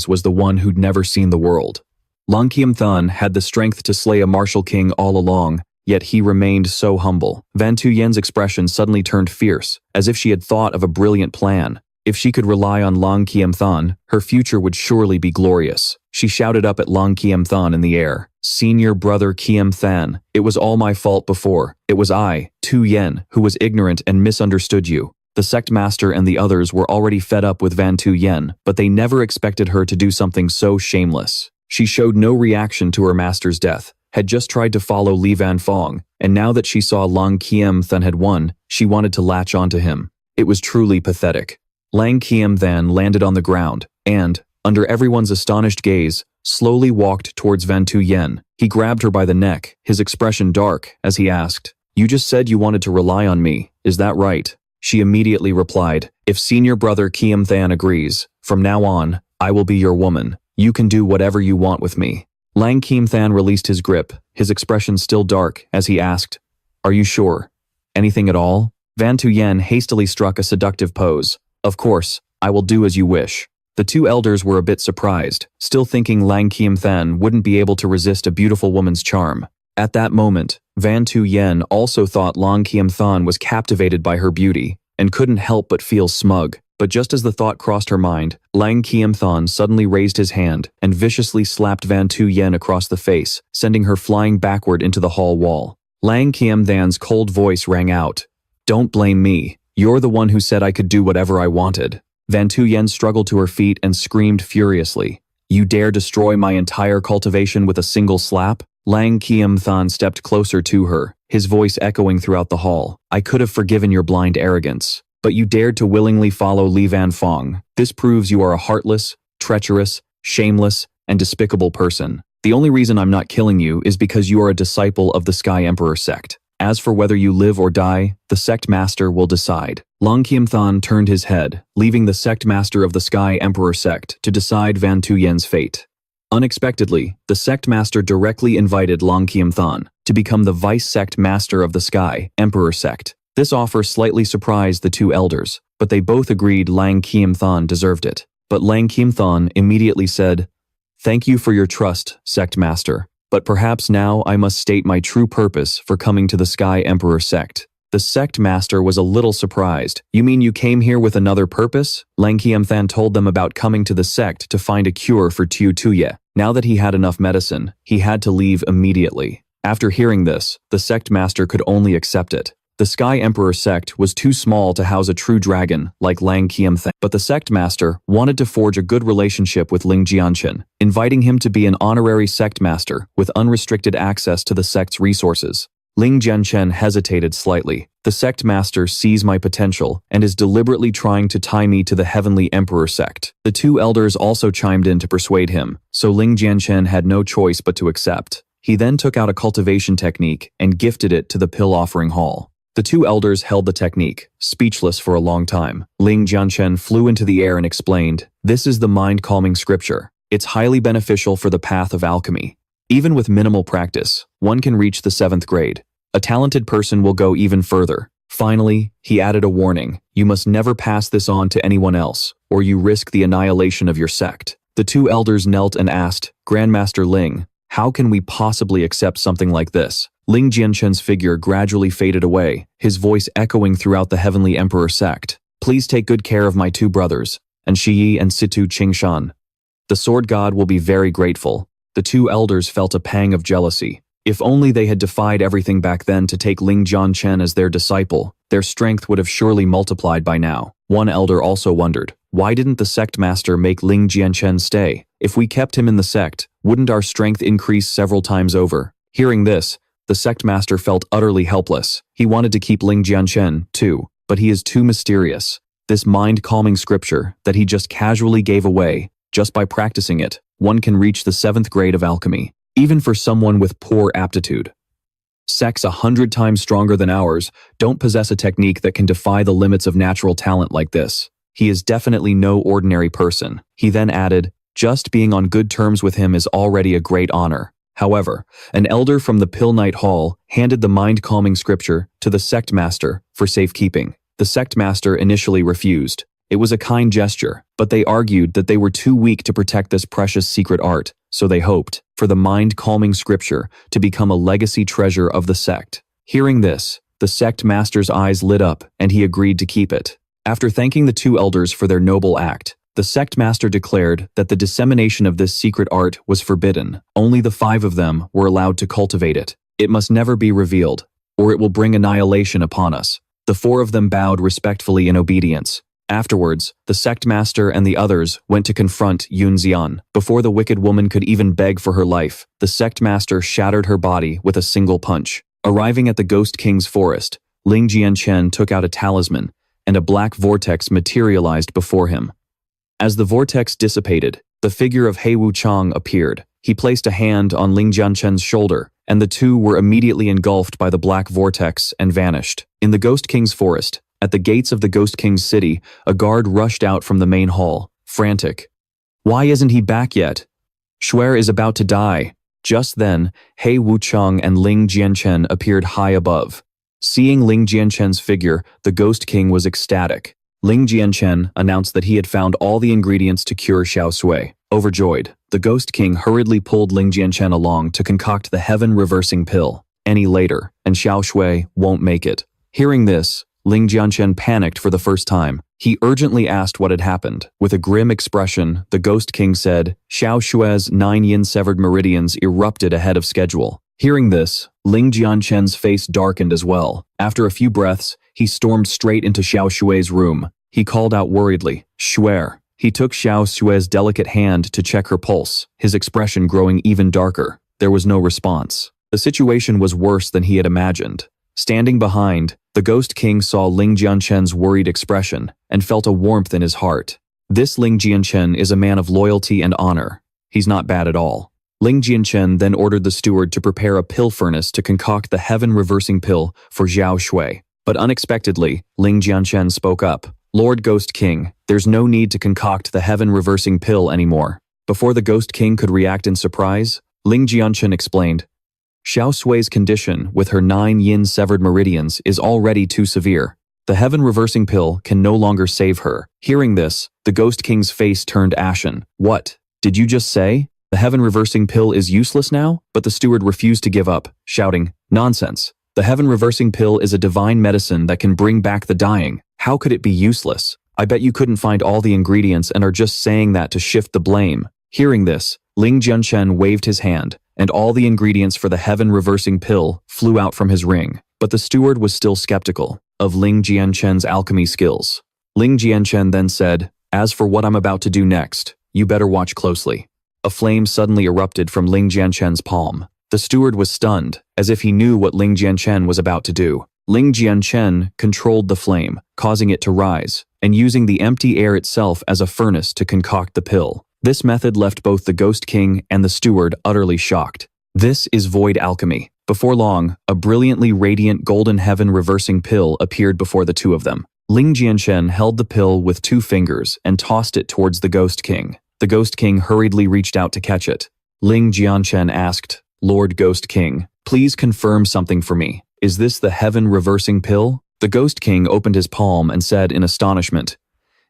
was the one who'd never seen the world? Lang Qianthan had the strength to slay a martial king all along, yet he remained so humble. Van Tuyen's expression suddenly turned fierce, as if she had thought of a brilliant plan. If she could rely on Lang Qianthan, her future would surely be glorious. She shouted up at Lang Qianthan in the air. Senior brother Qianthan, it was all my fault before. It was I, Tu Yen, who was ignorant and misunderstood you. The sect master and the others were already fed up with Van Tuyen, but they never expected her to do something so shameless. She showed no reaction to her master's death, had just tried to follow Li Vanfeng, and now that she saw Lang Qianthan had won, she wanted to latch onto him. It was truly pathetic. Lang Qianthan landed on the ground, and, under everyone's astonished gaze, slowly walked towards Van Tuyen. He grabbed her by the neck, his expression dark, as he asked, "You just said you wanted to rely on me, is that right?" She immediately replied, "If senior brother Qianthan agrees, from now on, I will be your woman. You can do whatever you want with me." Lang Qianthan released his grip, his expression still dark, as he asked, "Are you sure? Anything at all?" Van Tuyen hastily struck a seductive pose. "Of course, I will do as you wish." The two elders were a bit surprised, still thinking Lang Qianthan wouldn't be able to resist a beautiful woman's charm. At that moment, Van Tuyen also thought Lang Qianthan was captivated by her beauty, and couldn't help but feel smug. But just as the thought crossed her mind, Lang Qianthan suddenly raised his hand and viciously slapped Van Tuyen across the face, sending her flying backward into the hall wall. Lang Qianthan's cold voice rang out, "Don't blame me. You're the one who said I could do whatever I wanted." Van Tuyen struggled to her feet and screamed furiously, "You dare destroy my entire cultivation with a single slap?" Lang Qianthan stepped closer to her, his voice echoing throughout the hall. "I could have forgiven your blind arrogance, but you dared to willingly follow Li Vanfeng. This proves you are a heartless, treacherous, shameless, and despicable person. The only reason I'm not killing you is because you are a disciple of the Sky Emperor sect. As for whether you live or die, the sect master will decide. Long Qiamthan turned his head, leaving the sect master of the Sky Emperor sect to decide Van Tuyen's fate. Unexpectedly, the sect master directly invited Long Qiamthan to become the vice sect master of the Sky Emperor sect. This offer slightly surprised the two elders, but they both agreed Lang Qiamthan deserved it. But Lang Qiamthan immediately said, "Thank you for your trust, sect master, but perhaps now I must state my true purpose for coming to the Sky Emperor sect." The sect master was a little surprised. "You mean you came here with another purpose?" Lang Qiamthan told them about coming to the sect to find a cure for Tu Tuye. Now that he had enough medicine, he had to leave immediately. After hearing this, the sect master could only accept it. The Sky Emperor sect was too small to house a true dragon like Lang Qiamthan, but the sect master wanted to forge a good relationship with Ling Jianchen, inviting him to be an honorary sect master with unrestricted access to the sect's resources. Ling Jianchen hesitated slightly. "The sect master sees my potential and is deliberately trying to tie me to the Heavenly Emperor sect." The two elders also chimed in to persuade him, so Ling Jianchen had no choice but to accept. He then took out a cultivation technique and gifted it to the pill offering hall. The two elders held the technique, speechless for a long time. Ling Jianchen flew into the air and explained, "This is the mind-calming scripture. It's highly beneficial for the path of alchemy. Even with minimal practice, one can reach the 7th grade. A talented person will go even further." Finally, he added a warning: "You must never pass this on to anyone else, or you risk the annihilation of your sect." The two elders knelt and asked, "Grandmaster Ling, how can we possibly accept something like this?" Ling Jianchen's figure gradually faded away, his voice echoing throughout the Heavenly Emperor sect. "Please take good care of my two brothers, and Shiyi and Situ Qingshan. The sword god will be very grateful." The two elders felt a pang of jealousy. If only they had defied everything back then to take Ling Jianchen as their disciple, their strength would have surely multiplied by now. One elder also wondered, why didn't the sect master make Ling Jianchen stay? If we kept him in the sect, wouldn't our strength increase several times over? Hearing this, the sect master felt utterly helpless. He wanted to keep Ling Jianchen, too, but he is too mysterious. This mind-calming scripture that he just casually gave away, just by practicing it, one can reach the 7th grade of alchemy. Even for someone with poor aptitude. Sects 100 times stronger than ours don't possess a technique that can defy the limits of natural talent like this. He is definitely no ordinary person. He then added, "Just being on good terms with him is already a great honor." However, an elder from the Pill Night Hall handed the mind-calming scripture to the sect master for safekeeping. The sect master initially refused. It was a kind gesture, but they argued that they were too weak to protect this precious secret art, so they hoped for the mind-calming scripture to become a legacy treasure of the sect. Hearing this, the sect master's eyes lit up and he agreed to keep it. After thanking the two elders for their noble act, the sect master declared that the dissemination of this secret art was forbidden. Only the 5 of them were allowed to cultivate it. It must never be revealed, or it will bring annihilation upon us. The 4 of them bowed respectfully in obedience. Afterwards, the sect master and the others went to confront Yun Xian. Before the wicked woman could even beg for her life, the sect master shattered her body with a single punch. Arriving at the Ghost King's forest, Ling Jianchen took out a talisman, and a black vortex materialized before him. As the vortex dissipated, the figure of He Wuchang appeared. He placed a hand on Ling Jianchen's shoulder, and the two were immediately engulfed by the black vortex and vanished. In the Ghost King's forest, at the gates of the Ghost King's city, a guard rushed out from the main hall, frantic. "Why isn't he back yet? Shuer is about to die." Just then, He Wuchang and Ling Jianchen appeared high above. Seeing Ling Jianchen's figure, the Ghost King was ecstatic. Ling Jianchen announced that he had found all the ingredients to cure Xiao Sui. Overjoyed, the Ghost King hurriedly pulled Ling Jianchen along to concoct the heaven-reversing pill. Any later, and Xiao Sui won't make it. Hearing this, Ling Jianchen panicked for the first time. He urgently asked what had happened. With a grim expression, the Ghost King said, Xiao Shue's 9 yin-severed meridians erupted ahead of schedule. Hearing this, Ling Jianchen's face darkened as well. After a few breaths, he stormed straight into Xiao Shue's room. He called out worriedly, "Shuer." He took Xiao Shue's delicate hand to check her pulse, his expression growing even darker. There was no response. The situation was worse than he had imagined. Standing behind, the Ghost King saw Ling Jianchen's worried expression and felt a warmth in his heart. This Ling Jianchen is a man of loyalty and honor. He's not bad at all. Ling Jianchen then ordered the steward to prepare a pill furnace to concoct the heaven-reversing pill for Xiao Shui. But unexpectedly, Ling Jianchen spoke up. Lord Ghost King, there's no need to concoct the heaven-reversing pill anymore. Before the Ghost King could react in surprise, Ling Jianchen explained, Xiao Shui's condition with her 9 yin severed meridians is already too severe. The heaven-reversing pill can no longer save her. Hearing this, the Ghost King's face turned ashen. What? Did you just say? The heaven-reversing pill is useless now? But the steward refused to give up, shouting, Nonsense. The heaven-reversing pill is a divine medicine that can bring back the dying. How could it be useless? I bet you couldn't find all the ingredients and are just saying that to shift the blame. Hearing this, Ling Jianchen waved his hand, and all the ingredients for the heaven-reversing pill flew out from his ring. But the steward was still skeptical of Ling Jianchen's alchemy skills. Ling Jianchen then said, As for what I'm about to do next, you better watch closely. A flame suddenly erupted from Ling Jianchen's palm. The steward was stunned, as if he knew what Ling Jianchen was about to do. Ling Jianchen controlled the flame, causing it to rise, and using the empty air itself as a furnace to concoct the pill. This method left both the Ghost King and the steward utterly shocked. This is void alchemy. Before long, a brilliantly radiant golden heaven-reversing pill appeared before the two of them. Ling Jianchen held the pill with 2 fingers and tossed it towards the Ghost King. The Ghost King hurriedly reached out to catch it. Ling Jianchen asked, Lord Ghost King, please confirm something for me. Is this the heaven-reversing pill? The Ghost King opened his palm and said in astonishment,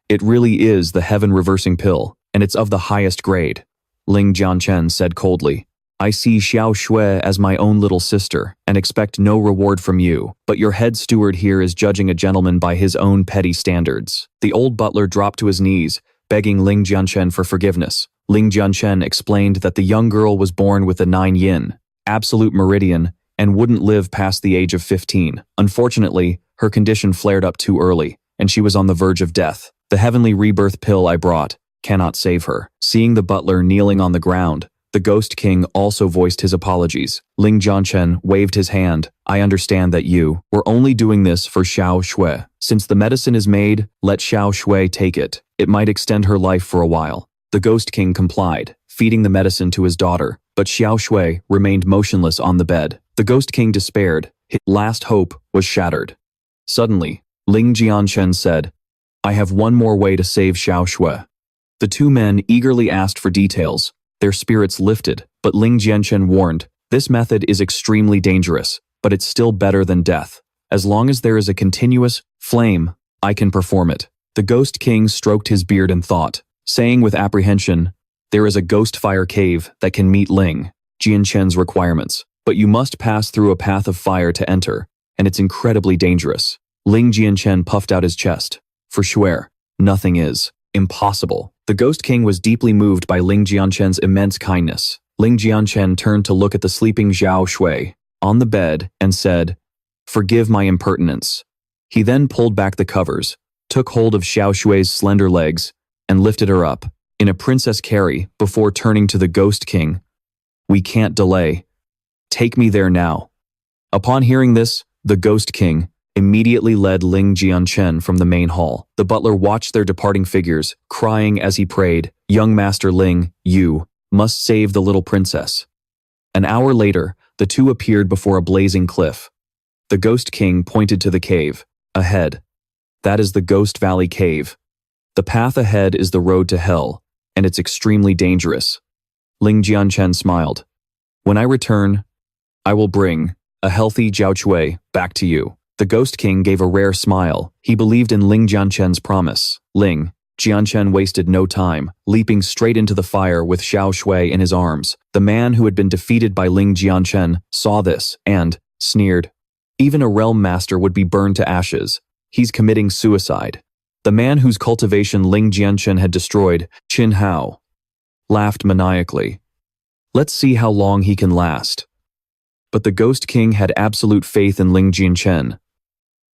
It really is the heaven-reversing pill, and it's of the highest grade. Ling Jianchen said coldly, I see Xiao Shui as my own little sister and expect no reward from you, but your head steward here is judging a gentleman by his own petty standards. The old butler dropped to his knees, begging Ling Jianchen for forgiveness. Ling Jianchen explained that the young girl was born with a 9 yin, absolute meridian, and wouldn't live past the age of 15. Unfortunately, her condition flared up too early, and she was on the verge of death. The heavenly rebirth pill I brought cannot save her. Seeing the butler kneeling on the ground, the Ghost King also voiced his apologies. Ling Jianchen waved his hand. I understand that you were only doing this for Xiao Shui. Since the medicine is made, let Xiao Shui take it. It might extend her life for a while. The Ghost King complied, feeding the medicine to his daughter, but Xiao Shui remained motionless on the bed. The Ghost King despaired. His last hope was shattered. Suddenly, Ling Jianchen said, I have one more way to save Xiao Shui. The 2 men eagerly asked for details. Their spirits lifted, but Ling Jianchen warned, this method is extremely dangerous, but it's still better than death. As long as there is a continuous flame, I can perform it. The Ghost King stroked his beard in thought, saying with apprehension, there is a ghost fire cave that can meet Ling Jianchen's requirements, but you must pass through a path of fire to enter, and it's incredibly dangerous. Ling Jianchen puffed out his chest. For sure, nothing is impossible. The Ghost King was deeply moved by Ling Jianchen's immense kindness. Ling Jianchen turned to look at the sleeping Xiao Shui on the bed and said, Forgive my impertinence. He then pulled back the covers, took hold of Xiao Shui's slender legs, and lifted her up in a princess carry before turning to the Ghost King. We can't delay. Take me there now. Upon hearing this, the Ghost King immediately led Ling Jianchen from the main hall. The butler watched their departing figures, crying as he prayed, Young Master Ling, you must save the little princess. An hour later, the 2 appeared before a blazing cliff. The Ghost King pointed to the cave. Ahead. That is the Ghost Valley Cave. The path ahead is the road to hell, and it's extremely dangerous. Ling Jianchen smiled. When I return, I will bring a healthy Jiao Shui back to you. The Ghost King gave a rare smile. He believed in Ling Jianchen's promise. Ling Jianchen wasted no time, leaping straight into the fire with Xiao Shui in his arms. The man who had been defeated by Ling Jianchen saw this and sneered. Even a realm master would be burned to ashes. He's committing suicide. The man whose cultivation Ling Jianchen had destroyed, Qin Hao, laughed maniacally. Let's see how long he can last. But the Ghost King had absolute faith in Ling Jianchen.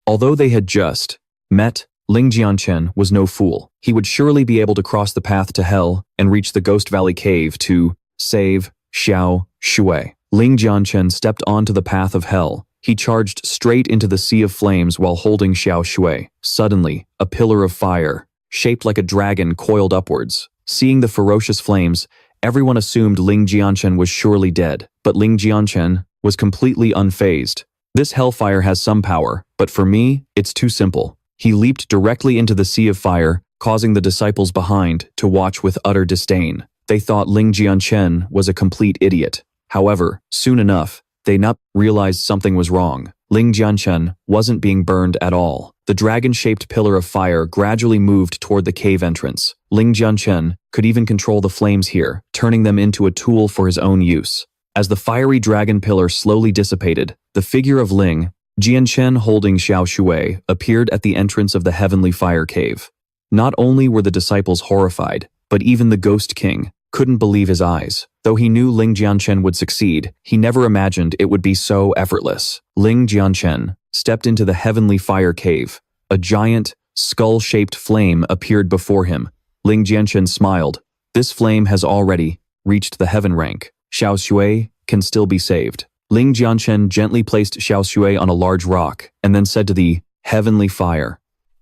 Although they had just met, Ling Jianchen was no fool. He would surely be able to cross the path to hell and reach the Ghost Valley Cave to save Xiao Shui. Ling Jianchen stepped onto the path of hell. He charged straight into the sea of flames while holding Xiao Shui. Suddenly, a pillar of fire, shaped like a dragon, coiled upwards. Seeing the ferocious flames, Everyone assumed Ling Jianchen was surely dead, but Ling Jianchen was completely unfazed. This hellfire has some power, but for me, it's too simple. He leaped directly into the sea of fire, causing the disciples behind to watch with utter disdain. They thought Ling Jianchen was a complete idiot. However, soon enough, they realized something was wrong. Ling Jianchen wasn't being burned at all. The dragon-shaped pillar of fire gradually moved toward the cave entrance. Ling Jianchen could even control the flames here, turning them into a tool for his own use. As the fiery dragon pillar slowly dissipated, the figure of Ling Jianchen holding Xiao Shui appeared at the entrance of the heavenly fire cave. Not only were the disciples horrified, but even the Ghost King couldn't believe his eyes. Though he knew Ling Jianchen would succeed, he never imagined it would be so effortless. Ling Jianchen stepped into the heavenly fire cave. A giant, skull-shaped flame appeared before him. Ling Jianchen smiled. This flame has already reached the heaven rank. Xiao Shui can still be saved. Ling Jianchen gently placed Xiao Shui on a large rock and then said to the heavenly fire,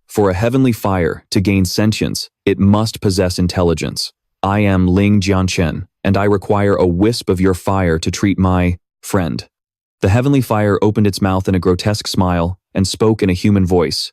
"For a heavenly fire to gain sentience, it must possess intelligence. I am Ling Jianchen, and I require a wisp of your fire to treat my friend." The heavenly fire opened its mouth in a grotesque smile and spoke in a human voice.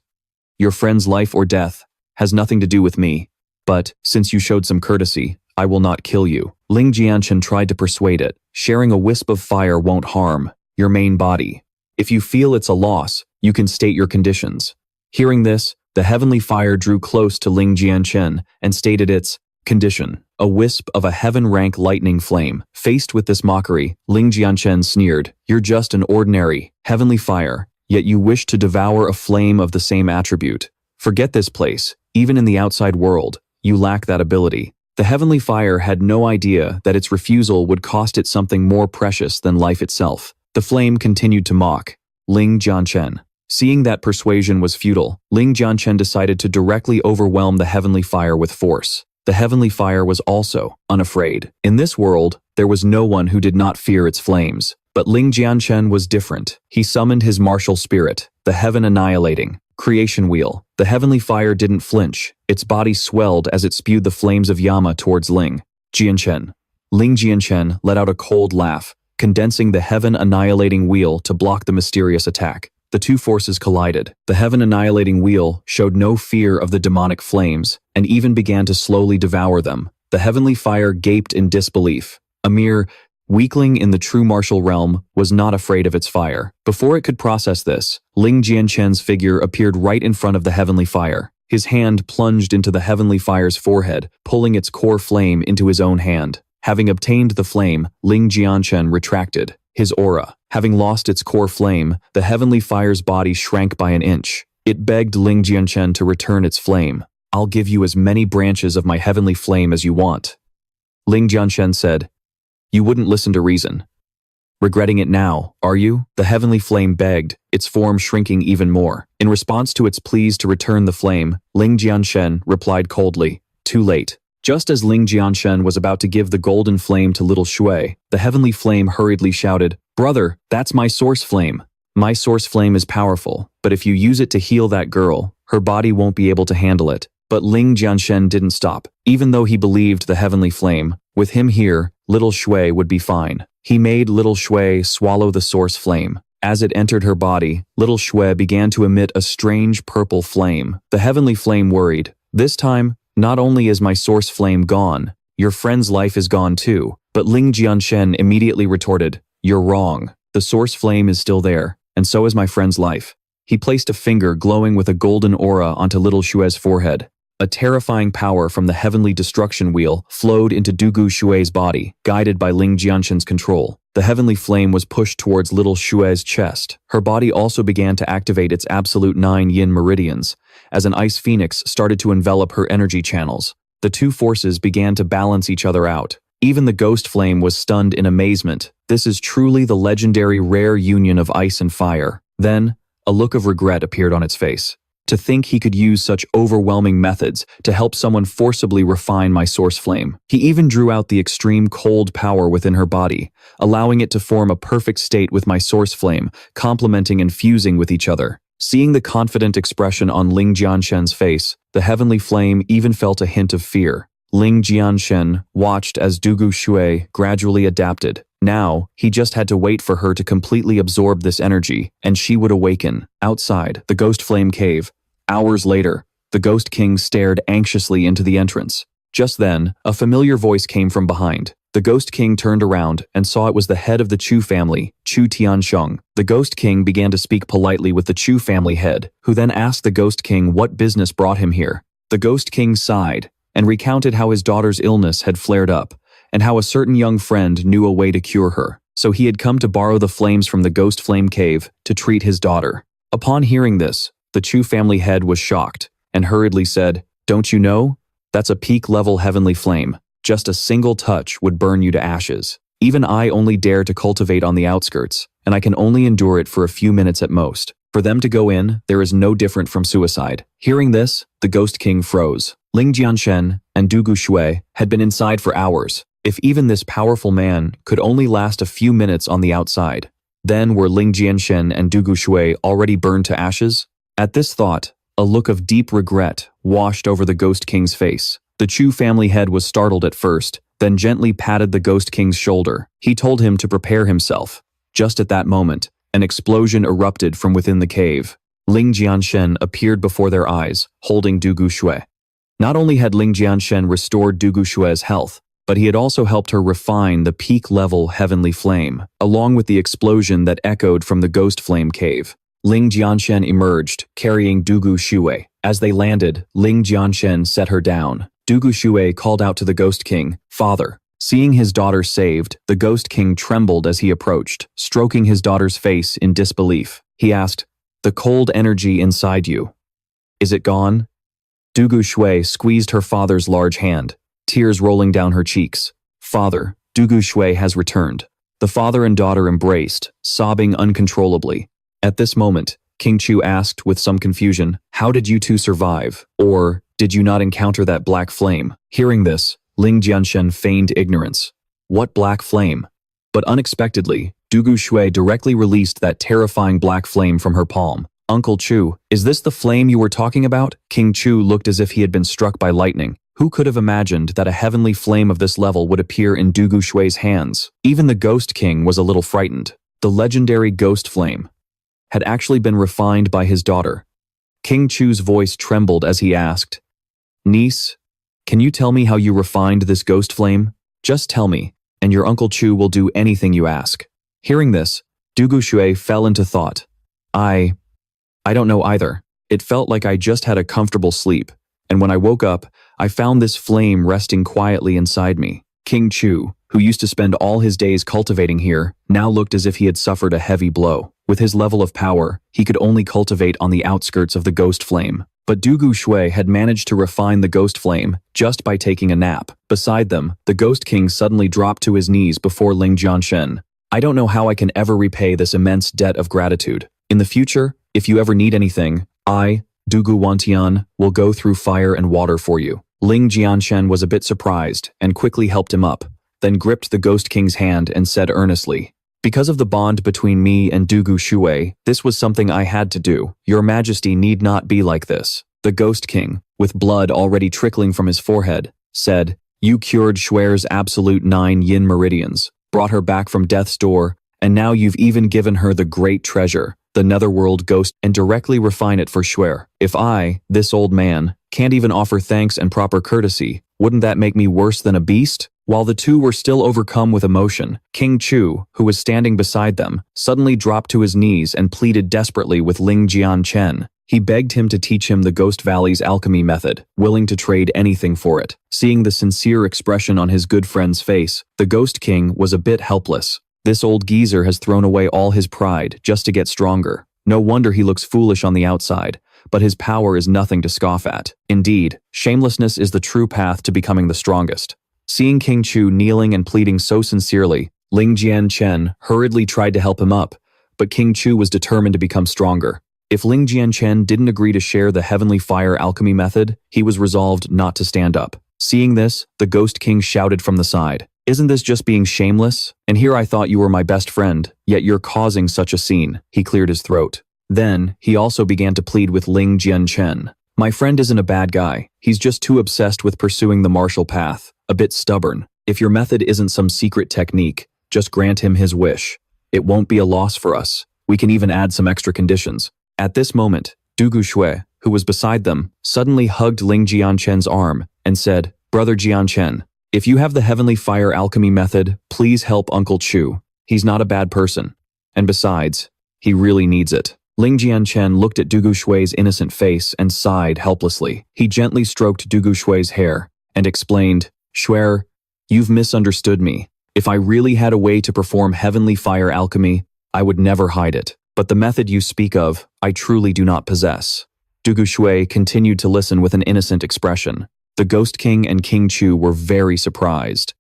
"Your friend's life or death has nothing to do with me, but since you showed some courtesy, I will not kill you." Ling Jianchen tried to persuade it. "Sharing a wisp of fire won't harm your main body. If you feel it's a loss, you can state your conditions." Hearing this, the heavenly fire drew close to Ling Jianchen and stated its condition: a wisp of a heaven-rank lightning flame. Faced with this mockery, Ling Jianchen sneered, "You're just an ordinary heavenly fire, yet you wish to devour a flame of the same attribute. Forget this place. Even in the outside world, you lack that ability." The heavenly fire had no idea that its refusal would cost it something more precious than life itself. The flame continued to mock Ling Jianchen. Seeing that persuasion was futile, Ling Jianchen decided to directly overwhelm the heavenly fire with force. The heavenly fire was also unafraid. In this world, there was no one who did not fear its flames. But Ling Jianchen was different. He summoned his martial spirit, the heaven-annihilating creation wheel. The heavenly fire didn't flinch. Its body swelled as it spewed the flames of Yama towards Ling Jianchen. Ling Jianchen let out a cold laugh, condensing the heaven-annihilating wheel to block the mysterious attack. The two forces collided. The heaven-annihilating wheel showed no fear of the demonic flames and even began to slowly devour them. The heavenly fire gaped in disbelief. A mere weakling in the true martial realm was not afraid of its fire. Before it could process this, Ling Jianchen's figure appeared right in front of the heavenly fire. His hand plunged into the heavenly fire's forehead, pulling its core flame into his own hand. Having obtained the flame, Ling Jianchen retracted his aura. Having lost its core flame, the heavenly fire's body shrank by an inch. It begged Ling Jianchen to return its flame. "I'll give you as many branches of my heavenly flame as you want." Ling Jianchen said, "You wouldn't listen to reason. Regretting it now, are you?" The heavenly flame begged, its form shrinking even more. In response to its pleas to return the flame, Ling Jianchen replied coldly, "Too late." Just as Ling Jianchen was about to give the golden flame to little Shui, the heavenly flame hurriedly shouted, "Brother, that's my source flame. My source flame is powerful, but if you use it to heal that girl, her body won't be able to handle it." But Ling Jianchen didn't stop. Even though he believed the heavenly flame, with him here, little Shui would be fine. He made little Shui swallow the source flame. As it entered her body, little Shui began to emit a strange purple flame. The heavenly flame worried. "This time, not only is my source flame gone, your friend's life is gone too." But Ling Jianchen immediately retorted, "You're wrong. The source flame is still there, and so is my friend's life." He placed a finger glowing with a golden aura onto little Shui's forehead. A terrifying power from the heavenly destruction wheel flowed into Dugu Shui's body, guided by Ling Jianchen's control. The heavenly flame was pushed towards little Shui's chest. Her body also began to activate its absolute 9 yin meridians, as an ice phoenix started to envelop her energy channels. The two forces began to balance each other out. Even the ghost flame was stunned in amazement. This is truly the legendary rare union of ice and fire. Then, a look of regret appeared on its face. To think he could use such overwhelming methods to help someone forcibly refine my source flame. He even drew out the extreme cold power within her body, allowing it to form a perfect state with my source flame, complementing and fusing with each other. Seeing the confident expression on Ling Jianchen's face, the heavenly flame even felt a hint of fear. Ling Jianchen watched as Du Guxue gradually adapted. Now, he just had to wait for her to completely absorb this energy, and she would awaken. Outside, the Ghost Flame Cave. Hours later, the Ghost King stared anxiously into the entrance. Just then, a familiar voice came from behind. The Ghost King turned around and saw it was the head of the Chu family, Chu Tiansheng. The Ghost King began to speak politely with the Chu family head, who then asked the Ghost King what business brought him here. The Ghost King sighed and recounted how his daughter's illness had flared up, and how a certain young friend knew a way to cure her. So he had come to borrow the flames from the Ghost Flame Cave to treat his daughter. Upon hearing this, the Chu family head was shocked and hurriedly said, "Don't you know? That's a peak-level heavenly flame. Just a single touch would burn you to ashes. Even I only dare to cultivate on the outskirts, and I can only endure it for a few minutes at most. For them to go in, there is no different from suicide." Hearing this, the Ghost King froze. Ling Jianchen and Du Guxue had been inside for hours. If even this powerful man could only last a few minutes on the outside, then were Ling Jianchen and Du Guxue already burned to ashes? At this thought, a look of deep regret washed over the Ghost King's face. The Chu family head was startled at first, then gently patted the Ghost King's shoulder. He told him to prepare himself. Just at that moment, an explosion erupted from within the cave. Ling Jianchen appeared before their eyes, holding Du Guxue. Not only had Ling Jianchen restored Du Guxue's health, but he had also helped her refine the peak-level heavenly flame, along with the explosion that echoed from the Ghost Flame Cave. Ling Jianchen emerged, carrying Du Guxue. As they landed, Ling Jianchen set her down. Du Guxue called out to the Ghost King, "Father." Seeing his daughter saved, the Ghost King trembled as he approached, stroking his daughter's face in disbelief. He asked, "The cold energy inside you, is it gone?" Du Guxue squeezed her father's large hand, tears rolling down her cheeks. "Father, Du Guxue has returned." The father and daughter embraced, sobbing uncontrollably. At this moment, King Chu asked with some confusion, "How did you two survive? Or did you not encounter that black flame?" Hearing this, Ling Jianchen feigned ignorance. What black flame? But unexpectedly, Du Guxue directly released that terrifying black flame from her palm. "Uncle Chu, is this the flame you were talking about?" King Chu looked as if he had been struck by lightning. Who could have imagined that a heavenly flame of this level would appear in Du Guxue's hands? Even the Ghost King was a little frightened. The legendary ghost flame had actually been refined by his daughter. King Chu's voice trembled as he asked, "Niece, can you tell me how you refined this ghost flame? Just tell me, and your Uncle Chu will do anything you ask." Hearing this, Du Guxue fell into thought. I don't know either. It felt like I just had a comfortable sleep, and when I woke up, I found this flame resting quietly inside me. King Chu, who used to spend all his days cultivating here, now looked as if he had suffered a heavy blow. With his level of power, he could only cultivate on the outskirts of the ghost flame. But Du Guxue had managed to refine the ghost flame just by taking a nap. Beside them, the Ghost King suddenly dropped to his knees before Ling Jianchen. "I don't know how I can ever repay this immense debt of gratitude. In the future, if you ever need anything, I, Du Guwantian, will go through fire and water for you." Ling Jianchen was a bit surprised and quickly helped him up, then gripped the Ghost King's hand and said earnestly, "Because of the bond between me and Du Guxue, this was something I had to do. Your Majesty need not be like this." The Ghost King, with blood already trickling from his forehead, said, "You cured Xuer's absolute 9 yin meridians, brought her back from death's door, and now you've even given her the great treasure, the netherworld ghost, and directly refine it for Xuer. If I, this old man, can't even offer thanks and proper courtesy, wouldn't that make me worse than a beast?" While the two were still overcome with emotion, King Chu, who was standing beside them, suddenly dropped to his knees and pleaded desperately with Ling Jianchen. He begged him to teach him the Ghost Valley's alchemy method, willing to trade anything for it. Seeing the sincere expression on his good friend's face, the Ghost King was a bit helpless. This old geezer has thrown away all his pride just to get stronger. No wonder he looks foolish on the outside, but his power is nothing to scoff at. Indeed, shamelessness is the true path to becoming the strongest. Seeing King Chu kneeling and pleading so sincerely, Ling Jianchen hurriedly tried to help him up, but King Chu was determined to become stronger. If Ling Jianchen didn't agree to share the heavenly fire alchemy method, he was resolved not to stand up. Seeing this, the Ghost King shouted from the side, "Isn't this just being shameless? And here I thought you were my best friend, yet you're causing such a scene." He cleared his throat. Then, he also began to plead with Ling Jianchen. My friend isn't a bad guy. He's just too obsessed with pursuing the martial path, a bit stubborn. If your method isn't some secret technique, just grant him his wish. It won't be a loss for us. We can even add some extra conditions." At this moment, Du Guxue, who was beside them, suddenly hugged Ling Jianchen's arm and said, "Brother Jianchen, if you have the heavenly fire alchemy method, please help Uncle Chu. He's not a bad person. And besides, he really needs it." Ling Jianchen looked at Du Guxue's innocent face and sighed helplessly. He gently stroked Du Guxue's hair and explained, "Shuer, you've misunderstood me. If I really had a way to perform heavenly fire alchemy, I would never hide it. But the method you speak of, I truly do not possess." Du Guxue continued to listen with an innocent expression. The Ghost King and King Chu were very surprised.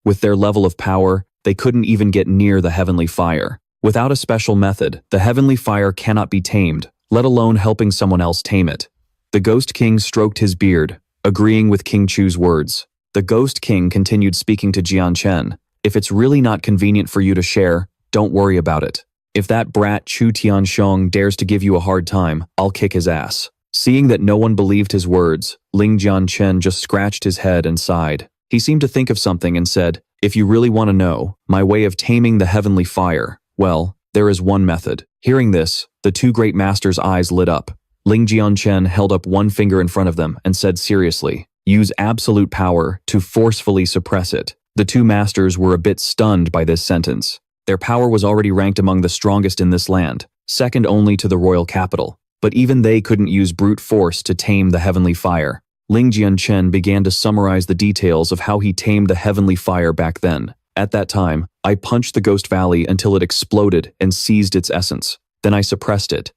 With their level of power, they couldn't even get near the heavenly fire. Without a special method, the heavenly fire cannot be tamed, let alone helping someone else tame it. The Ghost King stroked his beard, agreeing with King Chu's words. The Ghost King continued speaking to Jianchen. "If it's really not convenient for you to share, don't worry about it. If that brat Chu Tianxiong dares to give you a hard time, I'll kick his ass." Seeing that no one believed his words, Ling Jianchen just scratched his head and sighed. He seemed to think of something and said, "If you really want to know, my way of taming the heavenly fire, well, there is one method." Hearing this, the two great masters' eyes lit up. Ling Jianchen held up one finger in front of them and said seriously, "Use absolute power to forcefully suppress it." The two masters were a bit stunned by this sentence. Their power was already ranked among the strongest in this land, second only to the royal capital. But even they couldn't use brute force to tame the heavenly fire. Ling Jianchen began to summarize the details of how he tamed the heavenly fire back then. "At that time, I punched the Ghost Valley until it exploded and seized its essence. Then I suppressed it.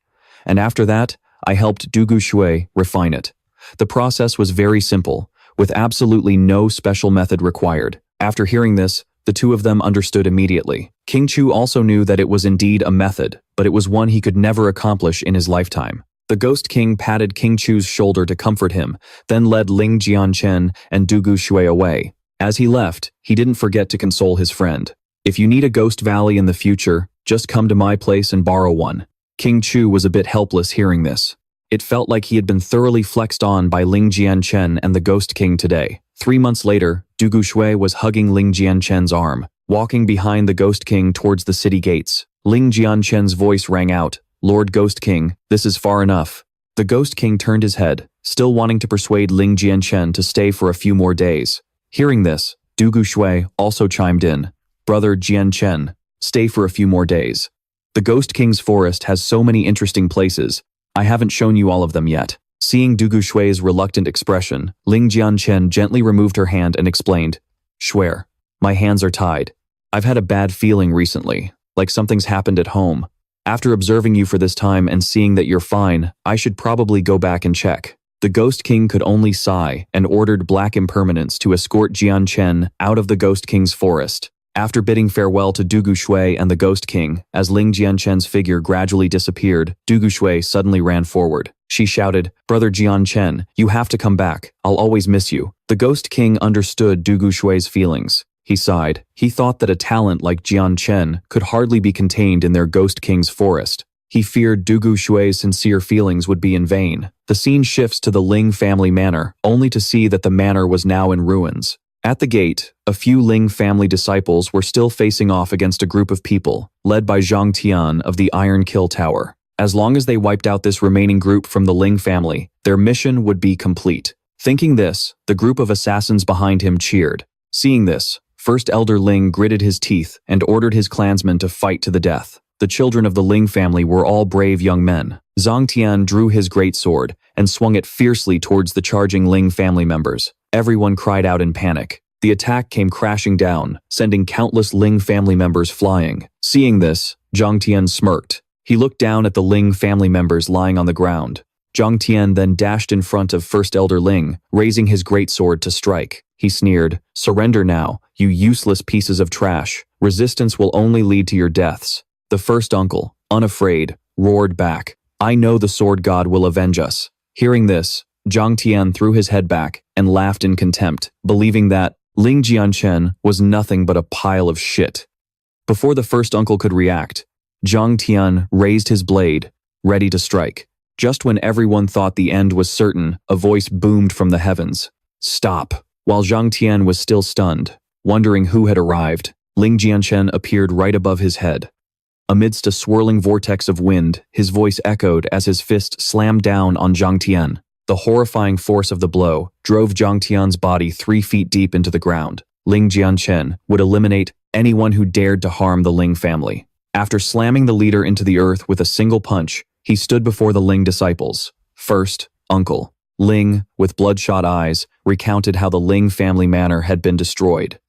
And after that, I helped Du Guxue refine it. The process was very simple, with absolutely no special method required." After hearing this, the two of them understood immediately. King Chu also knew that it was indeed a method, but it was one he could never accomplish in his lifetime. The Ghost King patted King Chu's shoulder to comfort him, then led Ling Jianchen and Du Guxue away. As he left, he didn't forget to console his friend. "If you need a Ghost Valley in the future, just come to my place and borrow one." King Chu was a bit helpless hearing this. It felt like he had been thoroughly flexed on by Ling Jianchen and the Ghost King today. 3 months later, Du Guxue was hugging Ling Jianchen's arm, walking behind the Ghost King towards the city gates. Ling Jianchen's voice rang out, "Lord Ghost King, this is far enough." The Ghost King turned his head, still wanting to persuade Ling Jianchen to stay for a few more days. Hearing this, Du Guxue also chimed in, "Brother Jianchen, stay for a few more days. The Ghost King's forest has so many interesting places. I haven't shown you all of them yet." Seeing Du Guxue's reluctant expression, Ling Jianchen gently removed her hand and explained, "Shuer, my hands are tied. I've had a bad feeling recently, like something's happened at home. After observing you for this time and seeing that you're fine, I should probably go back and check." The Ghost King could only sigh and ordered Black Impermanence to escort Jianchen out of the Ghost King's forest. After bidding farewell to Du Guxue and the Ghost King, as Ling Jianchen's figure gradually disappeared, Du Guxue suddenly ran forward. She shouted, "Brother Jianchen, you have to come back. I'll always miss you." The Ghost King understood Du Guxue's feelings. He sighed. He thought that a talent like Jianchen could hardly be contained in their Ghost King's forest. He feared Du Guxue's sincere feelings would be in vain. The scene shifts to the Ling family manor, only to see that the manor was now in ruins. At the gate, a few Ling family disciples were still facing off against a group of people, led by Zhang Tian of the Iron Kill Tower. As long as they wiped out this remaining group from the Ling family, their mission would be complete. Thinking this, the group of assassins behind him cheered. Seeing this, First Elder Ling gritted his teeth and ordered his clansmen to fight to the death. The children of the Ling family were all brave young men. Zhang Tian drew his great sword and swung it fiercely towards the charging Ling family members. Everyone cried out in panic. The attack came crashing down, sending countless Ling family members flying. Seeing this, Zhang Tian smirked. He looked down at the Ling family members lying on the ground. Zhang Tian then dashed in front of First Elder Ling, raising his great sword to strike. He sneered, "Surrender now, you useless pieces of trash. Resistance will only lead to your deaths." The first uncle, unafraid, roared back, "I know the sword god will avenge us." Hearing this, Zhang Tian threw his head back and laughed in contempt, believing that Ling Jianchen was nothing but a pile of shit. Before the first uncle could react, Zhang Tian raised his blade, ready to strike. Just when everyone thought the end was certain, a voice boomed from the heavens. Stop! While Zhang Tian was still stunned, wondering who had arrived, Ling Jianchen appeared right above his head. Amidst a swirling vortex of wind, his voice echoed as his fist slammed down on Zhang Tian. The horrifying force of the blow drove Zhang Tian's body 3 feet deep into the ground. Ling Jianchen would eliminate anyone who dared to harm the Ling family. After slamming the leader into the earth with a single punch, he stood before the Ling disciples. First, Uncle Ling, with bloodshot eyes, recounted how the Ling family manor had been destroyed.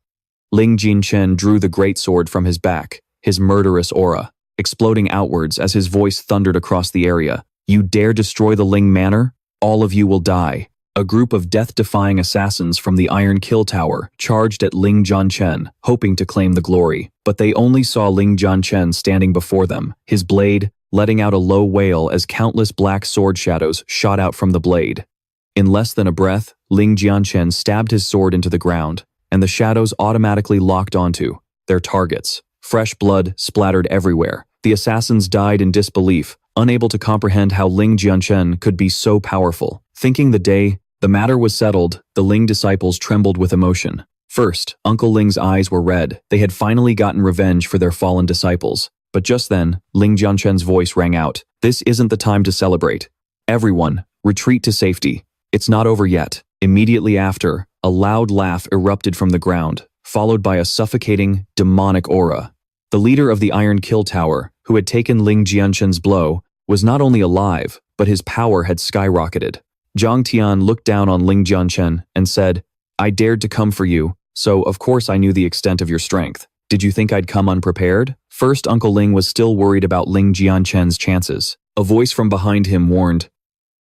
Ling Jianchen drew the great sword from his back, his murderous aura exploding outwards as his voice thundered across the area. You dare destroy the Ling manor? All of you will die. A group of death-defying assassins from the Iron Kill Tower charged at Ling Jianchen, hoping to claim the glory, but they only saw Ling Jianchen standing before them, his blade letting out a low wail as countless black sword shadows shot out from the blade. In less than a breath, Ling Jianchen stabbed his sword into the ground, and the shadows automatically locked onto their targets. Fresh blood splattered everywhere. The assassins died in disbelief, unable to comprehend how Ling Jianchen could be so powerful. Thinking the matter was settled, the Ling disciples trembled with emotion. First, Uncle Ling's eyes were red. They had finally gotten revenge for their fallen disciples. But just then, Ling Jianchen's voice rang out. This isn't the time to celebrate. Everyone, retreat to safety. It's not over yet. Immediately after, a loud laugh erupted from the ground, followed by a suffocating, demonic aura. The leader of the Iron Kill Tower, who had taken Ling Jianchen's blow, was not only alive, but his power had skyrocketed. Zhang Tian looked down on Ling Jianchen and said, I dared to come for you, so of course I knew the extent of your strength. Did you think I'd come unprepared? First, Uncle Ling was still worried about Ling Jianchen's chances. A voice from behind him warned,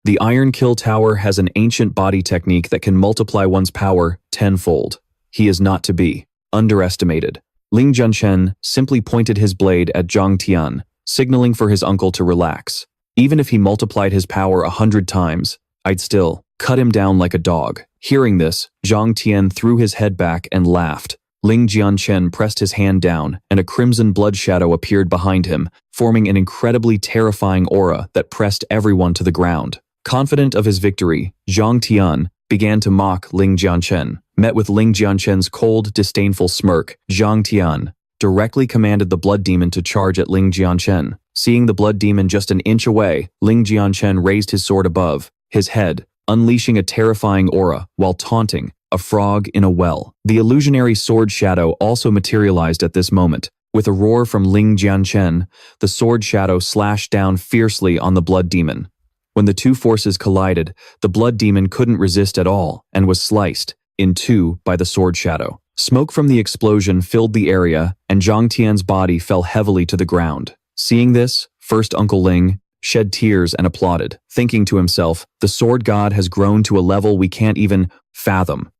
the Iron Kill Tower has an ancient body technique that can multiply one's power tenfold. He is not to be underestimated. Ling Jianchen simply pointed his blade at Zhang Tian, signaling for his uncle to relax. Even if he multiplied his power 100 times, I'd still cut him down like a dog. Hearing this, Zhang Tian threw his head back and laughed. Ling Jianchen pressed his hand down, and a crimson blood shadow appeared behind him, forming an incredibly terrifying aura that pressed everyone to the ground. Confident of his victory, Zhang Tian began to mock Ling Jianchen. Met with Ling Jianchen's cold, disdainful smirk, Zhang Tian directly commanded the blood demon to charge at Ling Jianchen. Seeing the blood demon just an inch away, Ling Jianchen raised his sword above his head, unleashing a terrifying aura while taunting a frog in a well. The illusionary sword shadow also materialized at this moment. With a roar from Ling Jianchen, the sword shadow slashed down fiercely on the blood demon. When the two forces collided, the blood demon couldn't resist at all and was sliced in two by the sword shadow. Smoke from the explosion filled the area, and Zhang Tian's body fell heavily to the ground. Seeing this, first Uncle Ling shed tears and applauded, thinking to himself, the sword god has grown to a level we can't even fathom.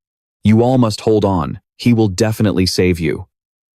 You all must hold on. He will definitely save you.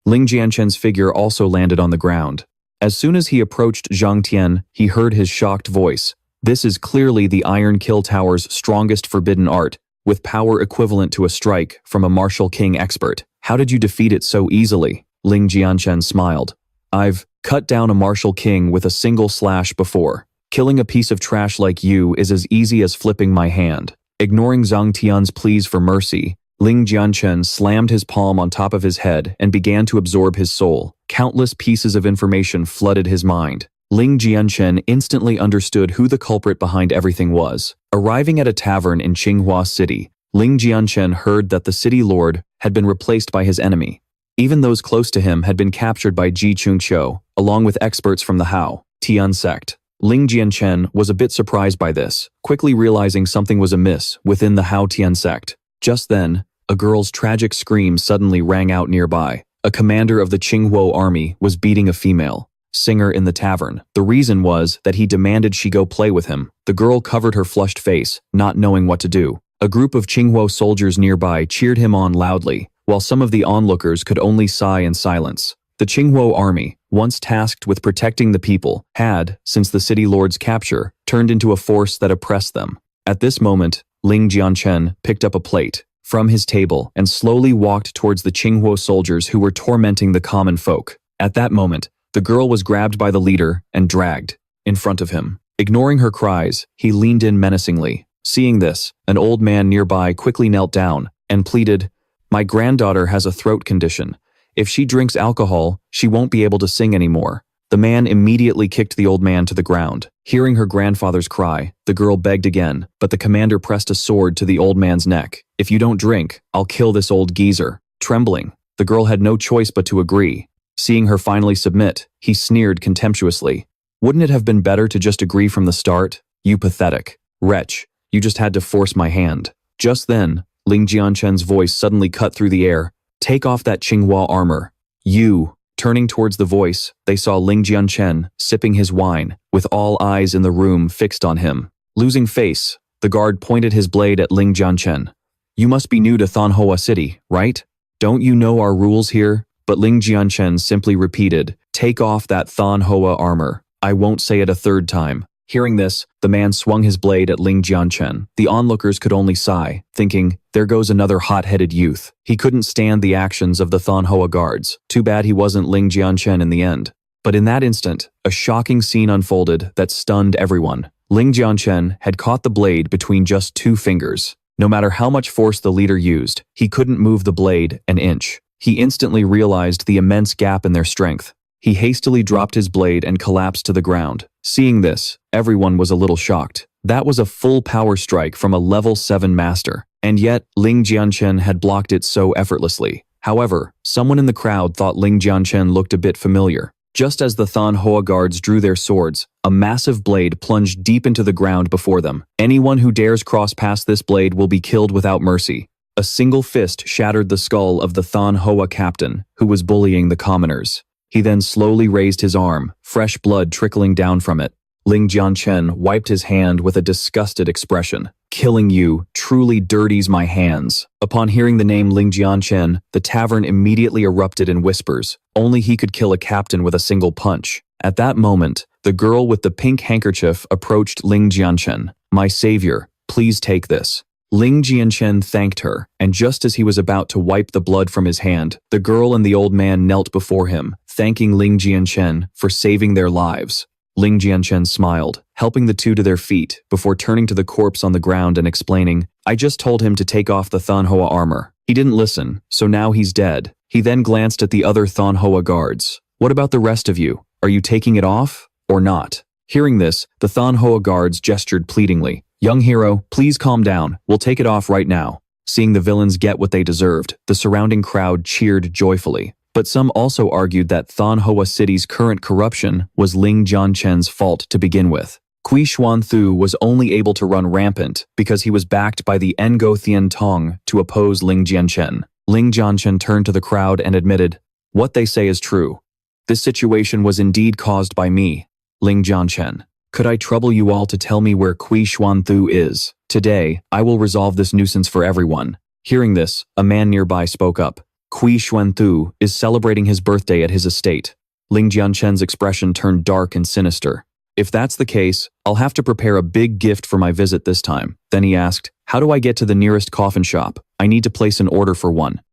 Ling Jianchen's figure also landed on the ground. As soon as he approached Zhang Tian, he heard his shocked voice. This is clearly the Iron Kill Tower's strongest forbidden art, with power equivalent to a strike from a martial king expert. How did you defeat it so easily? Ling Jianchen smiled. I've cut down a martial king with a single slash before. Killing a piece of trash like you is as easy as flipping my hand. Ignoring Zhang Tian's pleas for mercy, Ling Jianchen slammed his palm on top of his head and began to absorb his soul. Countless pieces of information flooded his mind. Ling Jianchen instantly understood who the culprit behind everything was. Arriving at a tavern in Tsinghua City, Ling Jianchen heard that the city lord had been replaced by his enemy. Even those close to him had been captured by Ji Chungqiu, along with experts from the Hao Tian sect. Ling Jianchen was a bit surprised by this, quickly realizing something was amiss within the Hao Tian sect. Just then, a girl's tragic scream suddenly rang out nearby. A commander of the Qinghuo army was beating a female singer in the tavern. The reason was that he demanded she go play with him. The girl covered her flushed face, not knowing what to do. A group of Qinghuo soldiers nearby cheered him on loudly, while some of the onlookers could only sigh in silence. The Qinghuo army, once tasked with protecting the people, had, since the city lord's capture, turned into a force that oppressed them. At this moment, Ling Jianchen picked up a plate from his table and slowly walked towards the Qinghuo soldiers who were tormenting the common folk. At that moment, the girl was grabbed by the leader and dragged in front of him. Ignoring her cries, he leaned in menacingly. Seeing this, an old man nearby quickly knelt down and pleaded, "My granddaughter has a throat condition. If she drinks alcohol, she won't be able to sing anymore." The man immediately kicked the old man to the ground. Hearing her grandfather's cry, the girl begged again, but the commander pressed a sword to the old man's neck. "If you don't drink, I'll kill this old geezer." Trembling, the girl had no choice but to agree. Seeing her finally submit, he sneered contemptuously. "Wouldn't it have been better to just agree from the start? You pathetic wretch, you just had to force my hand." Just then, Ling Jianchen's voice suddenly cut through the air. "Take off that Qinghua armor. You." Turning towards the voice, they saw Ling Jianchen sipping his wine, with all eyes in the room fixed on him. Losing face, the guard pointed his blade at Ling Jianchen. "You must be new to Thanhua City, right? Don't you know our rules here?" But Ling Jianchen simply repeated, "Take off that Thanhua armor. I won't say it a third time." Hearing this, the man swung his blade at Ling Jianchen. The onlookers could only sigh, thinking, "There goes another hot-headed youth." He couldn't stand the actions of the Thanhua guards. Too bad he wasn't Ling Jianchen in the end. But in that instant, a shocking scene unfolded that stunned everyone. Ling Jianchen had caught the blade between just 2 fingers. No matter how much force the leader used, he couldn't move the blade an inch. He instantly realized the immense gap in their strength. He hastily dropped his blade and collapsed to the ground. Seeing this, everyone was a little shocked. That was a full power strike from a level 7 master, and yet Ling Jianchen had blocked it so effortlessly. However, someone in the crowd thought Ling Jianchen looked a bit familiar. Just as the Thanhua guards drew their swords, a massive blade plunged deep into the ground before them. Anyone who dares cross past this blade will be killed without mercy. A single fist shattered the skull of the Thanhua captain, who was bullying the commoners. He then slowly raised his arm, fresh blood trickling down from it. Ling Jianchen wiped his hand with a disgusted expression. "Killing you truly dirties my hands." Upon hearing the name Ling Jianchen, the tavern immediately erupted in whispers. Only he could kill a captain with a single punch. At that moment, the girl with the pink handkerchief approached Ling Jianchen. "My savior, please take this." Ling Jianchen thanked her, and just as he was about to wipe the blood from his hand, the girl and the old man knelt before him, thanking Ling Jianchen for saving their lives. Ling Jianchen smiled, helping the two to their feet before turning to the corpse on the ground and explaining, "I just told him to take off the Thanhua armor. He didn't listen, so now he's dead." He then glanced at the other Thanhua guards. "What about the rest of you? Are you taking it off, or not?" Hearing this, the Thanhua guards gestured pleadingly. "Young hero, please calm down. We'll take it off right now." Seeing the villains get what they deserved, the surrounding crowd cheered joyfully. But some also argued that Thanhua City's current corruption was Ling Jianchen's fault to begin with. Kui Xuanthu was only able to run rampant because he was backed by the Ngo Thien Tong to oppose Ling Jianchen. Ling Jianchen turned to the crowd and admitted, "What they say is true. This situation was indeed caused by me, Ling Jianchen. Could I trouble you all to tell me where Kui Xuanthu is? Today, I will resolve this nuisance for everyone." Hearing this, a man nearby spoke up. "Kui Xuanthu is celebrating his birthday at his estate." Ling Jianchen's expression turned dark and sinister. "If that's the case, I'll have to prepare a big gift for my visit this time." Then he asked, "How do I get to the nearest coffin shop? I need to place an order for one."